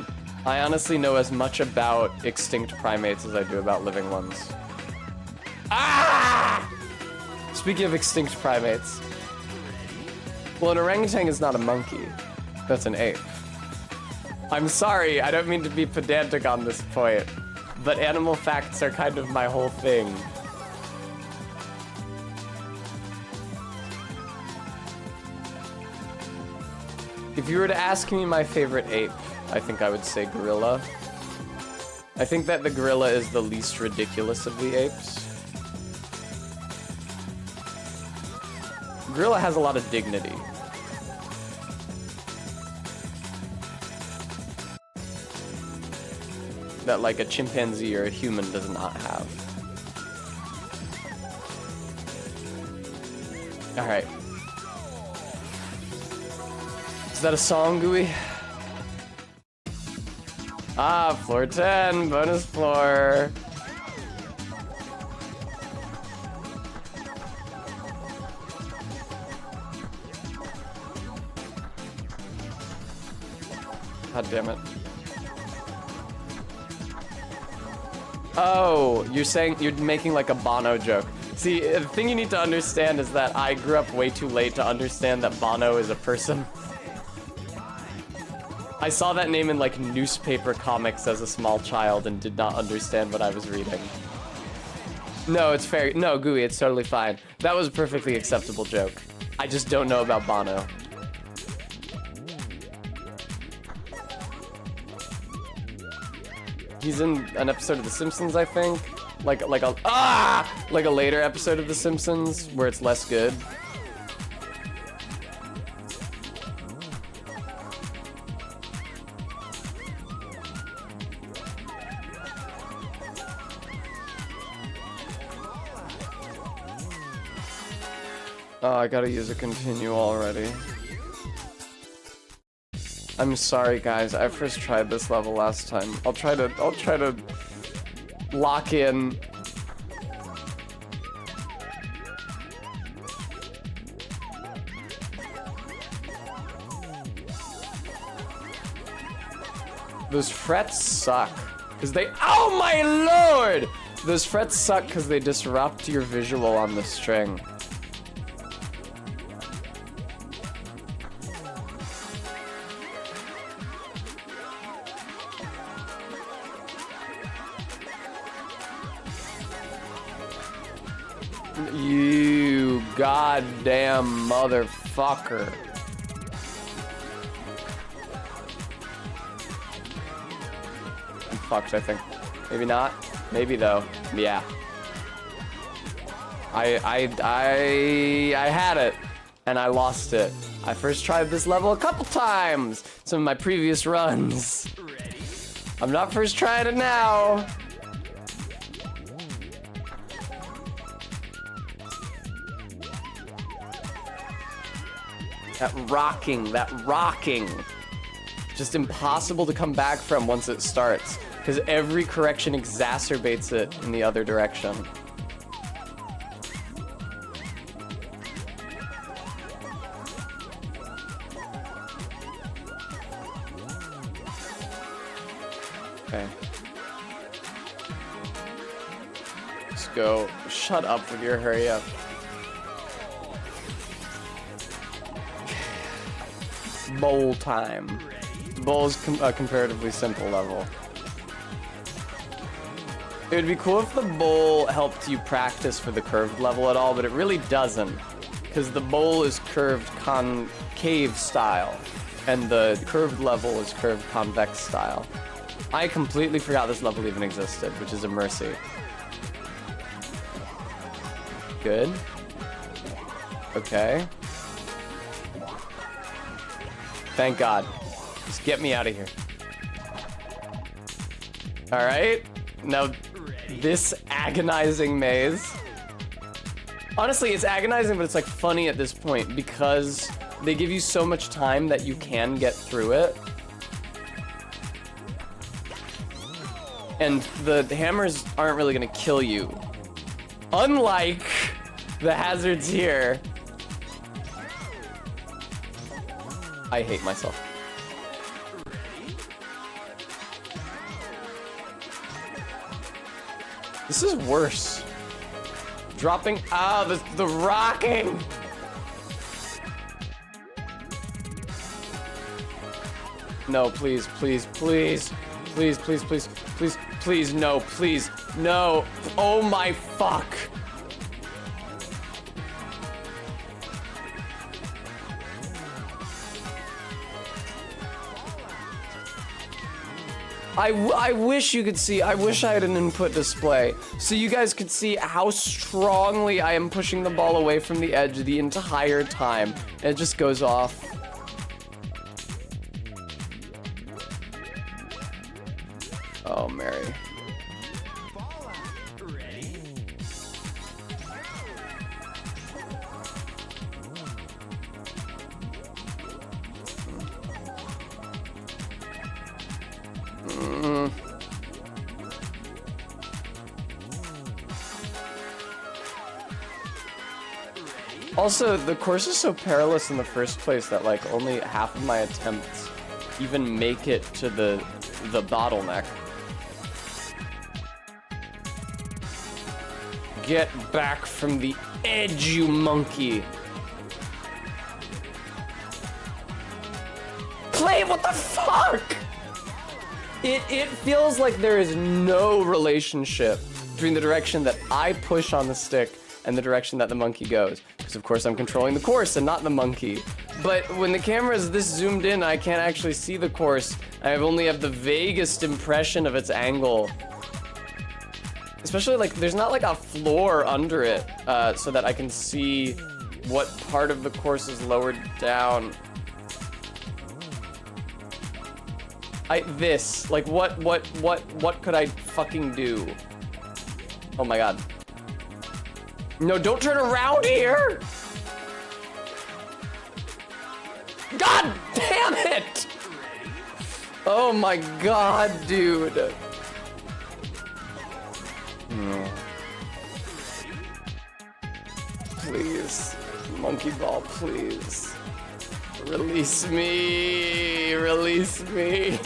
I honestly know as much about extinct primates as I do about living ones. Ah! Speaking of extinct primates. Well, an orangutan is not a monkey. That's an ape. I'm sorry, I don't mean to be pedantic on this point, but animal facts are kind of my whole thing. If you were to ask me my favorite ape, I think I would say gorilla. I think that the gorilla is the least ridiculous of the apes. Gorilla has a lot of dignity. That like a chimpanzee or a human does not have. Alright. Is that a song, Gooey? Ah, floor 10, bonus floor. God damn it. Oh, you're saying, you're making like a Bono joke. See, the thing you need to understand is that I grew up way too late to understand that Bono is a person. I saw that name in like newspaper comics as a small child and did not understand what I was reading. No, it's fair. No, Gooey, it's totally fine. That was a perfectly acceptable joke. I just don't know about Bono. He's in an episode of The Simpsons, I think. Like a later episode of The Simpsons where it's less good. Oh, I gotta use a continue already. I'm sorry, guys. I first tried this level last time. I'll try to lock in. Those frets suck. Cause they, oh my lord! Those frets suck because they disrupt your visual on the string. You goddamn motherfucker. I'm fucked, I think. Maybe not. Maybe though. Yeah. I had it and I lost it. I first tried this level a couple times. Some of my previous runs. I'm not first trying it now. That rocking. Just impossible to come back from once it starts. Because every correction exacerbates it in the other direction. Okay. Let's go. Shut up with your hurry up. Bowl time. Bowl is a comparatively simple level. It would be cool if the bowl helped you practice for the curved level at all, but it really doesn't. Because the bowl is curved concave style, and the curved level is curved convex style. I completely forgot this level even existed, which is a mercy. Good. Okay. Thank God. Just get me out of here. Alright. Now, this agonizing maze. Honestly, it's agonizing, but it's like funny at this point because they give you so much time that you can get through it. And the hammers aren't really gonna kill you. Unlike the hazards here. I hate myself. This is worse. Dropping, the rocking. No, please, please, please, please, please, please, please, please, no, please, no. Oh my fuck. I wish you could see, I wish I had an input display so you guys could see how strongly I am pushing the ball away from the edge the entire time. And it just goes off. Oh, Mary. Also, the course is so perilous in the first place that like only half of my attempts even make it to the bottleneck. Get back from the edge, you monkey. Play, what the fuck? It feels like there is no relationship between the direction that I push on the stick and the direction that the monkey goes. Because of course I'm controlling the course and not the monkey. But when the camera is this zoomed in, I can't actually see the course. I only have the vaguest impression of its angle. Especially like, there's not like a floor under it, so that I can see what part of the course is lowered down. Like what could I fucking do? Oh my god. No, don't turn around here! God damn it! Oh my god, dude. Please. Monkey ball, please. Release me. Release me.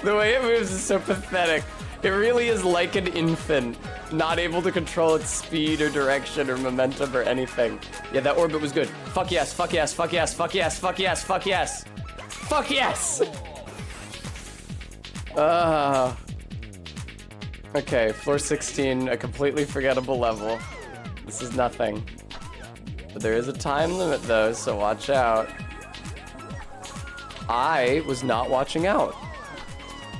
The way it moves is so pathetic. It really is like an infant, not able to control its speed or direction or momentum or anything. Yeah, that orbit was good. Fuck yes, fuck yes, fuck yes, fuck yes, fuck yes, fuck yes. Fuck yes! Okay, floor 16, a completely forgettable level. This is nothing. But there is a time limit though, so watch out. I was not watching out.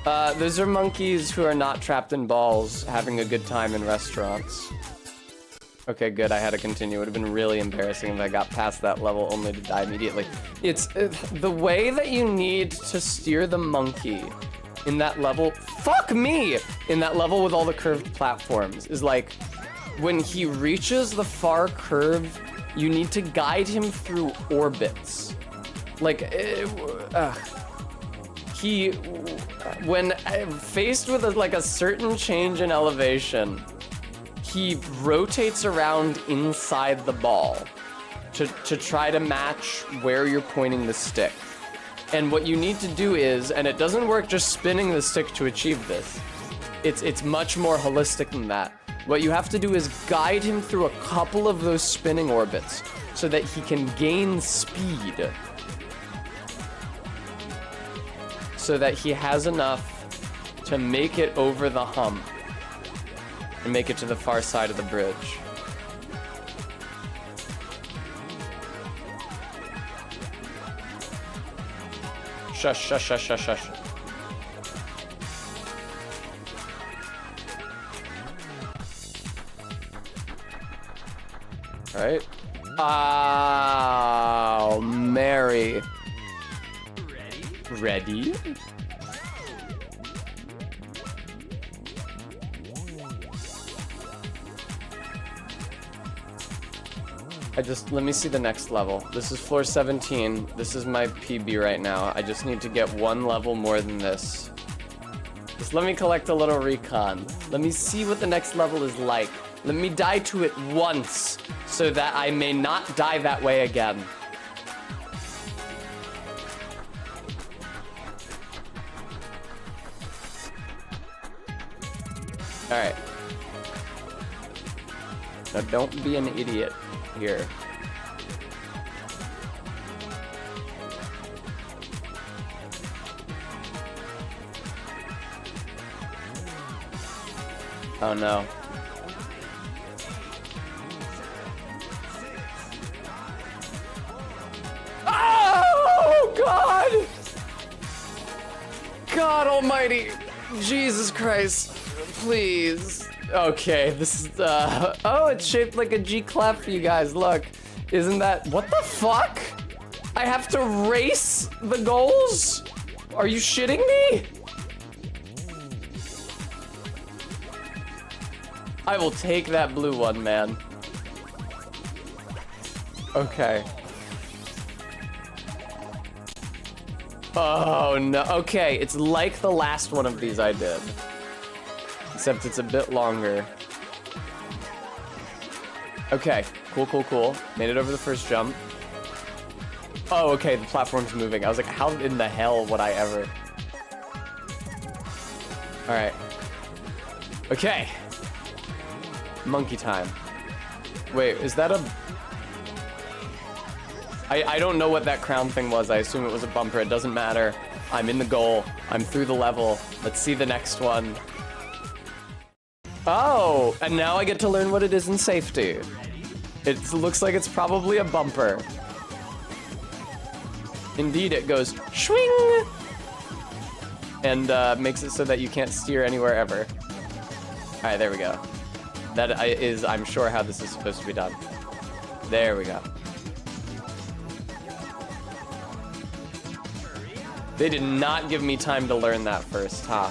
Those are monkeys who are not trapped in balls, having a good time in restaurants. Okay, good, I had to continue. It would have been really embarrassing if I got past that level only to die immediately. It's the way that you need to steer the monkey in that level, fuck me, in that level with all the curved platforms, is like, when he reaches the far curve, you need to guide him through orbits. Like, when faced with a certain change in elevation, he rotates around inside the ball to try to match where you're pointing the stick. And what you need to do is, and it doesn't work just spinning the stick to achieve this, it's much more holistic than that. What you have to do is guide him through a couple of those spinning orbits so that he can gain speed. So that he has enough to make it over the hump and make it to the far side of the bridge. Shush, shush, shush, shush, shush. All right. Oh, Mary. Ready? Let me see the next level. This is floor 17. This is my PB right now. I just need to get one level more than this. Just let me collect a little recon. Let me see what the next level is like. Let me die to it once so that I may not die that way again. Alright. Now don't be an idiot here. Oh no. Oh God! God almighty! Jesus Christ. Please. Okay, this is, oh, it's shaped like a G clef for you guys, look. Isn't that, what the fuck? I have to race the goals? Are you shitting me? I will take that blue one, man. Okay. Oh no, okay, it's like the last one of these I did. Except it's a bit longer. Okay, cool, cool, cool. Made it over the first jump. Oh, okay, the platform's moving. I was like, how in the hell would I ever? All right. Okay. Monkey time. Wait, is that a... I don't know what that crown thing was. I assume it was a bumper. It doesn't matter. I'm in the goal. I'm through the level. Let's see the next one. Oh, and now I get to learn what it is in safety. It looks like it's probably a bumper. Indeed, it goes swing and makes it so that you can't steer anywhere ever. All right, there we go. That is, I'm sure, how this is supposed to be done. There we go. They did not give me time to learn that first, huh?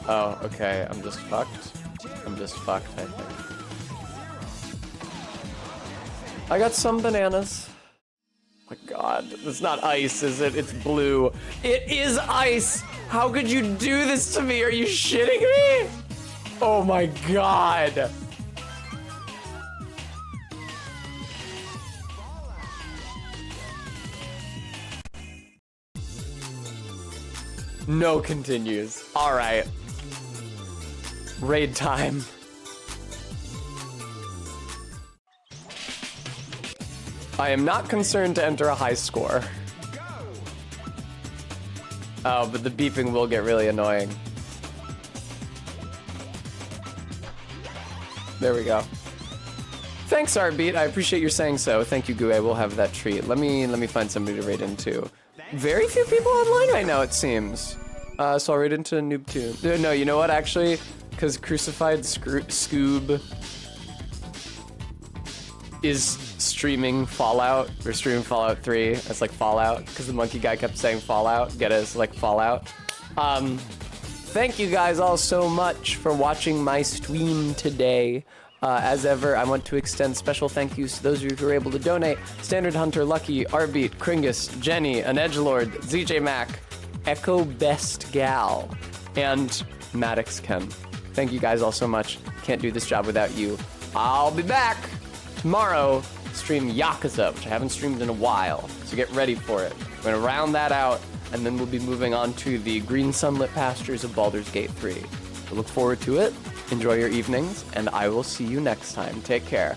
Oh, okay, I'm just fucked. I'm just fucked, I think. I got some bananas. Oh my god, it's not ice, is it? It's blue. It is ice! How could you do this to me? Are you shitting me? Oh my god. No continues. All right. Raid time. I am not concerned to enter a high score. Oh, but the beeping will get really annoying. There we go. Thanks, Artbeat. I appreciate your saying so. Thank you, Gue. We'll have that treat. Let me find somebody to raid into. Very few people online right now, it seems. So I'll raid into Noob 2. No, you know what, actually? Because Crucified Scoob is streaming Fallout, or streaming Fallout 3. It's like Fallout, because the monkey guy kept saying Fallout. Get it? It's like Fallout. Thank you guys all so much for watching my stream today. As ever, I want to extend special thank yous to those of you who were able to donate. Standard Hunter, Lucky, Artbeat, Kringus, Jenny, an Edgelord, ZJ Mac, Echo Best Gal, and Maddox Ken. Thank you guys all so much. Can't do this job without you. I'll be back tomorrow, stream Yakuza, which I haven't streamed in a while, so get ready for it. We're gonna round that out, and then we'll be moving on to the green sunlit pastures of Baldur's Gate 3. So look forward to it. Enjoy your evenings, and I will see you next time. Take care.